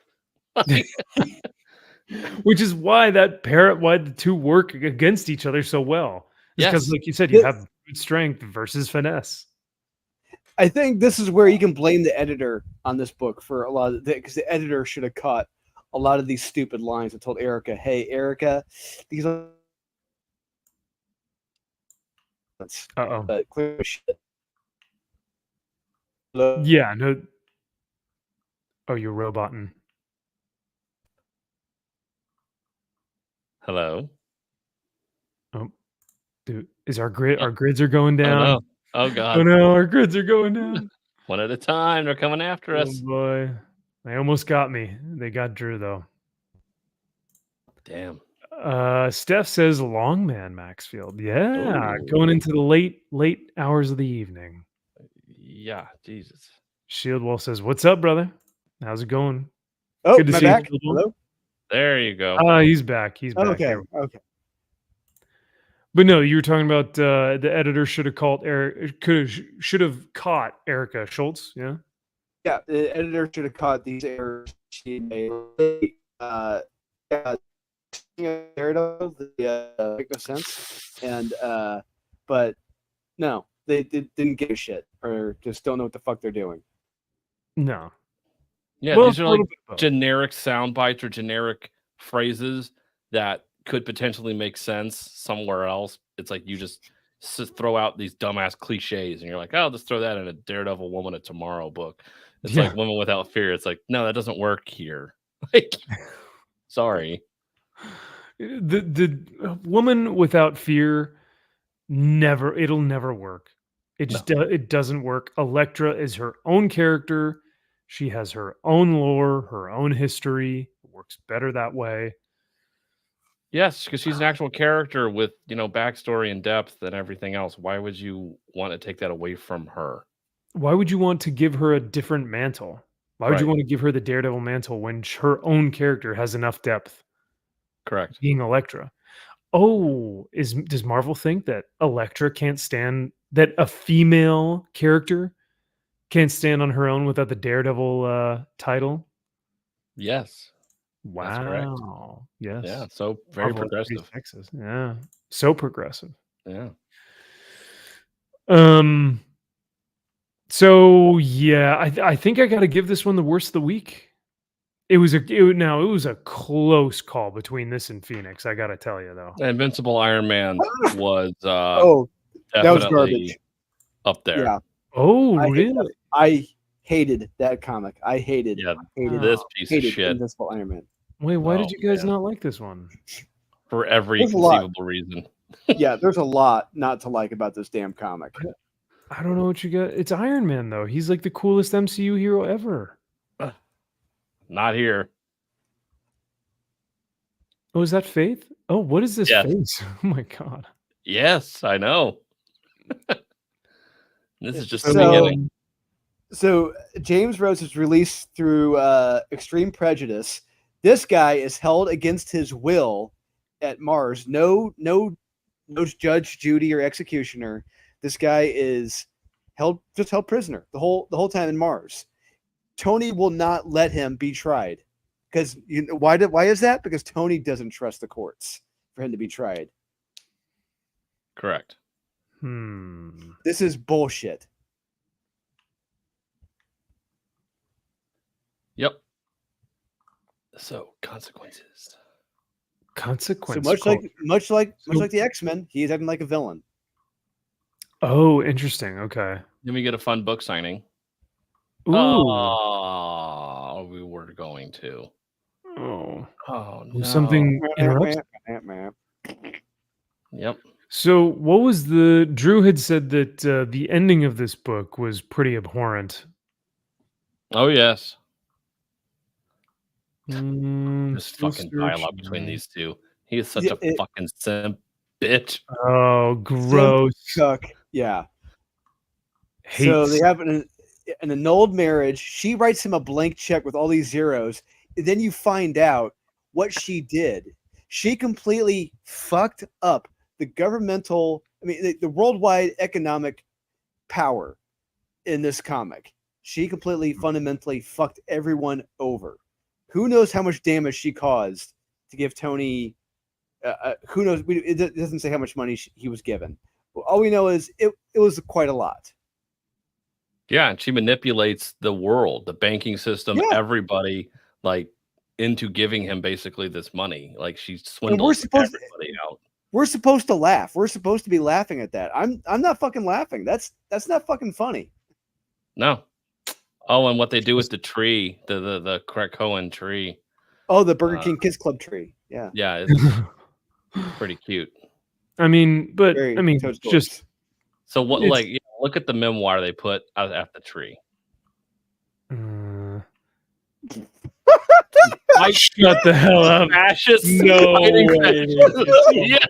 Which is why why the two work against each other so well. Because, Yes. like you said, you have brute strength versus finesse. I think this is where you can blame the editor on this book for a lot of because the editor should have caught a lot of these stupid lines and told Erica, "Hey, Erica, these are clear shit." Yeah, no. Oh, you're roboting. Hello. Oh, dude, is our grids are going down? Oh, no. Oh, God. Oh no, our grids are going down. One at a time. They're coming after us. Oh boy, they almost got me. They got Drew though. Damn. Steph says Longman Maxfield. Yeah, Ooh. going into the late hours of the evening. Yeah, Jesus. Shieldwall says, "What's up, brother? How's it going?" Oh, Good to am I see back? you. Hello? There you go. He's back. He's back. Okay, There. okay. But no, you were talking about the editor should have called Eric. Should have caught Erica Schultz. Yeah. Yeah, the editor should have caught these errors she made. Yeah, Daredevil, make no sense. And but no, they didn't give a shit or just don't know what the fuck they're doing. No. Yeah, Well, these are a like little bit of both. generic sound bites or generic phrases that could potentially make sense somewhere else. It's like you just throw out these dumbass cliches and you're like, oh, I'll just throw that in a Daredevil Woman of Tomorrow book. It's like Woman Without Fear. It's like, no, that doesn't work here. Like, sorry. The Woman Without Fear it'll never work. It just it doesn't work. Elektra is her own character. She has her own lore, her own history. It works better that way. Yes, because she's an actual character with, backstory and depth and everything else. Why would you want to take that away from her? Why would you want to give her a different mantle? Why would you Right. want to give her the Daredevil mantle when her own character has enough depth Correct. being Elektra? Oh, does Marvel think that Elektra can't stand, that a female character can't stand on her own without the Daredevil title? Yes. That's correct. Wow. Yes. Yeah, so very Marvel at progressive. Texas. Yeah. So progressive. Yeah. So yeah, I think I got to give this one the worst of the week. It was a close call between this and Phoenix. I got to tell you though. Invincible Iron Man was Oh, that was definitely garbage. up there. Yeah, Oh, I hate really? I hated that comic. I hated This piece of shit Invincible Iron Man. Wait, why did Oh, you guys man. not like this one? For every There's a lot. conceivable reason. Yeah, there's a lot not to like about this damn comic. I don't know what you got. It's Iron Man though. He's like the coolest MCU hero ever. Not here. Oh, is that Faith? Oh, what is this Yes. face? Oh my god. Yes, I know. This is just the So- beginning. So James Rhodes is released through Extreme Prejudice. This guy is held against his will at Mars. No judge, Judy, or executioner. This guy is held prisoner the whole time in Mars. Tony will not let him be tried because why is that? Because Tony doesn't trust the courts for him to be tried. Correct. This is bullshit. Yep. So consequences. Consequence. So much like the X-Men, he is acting like a villain. Oh, interesting. Okay. Then we get a fun book signing. Ooh. Oh, we were going to. Oh. Oh, Was no. something interrupts. Yep. So, what was Drew had said that the ending of this book was pretty abhorrent. Oh, yes. This This fucking dialogue between these two. He is such a fucking simp bitch. Oh, gross. Chuck. Yeah. So they have an annulled marriage. She writes him a blank check with all these zeros. And then you find out what she did. She completely fucked up the the worldwide economic power in this comic. She completely fundamentally fucked everyone over. Who knows how much damage she caused to give Tony? Who knows? It doesn't say how much money he was given. All we know is it was quite a lot. Yeah, and she manipulates the world, the banking system, everybody, like into giving him basically this money. Like she swindles everybody out. We're supposed to laugh. We're supposed to be laughing at that. I'm not fucking laughing. That's not fucking funny. No. Oh, and what they do with the tree, the Krakoan tree. Oh, the Burger King Kids Club tree. Yeah. Yeah, it's pretty cute. I mean, but Very I mean, just so what? Like, look at the memoir they put out at the tree. Shut the hell up! Fascists. No way. Yes.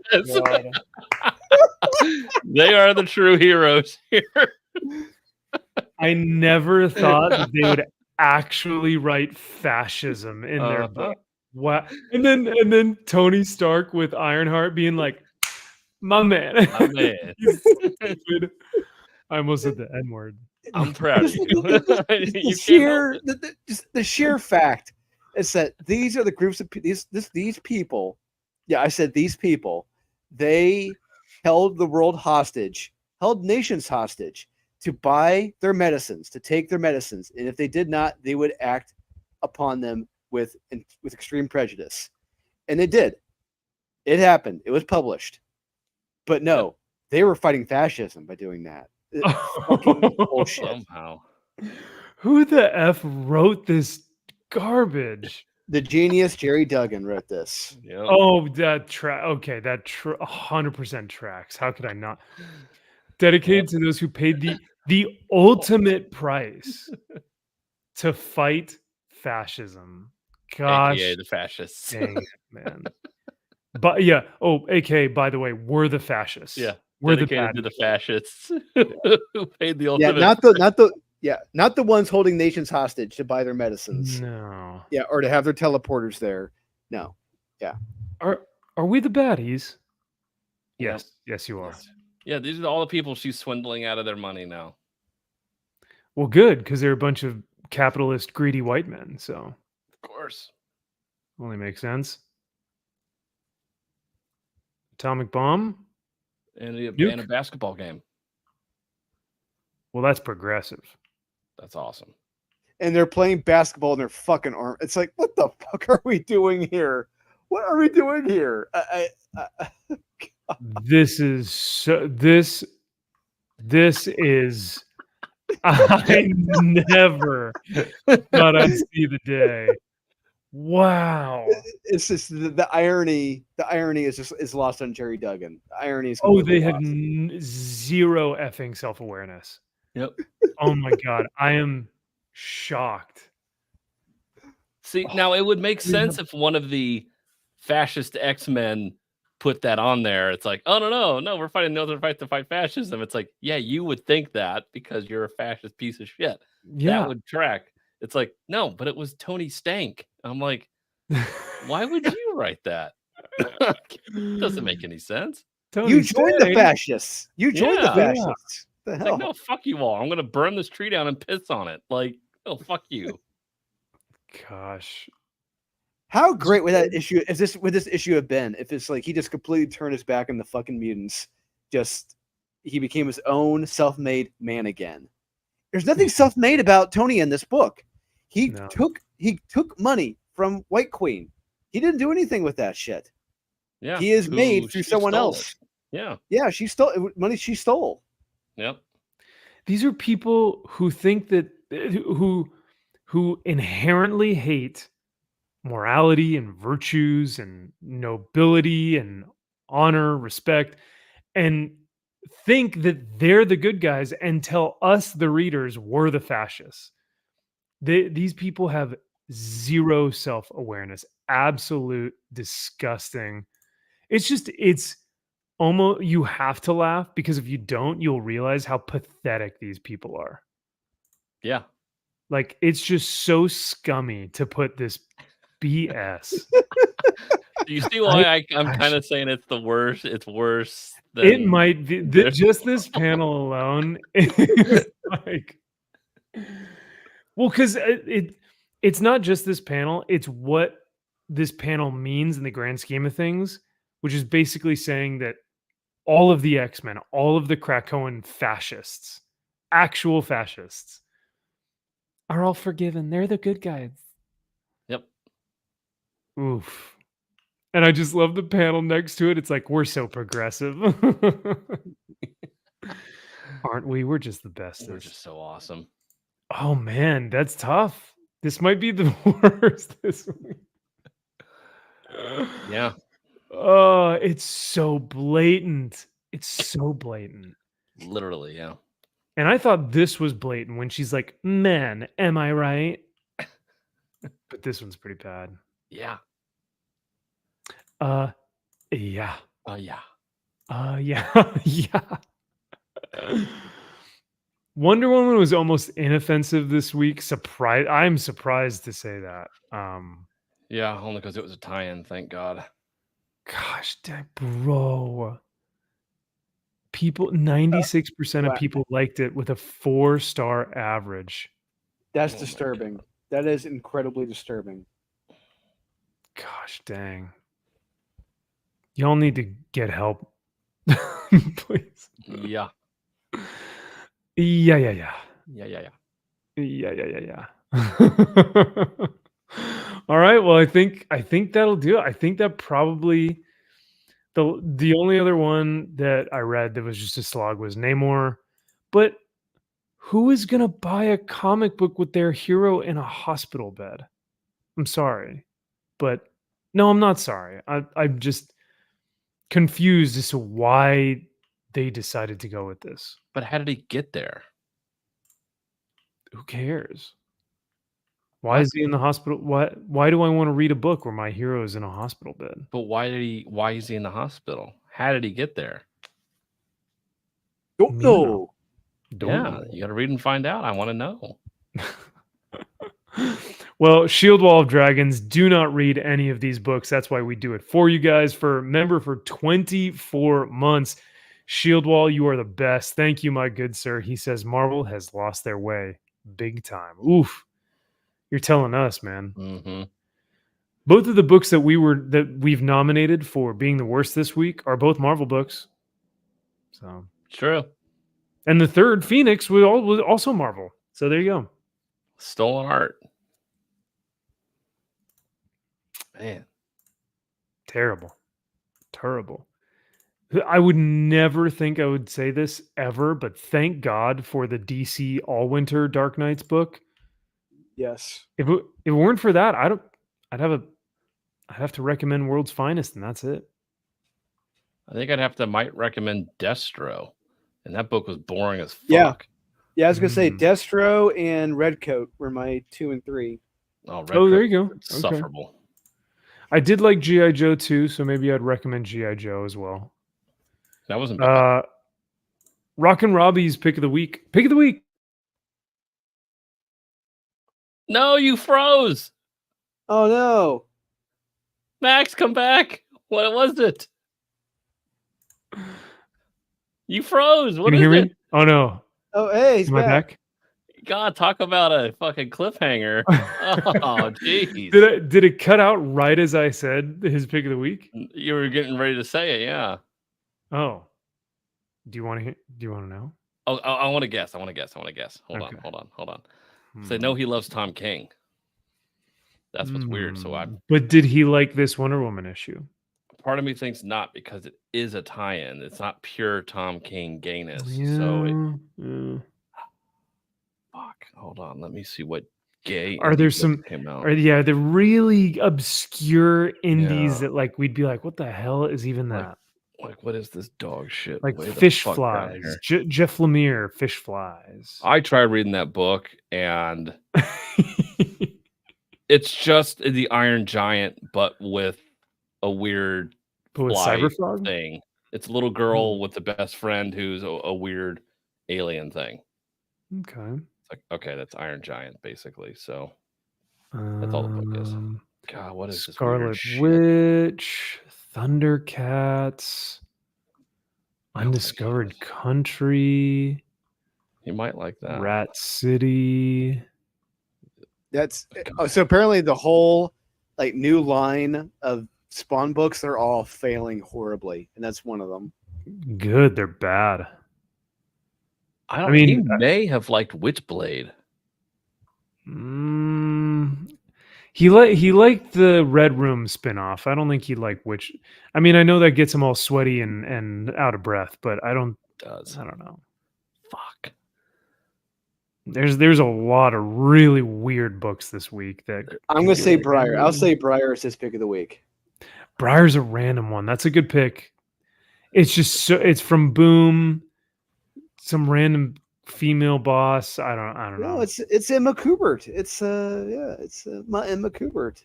They are the true heroes here. I never thought that they would actually write fascism in their book. What? And then Tony Stark with Ironheart being like, "My man." My man. I almost said the N word. I'm proud of you. The sheer fact is that these are the groups of these people. Yeah, I said these people. They held the world hostage, held nations hostage to buy their medicines, to take their medicines, and if they did not, they would act upon them with extreme prejudice, and they did. It happened. It was published, but no, they were fighting fascism by doing that. Fucking bullshit. Somehow. Who the F wrote this garbage? The genius Jerry Duggan wrote this. Yep. Oh, that okay, that 100% tracks. How could I not? Dedicated to those who paid the ultimate price to fight fascism. Gosh, AKA the fascists. dang it, man. But yeah, AKA, by the way, we're the fascists. Yeah. We're Dedicated to the fascists who paid the Yeah, ultimate. not the ones holding nations hostage to buy their medicines. No. Yeah, or to have their teleporters there. No. Yeah. Are we the baddies? Yes. Yes, you are. Yeah, these are all the people she's swindling out of their money now. Well, good, because they're a bunch of capitalist, greedy white men. So, Of course. Only makes sense. Atomic bomb. And a Nuke? basketball game. Well, that's progressive. That's awesome. And they're playing basketball in their fucking arm. It's like, what the fuck are we doing here? What are we doing here? This is so. This is. I never thought I'd see the day. Wow. It's just the irony. The irony is lost on Jerry Duggan. The irony is. Oh, they completely have lost. zero effing self-awareness. Yep. Oh my god, I am shocked. See, now it would make sense if one of the fascist X-Men put that on there. It's like, oh no, we're fighting another fight to fight fascism. It's like, yeah, you would think that because you're a fascist piece of shit. Yeah. That would track. It's like, no, but it was Tony Stank. I'm like, why would you write that? Doesn't make any sense. You joined the fascists. You joined the Yeah. fascists. The It's hell? like, no, fuck you all. I'm gonna burn this tree down and piss on it. Like, oh, fuck you. Gosh. How great would that issue would this issue have been if it's like he just completely turned his back on the fucking mutants, just he became his own self-made man again. There's nothing self-made about Tony in this book. He took money from White Queen. He didn't do anything with that shit. Yeah. He is made through she someone stole else. it. Yeah. Yeah, she stole money she stole. Yep. These are people who think that who inherently hate morality and virtues and nobility and honor, respect, and think that they're the good guys and tell us, the readers, we're the fascists. These people have zero self-awareness. Absolute disgusting. It's almost, you have to laugh because if you don't, you'll realize how pathetic these people are. Yeah. Like, it's just so scummy to put this BS. Do you see why I'm kind of saying it's the worst? It's worse than It might be just this panel alone is like, well, because it's not just this panel, it's what this panel means in the grand scheme of things, which is basically saying that all of the X-Men, all of the Krakoan fascists, actual fascists, are all forgiven. They're the good guys. Yep. Oof. And I just love the panel next to it. It's like, we're so progressive. Aren't we? We're just the best. We're just so awesome. Oh man, that's tough. This might be the worst this week. Yeah. Oh, it's so blatant. It's so blatant. Literally, yeah. And I thought this was blatant when she's like, man, am I right? But this one's pretty bad. Yeah. Yeah. Yeah. Yeah. Yeah. Wonder Woman was almost inoffensive this week. I'm surprised to say that. Yeah, only because it was a tie-in, thank God. Gosh, bro. People, 96% of people liked it with a 4-star average. That's disturbing. That is incredibly disturbing. Gosh dang. Y'all need to get help. Please. Yeah. Yeah. All right. Well, I think that'll do it. I think that probably the only other one that I read that was just a slog was Namor. But who is gonna buy a comic book with their hero in a hospital bed? I'm sorry, but no, I'm not sorry. I'm just confused as to why they decided to go with this. But how did he get there? Who cares? Why is he in the hospital? Why do I want to read a book where my hero is in a hospital bed? But why is he in the hospital? How did he get there? Don't know. You got to read and find out. I want to know. Well, Shield Wall of Dragons, do not read any of these books. That's why we do it for you guys. Member for 24 months. Shield Wall, you are the best. Thank you, my good sir. He says Marvel has lost their way big time. Oof. You're telling us, man. Mm-hmm. Both of the books that we've nominated for being the worst this week are both Marvel books. So True. and the third, Phoenix, was also Marvel. So there you go. Stolen art. Man. Terrible. I would never think I would say this ever, but thank God for the DC All Winter Dark Knights book. Yes. If it weren't for that, I'd have to recommend World's Finest, and that's it. I think might recommend Destro. And that book was boring as fuck. Yeah. Yeah, I was gonna say Mm. Destro and Redcoat were my 2 and 3. Oh, There you go. It's Okay. sufferable. I did like G.I. Joe too, so maybe I'd recommend G.I. Joe as well. That wasn't bad. Rockin' Robbie's pick of the week. Pick of the week. No, you froze. Oh no. Max, come back. What was it? You froze. What Can is you hear it? me? Oh no. Oh hey, he's Am I back. back? God, talk about a fucking cliffhanger. Oh, jeez. Did it cut out right as I said his pick of the week? You were getting ready to say it, yeah. Oh. Do you want to know? Oh, I want to guess. Hold Okay. on. So I know he loves Tom King. That's what's weird. So But did he like this Wonder Woman issue? part of me thinks not, because it is a tie-in. It's not pure Tom King gayness. Yeah. So fuck. Hold on. Let me see what gay Are there indie some books came out. the really obscure indies Yeah. that like we'd be like, what the hell is even Like, that? Like, what is this dog shit? Like Way the Fish fuck outta Flies. here. Jeff Lemire, Fish Flies. I tried reading that book, and it's just the Iron Giant, but with a weird But with fly Cyberfrog? thing. It's a little girl with the best friend who's a weird alien thing. Okay. It's like, okay, that's Iron Giant, basically. So that's all the book is. God, what is this weird Scarlet shit? Witch, Thundercats, Undiscovered Country. You might like that. Rat City. That's so apparently the whole like new line of Spawn books, they're all failing horribly, and that's one of them. Good, they're bad. I mean, he may have liked Witchblade. He liked the Red Room spinoff. I don't think he liked Witch. I mean, I know that gets him all sweaty and out of breath, but I don't know. Fuck. There's a lot of really weird books this week that I'm gonna say Briar. I'll say Briar is his pick of the week. Briar's a random one. That's a good pick. It's just it's from Boom, some random female boss. I don't know. No, it's Emma Kubert. It's Emma Kubert.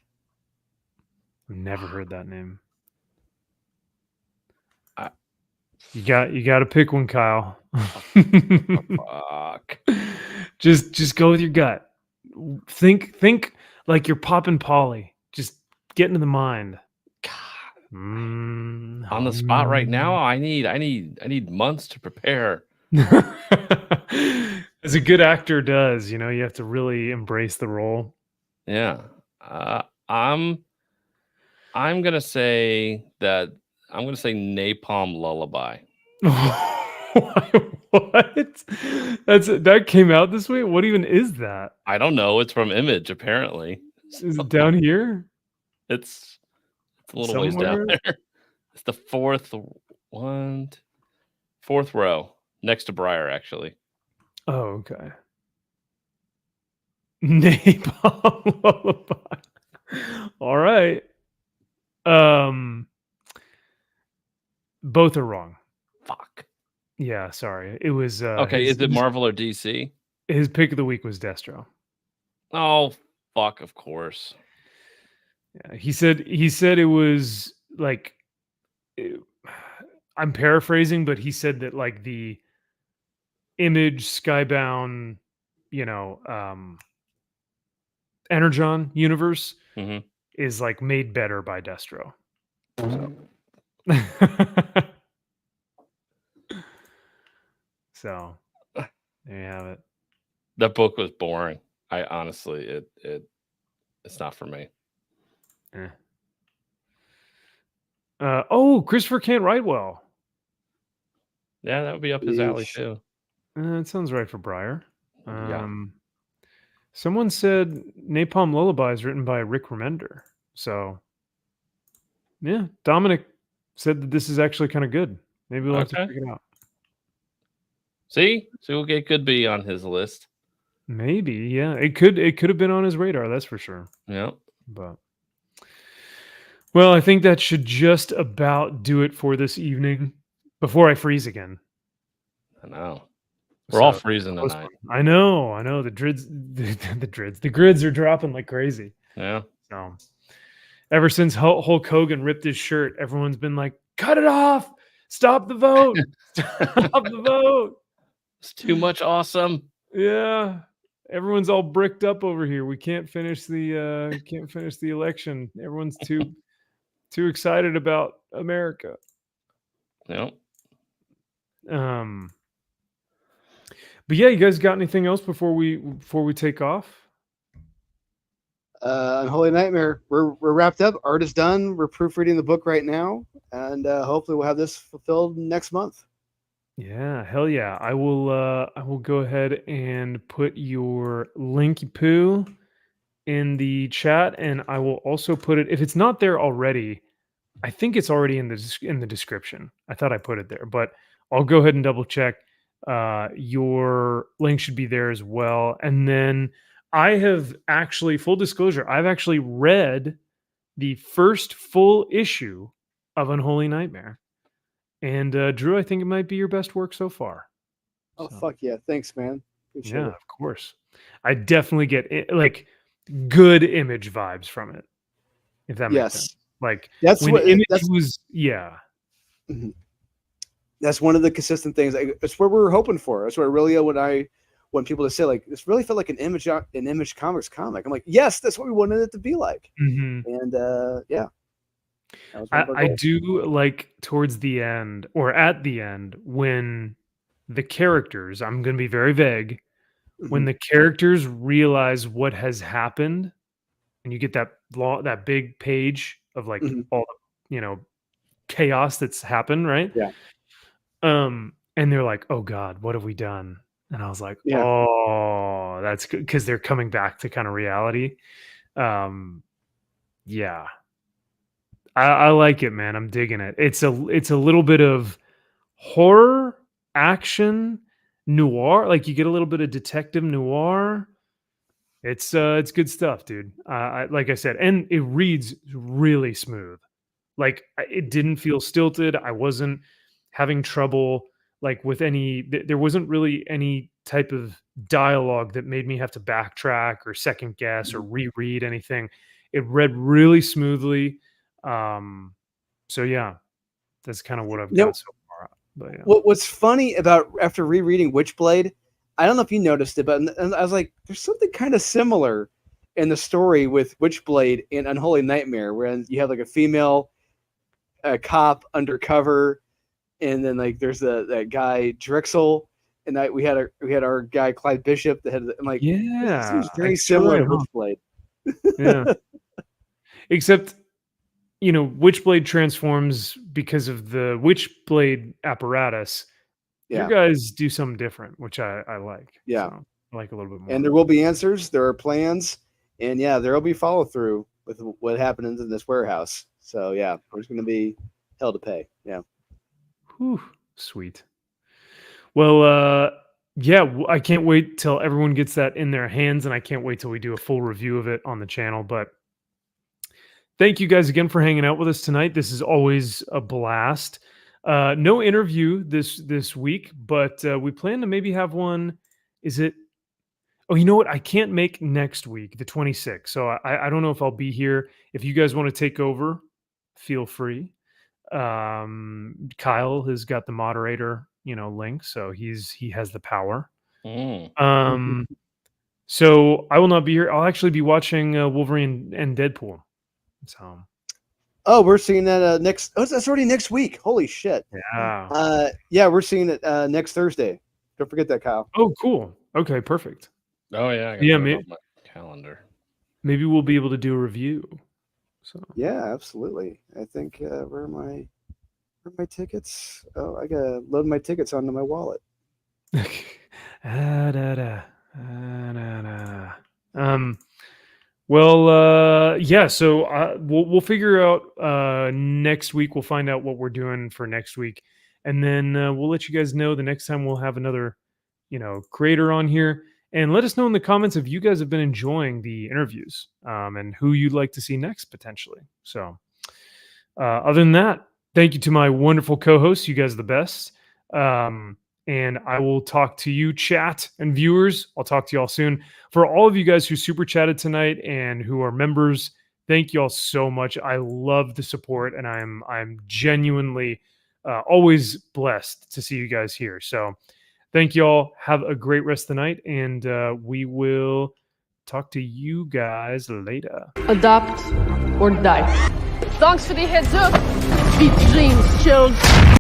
Never heard that name. You got to pick one, Kyle. Fuck. Just go with your gut. Think like you're popping Polly. Just get into the mind. On the spot right now, I need months to prepare. As a good actor does, you have to really embrace the role. Yeah. I'm gonna say Napalm Lullaby. What? That came out this week? What even is that? I don't know. It's from Image, apparently. Is it down here? It's a little ways down there. It's the fourth row, next to Briar, actually. Oh, okay. Napalm Lullaby. All right. Both are wrong. Fuck. Yeah, sorry. It was okay. Is it Marvel or DC? His pick of the week was Destro. Oh, fuck! Of course. Yeah, he said it was like. I'm paraphrasing, but he said that like the Image Skybound, Energon universe is like made better by Destro. So. So there you have it. That book was boring. I honestly, it's not for me. Eh. Oh, Christopher can't write well. Yeah, that would be up his alley Yeesh. too. It sounds right for Breyer. Yeah. Someone said Napalm Lullaby is written by Rick Remender. So, yeah, Dominic said that this is actually kind of good. Maybe we'll have to Okay. check it out. See, so it could be on his list. Maybe, yeah. It could have been on his radar, that's for sure. Yeah. But well, I think that should just about do it for this evening before I freeze again. I know. We're all So, freezing close tonight. one. I know. The grids are dropping like crazy. Yeah. So, ever since Hulk Hogan ripped his shirt, everyone's been like, "Cut it off! Stop the vote! Stop the vote!" It's too much awesome. Yeah, everyone's all bricked up over here. We can't finish the election. Everyone's too excited about America. Yep. But yeah, you guys got anything else before we take off? Unholy Nightmare. We're wrapped up. Art is done. We're proofreading the book right now, and hopefully we'll have this fulfilled next month. Yeah, hell yeah. I will go ahead and put your linky poo in the chat, and I will also put it, if it's not there already, I think it's already in the description. I thought I put it there, but I'll go ahead and double check. Your link should be there as well. And then I have actually, full disclosure, I've actually read the first full issue of Unholy Nightmare. And Drew, I think it might be your best work so far. Oh, So, fuck yeah. Thanks, man. Appreciate yeah, it. of course. I definitely get like good image vibes from it. If that makes sense. Like That's when what image that's was, yeah. Mhm. That's one of the consistent things. It's what we were hoping for. That's what really when people just say like this really felt like an image comics comic. I'm like, yes, that's what we wanted it to be like. Mhm. And yeah. That was one of our I goals. do like towards the end or at the end when the characters, I'm going to be very vague, when Mhm. the characters realize what has happened and you get that big page of like Mhm. all the, chaos that's happened, right? Yeah. And they're like, "Oh God, what have we done?" And I was like, Yeah. "Oh, that's good," because they're coming back to kind of reality. Yeah, I like it, man. I'm digging it. It's a little bit of horror, action, noir. Like you get a little bit of detective noir. It's good stuff, dude. Like I said, and it reads really smooth. Like it didn't feel stilted. I wasn't having trouble like with there wasn't really any type of dialogue that made me have to backtrack or second guess or reread anything. It read really smoothly. So yeah, that's kind of what I've got so far. But yeah. What's funny about after rereading Witchblade, I don't know if you noticed it, but and I was like, there's something kind of similar in the story with Witchblade in Unholy Nightmare, where you have like a female cop undercover, and then like there's that guy Drixel, and we had our guy Clyde Bishop that had. I'm like, Yeah, this seems I very guess you're similar right, to huh? Witchblade. Yeah. Except, Witchblade transforms because of the Witchblade apparatus. Yeah. Your guys do something different, which I like. Yeah. So I like a little bit more. And there will be answers. There are plans, and yeah, there will be follow through with what happened in this warehouse. So yeah, there's going to be hell to pay. Yeah. Whew, sweet. Well, yeah, I can't wait till everyone gets that in their hands, and I can't wait till we do a full review of it on the channel. But thank you guys again for hanging out with us tonight. This is always a blast. No interview this week, but we plan to maybe have one. Is it? Oh, you know what? I can't make next week, the 26th. So I don't know if I'll be here. If you guys want to take over, feel free. Kyle has got the moderator, link, so he has the power. So I will not be here. I'll actually be watching Wolverine and Deadpool. So Oh, we're seeing that next. Oh, that's already next week. Holy shit. yeah. Yeah, we're seeing it next Thursday. Don't forget that, Kyle. Oh, cool. Okay, perfect. Oh yeah. I Yeah, on my calendar. Maybe we'll be able to do a review. So Yeah, absolutely. I think where are my tickets? Oh, I gotta load my tickets onto my wallet. Ah, da, da. Ah, da, da. Well, yeah. So we'll figure out next week. We'll find out what we're doing for next week, and then we'll let you guys know the next time we'll have another, creator on here. And let us know in the comments if you guys have been enjoying the interviews, and who you'd like to see next potentially. So, other than that, thank you to my wonderful co-hosts. You guys are the best. And I will talk to you, chat and viewers. I'll talk to you all soon. For all of you guys who super chatted tonight and who are members, thank you all so much. I love the support, and I'm genuinely always blessed to see you guys here. So thank you all. Have a great rest of the night, and we will talk to you guys later. Adapt or die. Thanks for the heads up. Sweet dreams, children.